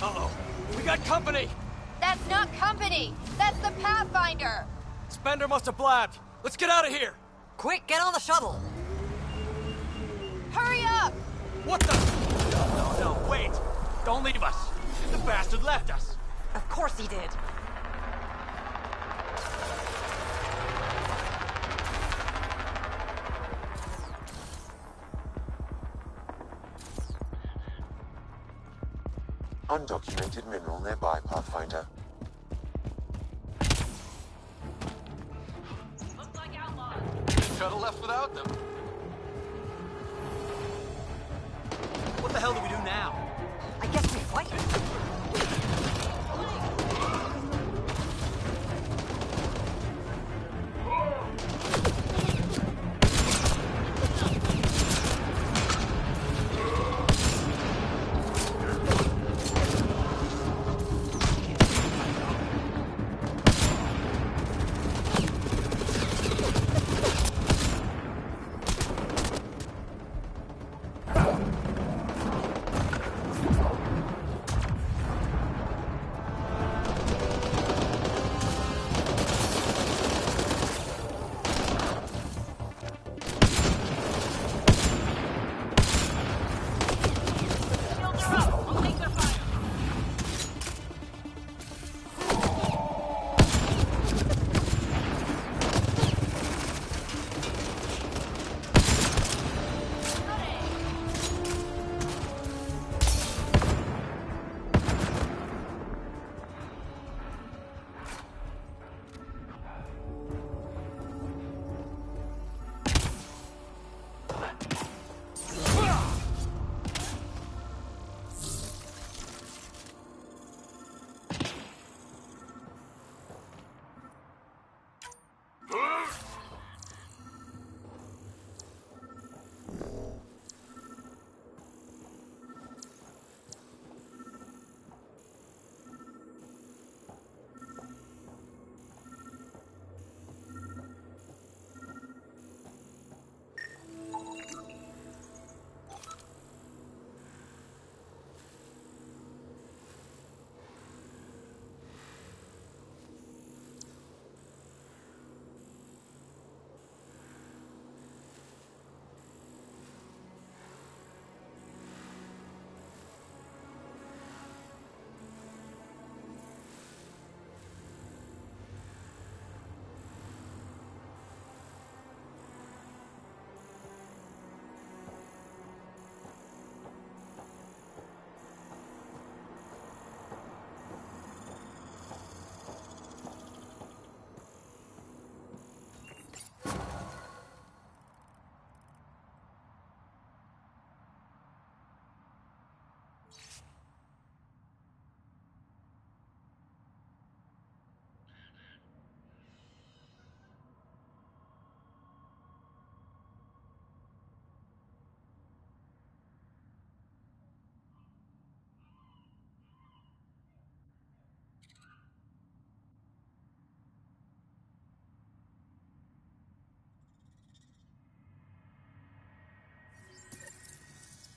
Speaker 21: Uh-oh. We got company!
Speaker 9: That's not company! That's the Pathfinder!
Speaker 21: Spender must have blabbed. Let's get out of here!
Speaker 22: Quick, get on the shuttle!
Speaker 9: Hurry up!
Speaker 21: What the? No, wait! Don't leave us! The bastard left us!
Speaker 22: Of course he did.
Speaker 1: Undocumented mineral nearby, Pathfinder.
Speaker 8: Looks like outlaws.
Speaker 12: Shuttle left without them.
Speaker 21: What the hell do we do now?
Speaker 22: I guess we fight.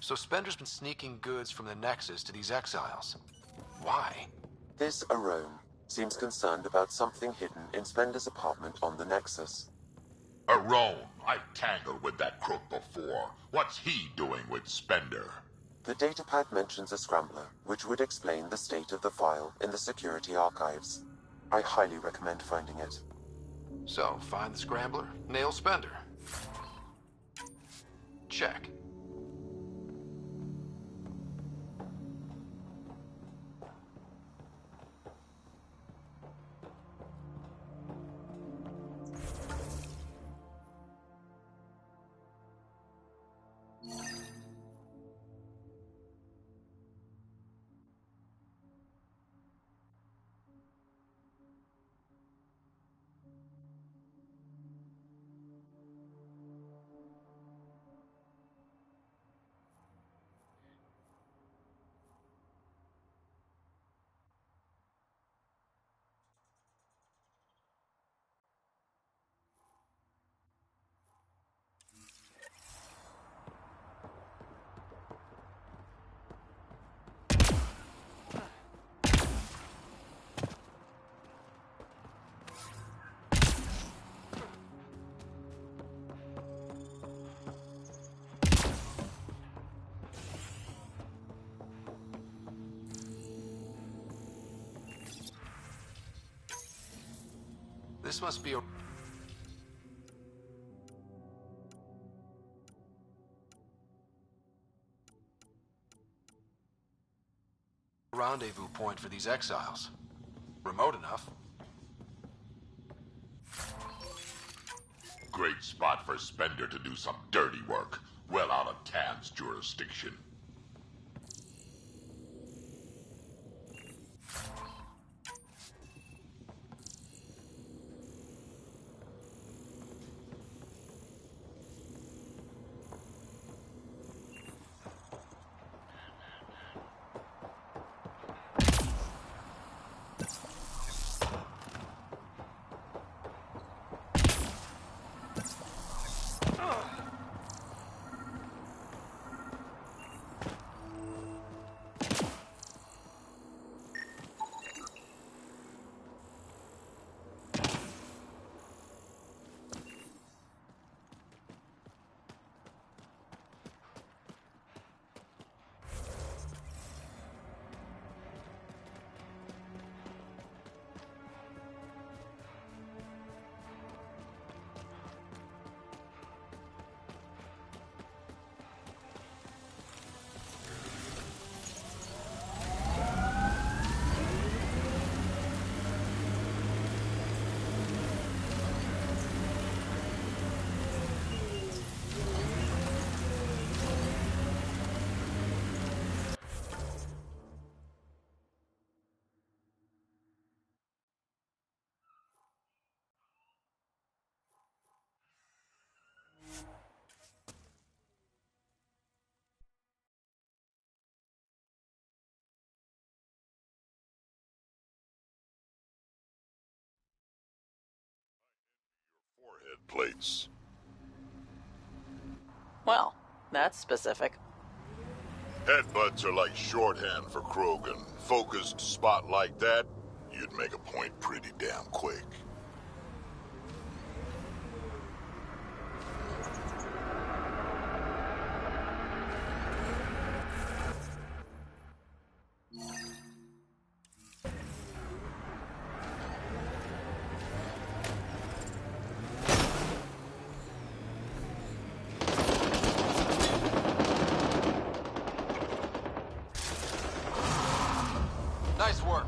Speaker 12: So Spender's been sneaking goods from the Nexus to these exiles. Why?
Speaker 1: This Arome seems concerned about something hidden in Spender's apartment on the Nexus.
Speaker 7: Arone, I've tangled with that crook before. What's he doing with Spender?
Speaker 1: The datapad mentions a scrambler, which would explain the state of the file in the security archives. I highly recommend finding it.
Speaker 12: So, find the scrambler, nail Spender. Check. This must be a... rendezvous point for these exiles. Remote enough.
Speaker 7: Great spot for Spender to do some dirty work. Well out of Tan's jurisdiction. Forehead plates.
Speaker 19: Well, that's specific.
Speaker 7: Headbutts are like shorthand for Krogan. Focused spot like that, you'd make a point pretty damn quick.
Speaker 12: Nice work.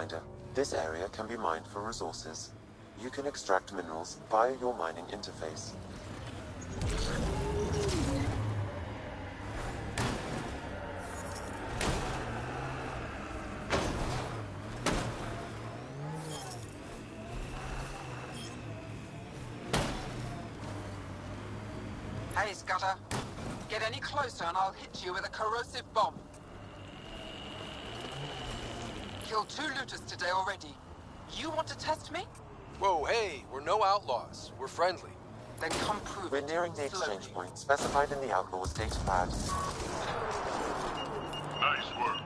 Speaker 1: Pathfinder, this area can be mined for resources. You can extract minerals via your mining interface.
Speaker 10: Hey, Scudder. Get any closer and I'll hit you with a corrosive bomb. Killed 2 looters today already. You want to test me?
Speaker 2: Whoa, hey, we're no outlaws. We're friendly.
Speaker 10: Then come prove
Speaker 1: We're
Speaker 10: it.
Speaker 1: nearing the
Speaker 10: Slowly.
Speaker 1: exchange point specified in the Outlaw's datapad.
Speaker 7: Nice work.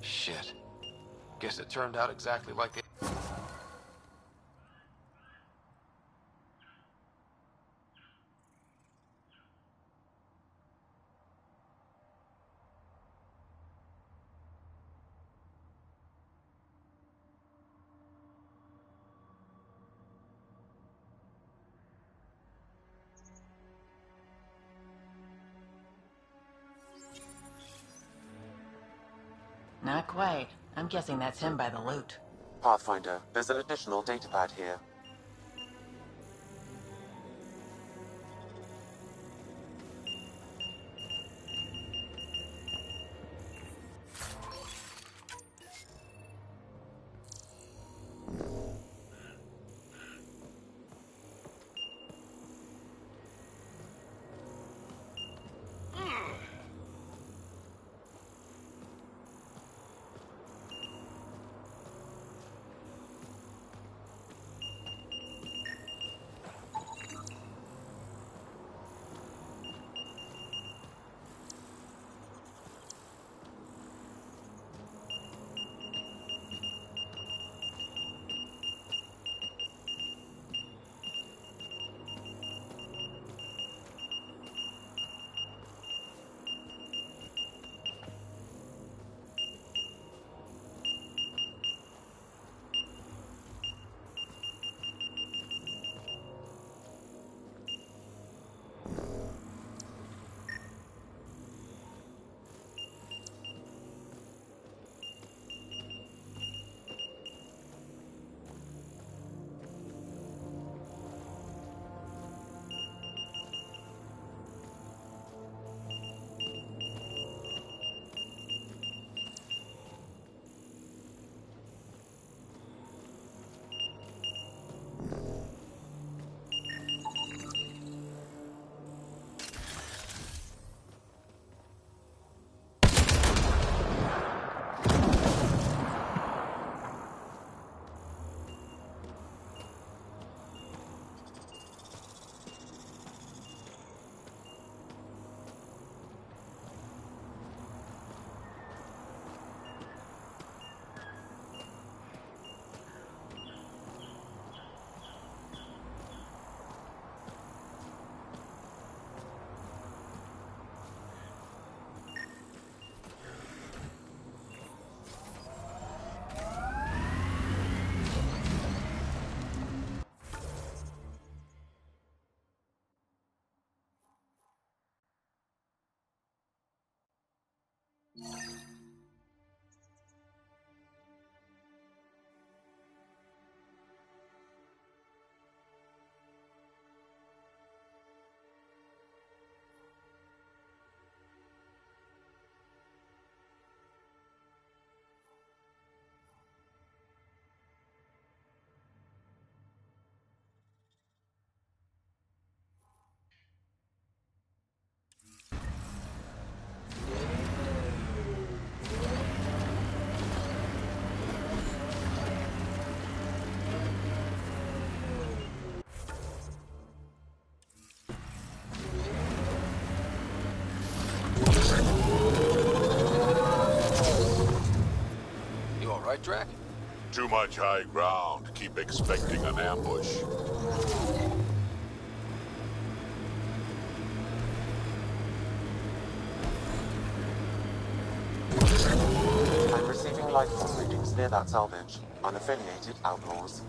Speaker 12: Shit. Guess it turned out exactly like it.
Speaker 14: Not quite. I'm guessing that's him by the loot.
Speaker 1: Pathfinder, there's an additional datapad here.
Speaker 2: Right, Drac?
Speaker 7: Too much high ground to keep expecting an ambush.
Speaker 1: I'm receiving life form readings near that salvage. Unaffiliated outlaws.